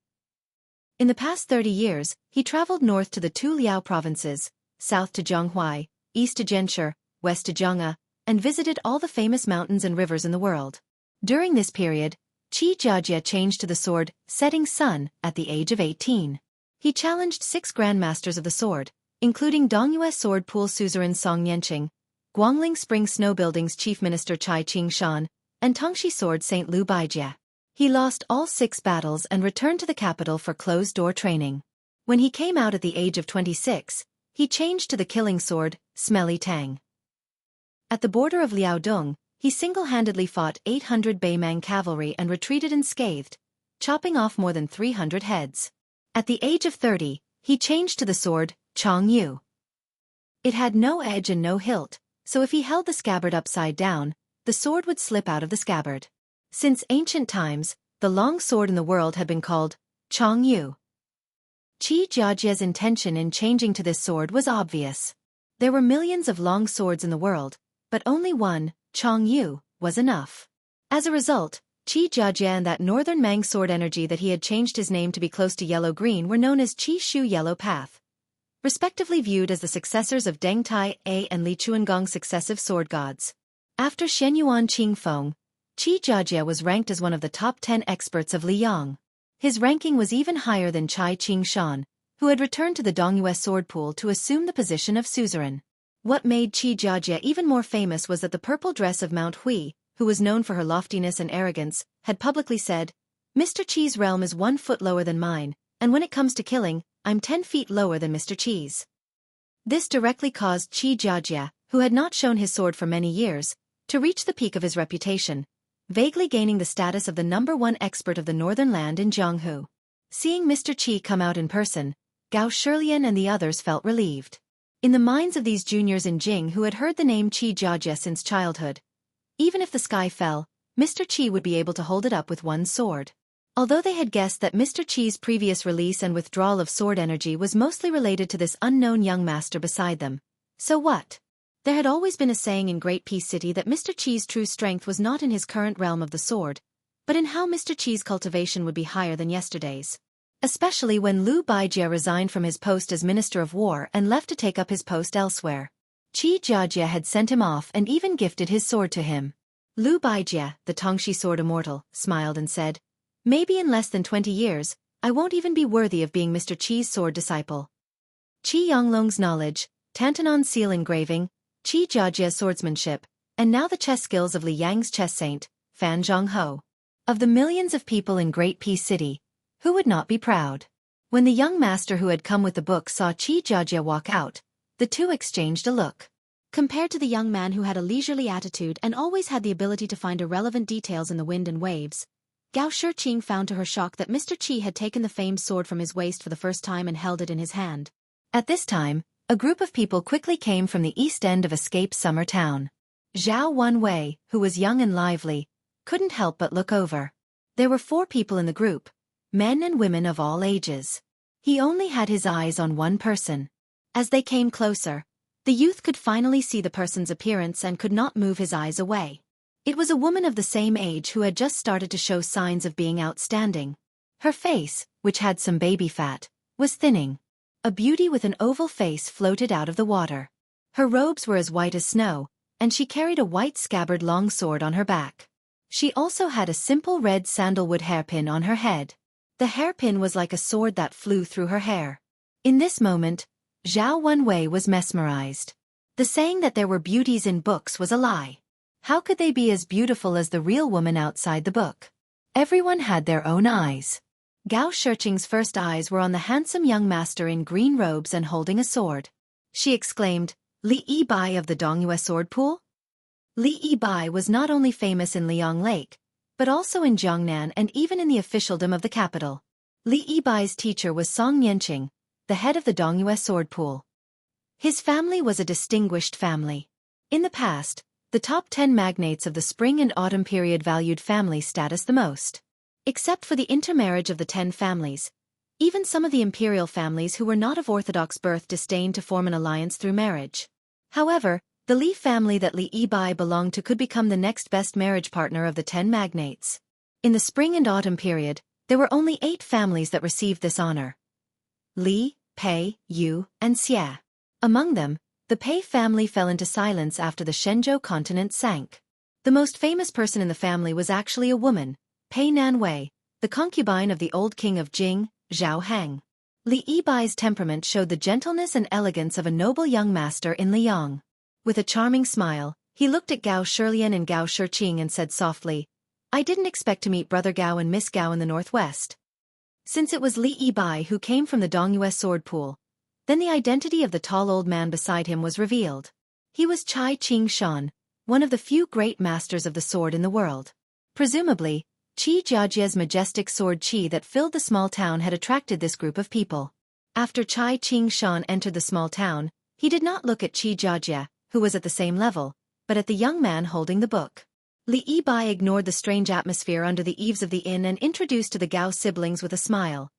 In the past 30 years, he traveled north to the two Liao provinces, south to Jianghu, east to Zhenshi, west to Jianghu, and visited all the famous mountains and rivers in the world. During this period, Qi Jiajia changed to the sword, Setting Sun, at the age of 18. He challenged 6 grandmasters of the sword, including Dongyue sword pool suzerain Song Yanqing, Guangling Spring Snow Building's chief minister Chai Qingshan, and Tongxi sword Saint Lu Baijie. He lost all 6 battles and returned to the capital for closed-door training. When he came out at the age of 26, he changed to the killing sword, Smelly Tang. At the border of Liaodong, he single-handedly fought 800 Beimang cavalry and retreated unscathed, chopping off more than 300 heads. At the age of 30, he changed to the sword, Chong Yu. It had no edge and no hilt, so if he held the scabbard upside down, the sword would slip out of the scabbard. Since ancient times, the long sword in the world had been called Chong Yu. Qi Jiajia's intention in changing to this sword was obvious. There were millions of long swords in the world, but only one, Chong Yu, was enough. As a result, Qi Jiajia and that northern Mang sword energy that he had changed his name to be close to yellow-green were known as Qi Shu Yellow Path, respectively viewed as the successors of Deng Tai A and Li Chuangong's successive sword gods. After Shenyuan Qingfeng, Qi Jiajia was ranked as one of the top 10 experts of Liang. His ranking was even higher than Chai Qingshan, who had returned to the Dongyue sword pool to assume the position of suzerain. What made Qi Jiajia even more famous was that the purple dress of Mount Hui, who was known for her loftiness and arrogance, had publicly said, "Mr. Qi's realm is 1 foot lower than mine, and when it comes to killing, I'm 10 feet lower than Mr. Qi's." This directly caused Qi Jiajia, who had not shown his sword for many years, to reach the peak of his reputation. vaguely gaining the status of the #1 expert of the northern land in Jianghu. Seeing Mr. Qi come out in person, Gao Shilian and the others felt relieved. In the minds of these juniors in Jing who had heard the name Qi Jiajie since childhood, even if the sky fell, Mr. Qi would be able to hold it up with one sword. Although they had guessed that Mr. Qi's previous release and withdrawal of sword energy was mostly related to this unknown young master beside them, so what? There had always been a saying in Great Peace City that Mr. Qi's true strength was not in his current realm of the sword, but in how Mr. Qi's cultivation would be higher than yesterday's. Especially when Liu Baijie resigned from his post as Minister of War and left to take up his post elsewhere. Qi Jiajie had sent him off and even gifted his sword to him. Liu Baijie, the Tongxi sword immortal, smiled and said, "Maybe in less than 20 years, I won't even be worthy of being Mr. Qi's sword disciple." Qi Yonglong's knowledge, Tantanon's seal engraving, Qi Jiajie's swordsmanship, and now the chess skills of Li Yang's chess saint, Fan Zhongho. Of the millions of people in Great Peace City, who would not be proud? When the young master who had come with the book saw Qi Jiajie walk out, the two exchanged a look. Compared to the young man who had a leisurely attitude and always had the ability to find irrelevant details in the wind and waves, Gao Shiqing found to her shock that Mr. Qi had taken the famed sword from his waist for the first time and held it in his hand. At this time, a group of people quickly came from the east end of escaped summer town. Zhao Wenwei, who was young and lively, couldn't help but look over. There were 4 people in the group, men and women of all ages. He only had his eyes on one person. As they came closer, the youth could finally see the person's appearance and could not move his eyes away. It was a woman of the same age who had just started to show signs of being outstanding. Her face, which had some baby fat, was thinning. A beauty with an oval face floated out of the water. Her robes were as white as snow, and she carried a white scabbard long sword on her back. She also had a simple red sandalwood hairpin on her head. The hairpin was like a sword that flew through her hair. In this moment, Zhao Wenwei was mesmerized. The saying that there were beauties in books was a lie. How could they be as beautiful as the real woman outside the book? Everyone had their own eyes. Gao Shiqing's first eyes were on the handsome young master in green robes and holding a sword. She exclaimed, "Li Yibai of the Dongyue sword pool?" Li Yibai was not only famous in Liang Lake, but also in Jiangnan and even in the officialdom of the capital. Li Yibai's teacher was Song Yanqing, the head of the Dongyue sword pool. His family was a distinguished family. In the past, the top 10 magnates of the spring and autumn period valued family status the most. Except for the intermarriage of the 10 families, even some of the imperial families who were not of orthodox birth disdained to form an alliance through marriage. However, the Li family that Li Yibai belonged to could become the next best marriage partner of the 10 magnates. In the spring and autumn period, there were only 8 families that received this honor: Li, Pei, Yu, and Xie. Among them, the Pei family fell into silence after the Shenzhou continent sank. The most famous person in the family was actually a woman, Pei Nanwei, the concubine of the old king of Jing, Zhao Heng. Li Yibai's temperament showed the gentleness and elegance of a noble young master in Liang. With a charming smile, he looked at Gao Shilian and Gao Shiqing and said softly, "I didn't expect to meet Brother Gao and Miss Gao in the northwest." Since it was Li Yibai who came from the Dongyue sword pool, then the identity of the tall old man beside him was revealed. He was Chai Ching Shan, one of the few great masters of the sword in the world. Presumably, Qi Jiajie's majestic sword Qi that filled the small town had attracted this group of people. After Chai Ching Shan entered the small town, he did not look at Qi Jiajie, who was at the same level, but at the young man holding the book. Li Yibai ignored the strange atmosphere under the eaves of the inn and introduced to the Gao siblings with a smile.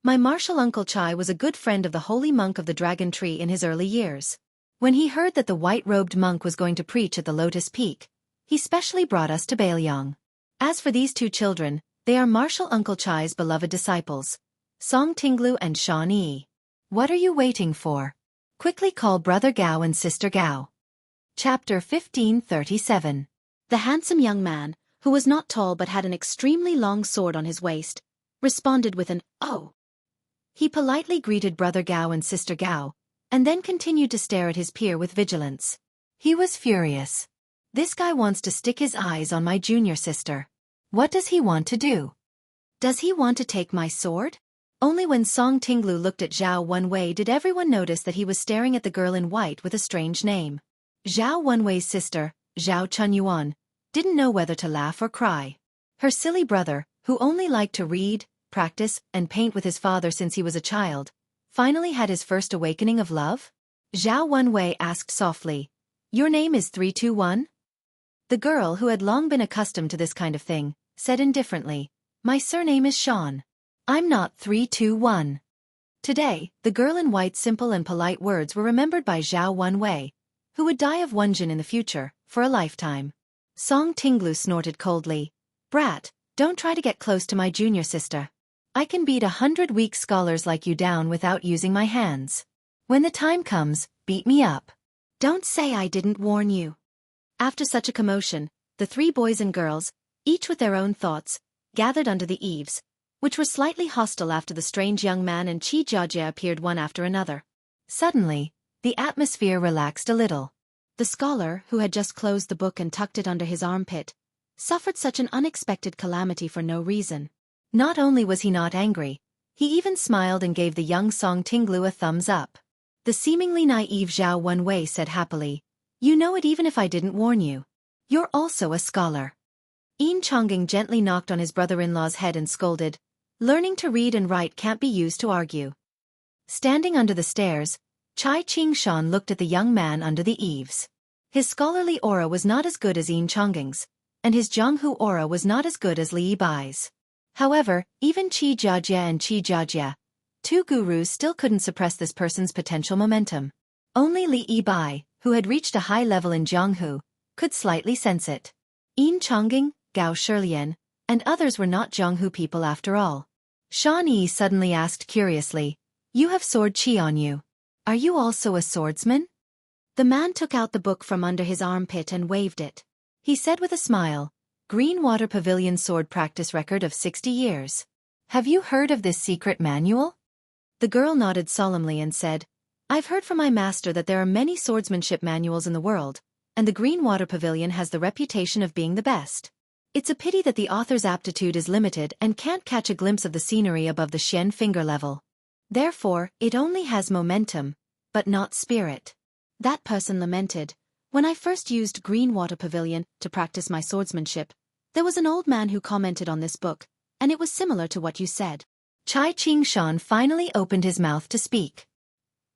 "My martial uncle Chai was a good friend of the holy monk of the dragon tree in his early years. When he heard that the white-robed monk was going to preach at the Lotus Peak, he specially brought us to Bailiang. As for these 2 children, they are martial uncle Chai's beloved disciples, Song Tinglu and Shan Yi. What are you waiting for? Quickly call Brother Gao and Sister Gao." Chapter 1537. The handsome young man, who was not tall but had an extremely long sword on his waist, responded with an "Oh." He politely greeted Brother Gao and Sister Gao, and then continued to stare at his peer with vigilance. He was furious. This guy wants to stick his eyes on my junior sister. What does he want to do? Does he want to take my sword? Only when Song Tinglu looked at Zhao Wenwei did everyone notice that he was staring at the girl in white with a strange name. Zhao Wenwei's sister, Zhao Chunyuan, didn't know whether to laugh or cry. Her silly brother, who only liked to read, practice, and paint with his father since he was a child, finally had his first awakening of love? Zhao Wenwei asked softly, "Your name is 321?" The girl, who had long been accustomed to this kind of thing, said indifferently, "My surname is Sean. I'm not 321. Today, the girl in white's simple and polite words were remembered by Zhao Wenwei, who would die of Wenjin in the future, for a lifetime. Song Tinglu snorted coldly, "Brat, don't try to get close to my junior sister. I can beat 100 weak scholars like you down without using my hands. When the time comes, beat me up. Don't say I didn't warn you." After such a commotion, the three boys and girls, each with their own thoughts, gathered under the eaves, which were slightly hostile after the strange young man and Xianxia appeared one after another. Suddenly, the atmosphere relaxed a little. The scholar, who had just closed the book and tucked it under his armpit, suffered such an unexpected calamity for no reason. Not only was he not angry, he even smiled and gave the young Song Tinglu a thumbs up. The seemingly naive Zhao Wenwei said happily, "You know it even if I didn't warn you. You're also a scholar." Yin Chongqing gently knocked on his brother-in-law's head and scolded, "Learning to read and write can't be used to argue." Standing under the stairs, Chai Qingshan looked at the young man under the eaves. His scholarly aura was not as good as Yin Chongqing's, and his Jianghu aura was not as good as Li Bai's. However, even Qi Jiajia and Qi Jiajia, two gurus, still couldn't suppress this person's potential momentum. Only Li Bai, who had reached a high level in Jianghu, could slightly sense it. Yin Chongqing, Gao Shilian, and others were not Jianghu people after all. Shan Yi suddenly asked curiously, "You have sword qi on you. Are you also a swordsman?" The man took out the book from under his armpit and waved it. He said with a smile, "Greenwater Pavilion sword practice record of 60 years. Have you heard of this secret manual?" The girl nodded solemnly and said, "I've heard from my master that there are many swordsmanship manuals in the world, and the Greenwater Pavilion has the reputation of being the best. It's a pity that the author's aptitude is limited and can't catch a glimpse of the scenery above the Shen finger level. Therefore, it only has momentum, but not spirit." That person lamented, "When I first used Greenwater Pavilion to practice my swordsmanship, there was an old man who commented on this book, and it was similar to what you said." Chai Qingshan finally opened his mouth to speak.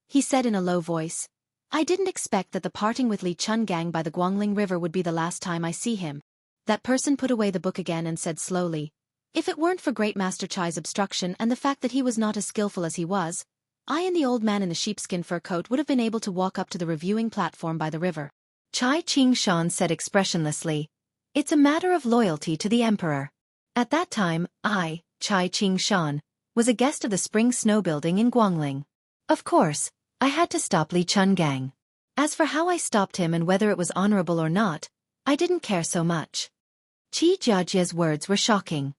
He said in a low voice, "I didn't expect that the parting with Li Chungang by the Guangling River would be the last time I see him." That person put away the book again and said slowly, "If it weren't for Great Master Chai's obstruction and the fact that he was not as skillful as he was, I and the old man in the sheepskin fur coat would have been able to walk up to the reviewing platform by the river." Chai Qingshan said expressionlessly, "It's a matter of loyalty to the emperor. At that time, I, Chai Qingshan, was a guest of the Spring Snow Building in Guangling. Of course, I had to stop Li Chungang. As for how I stopped him and whether it was honorable or not, I didn't care so much." Qi Jiajia's words were shocking.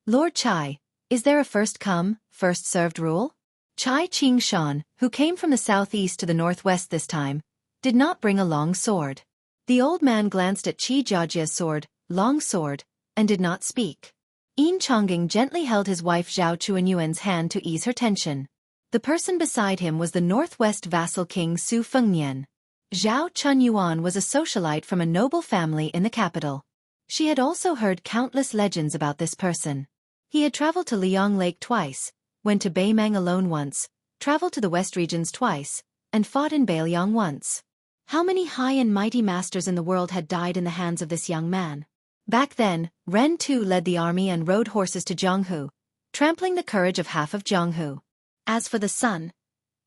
"Lord Chai, is there a first-come, first-served rule?" Chai Qingshan, who came from the southeast to the northwest this time, did not bring a long sword. The old man glanced at Qi Jiajia's sword, long sword, and did not speak. Yin Chongqing gently held his wife Zhao Chuanyuan's hand to ease her tension. The person beside him was the northwest vassal king Su Fengnian. Zhao Chuanyuan was a socialite from a noble family in the capital. She had also heard countless legends about this person. He had traveled to Liang Lake twice, went to Beimang alone once, traveled to the West regions twice, and fought in Beiliang once. How many high and mighty masters in the world had died in the hands of this young man? Back then, Ren Tu led the army and rode horses to Jianghu, trampling the courage of half of Jianghu. As for the son,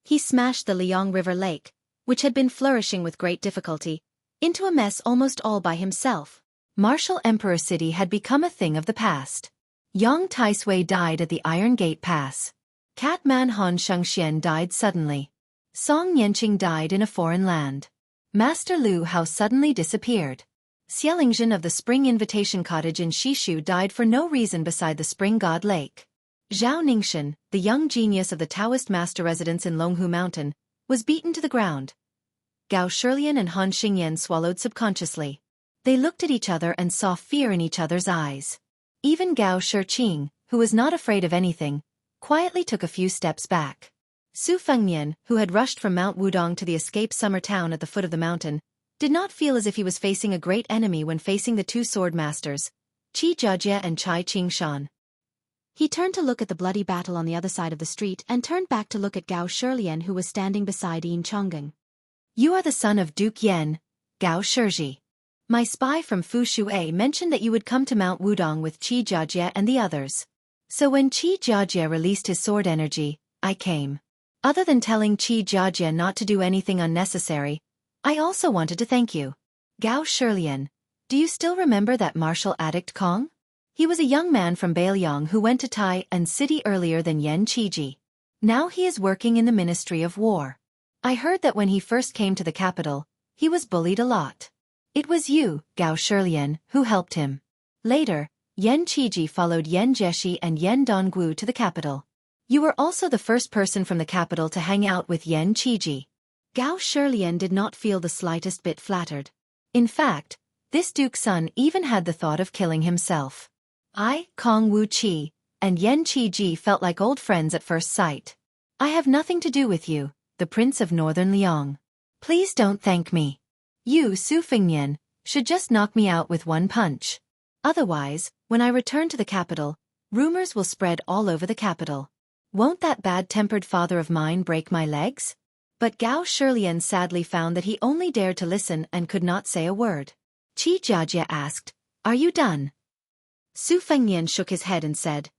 he smashed the Liang River Lake, which had been flourishing with great difficulty, into a mess almost all by himself. Martial Emperor City had become a thing of the past. Yang Taisui died at the Iron Gate Pass. Cat Man Han Shengxian died suddenly. Song Yanqing died in a foreign land. Master Lu Hao suddenly disappeared. Xianxia of the Spring Invitation Cottage in Shishu died for no reason beside the Spring God Lake. Zhao Ningxian, the young genius of the Taoist master residence in Longhu Mountain, was beaten to the ground. Gao Shilian and Han Xingyan swallowed subconsciously. They looked at each other and saw fear in each other's eyes. Even Gao Shiqing, who was not afraid of anything, quietly took a few steps back. Su Fengnian, who had rushed from Mount Wudong to the escaped summer town at the foot of the mountain, did not feel as if he was facing a great enemy when facing the two sword masters, Xianxia and Xianxia. He turned to look at the bloody battle on the other side of the street and turned back to look at Gao Shilian who was standing beside Yin Chongqing. You are the son of Duke Yan, Gao Shiji. My spy from Fu Shui mentioned that you would come to Mount Wudong with Xianxia and the others. So when Xianxia released his sword energy, I came. Other than telling Xianxia not to do anything unnecessary, I also wanted to thank you. Gao Shilian, do you still remember that martial addict Kong? He was a young man from Bailiang who went to Tai and city earlier than Yan Qiji. Now he is working in the Ministry of War. I heard that when he first came to the capital, he was bullied a lot. It was you, Gao Shilian, who helped him. Later, Yan Qiji followed Yan Jeshi and Yan Donggu to the capital. You were also the first person from the capital to hang out with Yan Qiji. Gao Shilian did not feel the slightest bit flattered. In fact, this duke's son even had the thought of killing himself. I, Kong Wu Qi, and Yan Qiji felt like old friends at first sight. I have nothing to do with you, the Prince of Northern Liang. Please don't thank me. You, Su Fengnian, should just knock me out with one punch. Otherwise, when I return to the capital, rumors will spread all over the capital. Won't that bad-tempered father of mine break my legs? But Gao Shilian sadly found that he only dared to listen and could not say a word. Xianxia asked, "Are you done?" Su Fengnian shook his head and said,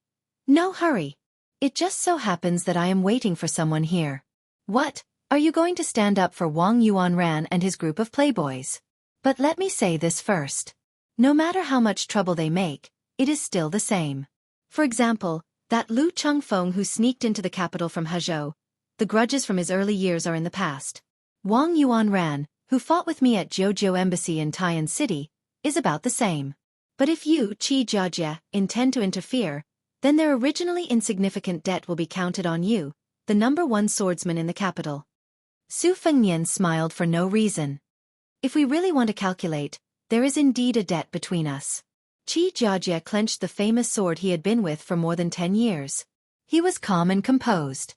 "No hurry. It just so happens that I am waiting for someone here." What? Are you going to stand up for Wang Yuanran and his group of playboys? But let me say this first. No matter how much trouble they make, it is still the same. For example, that Lu Chengfeng who sneaked into the capital from Hezhou, the grudges from his early years are in the past. Wang Yuanran, who fought with me at Jianghu Embassy in Taiyan City, is about the same. But if you, Xianxia, intend to interfere, then their originally insignificant debt will be counted on you, the #1 swordsman in the capital. Su Fengnian smiled for no reason. If we really want to calculate, there is indeed a debt between us. Xianxia clenched the famous sword he had been with for more than 10 years. He was calm and composed.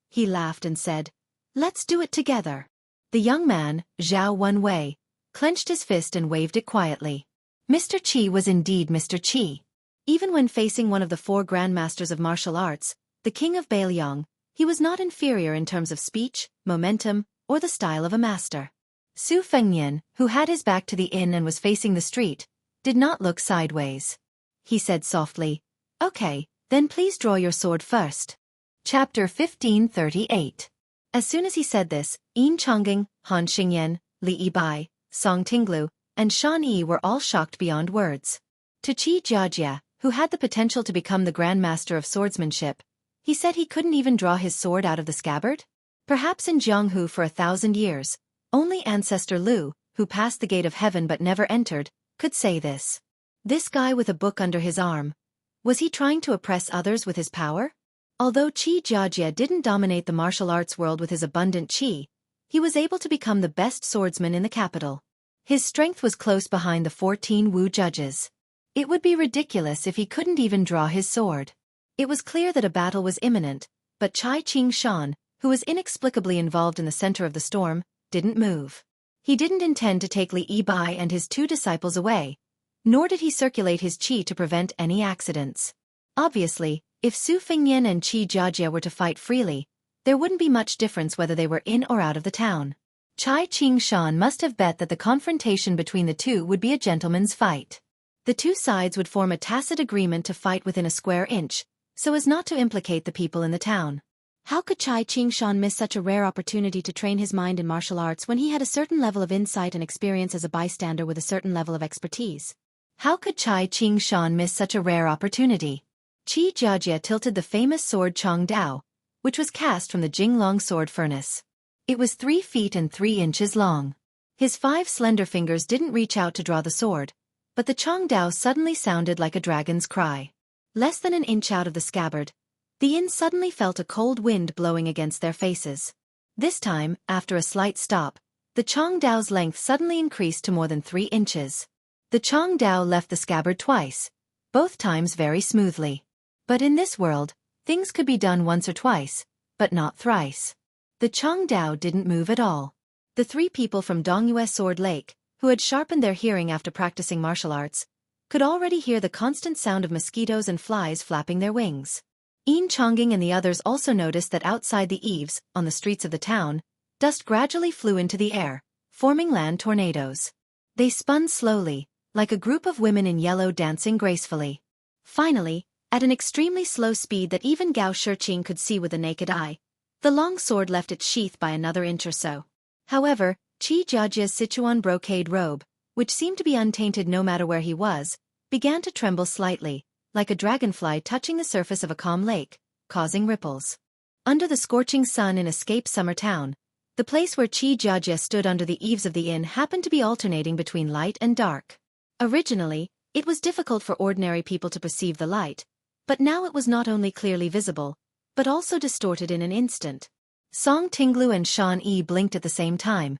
He laughed and said, "Let's do it together." The young man, Zhao Wenwei, clenched his fist and waved it quietly. Mr. Qi was indeed Mr. Qi. Even when facing one of the 4 grandmasters of martial arts, the king of Bailiang, he was not inferior in terms of speech, momentum, or the style of a master. Su Fengnian, who had his back to the inn and was facing the street, did not look sideways. He said softly, "Okay, then please draw your sword first." Chapter 1538. As soon as he said this, Yin Chongqing, Han Xingyan, Li Yibai, Song Tinglu, and Shan Yi were all shocked beyond words. To Xianxia, who had the potential to become the Grand Master of swordsmanship, he said he couldn't even draw his sword out of the scabbard? Perhaps in Jianghu for 1,000 years, only ancestor Lu, who passed the gate of heaven but never entered, could say this. This guy with a book under his arm, was he trying to oppress others with his power? Although Xianxia didn't dominate the martial arts world with his abundant qi, he was able to become the best swordsman in the capital. His strength was close behind the 14 Wu judges. It would be ridiculous if he couldn't even draw his sword. It was clear that a battle was imminent, but Chai Qing-shan, who was inexplicably involved in the center of the storm, didn't move. He didn't intend to take Li Yibai and his 2 disciples away, nor did he circulate his qi to prevent any accidents. Obviously, if Su Fengnian and Xianxia were to fight freely, there wouldn't be much difference whether they were in or out of the town. Chai Qing-shan must have bet that the confrontation between the two would be a gentleman's fight. The 2 sides would form a tacit agreement to fight within a square inch, so as not to implicate the people in the town. How could Chai Qing-shan miss such a rare opportunity to train his mind in martial arts when he had a certain level of insight and experience as a bystander with a certain level of expertise? How could Chai Qing-shan miss such a rare opportunity? Xianxia tilted the famous sword Chong Dao, which was cast from the Jinglong sword furnace. It was 3 feet and 3 inches long. His 5 slender fingers didn't reach out to draw the sword, but the Chong Dao suddenly sounded like a dragon's cry. Less than an inch out of the scabbard, the yin suddenly felt a cold wind blowing against their faces. This time, after a slight stop, the Chong Dao's length suddenly increased to more than 3 inches. The Chong Dao left the scabbard twice, both times very smoothly. But in this world, things could be done once or twice, but not thrice. The Chong Dao didn't move at all. The three people from Dongyue Sword Lake, who had sharpened their hearing after practicing martial arts, could already hear the constant sound of mosquitoes and flies flapping their wings. Yin Chongging and the others also noticed that outside the eaves, on the streets of the town, dust gradually flew into the air, forming land tornadoes. They spun slowly, like a group of women in yellow dancing gracefully. Finally, at an extremely slow speed that even Gao Shiqing could see with the naked eye, the long sword left its sheath by another inch or so. However, Qi Jiajia's Sichuan brocade robe, which seemed to be untainted no matter where he was, began to tremble slightly, like a dragonfly touching the surface of a calm lake, causing ripples. Under the scorching sun in Escape Summer Town, the place where Qi Jiajia stood under the eaves of the inn happened to be alternating between light and dark. Originally, it was difficult for ordinary people to perceive the light, but now it was not only clearly visible, but also distorted in an instant. Song Tinglu and Shan Yi blinked at the same time,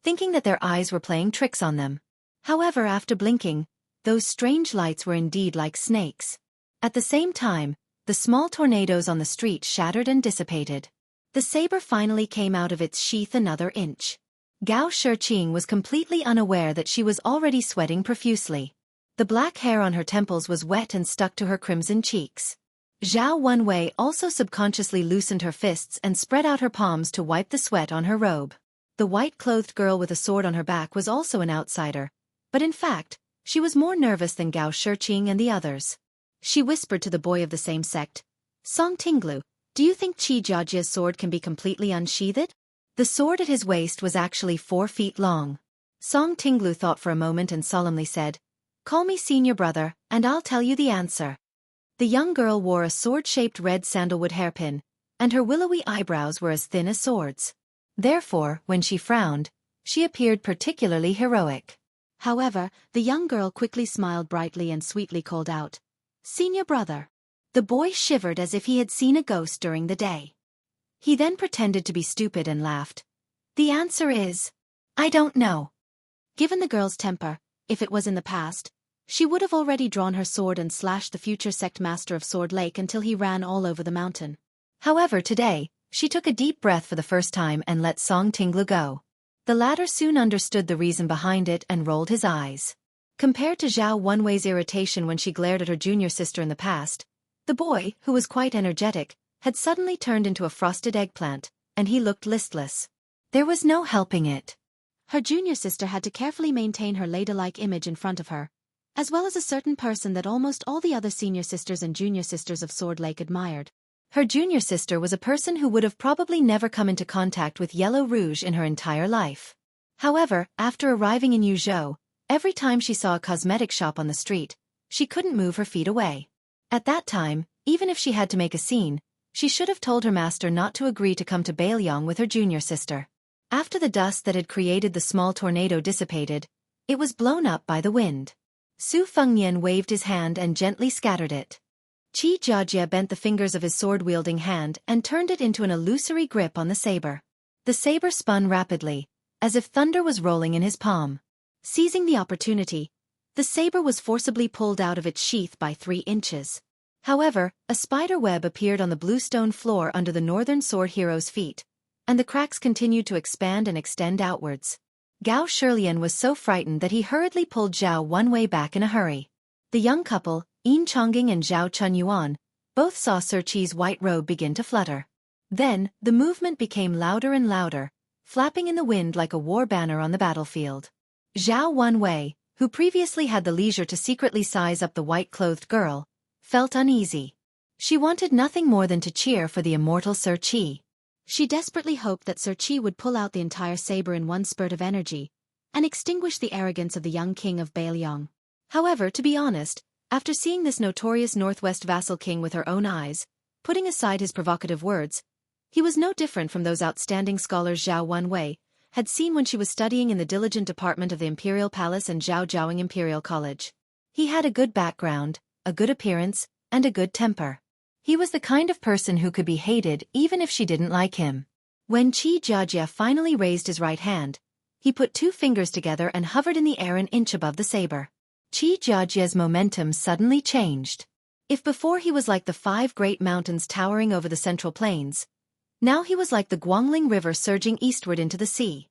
thinking that their eyes were playing tricks on them. However, after blinking, those strange lights were indeed like snakes. At the same time, the small tornadoes on the street shattered and dissipated. The saber finally came out of its sheath another inch. Gao Shiqing was completely unaware that she was already sweating profusely. The black hair on her temples was wet and stuck to her crimson cheeks. Zhao Wenwei also subconsciously loosened her fists and spread out her palms to wipe the sweat on her robe. The white-clothed girl with a sword on her back was also an outsider, but in fact, she was more nervous than Gao Shiqing and the others. She whispered to the boy of the same sect, "Song Tinglu, do you think Qi Jiajia's sword can be completely unsheathed?" The sword at his waist was actually 4 feet long. Song Tinglu thought for a moment and solemnly said, "Call me senior brother, and I'll tell you the answer." The young girl wore a sword-shaped red sandalwood hairpin, and her willowy eyebrows were as thin as swords. Therefore, when she frowned, she appeared particularly heroic. However, the young girl quickly smiled brightly and sweetly called out, "Senior brother." The boy shivered as if he had seen a ghost during the day. He then pretended to be stupid and laughed. "The answer is, I don't know." Given the girl's temper, if it was in the past, she would have already drawn her sword and slashed the future sect master of Sword Lake until he ran all over the mountain. However, today, she took a deep breath for the first time and let Song Tinglu go. The latter soon understood the reason behind it and rolled his eyes. Compared to Zhao Wenwei's irritation when she glared at her junior sister in the past, the boy, who was quite energetic, had suddenly turned into a frosted eggplant, and he looked listless. There was no helping it. Her junior sister had to carefully maintain her ladylike image in front of her, as well as a certain person that almost all the other senior sisters and junior sisters of Sword Lake admired. Her junior sister was a person who would have probably never come into contact with yellow rouge in her entire life. However, after arriving in Yuzhou, every time she saw a cosmetic shop on the street, she couldn't move her feet away. At that time, even if she had to make a scene, she should have told her master not to agree to come to Bailiang with her junior sister. After the dust that had created the small tornado dissipated, it was blown up by the wind. Su Fengnian waved his hand and gently scattered it. Qi Jiajia bent the fingers of his sword-wielding hand and turned it into an illusory grip on the saber. The saber spun rapidly, as if thunder was rolling in his palm. Seizing the opportunity, the saber was forcibly pulled out of its sheath by 3 inches. However, a spider web appeared on the bluestone floor under the Northern Sword Hero's feet, and the cracks continued to expand and extend outwards. Gao Shilian was so frightened that he hurriedly pulled Zhao Wenwei back in a hurry. The young couple, Yin Chongging and Zhao Chunyuan, both saw Sir Qi's white robe begin to flutter. Then, the movement became louder and louder, flapping in the wind like a war banner on the battlefield. Zhao Wenwei, who previously had the leisure to secretly size up the white-clothed girl, felt uneasy. She wanted nothing more than to cheer for the immortal Sir Qi. She desperately hoped that Sir Qi would pull out the entire saber in one spurt of energy, and extinguish the arrogance of the young king of Bailiang. However, to be honest, after seeing this notorious Northwest vassal king with her own eyes, putting aside his provocative words, he was no different from those outstanding scholars Zhao Wenwei had seen when she was studying in the diligent department of the Imperial Palace and Zhaojiaoing Imperial College. He had a good background, a good appearance, and a good temper. He was the kind of person who could be hated even if she didn't like him. When Qi Jiajia finally raised his right hand, he put 2 fingers together and hovered in the air an inch above the saber. Qi Jiajia's momentum suddenly changed. If before he was like the 5 great mountains towering over the central plains, now he was like the Guangling River surging eastward into the sea.